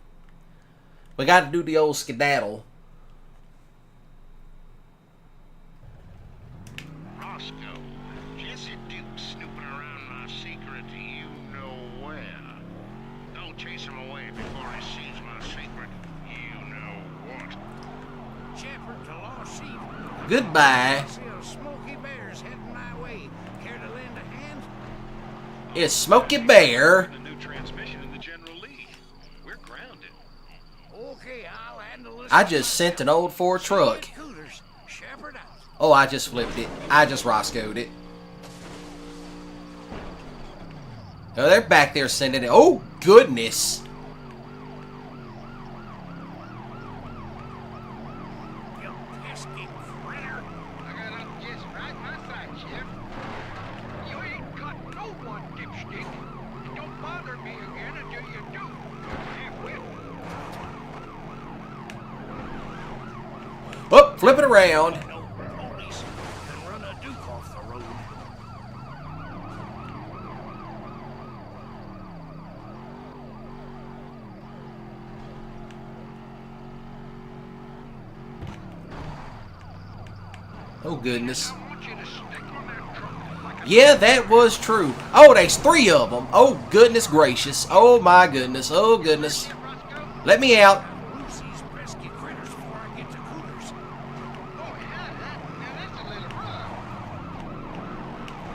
We got to do the old skedaddle. Roscoe, Jesse Duke snooping around my secret you know where. Don't chase him away before he sees my secret. You know what. Shepherd to Lost Sheep. Goodbye. Smoky Bear's heading my way. Care to lend a hand? It's Smokey Bear. The new transmission in the general lead. We're grounded. Okay, I'll handle this. I just sent an old Ford truck. Shepherd out. Oh, I just flipped it. I just Roscoe'd it. Oh, they're back there sending it. Oh, goodness. You pesky critter. I got up just right my side, Sheriff. You ain't got no one, dipstick. Don't bother me again until you do. Half-wit. Oh, flip it around. Police can run a Duke off the road. Oh, goodness. Yeah, that was true. Oh, there's 3 of them. Oh, goodness gracious. Oh, my goodness. Oh, goodness. Let me out.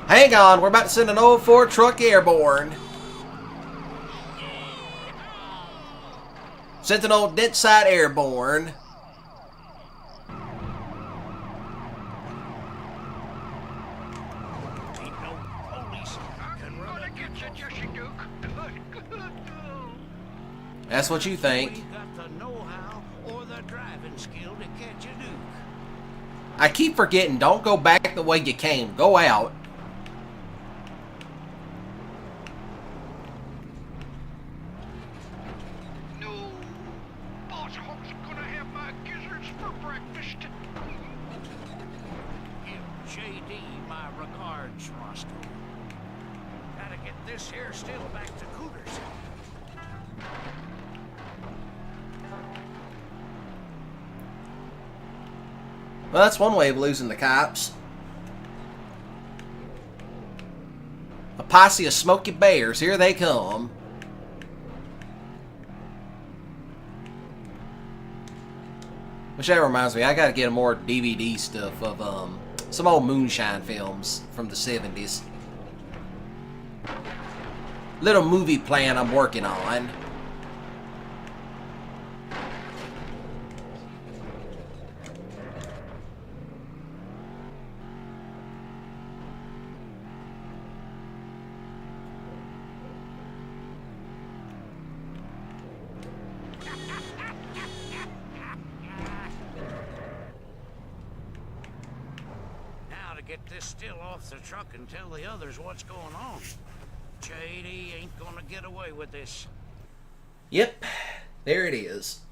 Hang on. We're about to send an old Ford truck airborne. Sentinel Deadside Airborne. Ain't no police can run a get you, Jesse Duke. That's what you think. We got the know-how or the driving skill to catch a Duke. I keep forgetting, don't go back the way you came. Go out. No, Boss Hog's gonna have my gizzards for breakfast. Give J.D. my regards, Roscoe. Gotta get this here still back to Cooters. Well, that's one way of losing the cops. A posse of Smoky Bears. Here they come. Which that reminds me, I gotta get more DVD stuff of some old moonshine films from the 70s. Little movie plan I'm working on. Get this still off the truck and tell the others what's going on. J.D. ain't gonna get away with this. Yep, there it is.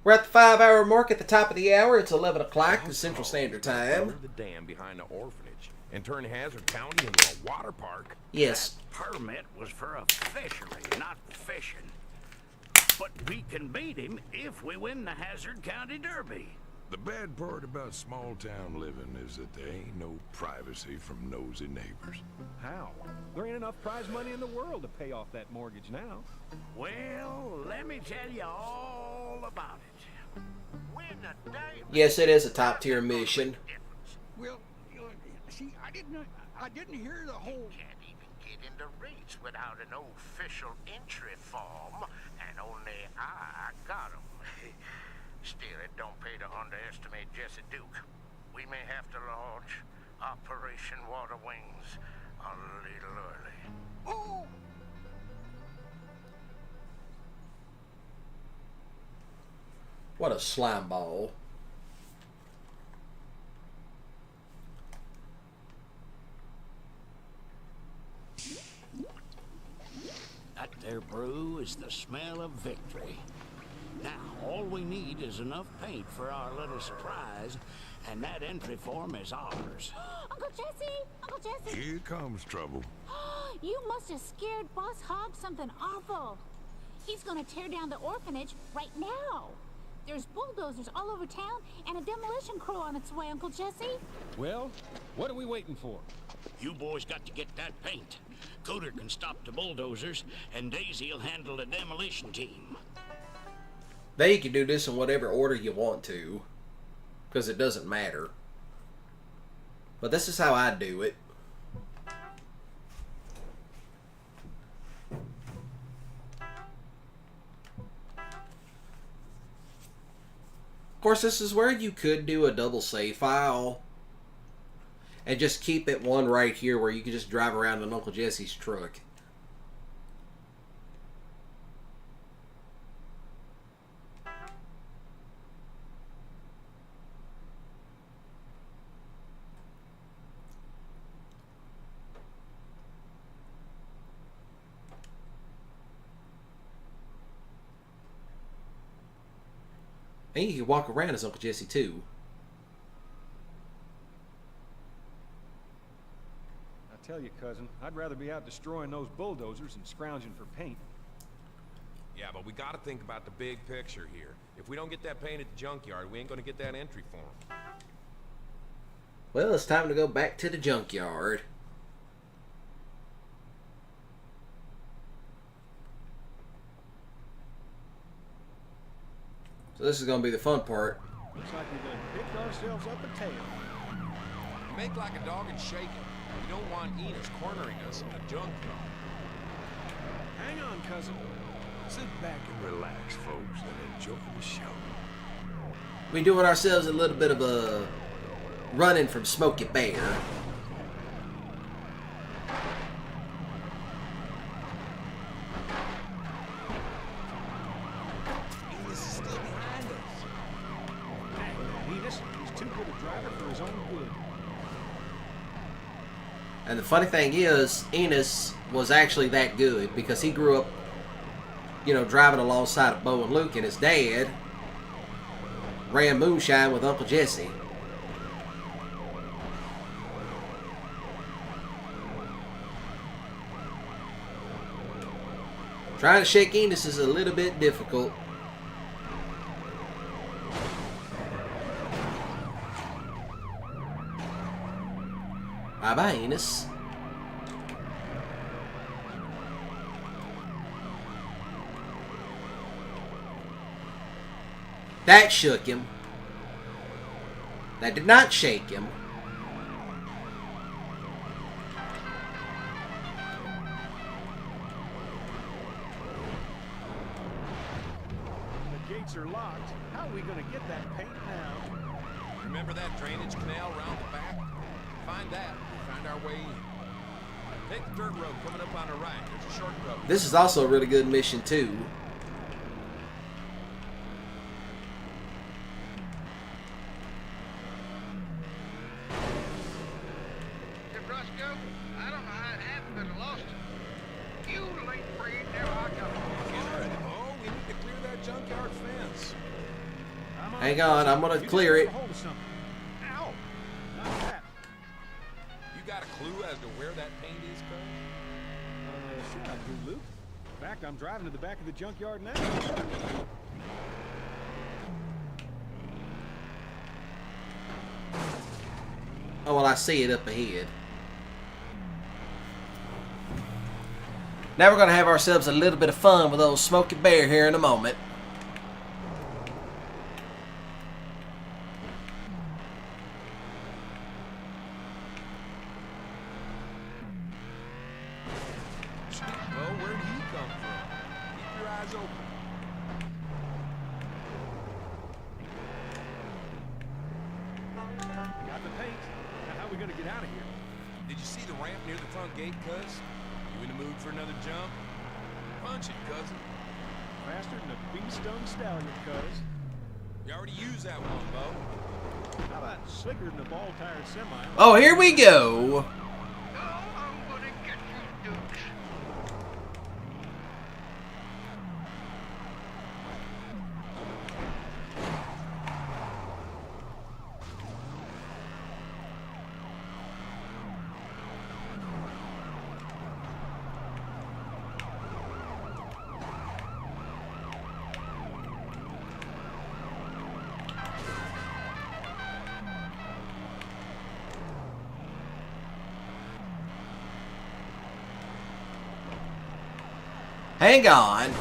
We're at the 5-hour mark at the top of the hour. It's 11 o'clock, the Central Standard Time. The dam behind the orphanage and turn Hazzard County into a water park. Yes. That permit was for a fishery, not fishing. But we can beat him if we win the Hazzard County Derby. The bad part about small-town living is that there ain't no privacy from nosy neighbors. How? There ain't enough prize money in the world to pay off that mortgage now. Well, let me tell you all about it. When the day Yes, it is a top-tier mission. Well, see, I didn't hear the whole... Can't even get into rates without an official entry form, and only I got 'em. Still, it don't pay to underestimate Jesse Duke. We may have to launch Operation Water Wings a little early. Oh! What a slime ball. That there brew is the smell of victory. Now, all we need is enough paint for our little surprise, and that entry form is ours. Uncle Jesse! Uncle Jesse! Here comes trouble. You must have scared Boss Hog something awful. He's gonna tear down the orphanage right now. There's bulldozers all over town and a demolition crew on its way, Uncle Jesse. Well, what are we waiting for? You boys got to get that paint. Cooter can stop the bulldozers, and Daisy'll handle the demolition team. They can do this in whatever order you want to, because it doesn't matter. But this is how I do it. Of course, this is where you could do a double save file and just keep it one right here where you can just drive around in Uncle Jesse's truck. And you can walk around as Uncle Jesse too. I tell you, cousin, I'd rather be out destroying those bulldozers than scrounging for paint. Yeah, but we gotta think about the big picture here. If we don't get that paint at the junkyard, we ain't gonna get that entry form. Well, it's time to go back to the junkyard. So this is going to be the fun part. Looks like we done picked ourselves up a tail. Make like a dog and shake it. We don't want Enos cornering us in a junkyard. Hang on, cousin. Sit back and relax, folks, and enjoy the show. We doing ourselves a little bit of a running from Smokey Bear. Enos is still behind us. Dang, Enos, he's too good a driver for his own good. And the funny thing is, Enos was actually that good because he grew up, you know, driving alongside of Bo and Luke, and his dad ran moonshine with Uncle Jesse. Trying to shake Enos is a little bit difficult. Bye-bye, Enos. That shook him. That did not shake him. The gates are locked. How are we going to get that paint now? Remember that drainage canal around the back? Find that. We'll find our way in. Take the dirt road coming up on the right. There's a short road. This is also a really good mission, too. I don't know how it happened, but I lost it. You late breed, never I come. Oh, we need to clear that junkyard fence. Hang on, I'm gonna clear it. Ow! Not that. You got a clue as to where that paint is, cuz? Sure I do, Luke. In fact, I'm driving to the back of the junkyard now. Oh, well, I see it up ahead. Now we're going to have ourselves a little bit of fun with old Smokey Bear here in a moment. Well, where did he come from? Keep your eyes open. Got the paint. Now how are we going to get out of here? Did you see the ramp near the front gate, cuz? You in the mood for another jump? Punch it, cousin. Faster than a bee-stung stallion, cuz. You already used that one, Bo. How about slicker than a ball-tired semi? Oh, here we go. Hang on.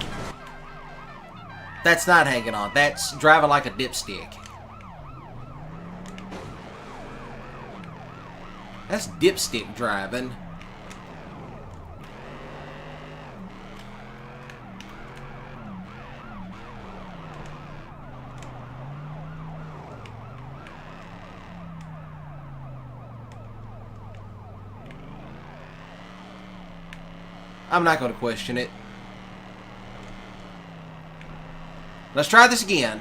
That's not hanging on. That's driving like a dipstick. That's dipstick driving. I'm not going to question it. Let's try this again.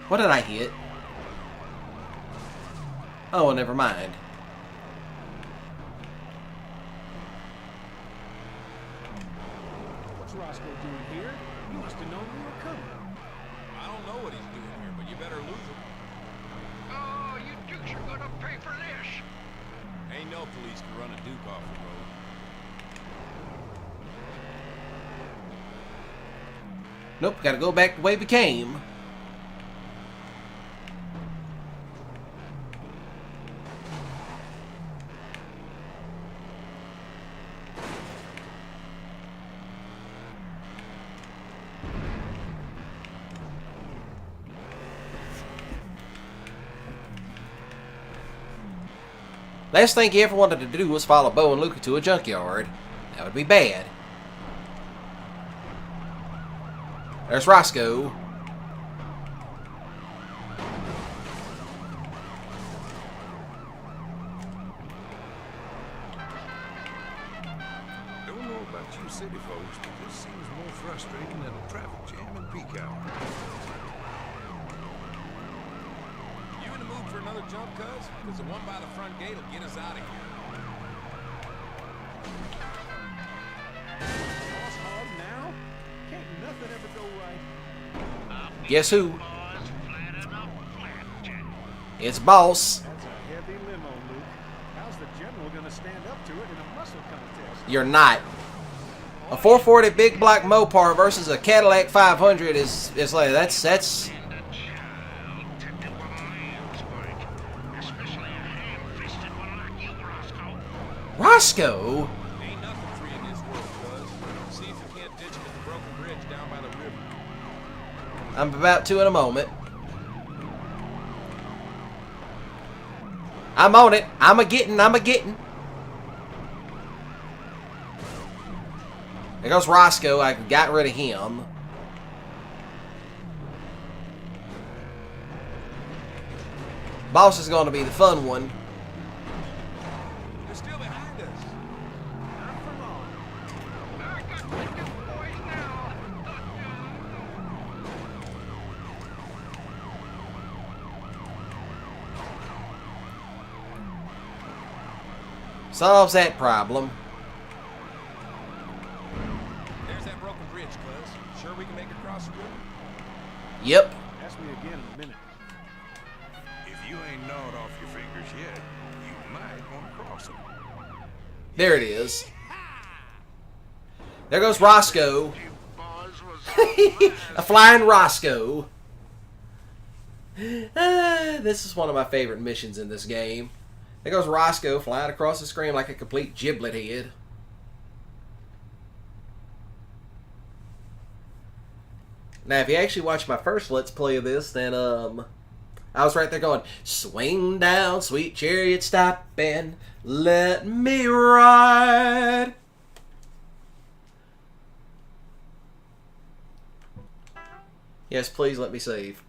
What did I hit? Oh, well, never mind. What's Roscoe doing here? He must have known we were coming. I don't know what he's doing here, but you better lose him. Oh, you dukes are gonna pay for this. Ain't no police can run a Duke off the road. Nope, gotta go back the way we came. Last thing he ever wanted to do was follow Bo and Luca to a junkyard. That would be bad. There's Roscoe. Don't know about you city folks, but this seems more frustrating than a traffic jam in peak hour. You in the mood for another jump, cuz? Because the one by the front gate will get us out of here. Boss hog now? Can't nothing ever go right. Guess who? It's Boss. That's a heavy limo, Luke. How's the general gonna stand up to it in a muscle contest? You're not. A 440 big black Mopar versus a Cadillac 500 is like that's. Roscoe. Ain't nothing free in this world, cuz. See if you can't ditch him at the broken bridge down by the river. I'm about to in a moment. I'm on it. I'm a getting. There goes Roscoe. I got rid of him. Boss is going to be the fun one. They're still behind us. Not for long. I got the new boys now. Solves that problem. There's that broken bridge, cuz. Sure we can make it across the river? Yep. Ask me again in a minute. If you ain't gnawed off your fingers yet, you might want to cross them. There it is. There goes Roscoe. A flying Roscoe. This is one of my favorite missions in this game. There goes Roscoe flying across the screen like a complete giblet head. Now, if you actually watch my first Let's Play of this, then, I was right there going, swing down, sweet chariot, stop and let me ride. Yes, please let me save.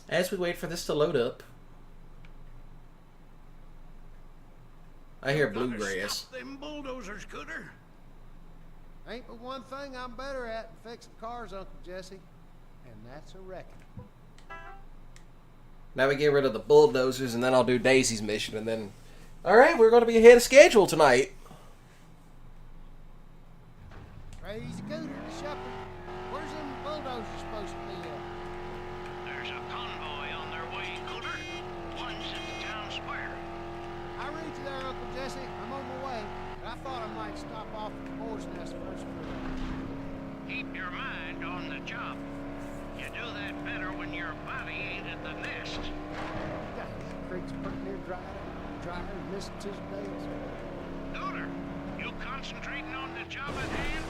As we wait for this to load up, I hear bluegrass. Stop them bulldozers, Cooter. Ain't but one thing I'm better at than fixing cars, Uncle Jesse, and that's a wrecking. Now we get rid of the bulldozers, and then I'll do Daisy's mission, and then... Alright, we're going to be ahead of schedule tonight. Crazy Cooter, the shepherd. Where's them bulldozers supposed to be at? There's a convoy on their way, Cooter. One's at the town square. I read you there, Uncle Jesse. I'm on my way. But I thought I might stop off at the boar's nest first. Keep your mind on the job. You do that better when your body ain't at the nest. The creek's pretty near drier and missing his days. Cooter, you concentrating on the job at hand?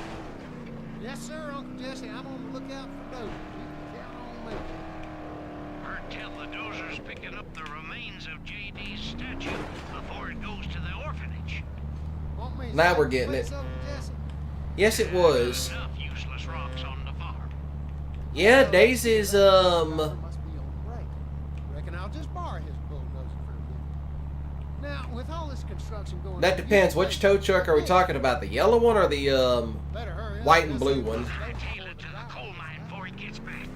Yes, sir, Uncle Jesse. I'm on the lookout for those. You can count on me. Heard tell the dozer's picking up the remains of J.D.'s statue before it goes to the orphanage. Now we're getting it. Yes, it was. Enough useless rocks on the farm. Yeah, Daisy's, Must be on break. Reckon I'll just borrow his bulldozer for a bit. Now, with all this construction going That on, depends. Which tow truck are we talking about? The yellow one or the, white and blue one? Tail it to the coal mine before he gets back.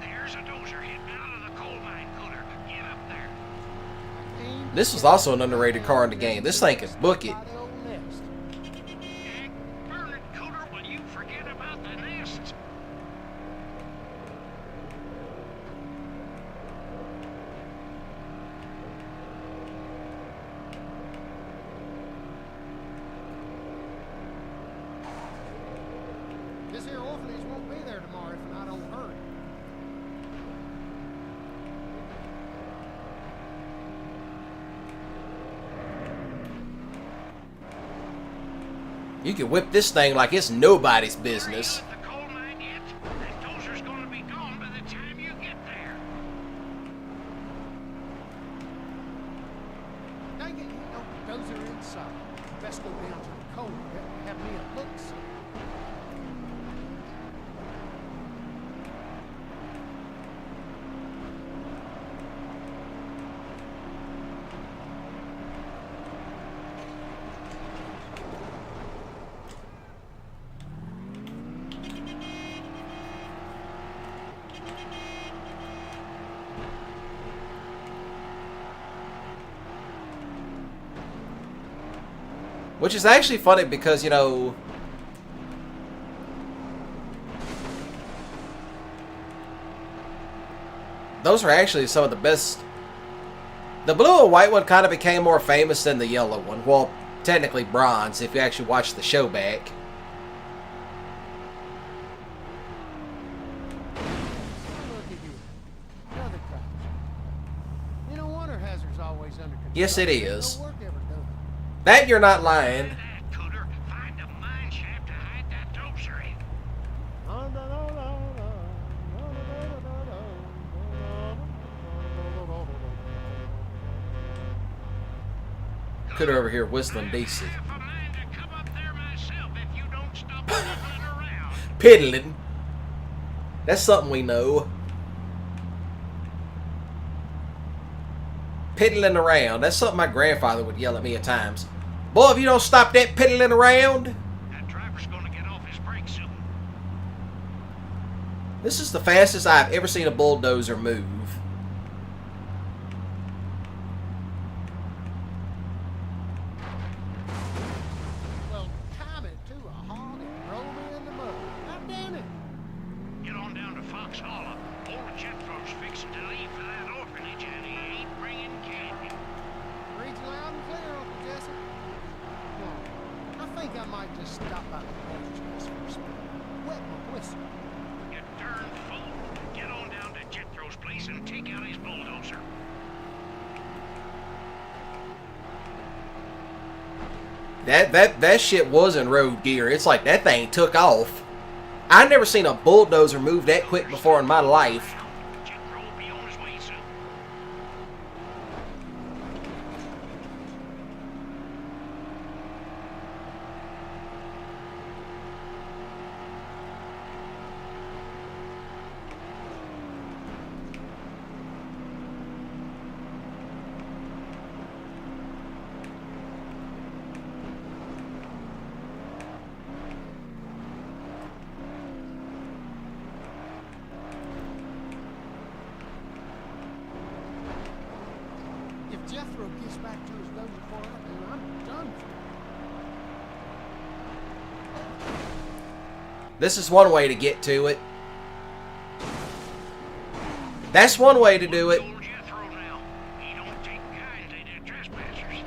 There's a dozer heading out of the coal mine, Cooter. Get up there. This was also an underrated car in the game. This thing can book it. Burn it, Cooter, while you forget about the nest. won't be there tomorrow if I don't hurry. You can whip this thing like it's nobody's business. Dang it, those are inside. Best go down to the cold. Have me a look see. Which is actually funny because, you know, those are actually some of the best. The blue and white one kind of became more famous than the yellow one. Well, technically bronze if you actually watch the show back. Look at you. Another crash. You know, wonder Hazzard's always under control. Yes, it is. No work ever done. That you're not lying. Cooter over here whistling DC. Piddling. That's something we know. Piddling around. That's something my grandfather would yell at me at times. Boy, if you don't stop that piddling around. That driver's gonna get off his brakes soon. This is the fastest I've ever seen a bulldozer move. Well, time it to a halt and throw me in the mud. God damn it. Get on down to Fox Hollow. Old Jethro's fixing to leave for that orphanage and he ain't bringing candy. Read you loud and clear, Uncle Jesse. Well, I think I might just stop by the post just for a spin. Wet my whistle. You darn fool. Get on down to Jethro's place and take out his bulldozer. That shit was in road gear. It's like that thing took off. I never seen a bulldozer move that quick before in my life. Jethro will be on his way soon. If Jethro gets back to his dozer before I do, I'm done for. This is one way to get to it. That's one way to do it. Old Jethro now. He don't take kindly to trespassers.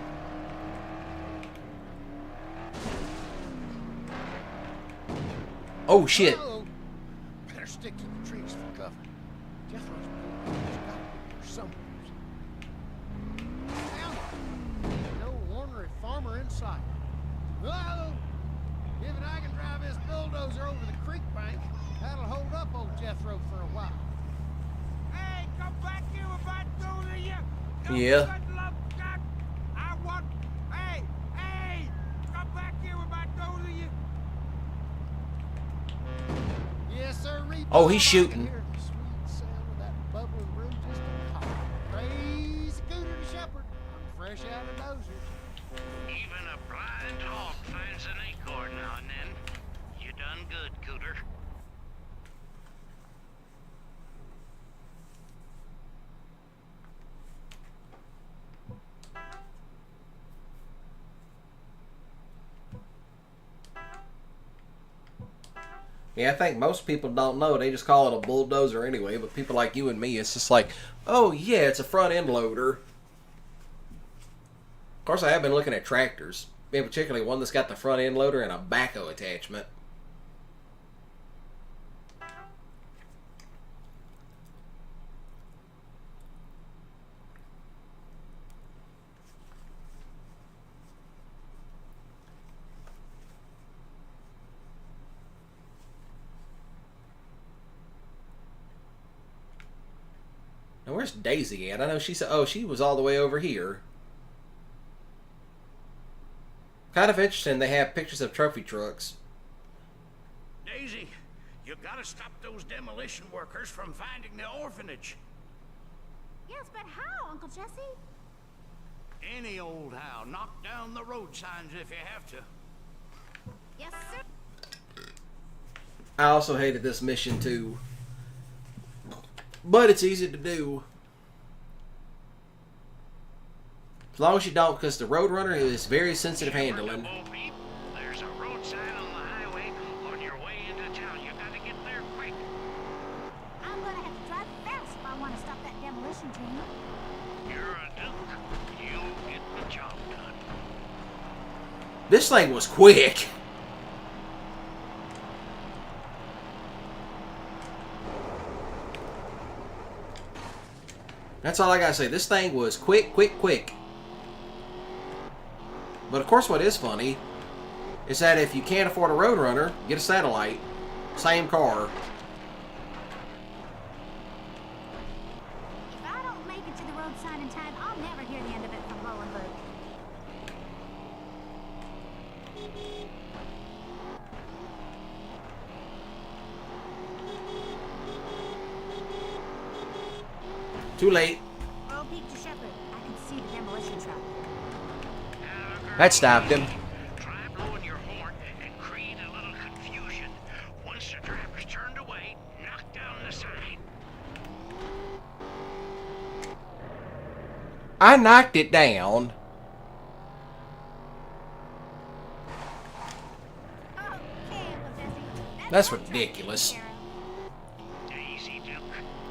Oh shit. Uh-oh. Better stick to the trees for cover. Jethro's bulldozer got to be here somewhere. No ornery farmer in sight. Uh-oh. If I can drive this bulldozer over the creek bank, that'll hold up old Jethro for a while. Hey, come back here if I do to you. Yeah. I want. Hey, come back here if I do to you. Yes, sir. Oh, he's shooting. Hear the sweet sound of that bubbling brew just a pop. Praise Cooter the Shepherd. I'm fresh out of dozers. Even a blind hawk finds an acorn now and then. You done good, Cooter. Yeah, I think most people don't know. They just call it a bulldozer anyway. But people like you and me, it's just like, oh yeah, it's a front end loader. Of course, I have been looking at tractors, and particularly one that's got the front end loader and a backhoe attachment. Where's Daisy at? I know she said, oh, she was all the way over here. Kind of interesting. They have pictures of trophy trucks. Daisy, you gotta stop those demolition workers from finding the orphanage. Yes, but how, Uncle Jesse? Any old how. Knock down the road signs if you have to. Yes, sir. I also hated this mission too. But it's easy to do. As long as you don't, because the Roadrunner is very sensitive handling. There's a road sign on the highway on your way into town. You gotta get there quick. I'm gonna have to drive fast if I want to stop that demolition team. You're a duke. You'll get the job done. This thing was quick. That's all I gotta say. This thing was quick, quick, quick. But of course what is funny is that if you can't afford a Roadrunner, get a Satellite. Same car. If I don't make it to the road sign in time, I'll never hear the end of it from Bo and Luke. Too late. Road peak to Shepherd. I can see the demolition truck. That stopped him. Try blowing your horn and create a little confusion. Once the driver's turned away, knock down the sign. I knocked it down. That's ridiculous. Daisy Duke,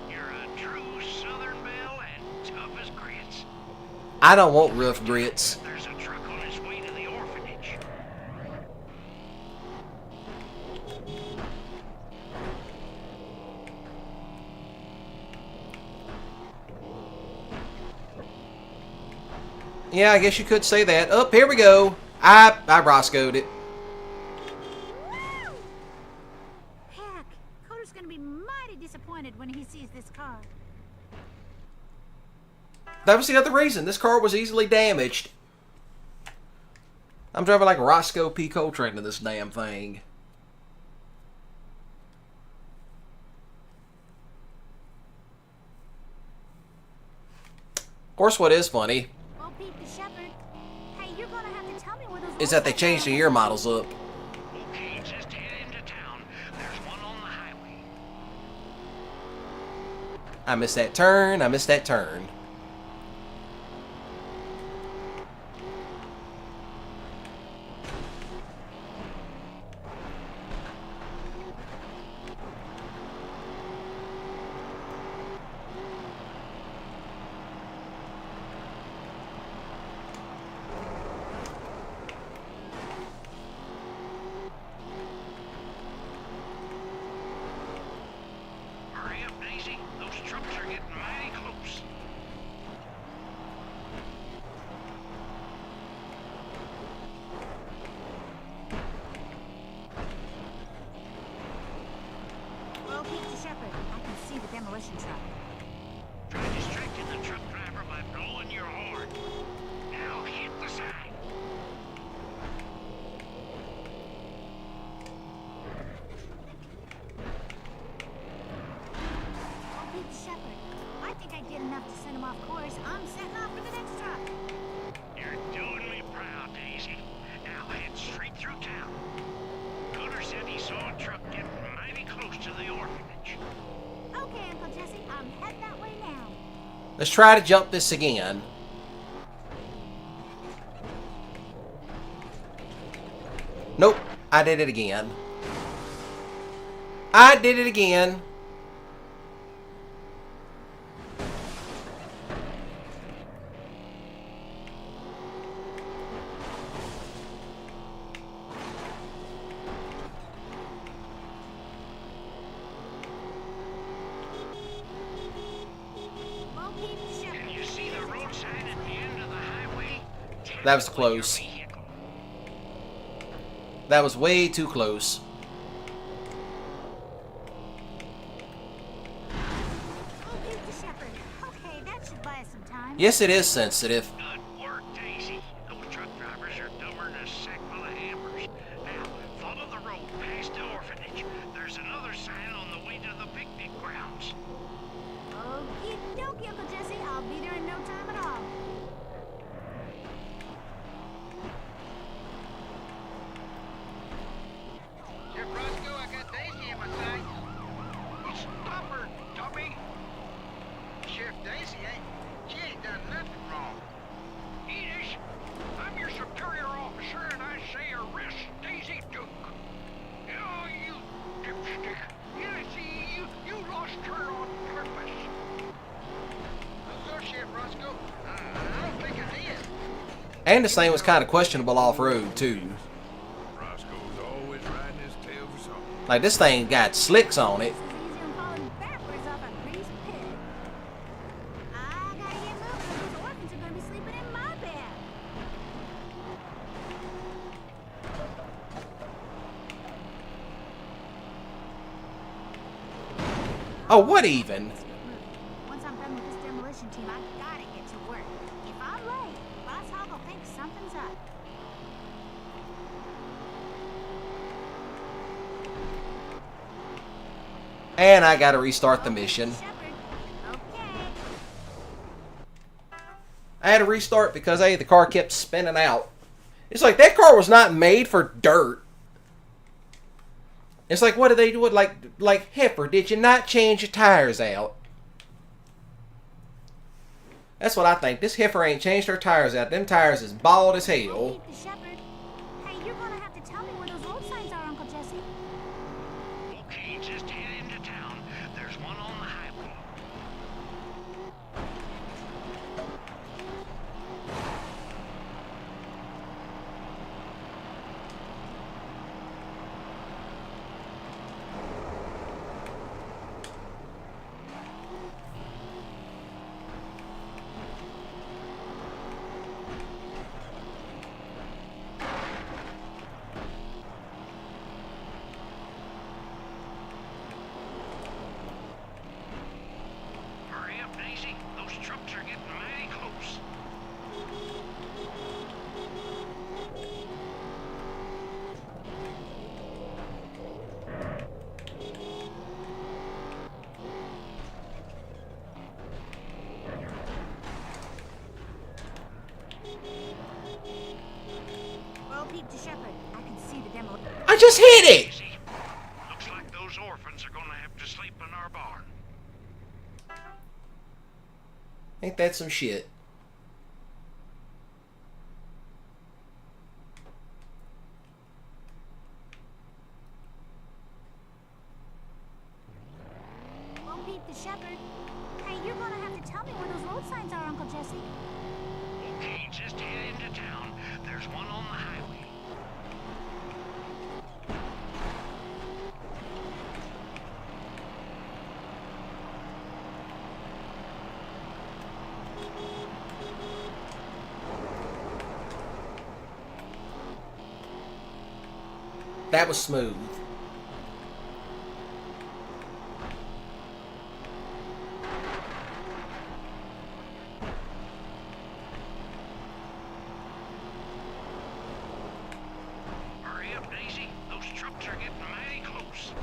you're a true Southern belle and tough as grits. I don't want rough grits. There's a truck on its way to the orphanage. Yeah, I guess you could say that. Up, here we go. I Roscoe'd it. Heck, Coder's gonna be mighty disappointed when he sees this car. That was the other reason. This car was easily damaged. I'm driving like Roscoe P. Coltrane in this damn thing. Of course, what is funny Bo Peep the Shepherd. Hey, you're gonna have to tell me where those is that they changed the year models up. Okay, just head into town. There's one on the highway. I missed that turn. I missed that turn. Hurry up, Daisy. Those trucks are getting mighty close. Bo Peep the Shepherd. I can see the demolition truck. Try distracting the truck driver by blowing your horn. Now hit the sign. Bo Peep the Shepherd. I think I did enough to send him off course. I'm setting off for the next truck. You're doing me proud, Daisy. Now head straight through town. Cooter said he saw a truck getting mighty close to the orphanage. Okay, Uncle Jesse, I'm heading that way now. Let's try to jump this again. Nope. I did it again. I did it again. Bo Peep the Shepherd. Can you see the road sign at the end of the highway? That was close. That was way too close. Bo Peep the Shepherd. Okay, Yes, it is sensitive. Good work, Daisy. Those truck drivers are dumber than a sack full of hammers. Now, follow the road past the orphanage. There's another sign on the way to the picnic grounds. Okie dokie, Uncle Jesse. I'll be there in no time at all. Sheriff Roscoe, I got Daisy in my sights. Stop her, Tommy. Sheriff Daisy she ain't done nothing wrong. Edith, I'm your superior officer, and I say arrest Daisy Duke. Oh, you dipstick. Yeah, see, you lost her on purpose. No, sir, Sheriff Roscoe. I don't think I did. And this thing was kind of questionable off-road, too. Roscoe's always riding his tail for something. Like, this thing got slicks on it. Oh, what even? Once I'm done with this demolition team, I gotta get to work. If I'm late, Boss Hog will think something's up. And I gotta restart the mission. I had to restart because, hey, the car kept spinning out. It's like, that car was not made for dirt. It's like, what do they do? Like, Heifer, did you not change your tires out? That's what I think. This Heifer ain't changed her tires out. Them tires is bald as hell. Hey, you're gonna have to tell me where those road signs are, Uncle Jesse. Okay, just head into town. There's one on the highway. Hurry up, Daisy. Those trucks are getting mighty close. Well, Pete to Shepherd, I can see the demo. I just hit it! Looks like those orphans are gonna have to sleep in our barn. Ain't that some shit? Well, Pete the Shepherd, hey, you're gonna have to tell me where those road signs are, Uncle Jesse. Okay, just head into town. There's one on the highway. That was smooth. Hurry up, Daisy. Those trucks are getting mighty close.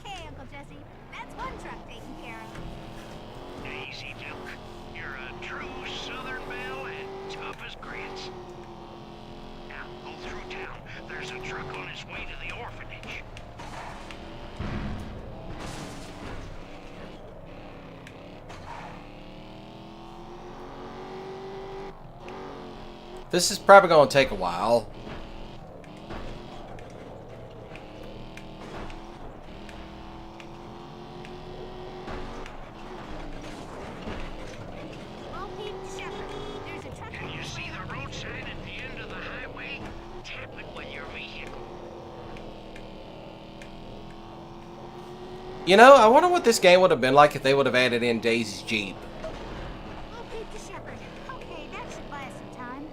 Okay, Uncle Jesse, that's one truck taken care of. Daisy Duke, you're a true Southern belle and tough as grits. Now, go through town. There's a truck on its way to the orphanage. This is probably going to take a while. Well, Pete the Shepherd, there's a truck. Can you see the road sign at the end of the highway? Tap it with your vehicle. You know, I wonder what this game would have been like if they would have added in Daisy's Jeep. We'll keep the shepherd. Okay, that should buy us some time.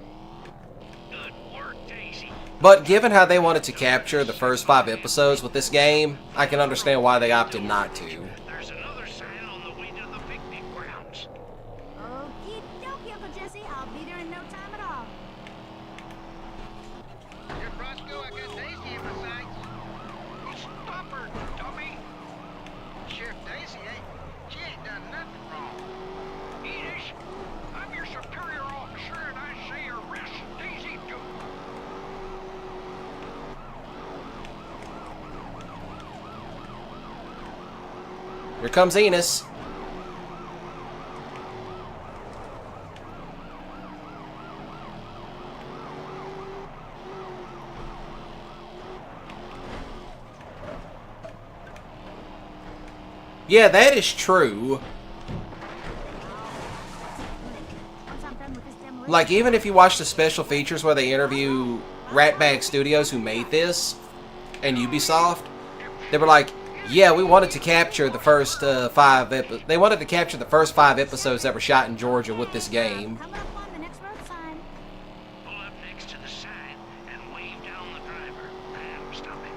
Good work, Daisy. But given how they wanted to capture the first 5 episodes with this game, I can understand why they opted not to. There's another sign on the way to the picnic grounds. Okie dokie, Uncle Jesse. I'll be there in no time at all. Here, Roscoe, I got Daisy in my sights. Stop her, dummy. Sheriff Daisy she ain't done nothing wrong. Edith, I'm your superior officer, and I say arrest Daisy Duke. Here comes Enos. Yeah, that is true. Like, even if you watch the special features where they interview Ratbag Studios who made this, and Ubisoft, they were like, yeah, we wanted to capture the first 5 they wanted to capture the first 5 episodes that were shot in Georgia with this game. Coming up on the next road sign. Pull up next to the sign and wave down the driver. And stop him.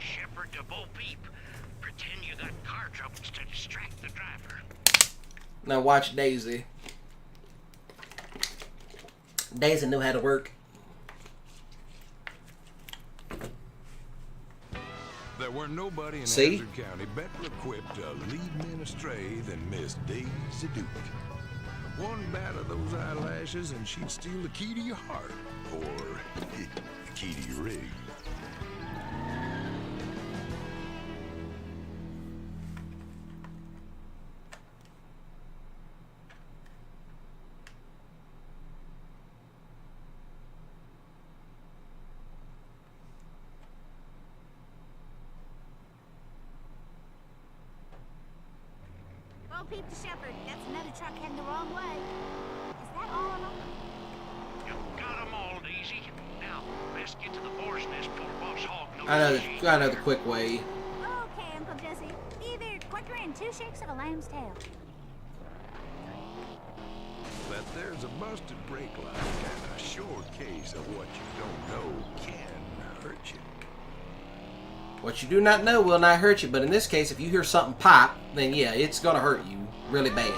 Shepherd to Bo Peep. Pretend you got car troubles to distract the driver. Now watch Daisy. Daisy knew how to work. There were nobody in See? Hazzard County better equipped to lead men astray than Miss Daisy Duke. One bat of those eyelashes and she'd steal the key to your heart, or the key to your rig. Bo Peep the shepherd. That's another truck heading the wrong way. Is that all of them? You got 'em all, Daisy. Now, best get to the boar's nest before Boss Hog knows. I know the quick way. Okay, Uncle Jesse. Either quicker in 2 shakes of a lamb's tail. But there's a busted brake line and a sure case of what you don't know can hurt you. What you do not know will not hurt you, but in this case, if you hear something pop, then yeah, it's gonna hurt you really bad.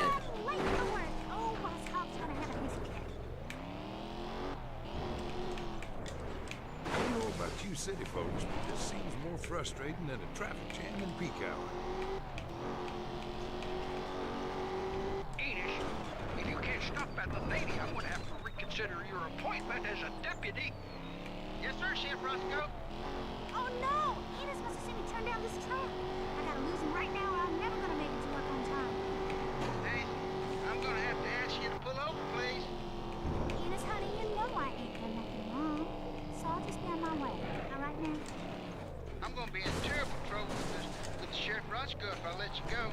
Late for work. Oh, Boss Hog's gonna have a piece of cake. I don't know about you city folks, but this seems more frustrating than a traffic jam in peak hour. Edith, if you can't stop at the lady, I'm gonna have to reconsider your appointment as a deputy. Yes, sir, Sheriff Roscoe. Oh no! Enos must have seen me turn down this truck. I gotta lose him right now or I'm never gonna make it to work on time. Daisy, I'm gonna have to ask you to pull over, please. Enos, honey, you know I ain't done nothing wrong. So I'll just be on my way. All right now? I'm gonna be in terrible trouble with Sheriff Roscoe if I let you go.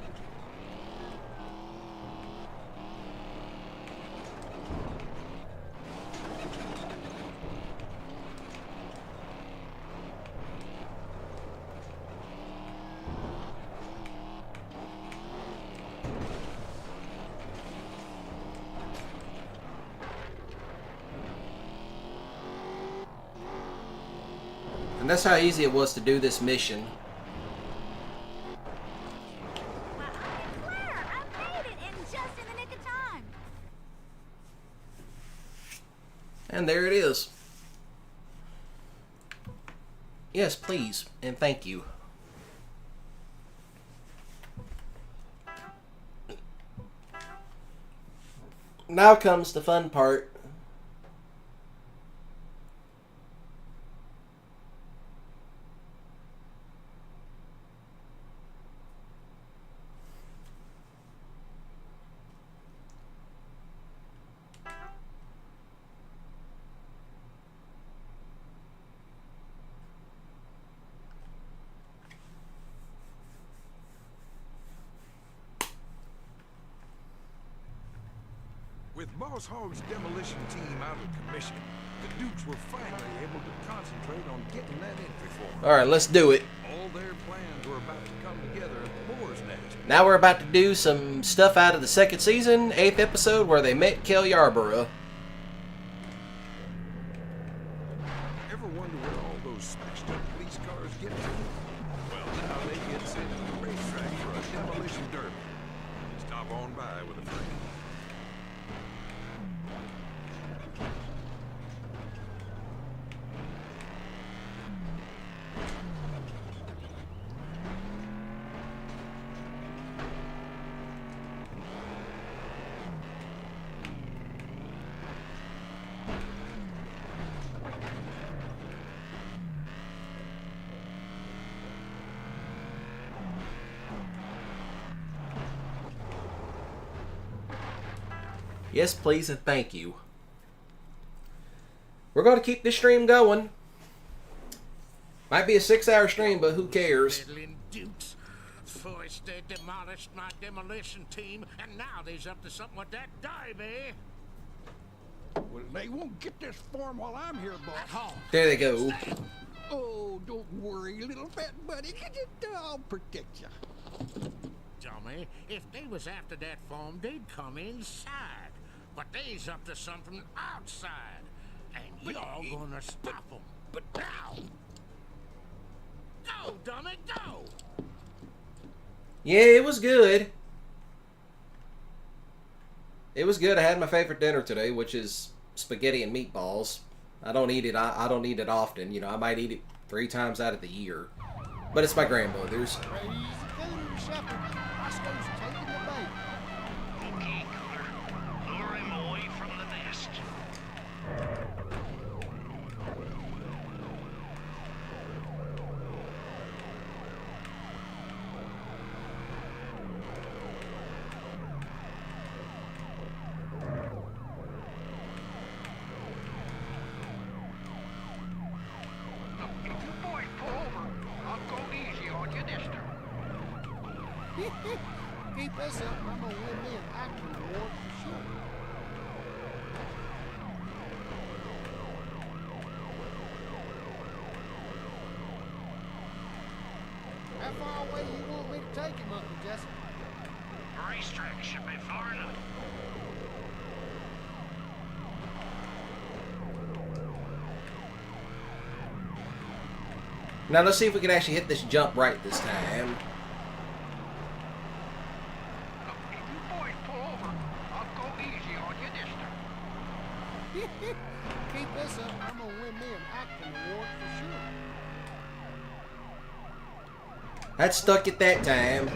And that's how easy it was to do this mission. Claire, I made it and just in the nick of time. And there it is. Yes, please, and thank you. Now comes the fun part. With Boss Hogg's demolition team out of commission, the Dukes were finally able to concentrate on getting that entry form. All right, let's do it. All their plans were about to come together at the Boar's Nest. Now we're about to do some stuff out of the second season, 8th episode, where they met Kel Yarborough. Ever wonder where all those smashed up police cars get to? Well, now they get sent to the racetrack for a demolition derby. Stop on by with a friend. Yes, please, and thank you. We're going to keep this stream going. Might be a 6-hour stream, but who cares? Fiddling Dukes. First they demolished my demolition team, and now they's up to something with that derby. Well, they won't get this form while I'm here, boss. There they go. Oh, don't worry, little fat buddy. I'll protect you. Dummy, if they was after that form, they'd come inside. But they's up to something outside. And you're gonna stop them. But now! Go, dummy, go! Yeah, it was good. It was good. I had my favorite dinner today, which is spaghetti and meatballs. I don't eat it. I don't eat it often. You know, I might eat it 3 times out of the year. But it's my grandmother's. Okay, Cooler. Lure him away from the nest. Keep this up, I'm gonna win me an acting award for sure. How far away you want me to take him, Uncle Jesse? The racetrack should be far enough. Now let's see if we can actually hit this jump right this time. Keep this up, I'm gonna win me an acting award for sure. That stuck it that time.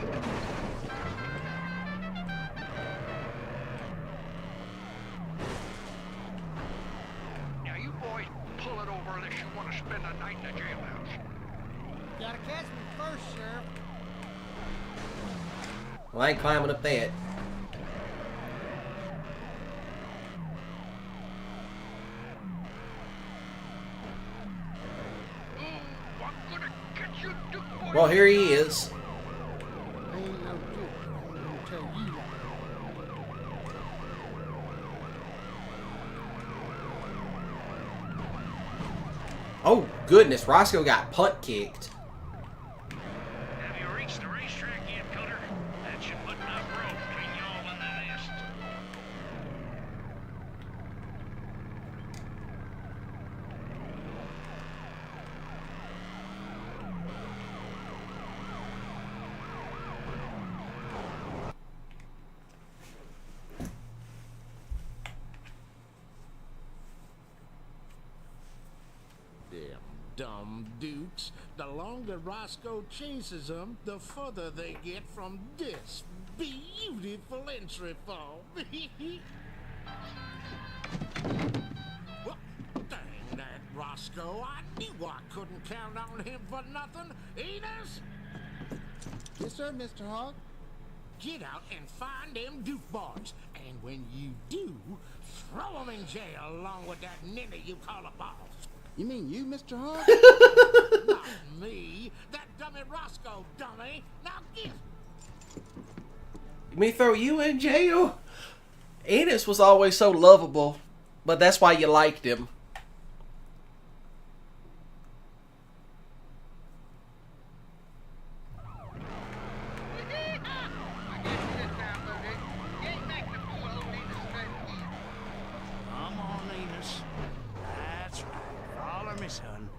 Now you boys pull it over unless you want to spend the night in the jailhouse. Gotta catch me first, Sheriff. Well, I ain't climbing up that. Well, here he is. Ain't no joke, I'm gonna tell you that. Oh, goodness. Roscoe got punt kicked. Have you reached the racetrack yet, Cooler? That should put enough rope between y'all and the nest. Dumb Dukes. The longer Roscoe chases them, the further they get from this beautiful entry form. Well, dang that Roscoe. I knew I couldn't count on him for nothing. Enos? Yes, sir, Mr. Hogg. Get out and find them Duke boys. And when you do, throw them in jail along with that ninny you call a boss. You mean you, Mr. Hogg? Not me. That dummy Roscoe, dummy. Now get. Me throw you in jail? Enos was always so lovable, but that's why you liked him. Come on, Enos. That's right. Follow me, son.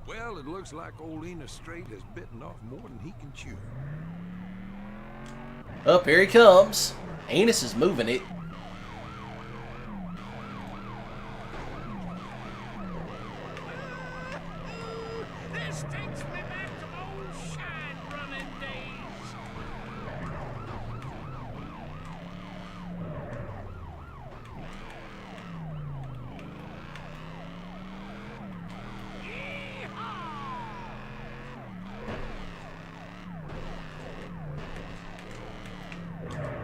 Well, it looks like old Enos Strait has bitten off more than he can chew. Up here he comes. Enos is moving it. This takes me back to old shine running days.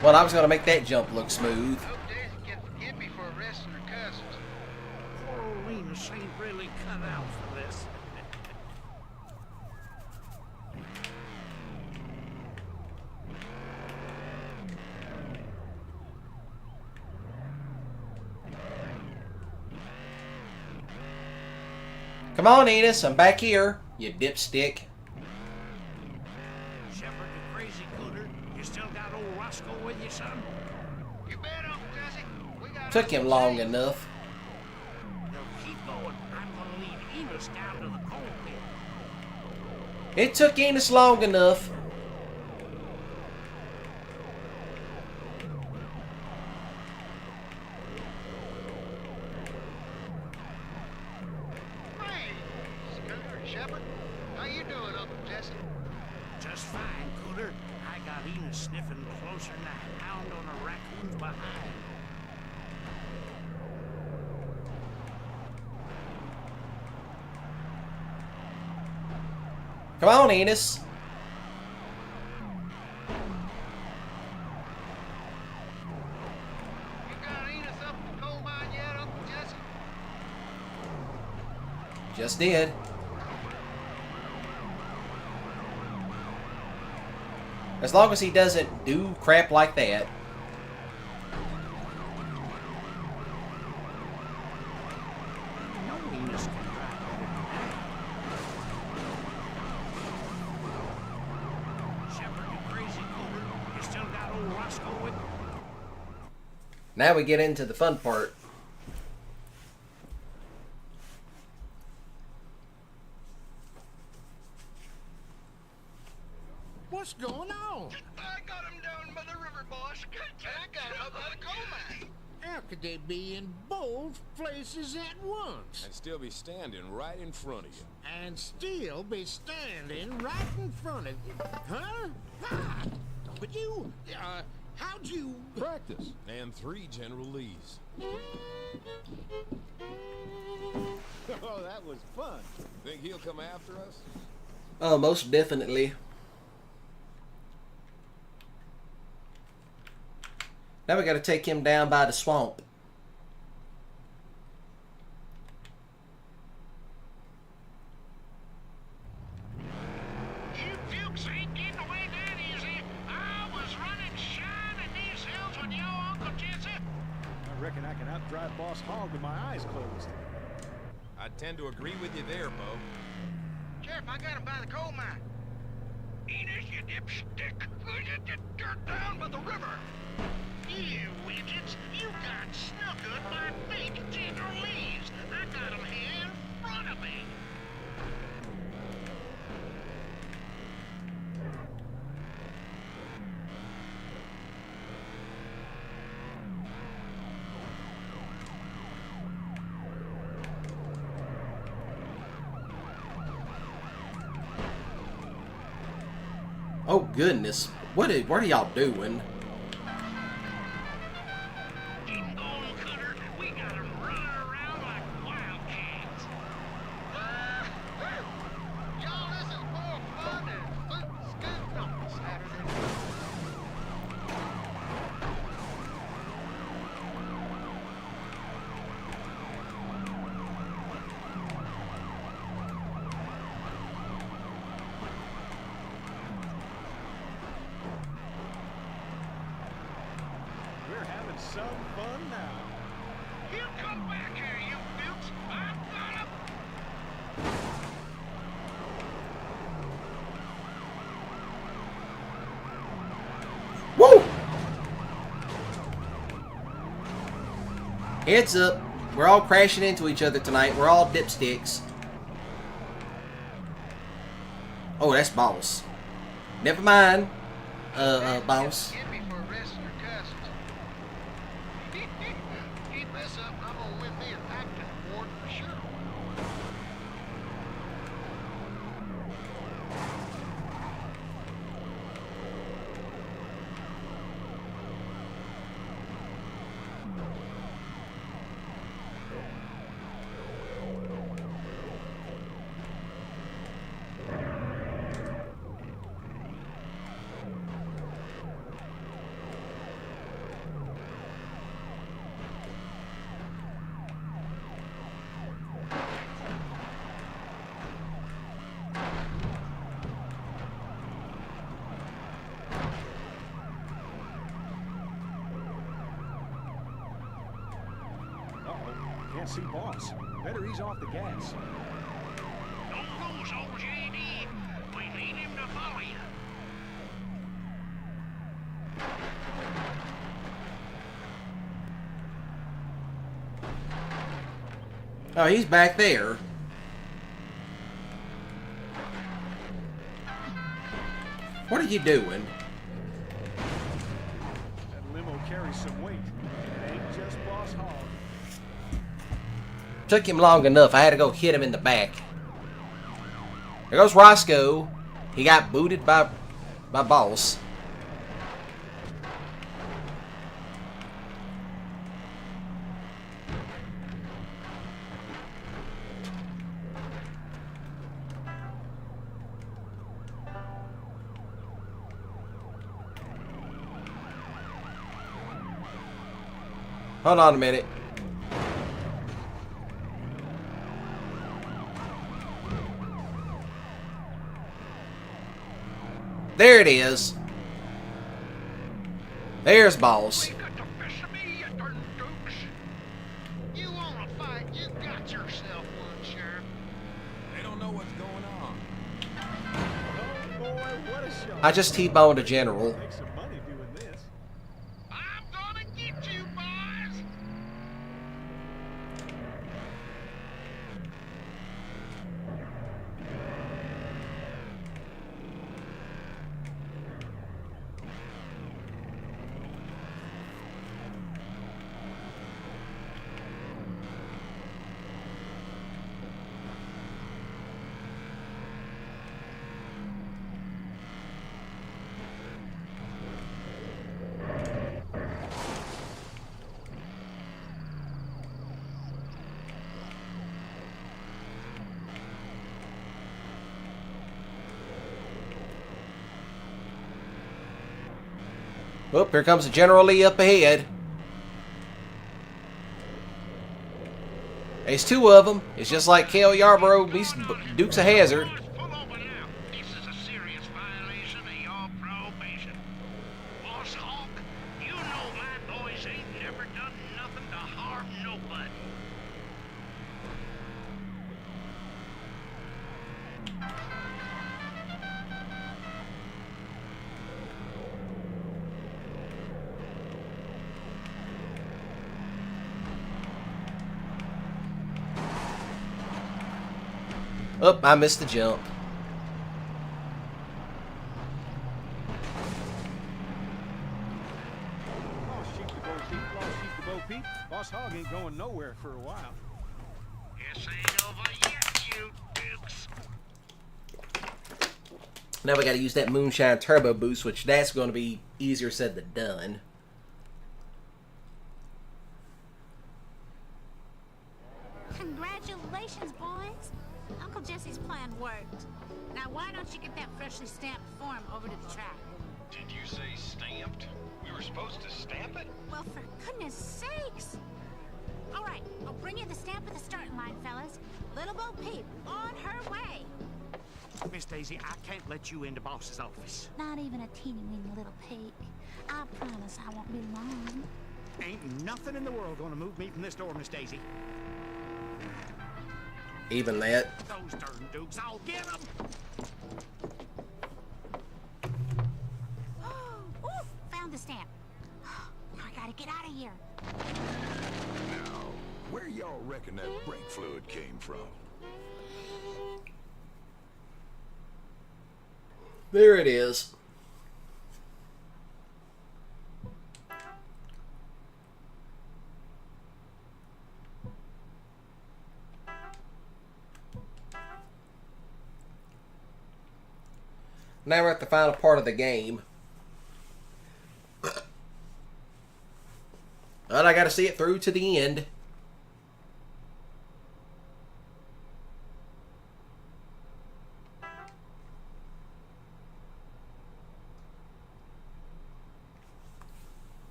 Well, I was going to make that jump look smooth. Hope Daisy can forgive me for arresting her cousins. Poor old Enos ain't really cut out for this. Come on, Enos, I'm back here, you dipstick. Shepherd, you crazy cooter. You still got old Roscoe with you, son? You bet, Uncle Jesse. We got Took him long enough. No, keep going. I'm gonna lead Enos down to the coal pit. It took Enos long enough. Hey, Scooter and Shepherd. How you doing, Uncle Jesse? Just fine, cooter. I got Enos sniffing closer than a hound on a raccoon's behind. Come on, Enos. You got Enos up the coal mine yet, Uncle Jesse? Just did. As long as he doesn't do crap like that. No Enos can drive better than that. Shepherd, you crazy cooter. You still got old Roscoe with you? Now we get into the fun part. What's going on? I got him down by the river, boss. And I got him up by the coal mine. How could they be in both places at once? And still be standing right in front of you. And still be standing right in front of you. Huh? Ha! But you, how'd you... Practice. And 3 General Lees. Oh, that was fun. Think he'll come after us? Oh, most definitely. Now we got to take him down by the swamp. You dukes ain't getting away that easy. I was running shine in these hills with your Uncle Jesse. I reckon I can outdrive Boss Hogg with my eyes closed. I tend to agree with you there, Bo. Sheriff, I got him by the coal mine. Enos, you dipstick. You're down by the river. You widgets, you got snookered by fake General Lees. I got him here in front of me. Oh goodness, what are y'all doing? Keep going, cooter. We got him running around like wildcats. Y'all, this is more fun than foot scooting on a Saturday. some fun now. You come back here, you dukes. I'm gonna... Woo! Heads up. We're all crashing into each other tonight. We're all dipsticks. Oh, that's Boss. Never mind. Boss. Get me for arresting your cousins. Keep this up, I'm gonna win me an acting award for sure. Can't see Boss. Better ease off the gas. Don't lose, old JD. We need him to follow you. Oh, he's back there. What are you doing? That limo carries some weight. It ain't just Boss Hog. Took him long enough. I had to go hit him in the back. There goes Roscoe. He got booted by Boss. Hold on a minute. There it is. There's Boss. You wanna fight? You got yourself one, Sheriff. They don't know what's going on. Oh boy, what a show. I just T-boned a general. Make some money doing this. I'm gonna get you, boys. Oh, here comes the General Lee up ahead. There's two of them. It's just like Cal Yarborough beats Dukes of Hazzard. Pull over now. This is a serious violation of your probation. Boss Hawk, you know my boys ain't never done nothing to harm nobody. Oh, I missed the jump. Lost sheep to Bo Peep, lost sheep to Bo Peep. Boss Hog ain't going nowhere for a while. This ain't over yet, you dukes. Now we gotta use that Moonshine Turbo Boost, which that's gonna be easier said than done. Congratulations, boys. Uncle Jesse's plan worked. Now why don't you get that freshly stamped form over to the track? Did you say stamped? We were supposed to stamp it? Well, for goodness sakes. All right, I'll bring you the stamp at the starting line, fellas. Little Bo Peep, on her way. Miss Daisy, I can't let you into Boss's office. Not even a teeny-weeny little peek. I promise I won't be long. Ain't nothing in the world gonna move me from this door, Miss Daisy. Even that. Those darn dukes, I'll get them! Ooh, found the stamp. I gotta get out of here. Now, where y'all reckon that brake fluid came from? There it is. Now we're at the final part of the game. And I gotta see it through to the end.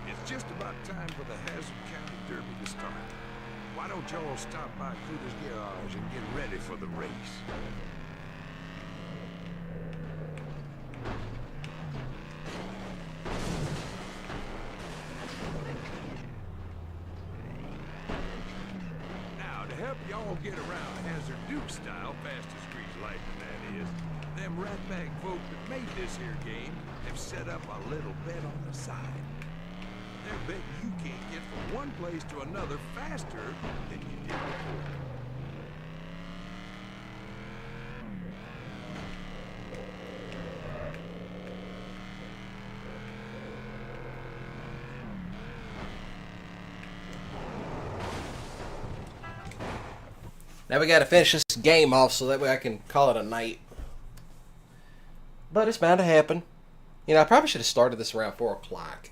It's just about time for the Hazzard County Derby to start. Why don't y'all stop by Cooter's Garage and get ready for the race? Now, to help y'all get around Hazzard Duke style, fast as grease lightning that is, them ratbag folk that made this here game have set up a little bet on the side. They're betting you can't get from one place to another faster than you did before. Now we gotta finish this game off so that way I can call it a night. But it's bound to happen. You know, I probably should have started this around 4 o'clock.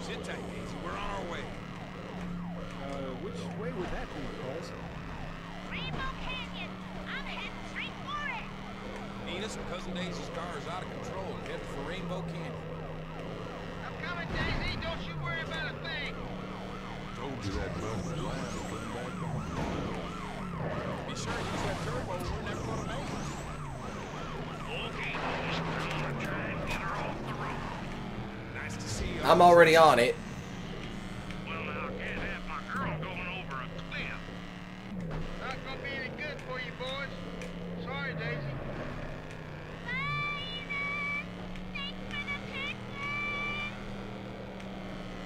Sit tight, Daisy. We're on our way. Which way would that be, Buzz? Rainbow Canyon. I'm heading straight for it. Enos and Cousin Daisy's car is out of control and headed for Rainbow Canyon. I'm coming, Daisy. Don't you worry about a thing. Told you that bus was liable to come back on. Be sure to use that turbo or we're never gonna make it. Okay, boys, we're gonna try and get her off the road. Nice to see you. I'm already on it. Well, now, I can't have my girl going over a cliff. Not gonna be any good for you, boys. Sorry, Daisy.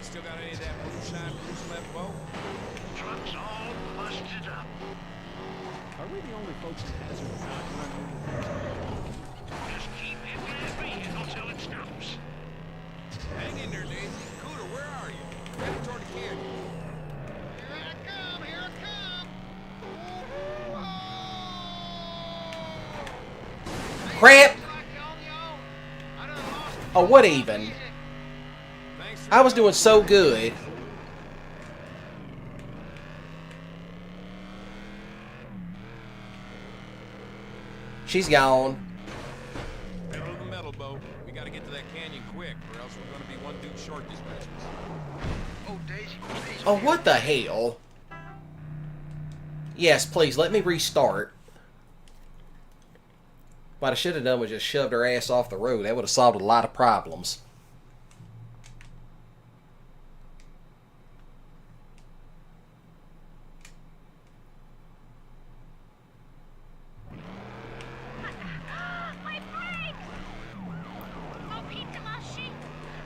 Still got any of that moonshine juice left, Bo? Truck's all busted up. Are we the only folks in Hazzard not running? Just keep hitting that vehicle till it stops. Hang in there, Daisy. Cooter, where are you? Headed toward the canyon. Here I come, here I come. Crap! Oh, what even? I was doing so good. She's gone. Pedal to the metal, Bo. We gotta get to that canyon quick, or else we're gonna be one dude short this Christmas. Oh, Daisy, please. Oh, what the hell? Yes, please, let me restart. What I should have done was just shoved her ass off the road. That would have solved a lot of problems. My brakes! Oh, Pete, come on, shit.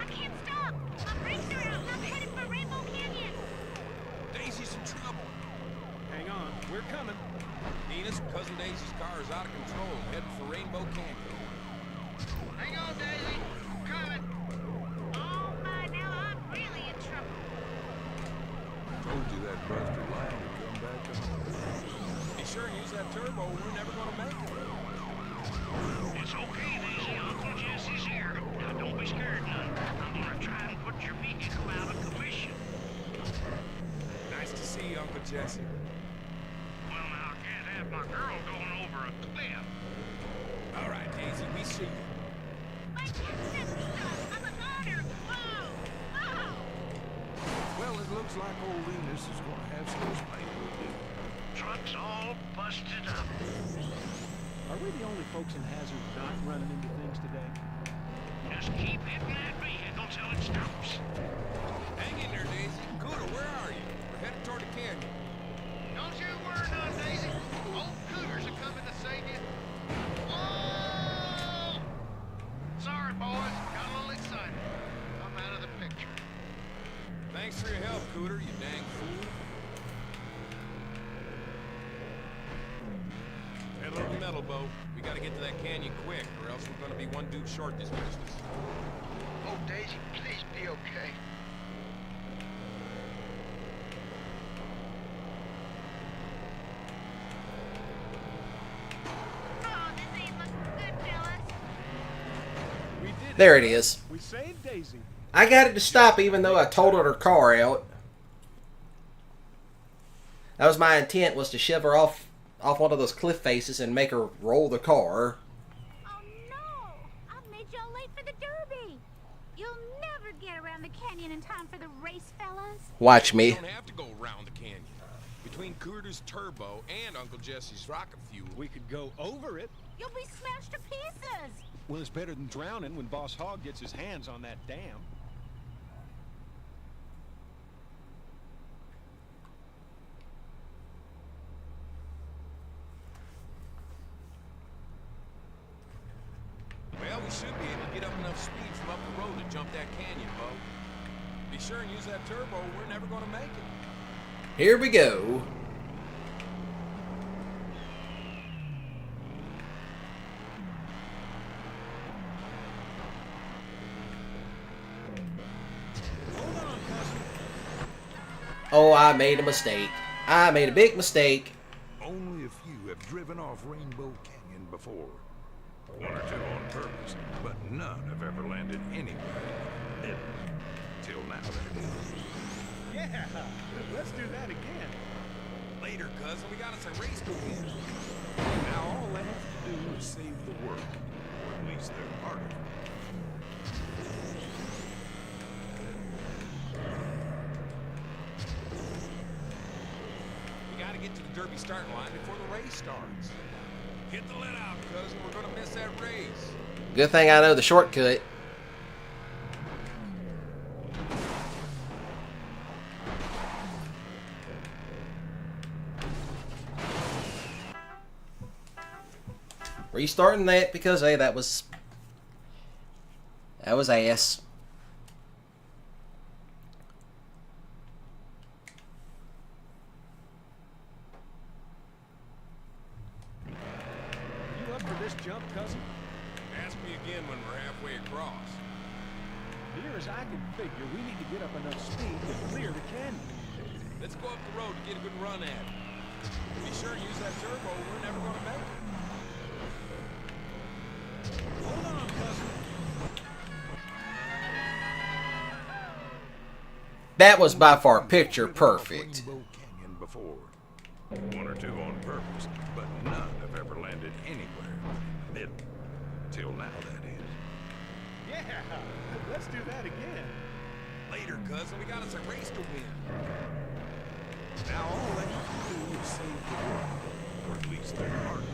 I can't stop. My brakes are out and I'm headed for Rainbow Canyon. Daisy's in trouble. Hang on, we're coming. Enos and Cousin Daisy's car is out of control and headed for Rainbow Canyon. Hang on, Daisy. I'm coming. Oh, my, now I'm really in trouble. Told you that buster line would come back on. Be sure and use that turbo or we're never gonna make it. It's okay, Daisy. Uncle Jesse's here. Now, don't be scared none. I'm gonna try and put your vehicle out of commission. Nice to see you, Uncle Jesse. Well, now, I can't have my girl going over a cliff. All right, Daisy, we see you. My kid's stuck. I'm a daughter. Whoa! Oh! like old Enos is gonna have some explaining to do. Truck's all busted up. Are we the only folks in Hazzard not running into things today? Just keep hitting that vehicle till it stops. Hang in there, Daisy. Cooter, where are you? We're headed toward the canyon. Don't you worry none, Daisy. Old Cooters are coming to save you. Whoa! Sorry, boys. Got a little excited. I'm out of the picture. Thanks for your help, Cooter, you dang fool. Pedal to the metal, Bo. We gotta get to that canyon quick, or else we're gonna be one dude short this business. Oh, Daisy, please be okay. Oh, this ain't looking good, fellas. We did There it is. We saved Daisy. I got it to stop even though I totaled her car out. That was my intent, was to shove her off one of those cliff faces and make her roll the car. Oh no! I've made y'all late for the Derby. You'll never get around the canyon in time for the race, fellas. Watch me. You don't have to go around the canyon. Between Cooter's turbo and Uncle Jesse's rocket fuel, We could go over it. You'll be smashed to pieces. Well, it's better than drowning when Boss Hogg gets his hands on that dam. well, we should be able to get up enough speed from up the road to jump that canyon, Bo. Be sure and use that turbo, or we're never gonna make it. Here we go. Oh, I made a mistake. I made a big mistake. Only a few have driven off Rainbow Canyon before. One or two on purpose, but none have ever landed anywhere in the middle. Till now, that is. Yeah, let's do that again. Later, cousin, we got us a race to win. Now all they have to do is save the work, or at least their part of it. We gotta get to the Derby starting line before the race starts. Hit the let out, cousin. We're gonna miss that race. Good thing I know the shortcut. Restarting that because, hey, that was ass. You up for this jump, cousin? Ask me again when we're halfway across. Near as I can figure, we need to get up enough speed to clear the canyon. Let's go up the road to get a good run at it. Be sure to use that turbo, or we're never gonna make it. Hold on, cousin. That was by far picture perfect. Rainbow Canyon before. One or two on purpose, but none have ever landed anywhere in the middle. Till now, that is. Yeah, let's do that again. Later, cousin. We got us a race to win. Now all they have to do is save the world, or at least their part of it.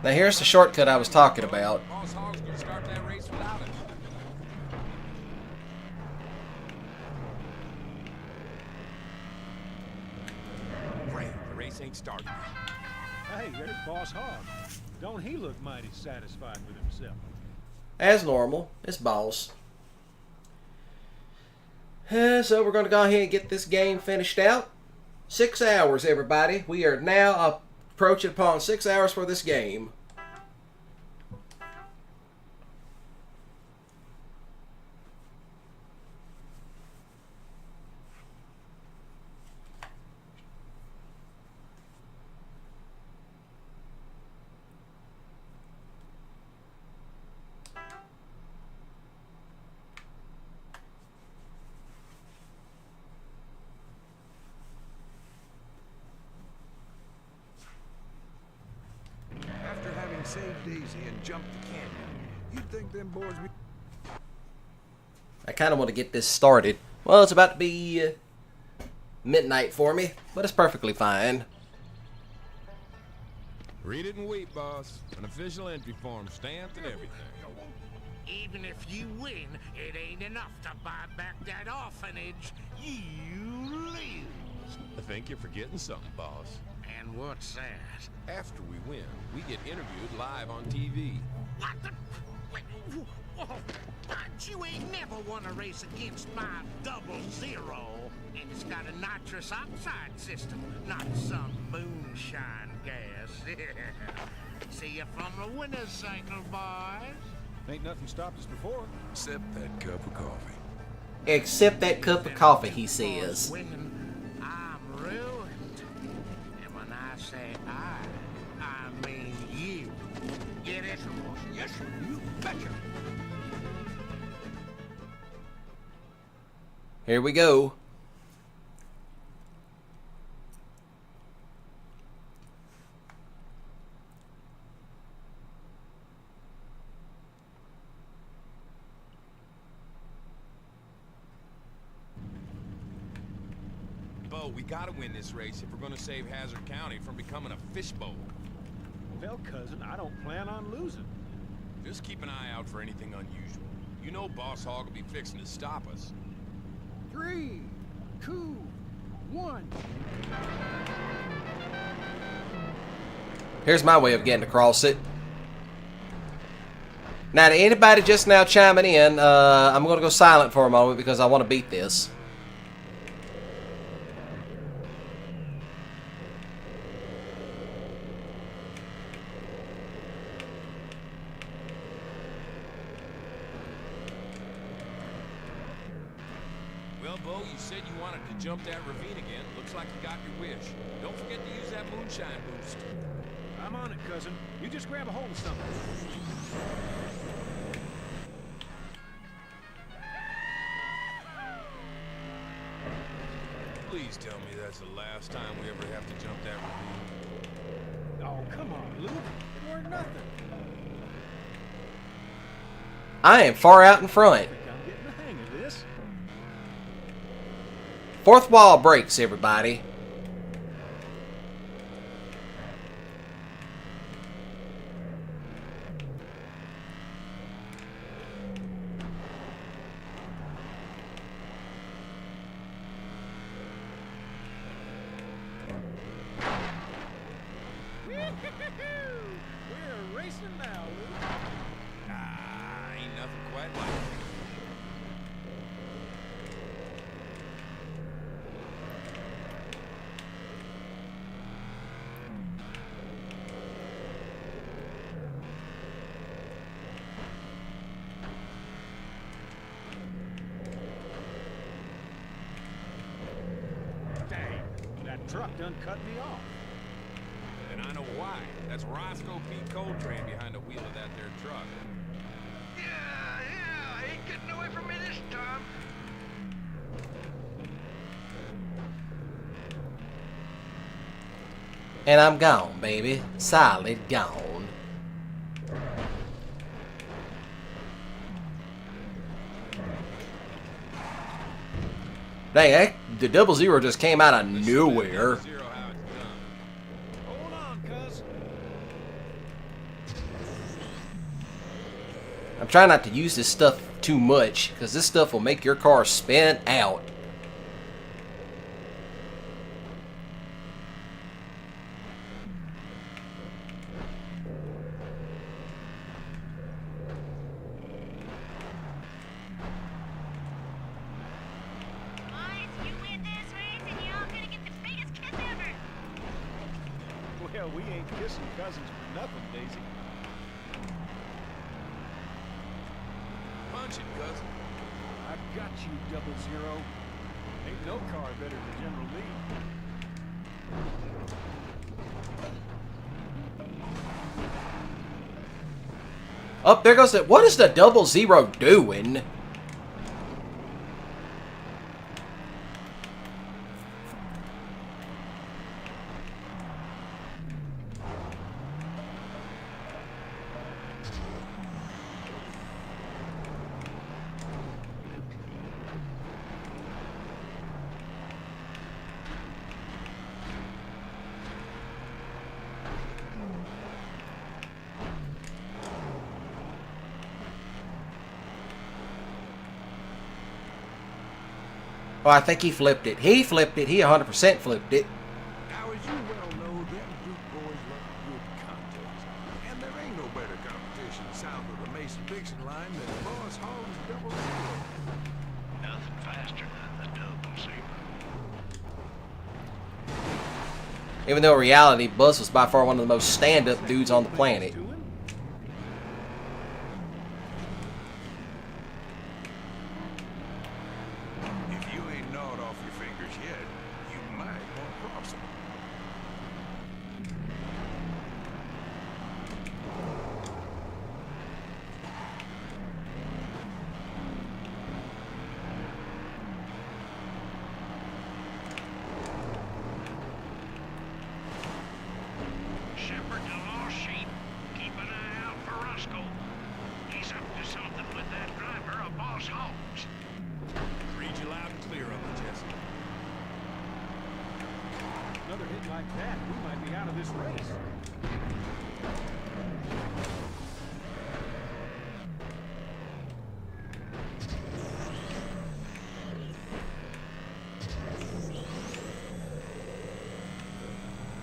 Now here's the shortcut I was talking about. Boss Hogg's gonna start that race without us. Great, the race ain't started. Hey, there's Boss Hogg. Don't he look mighty satisfied with himself? As normal, it's boss. So we're going to go ahead and get this game finished out. 6 hours, everybody. We are now approaching upon 6 hours for this game. After saved Daisy and jumped the canyon. You'd think them boys be... I kind of want to get this started. Well, it's about to be midnight for me, but it's perfectly fine. Read it and weep, boss. An official entry form, stamped and everything. Even if you win, it ain't enough to buy back that orphanage. You lose. I think you're forgetting something, boss. And what's that? After we win, we get interviewed live on TV. What the? Wait, whoa, but you ain't never won a race against my 00. And it's got a nitrous oxide system, not some moonshine gas. See you from the winner's cycle, boys. Ain't nothing stopped us before. Except that cup of coffee. Except that cup of coffee, he says. I'm ruined. And when I say I mean you. Get it? Yes, you betcha. Here we go. Bo, we gotta win this race if we're gonna save Hazzard County from becoming a fishbowl. Well, cousin, I don't plan on losing. Just keep an eye out for anything unusual. You know Boss Hogg will be fixing to stop us. 3, 2, 1. Here's my way of getting across it. Now, to anybody just now chiming in, I'm going to go silent for a moment because I want to beat this. Well, Bo, you said you wanted to jump that ravine again. Looks like you got your wish. Don't forget to use that moonshine boost. I'm on it, cousin. You just grab a hold of something. Please tell me that's the last time we ever have to jump that ravine. Oh, come on, Luke. It weren't nothing. I am far out in front. I'm getting the hang of this. Fourth wall breaks, everybody. We're racing now, Luke. Ain't nothing quite like it. Dang, that truck done cut me off. And I know why. That's Roscoe P. Coltrane behind the wheel of that there truck. Yeah, ain't getting away from me this time. And I'm gone, baby. Solid gone. Dang, the 00 just came out of nowhere. Hold on, cuz. I'm trying not to use this stuff too much, because this stuff will make your car spin out. Well, we ain't kissing cousins for nothing, Daisy. Punch it, cousin. I got you, 00. Ain't no car better than General Lee. Oh, there goes the... What is the 00 doing? Oh, I think he flipped it. He flipped it. He 100% flipped it. Now, as you well know, them Duke boys love good contests. And there ain't no better competition south of the Mason-Dixon line than Boss Hogg's double zero. Nothing faster than the double zero. Even though in reality, Buzz was by far one of the most stand-up dudes on the planet. If you ain't gnawed off your fingers yet, you might want to cross them. Shepherd the lost sheep. Keep an eye out for Roscoe. He's up to something with that driver of Boss Hogg's. Read you loud and clear of it, Jesse. Another hit like that, we might be out of this race.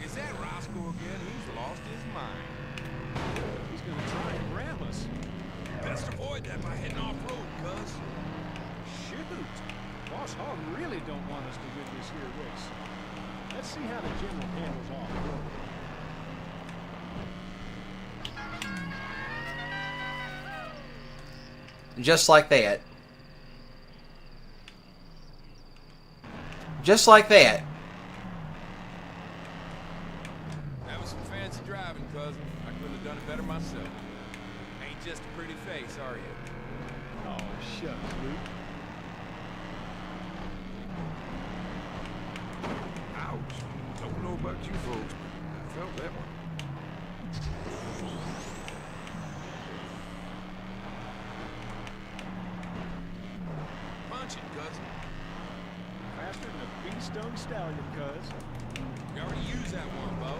Is that Roscoe again? He's lost his mind. He's gonna try and ram us. Best avoid that by heading off-road, cuz. Shoot! Boss Hogg really don't want us to win this here race. Let's see how the general handles off-road. Just like that. Just like that. That was some fancy driving, cousin. I couldn't have done it better myself. Ain't just a pretty face, are you? Oh, shucks, Luke. Ouch. Don't know about you folks, but I felt that one. Punch it, cousin. Faster than a bee-stung stallion, cuz. We already used that one, Bo.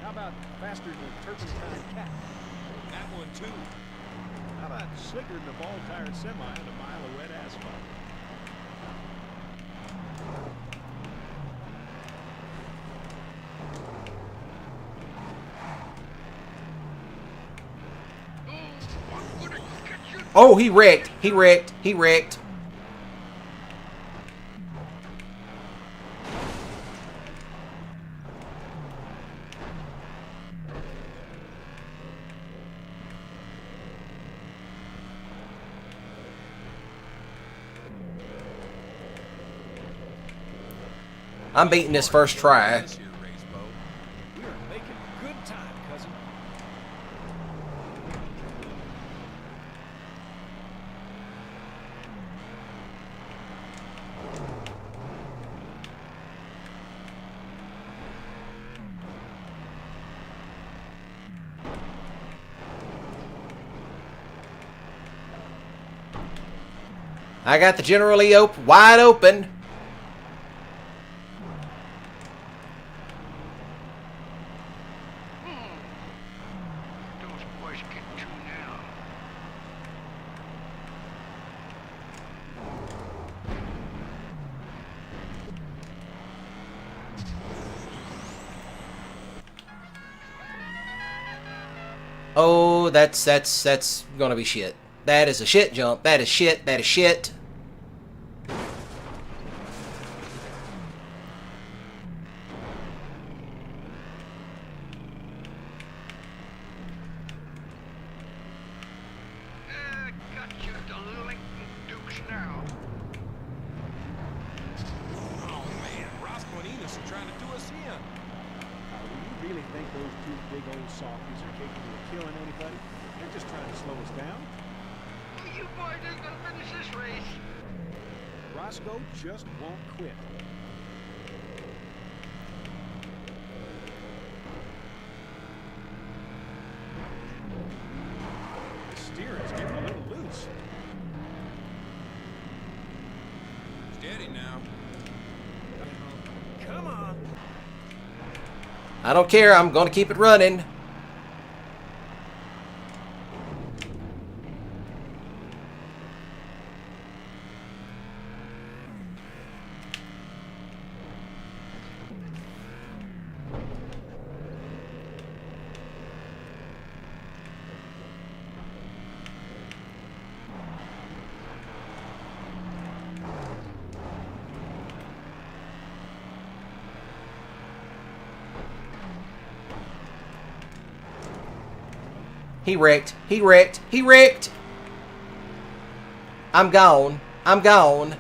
How about faster than a turpentine cat? That one, too. How about slicker than a ball-tired semi on a mile of wet asphalt? Oh, he wrecked. He wrecked. He wrecked. I'm beating this first try. We are making good time, cousin. I got the General Lee wide open. Those boys get through now. Oh, that's gonna be shit. That is a shit jump. That is shit. That is shit. Got you delinquent dukes now. Oh, man. Roscoe and Enos are trying to do us in. Do you really think those two big old softies are capable of killing anybody? They're just trying to slow us down. You boys ain't gonna finish this race. Roscoe just won't quit. The steering's getting a little loose. Steady now. Come on. I don't care. I'm gonna keep it running. He wrecked. He wrecked. He wrecked. I'm gone. I'm gone.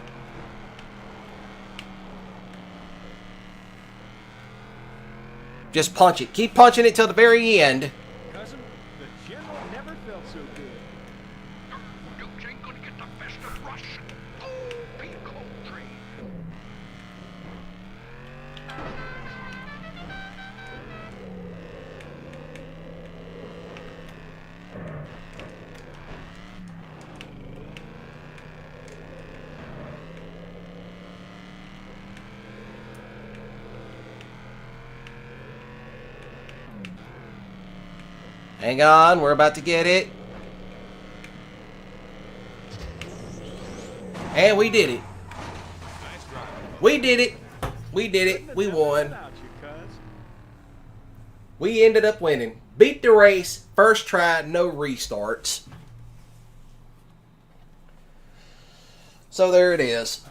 Just punch it. Keep punching it till the very end. Cousin, the general never felt so good. You ain't gonna get the best of Rush. Oh, Bigotry. Hang on, we're about to get it. And we did it. We did it. We did it. We won. We ended up winning. Beat the race. First try, no restarts. So there it is.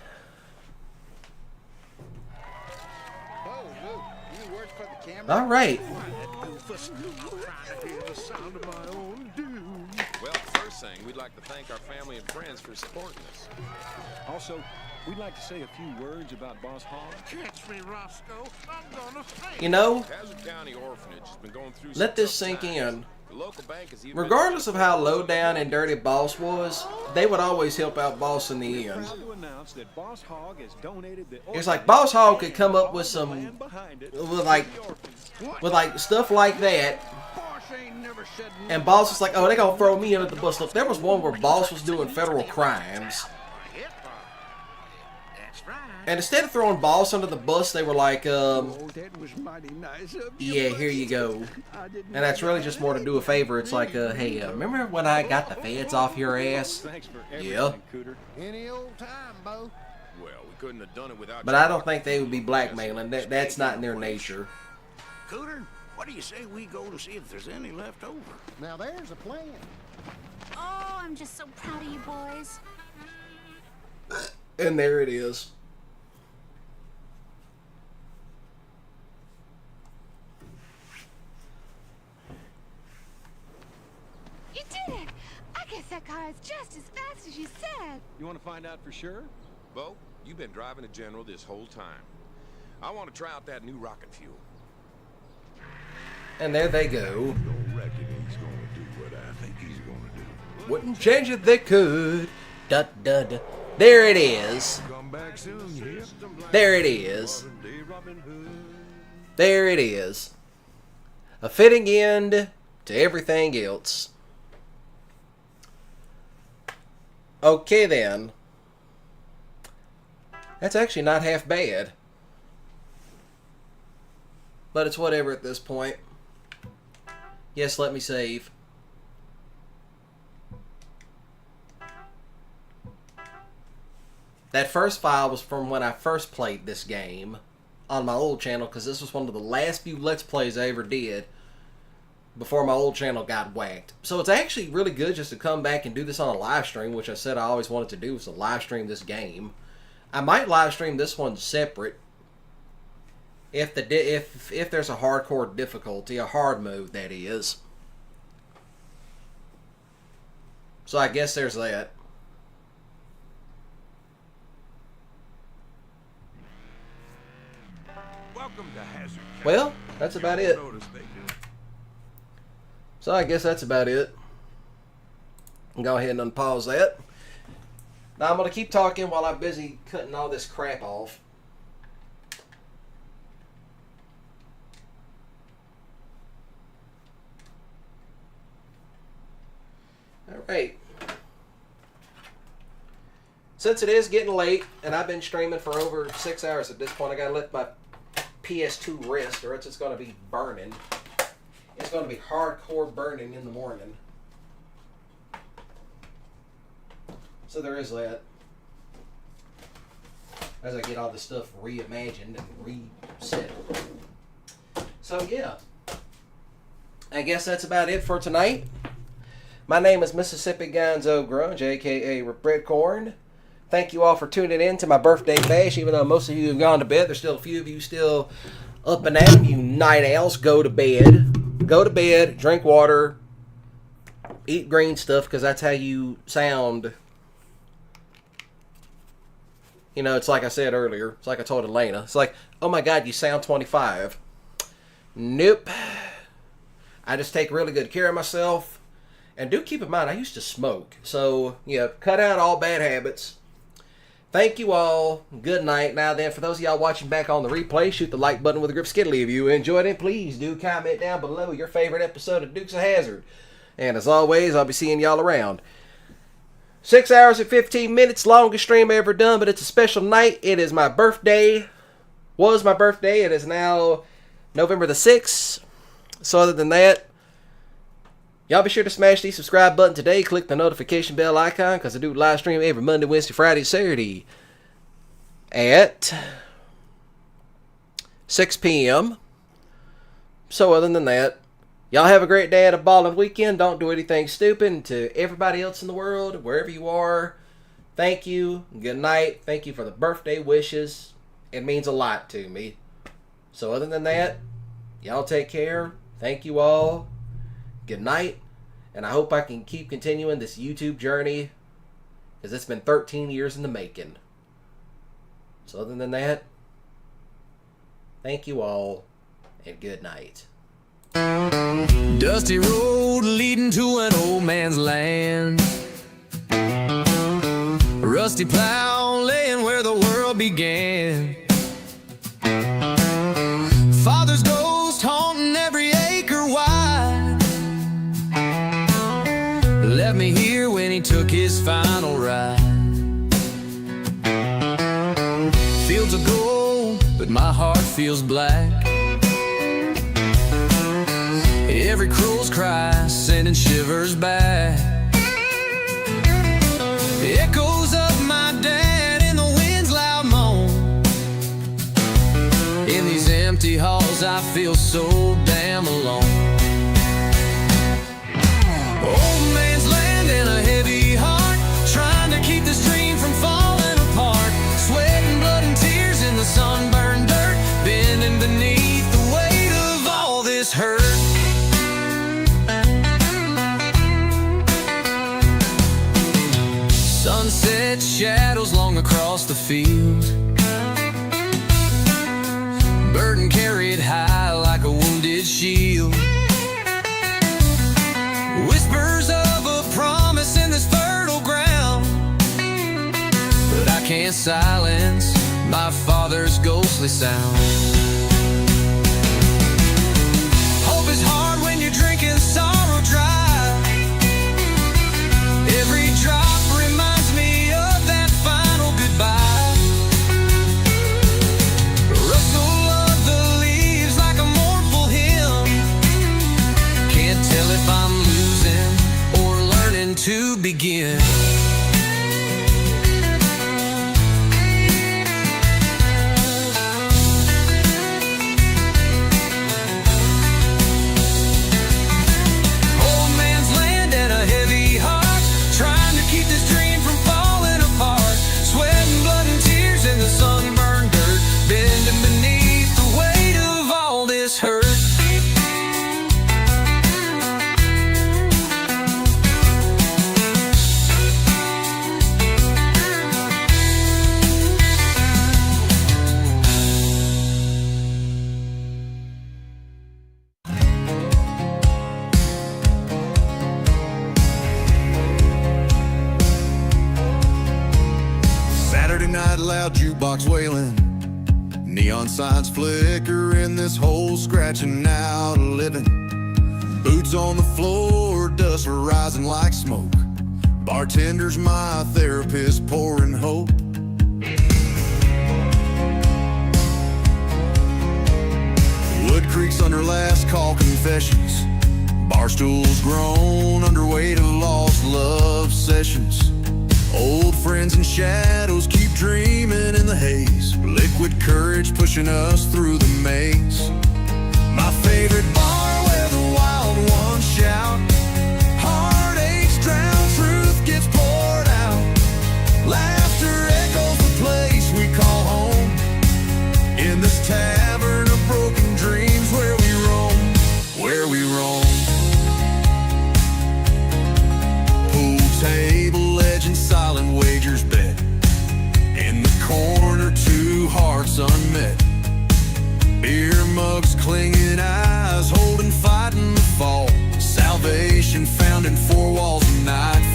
All right. Well, first thing, we'd like to thank our family and friends for supporting us. Also, we'd like to say a few words about Boss Hogg. Catch me, Roscoe. I'm gonna faint. You know, Hazzard County Orphanage has been going through let some this tough sink times. in. The local bank has even Regardless of how low down and dirty Boss was, they would always help out Boss in the end. Proud to announce that Boss Hogg has donated the It's like Boss Hogg could come up with some, with like stuff like that, and Boss was like, oh, they gonna throw me under the bus. Look, there was one where Boss was doing federal crimes, and instead of throwing Boss under the bus, they were like, yeah, here you go. And that's really just more to do a favor. It's like, hey, remember when I got the feds off your ass? Yeah. Any old time, Bo. Well, we couldn't have done it without But I don't think they would be blackmailing. That's not in their nature. Cooter, what do you say we go and see if there's any left over? Now there's a plan. Oh, I'm just so proud of you boys. And there it is. You did it! I guess that car is just as fast as you said. You want to find out for sure? Bo, you've been driving the General this whole time. I want to try out that new rocket fuel. And there they go. Don't reckon he's gonna do what I think he's gonna do. Wouldn't change it, they could. Dut, dut, dut. There it is. Come back soon, yeah. There it is. There it is. A fitting end to everything else. Okay then. That's actually not half bad. But it's whatever at this point. Yes, let me save. That first file was from when I first played this game on my old channel, because this was one of the last few Let's Plays I ever did before my old channel got whacked. So it's actually really good just to come back and do this on a live stream, which I said I always wanted to do, was to live stream this game. I might live stream this one separate if there's a hardcore difficulty, a hard mode that is. So I guess there's that. Welcome to Hazzard. Well, that's about it. So I guess that's about it. I'll go ahead and unpause that. Now I'm going to keep talking while I'm busy cutting all this crap off. Alright. Since it is getting late, and I've been streaming for over 6 hours at this point, I gotta let my PS2 rest, or else it's gonna be burning. It's gonna be hardcore burning in the morning. So there is that. As I get all this stuff reimagined and reset. So yeah. I guess that's about it for tonight. My name is Mississippi Gonzo Grunge, aka Breadcorn. Thank you all for tuning in to my birthday bash. Even though most of you have gone to bed, there's still a few of you still up and at 'em. You night owls, go to bed. Go to bed, drink water, eat green stuff because that's how you sound. You know, it's like I said earlier. It's like I told Elena. It's like, oh my God, you sound 25. Nope. I just take really good care of myself. And do keep in mind, I used to smoke. So, yeah, cut out all bad habits. Thank you all. Good night. Now then, for those of y'all watching back on the replay, shoot the like button with a grip skiddly. If you enjoyed it, please do comment down below your favorite episode of Dukes of Hazzard. And as always, I'll be seeing y'all around. 6 hours and 15 minutes, longest stream ever done, but it's a special night. It is my birthday. Was my birthday. It is now November the 6th. So other than that, y'all be sure to smash the subscribe button today. Click the notification bell icon because I do live stream every Monday, Wednesday, Friday, Saturday at 6 p.m. So other than that, y'all have a great day and a ballin' weekend. Don't do anything stupid. And to everybody else in the world, wherever you are, thank you. Good night. Thank you for the birthday wishes. It means a lot to me. So other than that, y'all take care. Thank you all. Good night. And I hope I can keep continuing this YouTube journey because it's been 13 years in the making. So other than that, thank you all and good night. Dusty road leading to an old man's land. Rusty plow laying where the world began. Father's ghost haunting every acre wide. Left me here when he took his final ride. Fields of gold, but my heart feels black. Every crow's cry sending shivers back. Echoes of my dad in the wind's loud moan. In these empty halls I feel so damn alone. Old man's land and a heavy heart, trying to keep this dream from falling apart. Sweat and blood and tears in the sunburned dirt, bending beneath the weight of all this hurt. Sunset shadows long across the field, burden carried high like a wounded shield. Whispers of a promise in this fertile ground, but I can't silence my father's ghostly sound. Hope is hard when you're drinking sorrow dry. Every drop reminds me of that final goodbye. Rustle of the leaves like a mournful hymn. Can't tell if I'm losing or learning to begin. Old man's land and a heavy heart, trying to keep this dream from falling apart. Sweat and blood and tears in the sunburned dirt, bending beneath the weight of all this hurt. Saturday night loud jukebox wailing, neon signs flicker in this hole, scratching out a living. Boots on the floor, dust rising like smoke. Bartender's my therapist, pouring hope. Wood creaks under last call confessions. Bar stools groan under weight of lost love sessions. Old friends and shadows keep dreaming in the haze. Liquid courage pushing us through the maze. My favorite bar where the wild ones shout. Heartaches drown, truth gets poured out. Laughter echoes the place we call home. In this tavern of broken dreams where we roam, where we roam. hearts unmet. Beer mugs, clinging eyes, holding, fighting the fall. Salvation found in four walls of night.